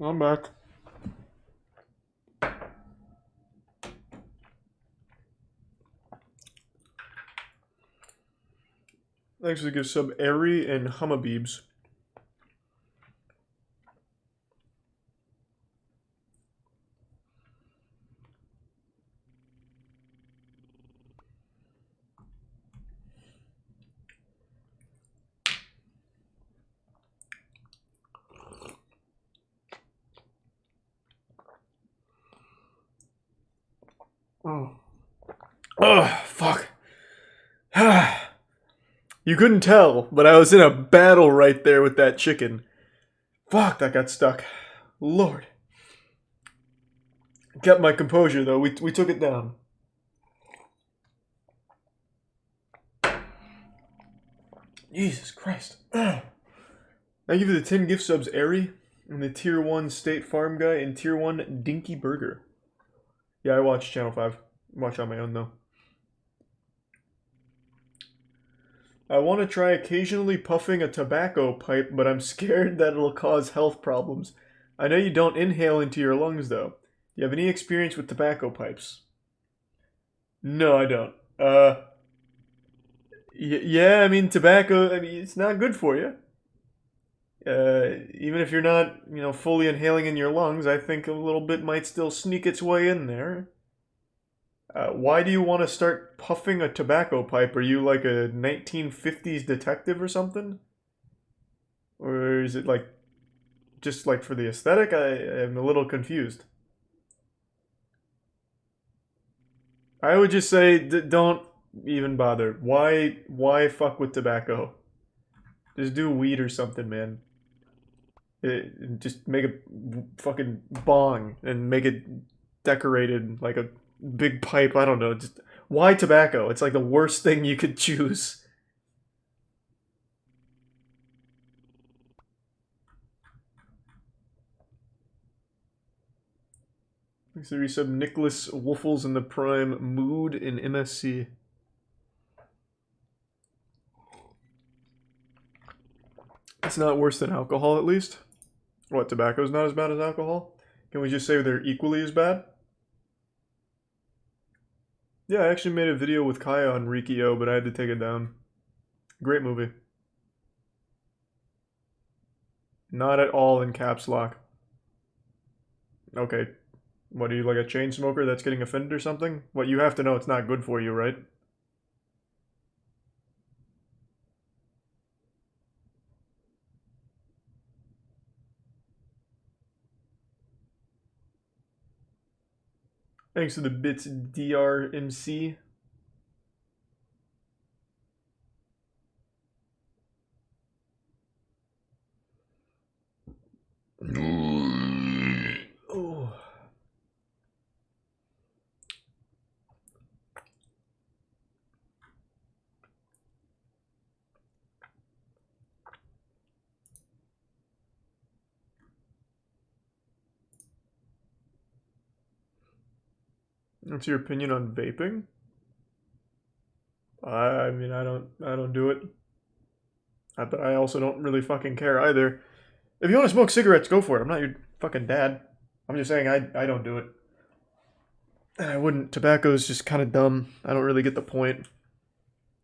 I'm back. Thanks for the gift sub, Airy and Hummabeebs. Oh, fuck. You couldn't tell, but I was in a battle right there with that chicken. Fuck, that got stuck. Lord. Kept my composure, though. We took it down. Jesus Christ. Thank you for the 10 gift subs, Airy, and the Tier 1 State Farm guy, and Tier 1 Dinky Burger. Yeah, I watch Channel 5. Watch on my own, though. I want to try occasionally puffing a tobacco pipe, but I'm scared that it'll cause health problems. I know you don't inhale into your lungs, though. Do you have any experience with tobacco pipes? No, I don't. Yeah, I mean, tobacco, I mean, it's not good for you. Even if you're not, fully inhaling in your lungs, I think a little bit might still sneak its way in there. Why do you want to start puffing a tobacco pipe? Are you like a 1950s detective or something? Or is it like, just like for the aesthetic? I am a little confused. I would just say, don't even bother. Why fuck with tobacco? Just do weed or something, man. Just make a fucking bong and make it decorated like a big pipe. I don't know. Just why tobacco? It's like the worst thing you could choose. So we sub Nicholas Wolfels in the Prime Mood in MSC. It's not worse than alcohol, at least. What, tobacco's not as bad as alcohol? Can we just say they're equally as bad? Yeah, I actually made a video with Kaya on Rikio, but I had to take it down. Great movie. Not at all in caps lock. Okay. What, are you like a chain smoker that's getting offended or something? What, you have to know it's not good for you, right? Thanks to the bits DRMC. Oh. What's your opinion on vaping? I mean, I don't do it. But I also don't really fucking care either. If you want to smoke cigarettes, go for it. I'm not your fucking dad. I'm just saying I don't do it. And I wouldn't. Tobacco is just kind of dumb. I don't really get the point.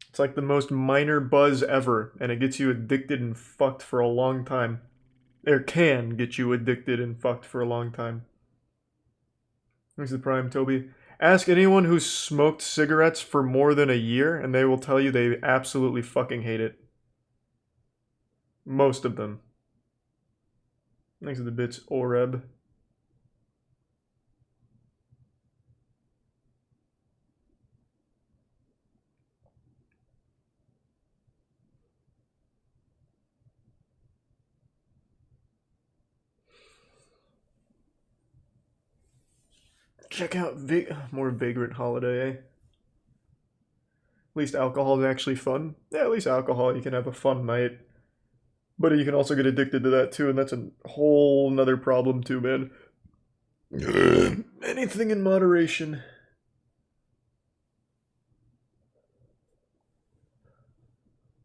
It's like the most minor buzz ever, and it gets you addicted and fucked for a long time. Or can get you addicted and fucked for a long time. Thanks to the Prime, Toby. Ask anyone who's smoked cigarettes for more than a year, and they will tell you they absolutely fucking hate it. Most of them. Thanks to the bits, Oreb. Check out more Vagrant Holiday, eh? At least alcohol is actually fun. Yeah, at least alcohol, you can have a fun night. But you can also get addicted to that too, and that's a whole nother problem too, man. Anything in moderation.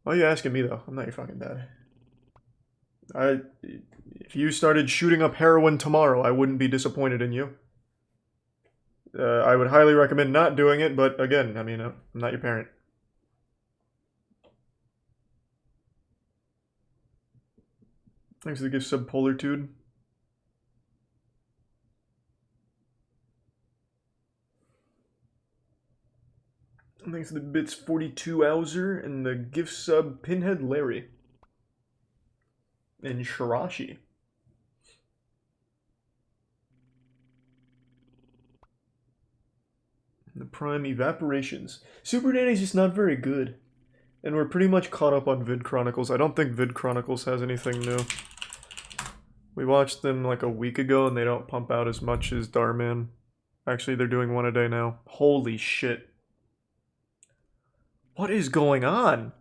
Why are you asking me though? I'm not your fucking dad. If you started shooting up heroin tomorrow, I wouldn't be disappointed in you. I would highly recommend not doing it, but again, I mean, I'm not your parent. Thanks for the gift sub, Polartude. Thanks for the bits, 42 Owser, and the gift sub, Pinhead Larry. And Shirashi. The Prime Evaporations. Super Nanny's just not very good. And we're pretty much caught up on Vid Chronicles. I don't think Vid Chronicles has anything new. We watched them like a week ago and they don't pump out as much as Darman. Actually, they're doing one a day now. Holy shit. What is going on?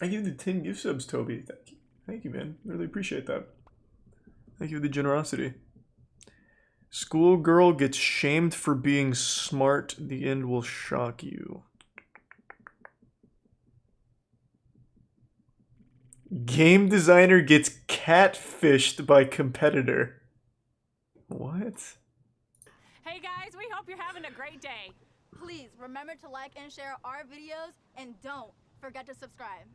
I give you the 10 gift subs, Toby. Thank you. Thank you, man. Really appreciate that. Thank you for the generosity. Schoolgirl gets shamed for being smart. The end will shock you. Game designer gets catfished by competitor. What? Hey guys, we hope you're having a great day. Please remember to like and share our videos, and don't forget to subscribe.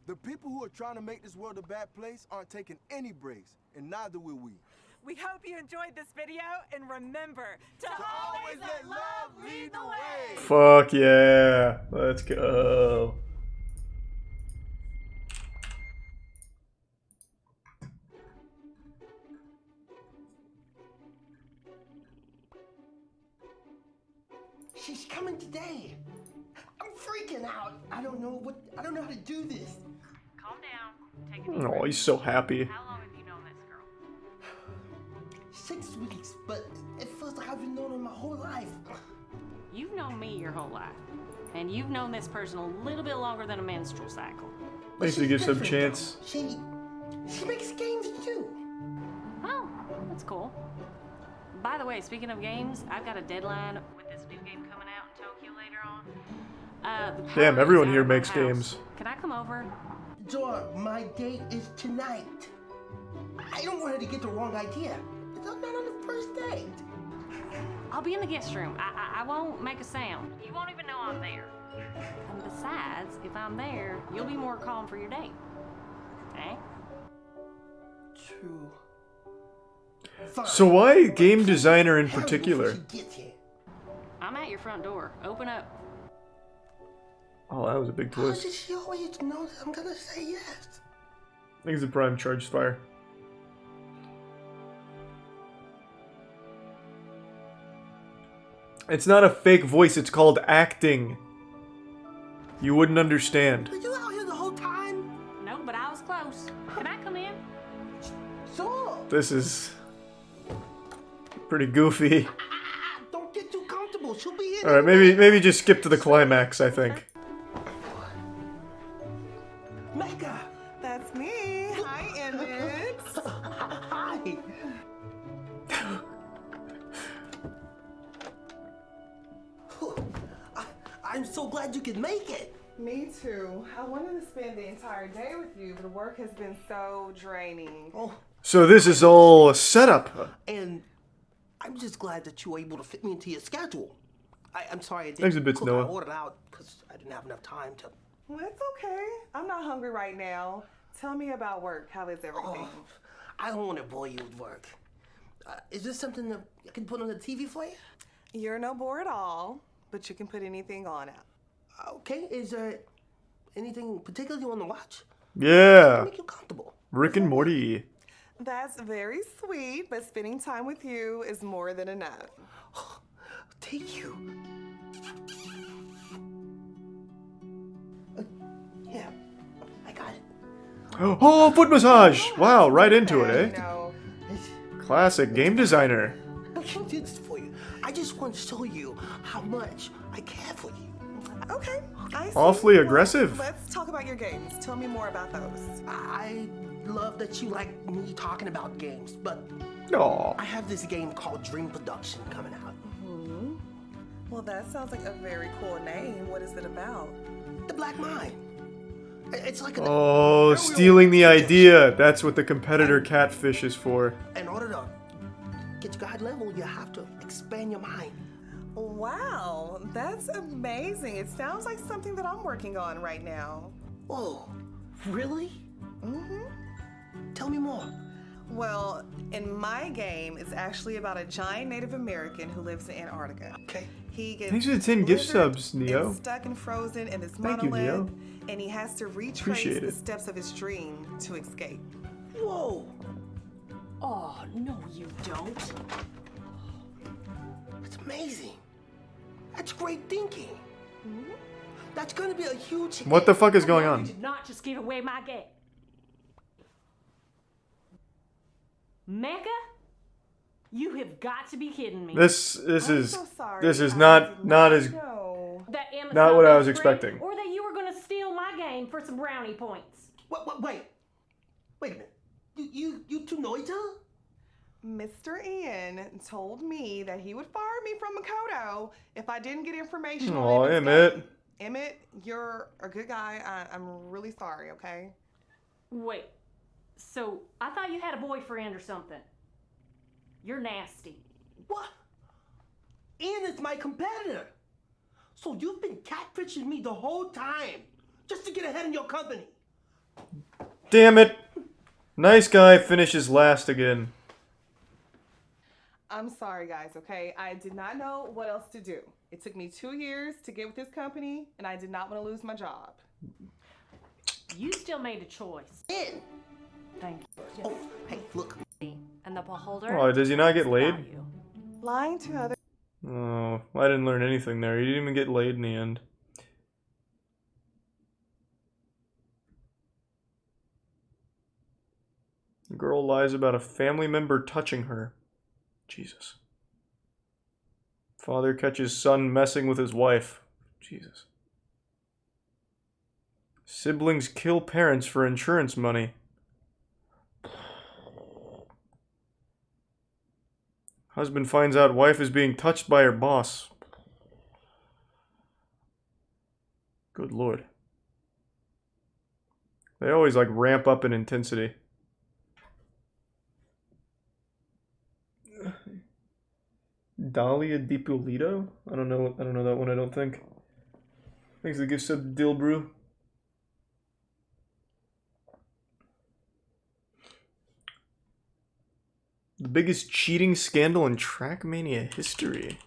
The people who are trying to make this world a bad place aren't taking any breaks, and neither will we. We hope you enjoyed this video, and remember to always let love lead the way. Fuck yeah. Let's go. She's coming today. I'm freaking out. I don't know how to do this. Calm down. Take a deep Oh, breath. he's so happy. How long have you known this girl? 6 weeks, but it feels like I've been knowing her my whole life. You've known me your whole life. And you've known this person a little bit longer than a menstrual cycle. Thanks to give some chance. She makes games too. Oh, that's cool. By the way, speaking of games, I've got a deadline with this new game coming out in Tokyo later on. Damn, everyone here makes games. Can I come over? Dora, my date is tonight. I don't want her to get the wrong idea. It's not on the first date. I'll be in the guest room. I won't make a sound. You won't even know I'm there. And besides, if I'm there, you'll be more calm for your date. Eh? True. So why game designer in particular? I'm at your front door. Open up. Oh, that was a big twist. She always knows I'm gonna say yes. I think it's a prime charged fire. It's not a fake voice, it's called acting. You wouldn't understand. Were you out here the whole time? No, but I was close. Can I come in? Sure. This is pretty goofy. Don't get too comfortable. She'll be in. Alright, maybe just skip to the climax, I think. Mega. That's me. Hi, Emmett. Hi. I'm so glad you could make it. Me too. I wanted to spend the entire day with you, but work has been so draining. Oh. So this is all set up. And I'm just glad that you were able to fit me into your schedule. I'm sorry I Thanks a didn't bit, cook Noah. my order out because I didn't have enough time to. Well, it's okay. I'm not hungry right now. Tell me about work. How is everything? Oh, I don't want to bore you with work. Is this something that I can put on the TV for you? You're no bore at all, but you can put anything on it. Okay. Is there anything particular you want to watch? Yeah. Make you comfortable. Rick and Morty. That's very sweet, but spending time with you is more than enough. Thank you. Yeah, I got it. Oh, foot massage! Wow, right into it, You eh? know, Classic game designer. I can do this for you. I just want to show you how much I care for you. okay. I see. Awfully Well, aggressive. Let's talk about your games. Tell me more about those. I love that you like me talking about games, but Aw. I have this game called Dream Production coming out. Hmm. Well, that sounds like a very cool name. What is it about? The Black Mine. It's like Oh, stealing the idea. That's what the competitor catfish is for. in order to get to God level, you have to expand your mind. Wow, that's amazing. It sounds like something that I'm working on right now. Whoa, really? Mm-hmm. Tell me more. Well, in my game, it's actually about a giant Native American who lives in Antarctica. Okay. He gets Thanks for the 10 gift subs, Neo. and stuck and frozen in this Thank you, monolith, Neo. and he has to retrace Appreciate the it. steps of his dream to escape. Whoa. Oh, no, you don't. That's amazing. That's great thinking. That's gonna be a huge. What the fuck is going You on? did not just give away my game. Mecca? You have got to be kidding me. This I'm is so sorry. this is I not did not as know. That Emma's not what I my was friend, expecting. Or that you were going to steal my game for some brownie points. Wait a minute. You two know each other? Mr. Ian told me that he would fire me from Makoto if I didn't get information Aw, on Emmett's Emmett. game. Emmett, you're a good guy. I'm really sorry, okay? Wait, so I thought you had a boyfriend or something. You're nasty. What? Ian is my competitor. So you've been catfishing me the whole time just to get ahead in your company. Damn it. Nice guy finishes last again. I'm sorry, guys, okay? I did not know what else to do. It took me 2 years to get with this company, and I did not want to lose my job. You still made a choice. Ian. Thank you. Oh, hey, look. And the beholder. Oh, does he not get laid? Lying to others. Oh, I didn't learn anything there. He didn't even get laid in the end. The girl lies about a family member touching her. Jesus. Father catches son messing with his wife. Jesus. Siblings kill parents for insurance money. Husband finds out wife is being touched by her boss. Good lord. They always like ramp up in intensity. Dahlia DiPulito? I don't know that one, I don't think. Thanks for the gift sub, Dilbrew. The biggest cheating scandal in Trackmania history.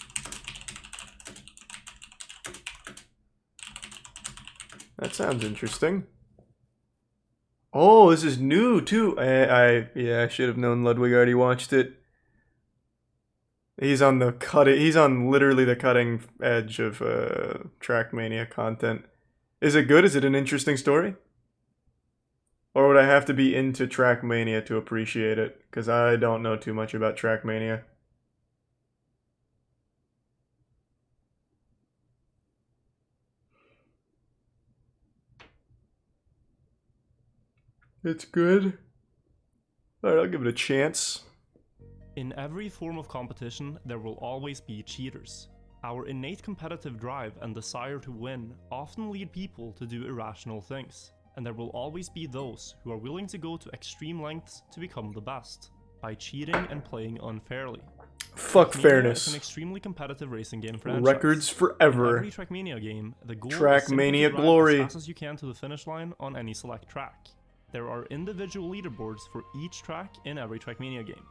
That sounds interesting. Oh, this is new too. Yeah, I should have known Ludwig already watched it. He's on literally the cutting edge of Trackmania content. Is it good? Is it an interesting story? Or would I have to be into Trackmania to appreciate it? Because I don't know too much about Trackmania. It's good. Alright, I'll give it a chance. In every form of competition, there will always be cheaters. Our innate competitive drive and desire to win often lead people to do irrational things, and there will always be those who are willing to go to extreme lengths to become the best, by cheating and playing unfairly. Fuck Trackmania fairness. is an extremely competitive racing game franchise. Records forever. In every Trackmania game, the goal is Trackmania simply to drive glory. as fast as you can to the finish line on any select track. There are individual leaderboards for each track in every Trackmania game.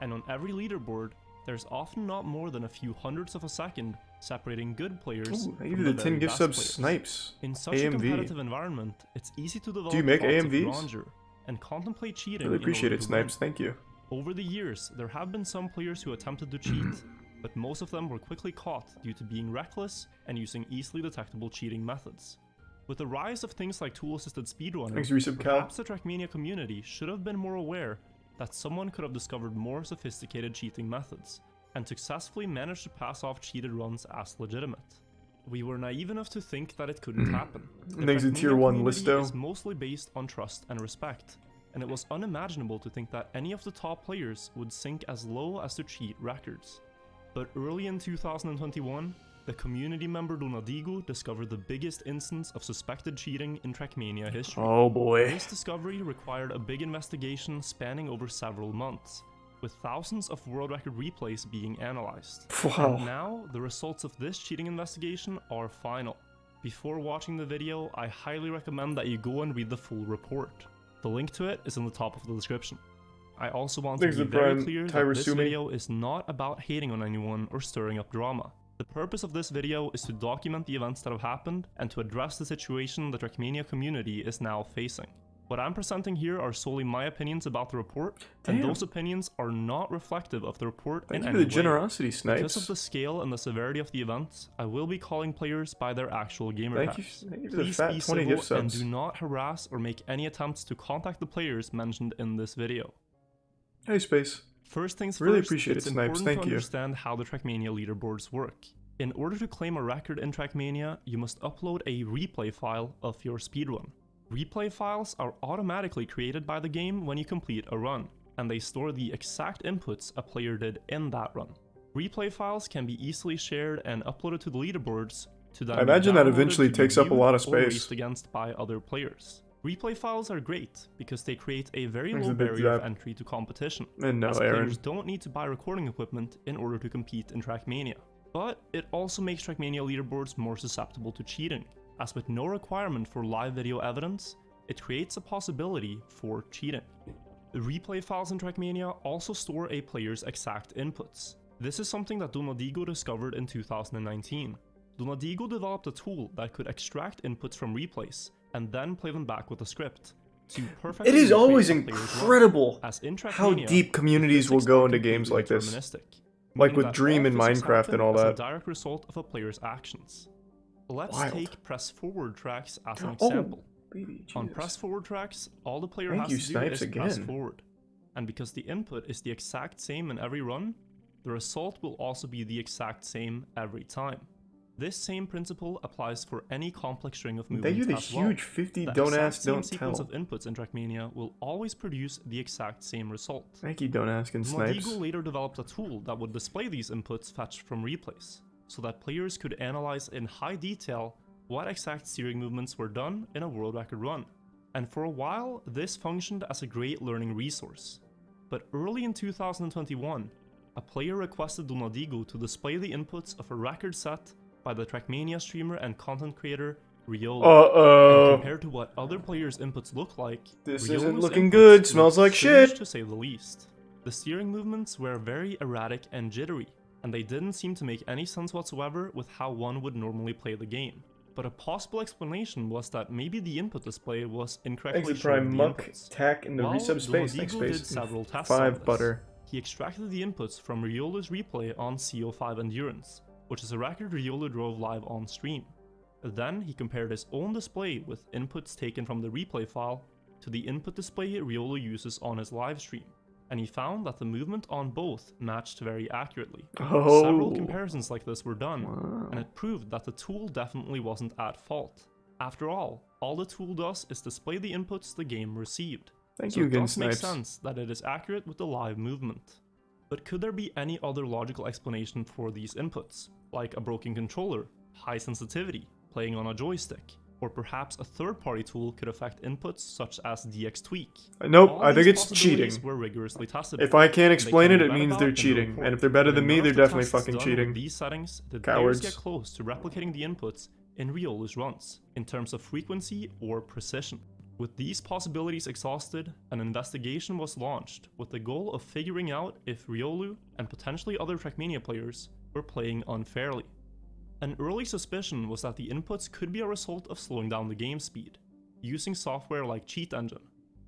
And on every leaderboard, there's often not more than a few hundredths of a second separating good players Ooh, I give from you the the 10 very gift best subs players. Snipes. In such AMV. a competitive environment, it's easy to develop Do you make thoughts of AMVs? grandeur and contemplate cheating. Really in appreciate order it, to Snipes. win. Thank you. Over the years, there have been some players who attempted to cheat, but most of them were quickly caught due to being reckless and using easily detectable cheating methods. With the rise of things like tool-assisted speedrunning, Thanks, Resub Cal. perhaps the Trackmania community should have been more aware that someone could have discovered more sophisticated cheating methods, and successfully managed to pass off cheated runs as legitimate. We were naive enough to think that it couldn't happen. The Thanks to Trackmania Tier 1 community Listo. is mostly based on trust and respect, and it was unimaginable to think that any of the top players would sink as low as to cheat records. But early in 2021, the community member Donadigo discovered the biggest instance of suspected cheating in Trackmania history. Oh boy. This discovery required a big investigation spanning over several months, with thousands of world record replays being analyzed. Wow. And now, the results of this cheating investigation are final. Before watching the video, I highly recommend that you go and read the full report. The link to it is in the top of the description. I also want to be very clear that this video is not about hating on anyone or stirring up drama. The purpose of this video is to document the events that have happened and to address the situation the Trackmania community is now facing. What I'm presenting here are solely my opinions about the report, and those opinions are not reflective of the report in any way. Thank you for the generosity, Snipes. Because of the scale and the severity of the events, I will be calling players by their actual gamer tags. Thank you for the Please fat be 20 civil gift and subs. do not harass or make any attempts to contact the players mentioned in this video. Hey, Space. First things really first, appreciate it's it, Snipes. important Thank to you. understand how the Trackmania leaderboards work. In order to claim a record in Trackmania, you must upload a replay file of your speedrun. Replay files are automatically created by the game when you complete a run, and they store the exact inputs a player did in that run. Replay files can be easily shared and uploaded to the leaderboards to then I imagine that downloaded eventually to be takes up a viewed lot of or space. raced against by other players. Replay files are great because they create a very Thanks low a bit, barrier of Zap. entry to competition, And no, as Aaron. players don't need to buy recording equipment in order to compete in Trackmania. But it also makes Trackmania leaderboards more susceptible to cheating, as with no requirement for live video evidence, it creates a possibility for cheating. The replay files in Trackmania also store a player's exact inputs. This is something that Donadigo discovered in 2019. Donadigo developed a tool that could extract inputs from replays and then play them back with a script. To perfectly It is recreate always a player's run. incredible As in how Trackmania, deep communities will physics go are into completely games like this. deterministic, Like meaning with that Dream all and physics Minecraft happen and all as a that. direct result of a player's actions. Let's Wild. take press forward tracks as an Oh, example. baby, On Jesus. press forward tracks, all the player Thank has you, to do Snipes, is press again. forward. And because the input is the exact same in every run, the result will also be the exact same every time. This same principle applies for any complex string of movements Thank you, the as well. huge 50 The don't exact ask, same don't sequence tell. of inputs in Trackmania will always produce the exact same result. Thank you, Don't Ask and Snipes. Donadigo later developed a tool that would display these inputs fetched from replays, so that players could analyze in high detail what exact steering movements were done in a world record run. And for a while, this functioned as a great learning resource. But early in 2021, a player requested Donadigo to display the inputs of a record set by the Trackmania streamer and content creator Riolo. Uh-oh. And compared to what other players' inputs look like, This Riolo's isn't looking inputs good, look smells like strange shit. to say the least. The steering movements were very erratic and jittery, and they didn't seem to make any sense whatsoever with how one would normally play the game. But a possible explanation was that maybe the input display was incorrectly Exit showing Prime the Muck, inputs. Tack in the Well, resub space. Thanks, Donadigo Space. did several tests 5 on this. butter. He extracted the inputs from Riolo's replay on CO5 Endurance, which is a record Riolo drove live on stream. Then he compared his own display with inputs taken from the replay file to the input display Riolo uses on his live stream, and he found that the movement on both matched very accurately. Oh. Several comparisons like this were done, Wow. and it proved that the tool definitely wasn't at fault. After all the tool does is display the inputs the game received. Thank So you it again, does make Snipes. sense that it is accurate with the live movement. But could there be any other logical explanation for these inputs, like a broken controller, high sensitivity, playing on a joystick, or perhaps a third-party tool could affect inputs such as DX Tweak? Nope, All I think these it's cheating. possibilities were rigorously tested. If I can't and they explain can it, be it read means about they're in the cheating. report. And if they're better But than in me, none they're of the definitely tests fucking done cheating. with these settings, did Cowards. players get close to replicating the inputs in Riolo's runs, in terms of frequency or precision. With these possibilities exhausted, an investigation was launched with the goal of figuring out if Riolo and potentially other Trackmania players were playing unfairly. An early suspicion was that the inputs could be a result of slowing down the game speed, using software like Cheat Engine.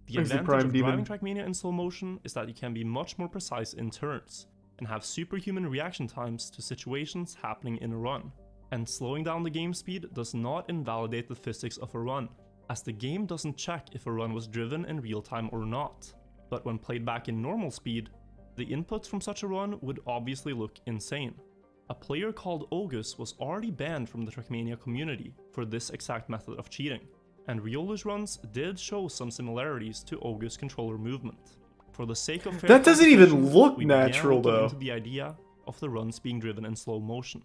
The Thanks to advantage Prime of Demon. driving Trackmania in slow motion is that you can be much more precise in turns, and have superhuman reaction times to situations happening in a run. And slowing down the game speed does not invalidate the physics of a run, as the game doesn't check if a run was driven in real time or not. But when played back in normal speed, the inputs from such a run would obviously look insane. A player called Ogus was already banned from the Trackmania community for this exact method of cheating, and Riolo's runs did show some similarities to Ogus controller movement. For the sake of fair That doesn't even competition, look we began natural, looking though. into the idea of the runs being driven in slow motion.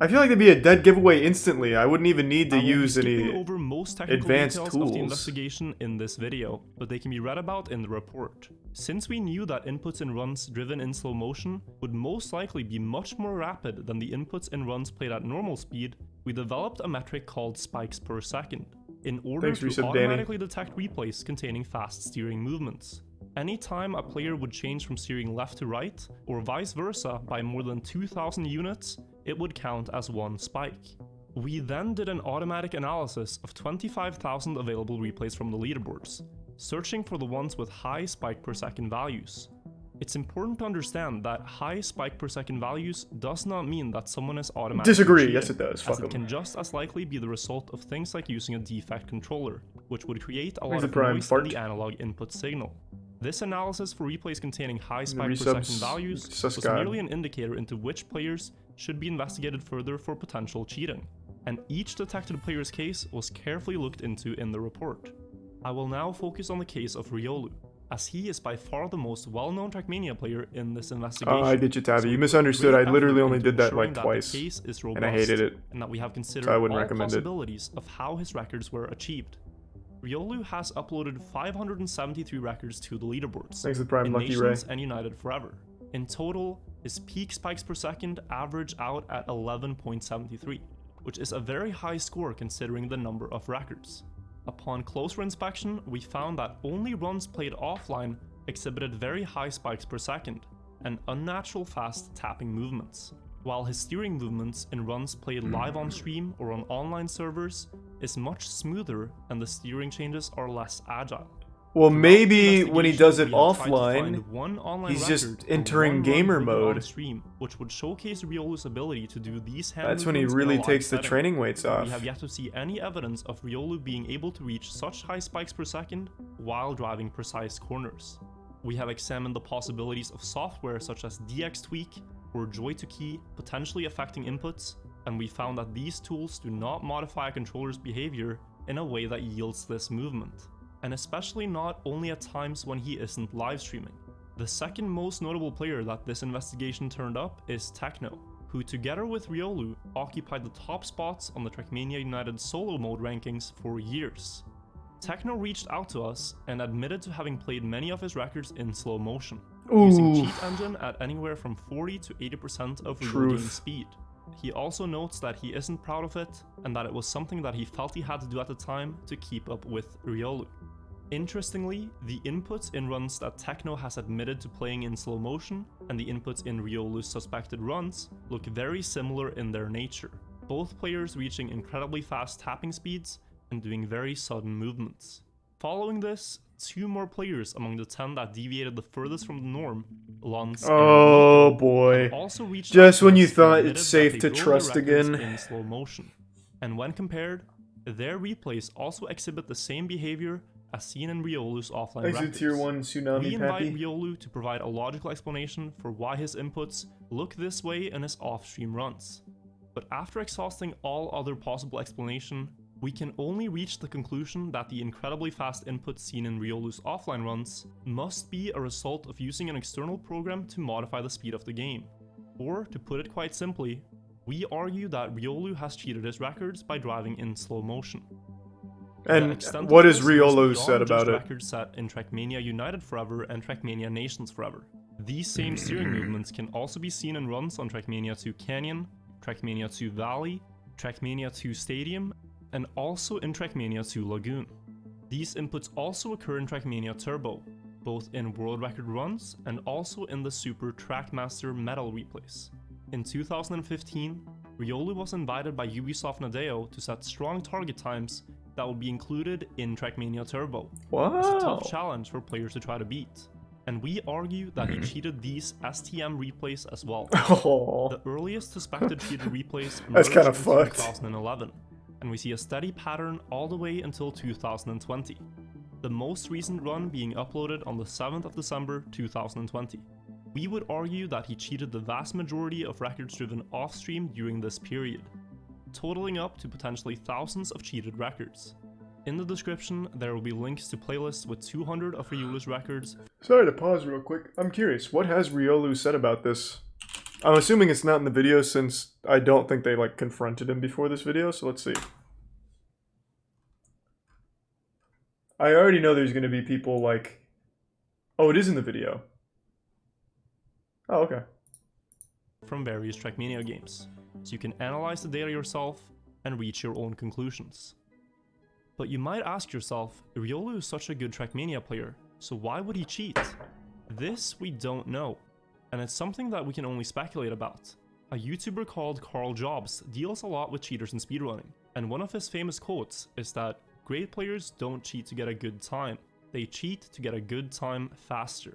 I feel like it'd be a dead giveaway instantly. I wouldn't even need to use any over most technical advanced details tools. of the investigation in this video, but they can be read about in the report. Since we knew that inputs in runs driven in slow motion would most likely be much more rapid than the inputs in runs played at normal speed, we developed a metric called spikes per second, in order to automatically detect replays containing fast steering movements. Anytime a player would change from steering left to right, or vice versa by more than 2,000 units, it would count as one spike. We then did an automatic analysis of 25,000 available replays from the leaderboards, searching for the ones with high spike per second values. It's important to understand that high spike per second values does not mean that someone is automatically Disagree, cheating, yes it does, fuck as it 'em. can just as likely be the result of things like using a defect controller, which would create a lot Where's the of prime noise fart? in the analog input signal. This analysis for replays containing high The spike per resubs, second values sus was god. merely an indicator into which players should be investigated further for potential cheating, and each detected player's case was carefully looked into in the report. I will now focus on the case of Riolu, as he is by far the most well-known Trackmania player in this investigation. Oh, I get you, Tabby. So You we put misunderstood. great I literally effort only into did that ensuring like the twice, case is and I hated it. and that we have considered So I wouldn't all recommend it. possibilities of how his records were achieved. Riolu has uploaded 573 records to the leaderboards Thanks to Prime in Lucky Ray. Nations and United Forever. In total, his peak spikes per second average out at 11.73, which is a very high score considering the number of records. Upon closer inspection, we found that only runs played offline exhibited very high spikes per second and unnatural fast tapping movements, while his steering movements in runs played live on stream or on online servers is much smoother and the steering changes are less agile. Well, Throughout maybe the when he does it investigation, we have tried to offline, find one online he's just record or entering one gamer run driven on mode. stream, which would showcase Riolu's ability to do these hand That's when he movements in a really live takes the setting. training weights off. We have yet to see any evidence of Riolu being able to reach such high spikes per second while driving precise corners. We have examined the possibilities of software such as DX Tweak or Joy to Key potentially affecting inputs, and we found that these tools do not modify a controller's behavior in a way that yields this movement, and especially not only at times when he isn't live streaming. The second most notable player that this investigation turned up is Techno, who together with Riolu occupied the top spots on the Trackmania United solo mode rankings for years. Techno reached out to us and admitted to having played many of his records in slow motion, using Ooh. cheat engine at anywhere from 40 to 80% of real Truth. game speed. He also notes that he isn't proud of it and that it was something that he felt he had to do at the time to keep up with Riolu. Interestingly, the inputs in runs that Techno has admitted to playing in slow motion and the inputs in Riolu's suspected runs look very similar in their nature, both players reaching incredibly fast tapping speeds and doing very sudden movements. Following this, two more players among the 10 that deviated the furthest from the norm, Lons Oh and Nico, boy. have also reached Just out when to you us and thought admitted it's that safe they to broke their trust records again. in slow motion. And when compared, their replays also exhibit the same behavior as seen in Riolu's offline Thanks to records. Tier 1 Tsunami We invite Pappy. Riolu to provide a logical explanation for why his inputs look this way in his off-stream runs. But after exhausting all other possible explanation, we can only reach the conclusion that the incredibly fast inputs seen in Riolu's offline runs must be a result of using an external program to modify the speed of the game. Or, to put it quite simply, we argue that Riolu has cheated his records by driving in slow motion. The And extent what of has this goes Riolu beyond said just about it? records set in Trackmania United Forever and Trackmania Nations Forever. These same steering movements can also be seen in runs on Trackmania 2 Canyon, Trackmania 2 Valley, Trackmania 2 Stadium, and also in Trackmania 2 Lagoon. These inputs also occur in Trackmania Turbo, both in world record runs and also in the Super Trackmaster medal replays. In 2015, Riolu was invited by Ubisoft Nadeo to set strong target times that would be included in Trackmania Turbo. It's a Wow. tough challenge for players to try to beat. And we argue that he cheated these STM replays as well. Oh. The earliest suspected cheated replays That's emerged kinda in fucked. 2011, and we see a steady pattern all the way until 2020. The most recent run being uploaded on the 7th of December 2020. We would argue that he cheated the vast majority of records driven off-stream during this period, totaling up to potentially thousands of cheated records. In the description, there will be links to playlists with 200 of Riolu's records. Sorry to pause real quick. I'm curious, what has Riolu said about this? I'm assuming it's not in the video since I don't think they like confronted him before this video, so let's see. I already know there's going to be people like... Oh, it is in the video. Oh, okay. From various Trackmania games, so you can analyze the data yourself and reach your own conclusions. But you might ask yourself, Riolu is such a good Trackmania player, so why would he cheat? This we don't know, and it's something that we can only speculate about. A YouTuber called Carl Jobs deals a lot with cheaters in speedrunning, and one of his famous quotes is that great players don't cheat to get a good time, they cheat to get a good time faster.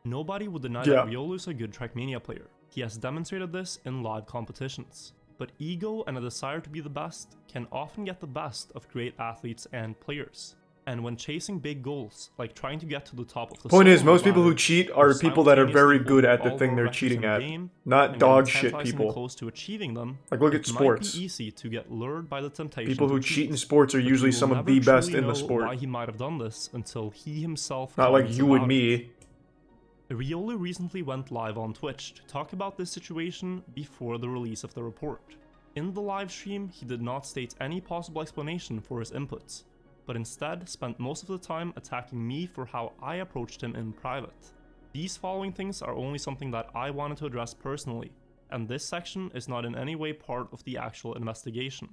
Nobody would deny that Riolu is a good Trackmania player. He has demonstrated this in live competitions. But ego and a desire to be the best can often get the best of great athletes and players. And when chasing big goals, like trying to get to the top of the point is, solo most people ladder, who cheat or are people that are very simultaneously good at holding the all thing world they're records cheating in the at, game not and dog getting shit 10,000 people. close to achieving them, Like, look at it sports. might be easy to get lured by the temptation People to who cheat in sports are but usually you will some of never the best truly in the know sport. Why he might have done this until he himself Not like comments you and about me. it. Riolu recently went live on Twitch to talk about this situation before the release of the report. In the live stream, he did not state any possible explanation for his inputs, but instead spent most of the time attacking me for how I approached him in private. These following things are only something that I wanted to address personally, and this section is not in any way part of the actual investigation.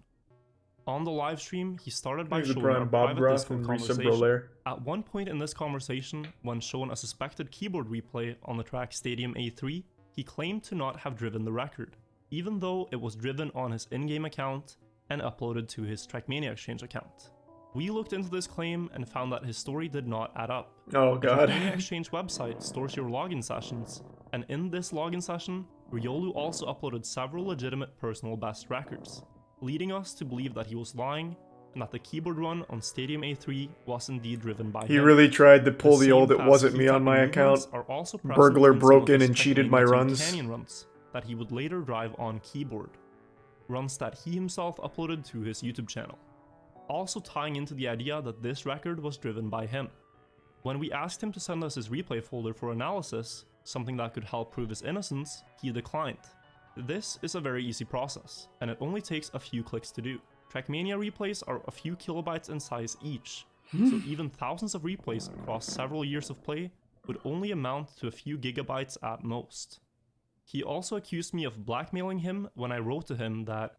On the live stream, he started by Thanks to showing Brian a Bob private Groff Discord and Risa conversation. Brolaire. At one point in this conversation, when shown a suspected keyboard replay on the track Stadium A3, he claimed to not have driven the record, even though it was driven on his in-game account and uploaded to his Trackmania Exchange account. We looked into this claim and found that his story did not add up. Oh god. The Trackmania Exchange website stores your login sessions, and in this login session, Riolu also uploaded several legitimate personal best records, leading us to believe that he was lying and that the keyboard run on Stadium A3 was indeed driven by He him. really tried to pull the same old "it fast wasn't me" key on my tapping movements account. are also present Burglar in some broke of in his and cheated my Trackmania 2 runs. Canyon runs that he would later drive on keyboard. Runs that he himself uploaded to his YouTube channel. Also tying into the idea that this record was driven by him. When we asked him to send us his replay folder for analysis, something that could help prove his innocence, he declined. This is a very easy process, and it only takes a few clicks to do. Trackmania replays are a few kilobytes in size each, so even thousands of replays across several years of play would only amount to a few gigabytes at most. He also accused me of blackmailing him when I wrote to him that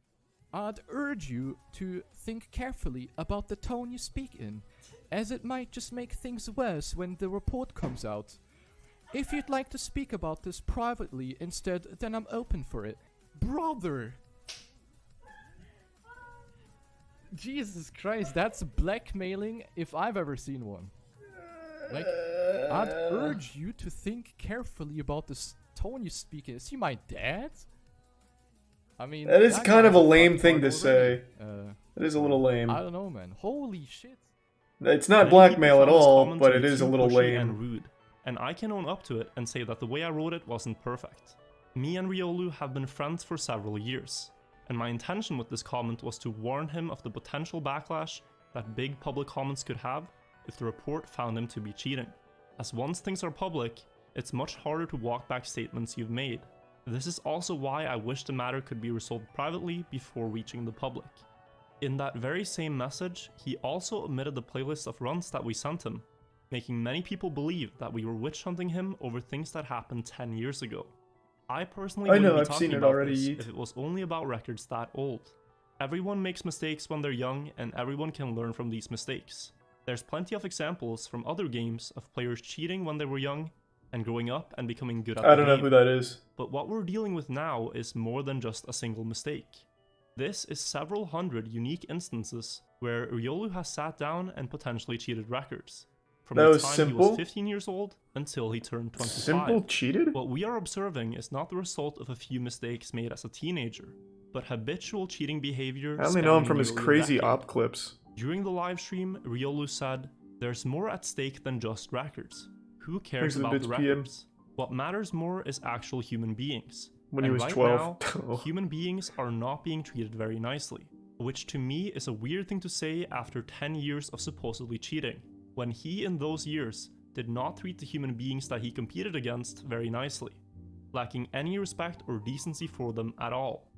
I'd urge you to think carefully about the tone you speak in, as it might just make things worse when the report comes out. If you'd like to speak about this privately instead, then I'm open for it. Brother! Jesus Christ, that's blackmailing if I've ever seen one. Like, I'd urge you to think carefully about this tone you speak in. Is he my dad? I mean, That is that kind of a guy's lame fucked thing up to say. already. That is a little lame. I don't know, man. Holy shit. It's not Many blackmail people at found this all, comment but to it be is a too little pushy lame. and rude, and I can own up to it and say that the way I wrote it wasn't perfect. Me and Riolu have been friends for several years, and my intention with this comment was to warn him of the potential backlash that big public comments could have if the report found him to be cheating. As once things are public, it's much harder to walk back statements you've made. This is also why I wish the matter could be resolved privately before reaching the public. In that very same message, he also omitted the playlist of runs that we sent him, making many people believe that we were witch hunting him over things that happened 10 years ago. I personally I wouldn't know, be I've talking seen it about already, this Yeet. if it was only about records that old. Everyone makes mistakes when they're young, and everyone can learn from these mistakes. There's plenty of examples from other games of players cheating when they were young, and growing up and becoming good at the I don't know game. who that is. But what we're dealing with now is more than just a single mistake. This is several hundred unique instances where Riolu has sat down and potentially cheated records. From That the was time he simple? was 15 years old until he turned 25. Simple cheated? What we are observing is not the result of a few mistakes made as a teenager, but habitual cheating behavior. I only know him spanning from his nearly a crazy decade. op clips. During the live stream, Riolu said, "There's more at stake than just records. Who Thanks cares to the about the bits PM. records? What matters more is actual human beings." When he And was right 12. now, human beings are not being treated very nicely, which to me is a weird thing to say after 10 years of supposedly cheating, when he in those years did not treat the human beings that he competed against very nicely. lacking any respect or decency for them at all.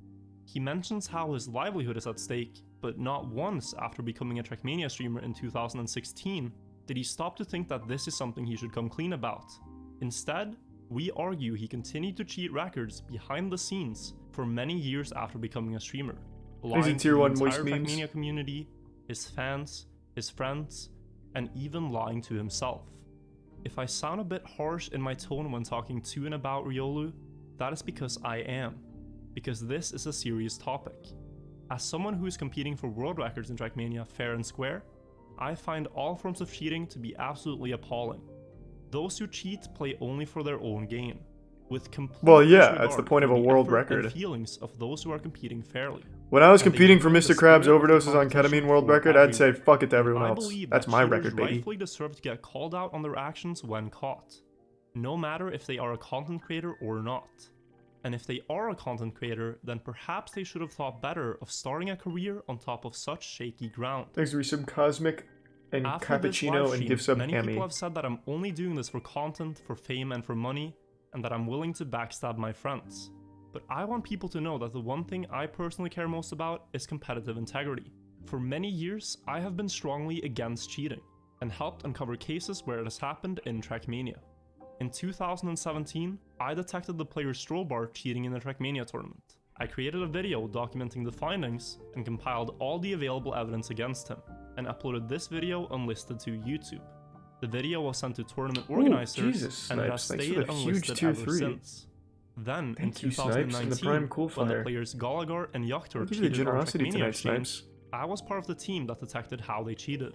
He mentions how his livelihood is at stake, but not once after becoming a Trackmania streamer in 2016 did he stop to think that this is something he should come clean about. Instead, we argue he continued to cheat records behind the scenes for many years after becoming a streamer, lying to the entire Trackmania community, his fans, his friends, and even lying to himself. If I sound a bit harsh in my tone when talking to and about Riolu, that is because I am, because this is a serious topic. As someone who is competing for world records in Trackmania fair and square, I find all forms of cheating to be absolutely appalling. Those who cheat play only for their own gain, with complete that's the point of a world record. And feelings of those who are competing fairly. When I was competing for Mr. Krabs overdoses on ketamine world record, I'd say fuck it to everyone else. That's my record, baby. Rightfully deserve to get called out on their actions when caught, no matter if they are a content creator or not. And if they are a content creator, then perhaps they should have thought better of starting a career on top of such shaky ground. Thanks for some Cosmic and After Cappuccino and give sub many Cammy. people have said that I'm only doing this for content, for fame, and for money, and that I'm willing to backstab my friends. But I want people to know that the one thing I personally care most about is competitive integrity. For many years, I have been strongly against cheating, and helped uncover cases where it has happened in Trackmania. In 2017, I detected the player Strollbar cheating in the Trackmania tournament. I created a video documenting the findings and compiled all the available evidence against him, and uploaded this video unlisted to YouTube. The video was sent to tournament organizers, and it has stayed unlisted ever since. Then, in 2019, when the players Gallagher and Yachter cheated on Trackmania exchange, I was part of the team that detected how they cheated.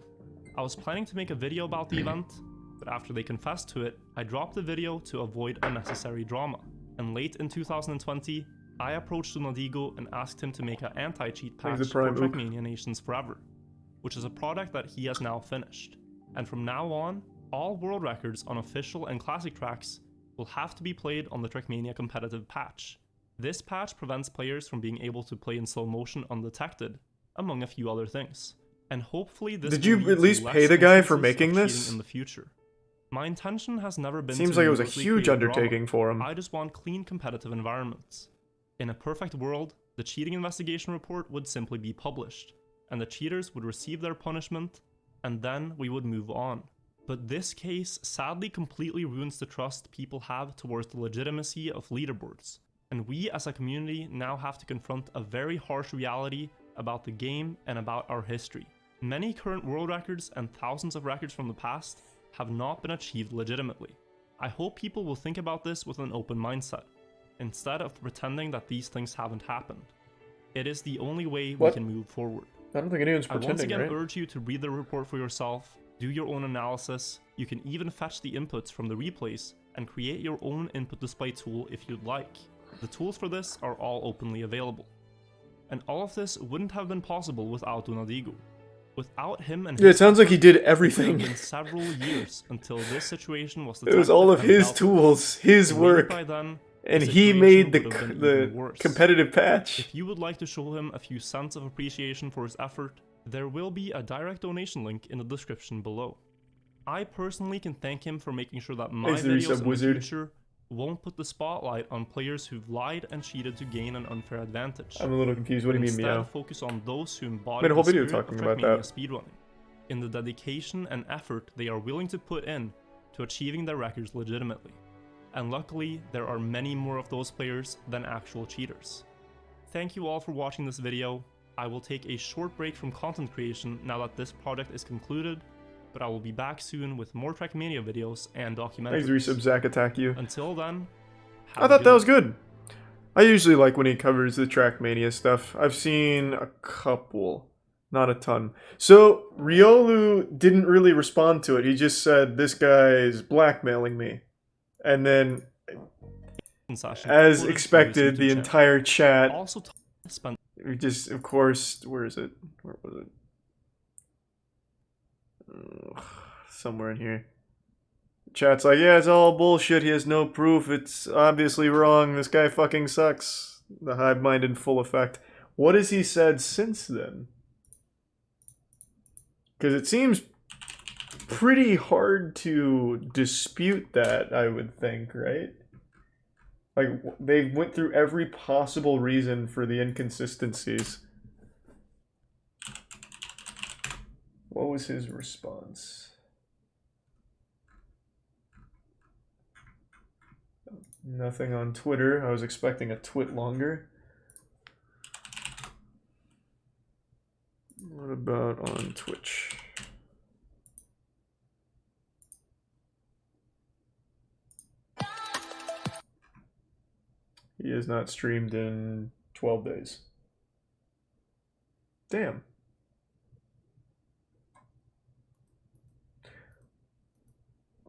I was planning to make a video about the event, but after they confessed to it, I dropped the video to avoid unnecessary drama. And late in 2020, I approached Donadigo and asked him to make an anti-cheat patch for Trackmania Nations Forever, which is a product that he has now finished. And from now on, all world records on official and classic tracks will have to be played on the Trackmania competitive patch. This patch prevents players from being able to play in slow motion undetected, among a few other things. And hopefully this Did you at least pay the guy for making this? In the future. My intention has never been Seems to like it was a needlessly huge create undertaking drama. for him. I just want clean competitive environments. In a perfect world, the cheating investigation report would simply be published, and the cheaters would receive their punishment, and then we would move on. But this case sadly completely ruins the trust people have towards the legitimacy of leaderboards, and we as a community now have to confront a very harsh reality about the game and about our history. Many current world records and thousands of records from the past have not been achieved legitimately. I hope people will think about this with an open mindset, instead of pretending that these things haven't happened. It is the only way we can move forward. I don't think anyone's I once pretending, again right? urge you to read the report for yourself, do your own analysis. You can even fetch the inputs from the replays and create your own input display tool if you'd like. The tools for this are all openly available. And all of this wouldn't have been possible without Donadigo. Without him and Yeah, it sounds like he did everything. It would have been several years until this situation was It was all of detected and his dealt tools, with. his And maybe work, by then, and the he situation made would have been even worse. competitive patch. If you would like to show him a few cents of appreciation for his effort, there will be a direct donation link in the description below. I personally can thank him for making sure that my Thanks, the videos resub in wizard. the future won't put the spotlight on players who've lied and cheated to gain an unfair advantage. I'm a little confused. What do you mean, Instead, meow? focus on those who embody Made a whole the video spirit talking of about Trackmania that. speedrunning, in the dedication and effort they are willing to put in to achieving their records legitimately. And luckily, there are many more of those players than actual cheaters. Thank you all for watching this video. I will take a short break from content creation now that this project is concluded, but I will be back soon with more Trackmania videos and documentaries. Thanks, resub Zach attack you. Until then, I thought that was good. I usually like when he covers the Trackmania stuff. I've seen a couple, not a ton. So, Riolu didn't really respond to it. He just said, this guy is blackmailing me. And then, as expected, the entire chat, also we just, of course, where is it? Where was it? Somewhere in here. Chat's like, yeah, it's all bullshit. He has no proof. It's obviously wrong. This guy fucking sucks. The hive mind in full effect. What has he said since then? Because it seems pretty hard to dispute that, I would think, right? Like, they went through every possible reason for the inconsistencies. What was his response? Nothing on Twitter. I was expecting a twit longer. What about on Twitch? He has not streamed in 12 days. Damn.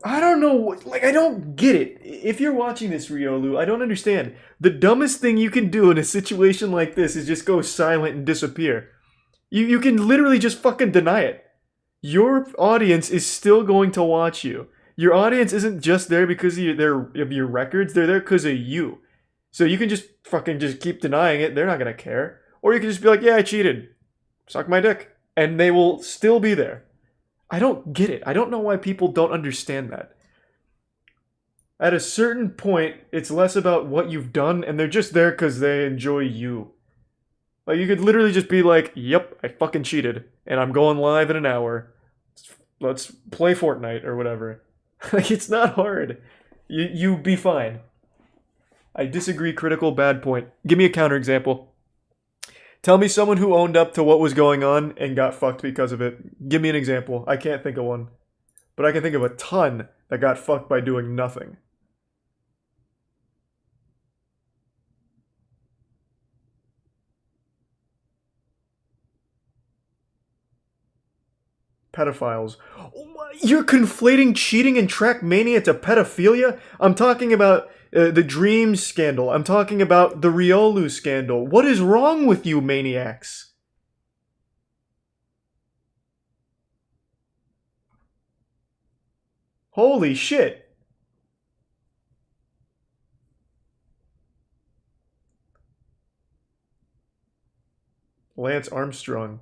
I don't know, like, I don't get it. If you're watching this, Riolu, I don't understand. The dumbest thing you can do in a situation like this is just go silent and disappear. You can literally just fucking deny it. Your audience is still going to watch you. Your audience isn't just there because of your records, they're there because of you. So you can just fucking just keep denying it, they're not gonna care. Or you can just be like, yeah, I cheated. Suck my dick. And they will still be there. I don't get it. I don't know why people don't understand that. At a certain point, it's less about what you've done, and they're just there because they enjoy you. Like, you could literally just be like, yep, I fucking cheated, and I'm going live in an hour. Let's play Fortnite, or whatever. Like, it's not hard. You be fine. I disagree, critical, bad point. Give me a counterexample. Tell me someone who owned up to what was going on and got fucked because of it. Give me an example. I can't think of one. But I can think of a ton that got fucked by doing nothing. Pedophiles. You're conflating cheating and Trackmania to pedophilia? I'm talking about the Dreams scandal. I'm talking about the Riolu scandal. What is wrong with you, maniacs? Holy shit. Lance Armstrong.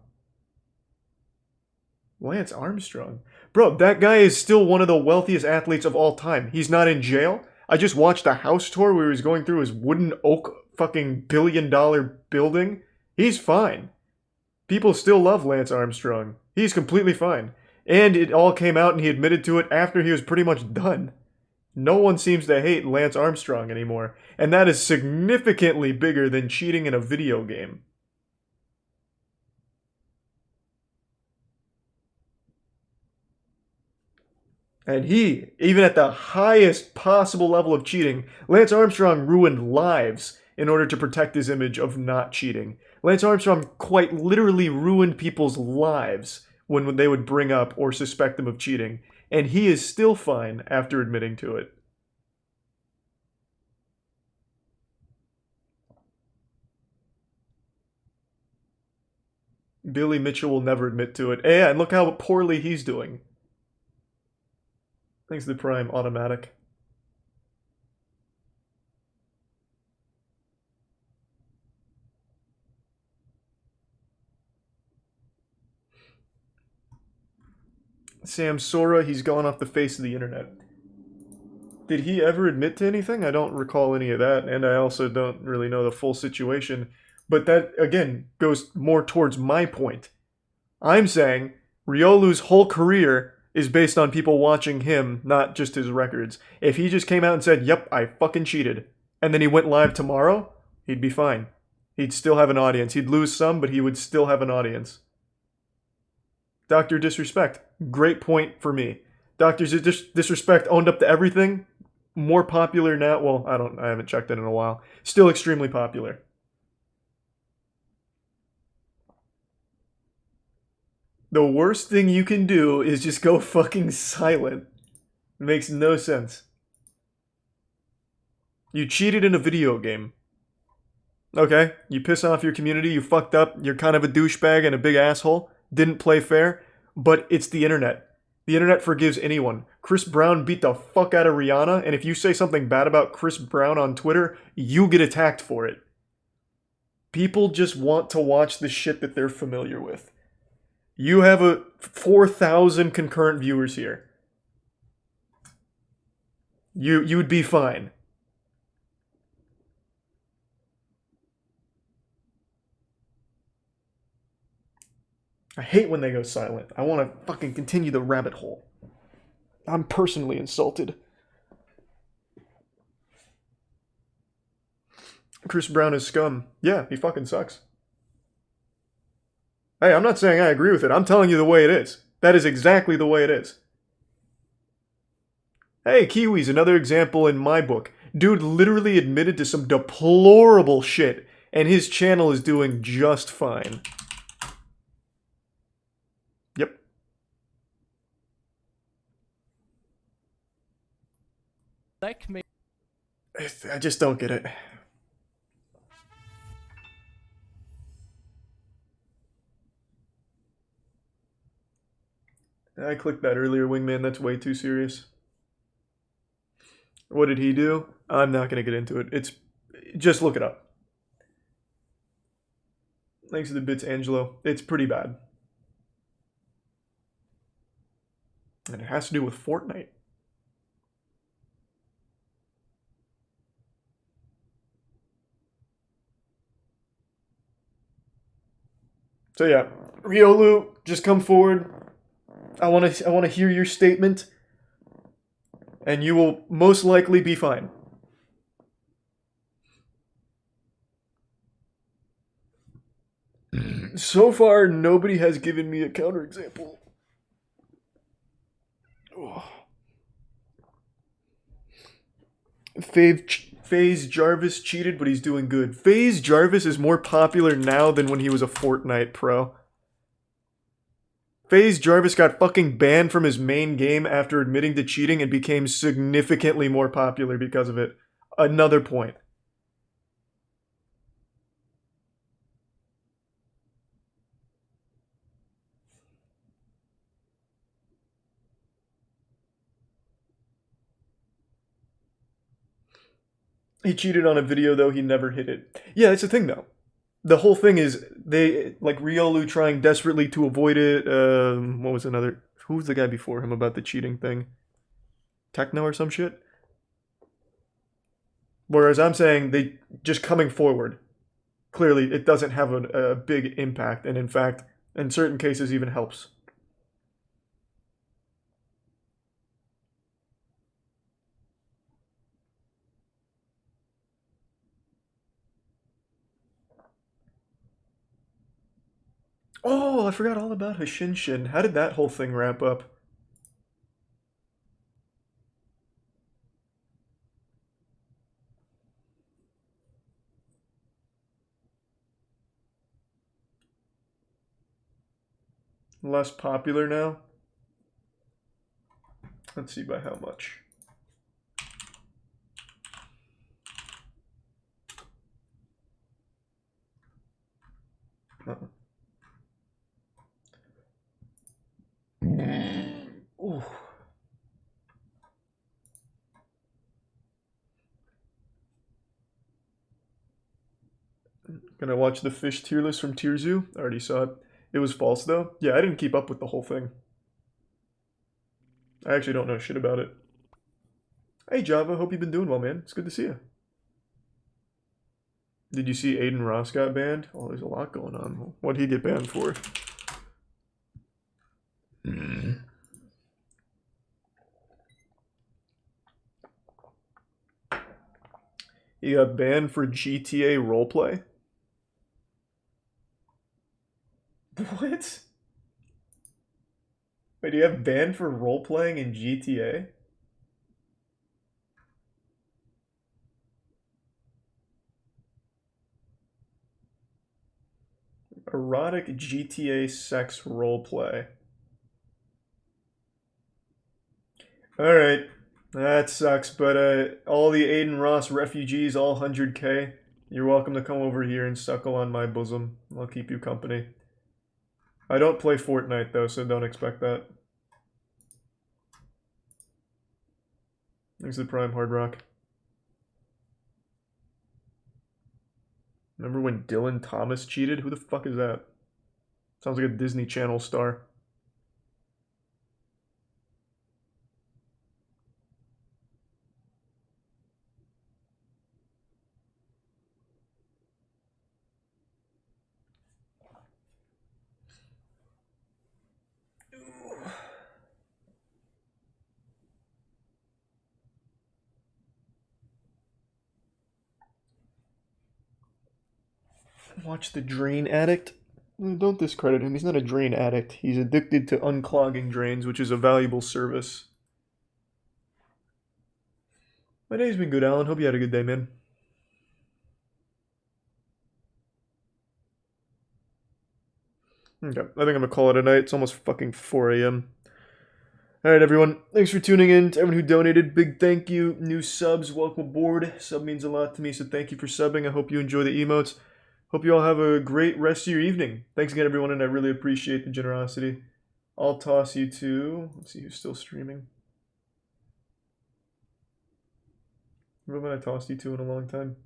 Lance Armstrong? Bro, that guy is still one of the wealthiest athletes of all time. He's not in jail. I just watched a house tour where he was going through his wooden oak fucking billion-dollar building. He's fine. People still love Lance Armstrong. He's completely fine. And it all came out and he admitted to it after he was pretty much done. No one seems to hate Lance Armstrong anymore. And that is significantly bigger than cheating in a video game. And he, even at the highest possible level of cheating, Lance Armstrong ruined lives in order to protect his image of not cheating. Lance Armstrong quite literally ruined people's lives when they would bring up or suspect him of cheating. And he is still fine after admitting to it. Billy Mitchell will never admit to it. Yeah, and look how poorly he's doing. Thanks to the Prime Automatic. Sam Sora, he's gone off the face of the internet. Did he ever admit to anything? I don't recall any of that, and I also don't really know the full situation. But that, again, goes more towards my point. I'm saying Riolu's whole career is based on people watching him, not just his records. If he just came out and said, yep, I fucking cheated, and then he went live tomorrow, he'd be fine. He'd still have an audience. He'd lose some, but he would still have an audience. Dr. Disrespect, great point for me. Dr. Disrespect owned up to everything. More popular now. Well, I haven't checked it in a while. Still extremely popular. The worst thing you can do is just go fucking silent. It makes no sense. You cheated in a video game. Okay, you piss off your community, you fucked up, you're kind of a douchebag and a big asshole, didn't play fair, but it's the internet. The internet forgives anyone. Chris Brown beat the fuck out of Rihanna, and if you say something bad about Chris Brown on Twitter, you get attacked for it. People just want to watch the shit that they're familiar with. You have a 4,000 concurrent viewers here. You'd be fine. I hate when they go silent. I want to fucking continue the rabbit hole. I'm personally insulted. Chris Brown is scum. Yeah, he fucking sucks. Hey, I'm not saying I agree with it. I'm telling you the way it is. That is exactly the way it is. Hey, Kiwi's another example in my book. Dude literally admitted to some deplorable shit, and his channel is doing just fine. Yep. I just don't get it. I clicked that earlier, Wingman. That's way too serious. What did he do? I'm not going to get into it. It's just look it up. Thanks to the bits, Angelo. It's pretty bad. And it has to do with Fortnite. So yeah, Riolu, just come forward. I want to hear your statement, and you will most likely be fine. So far, nobody has given me a counterexample. Oh. FaZe Jarvis cheated, but he's doing good. FaZe Jarvis is more popular now than when he was a Fortnite pro. FaZe Jarvis got fucking banned from his main game after admitting to cheating and became significantly more popular because of it. Another point. He cheated on a video, though. He never hit it. Yeah, that's the thing, though. The whole thing is, they, like, Riolu trying desperately to avoid it. What was another? Who was the guy before him about the cheating thing? Techno or some shit? Whereas I'm saying, they just coming forward. Clearly, it doesn't have a big impact. And in fact, in certain cases, even helps. Oh, I forgot all about Hashinshin. How did that whole thing wrap up? Less popular now? Let's see by how much. Ooh. Gonna watch the fish tier list from Tierzoo. I already saw it. It was false though. Yeah, I didn't keep up with the whole thing. I actually don't know shit about it. Hey Java, hope you've been doing well, man. It's good to see you. Did you see Aiden Ross got banned? Oh, there's a lot going on. What'd he get banned for? He got banned for GTA roleplay? What? Wait, do you have banned for role-playing in GTA? Erotic GTA sex roleplay. Alright. That sucks, but all the Aiden Ross refugees, all 100k, you're welcome to come over here and suckle on my bosom. I'll keep you company. I don't play Fortnite though, so don't expect that. Thanks to Prime Hard Rock. Remember when Dylan Thomas cheated? Who the fuck is that? Sounds like a Disney Channel star. Watch the drain addict. Don't discredit him. He's not a drain addict. He's addicted to unclogging drains, which is a valuable service. My day's been good, Alan. Hope you had a good day, man. Okay, I think I'm gonna call it a night. It's almost fucking 4 a.m. Alright, everyone. Thanks for tuning in. To everyone who donated, big thank you. New subs, welcome aboard. Sub means a lot to me, so thank you for subbing. I hope you enjoy the emotes. Hope you all have a great rest of your evening. Thanks again, everyone, and I really appreciate the generosity. I'll toss you to... Let's see who's still streaming. Who haven't I tossed you to in a long time?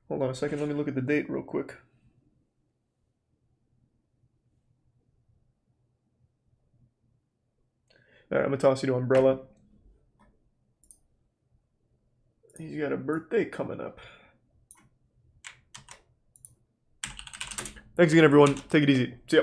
Hold on a second, let me look at the date real quick. Alright, I'm gonna toss you to Umbrella. He's got a birthday coming up. Thanks again, everyone. Take it easy. See ya.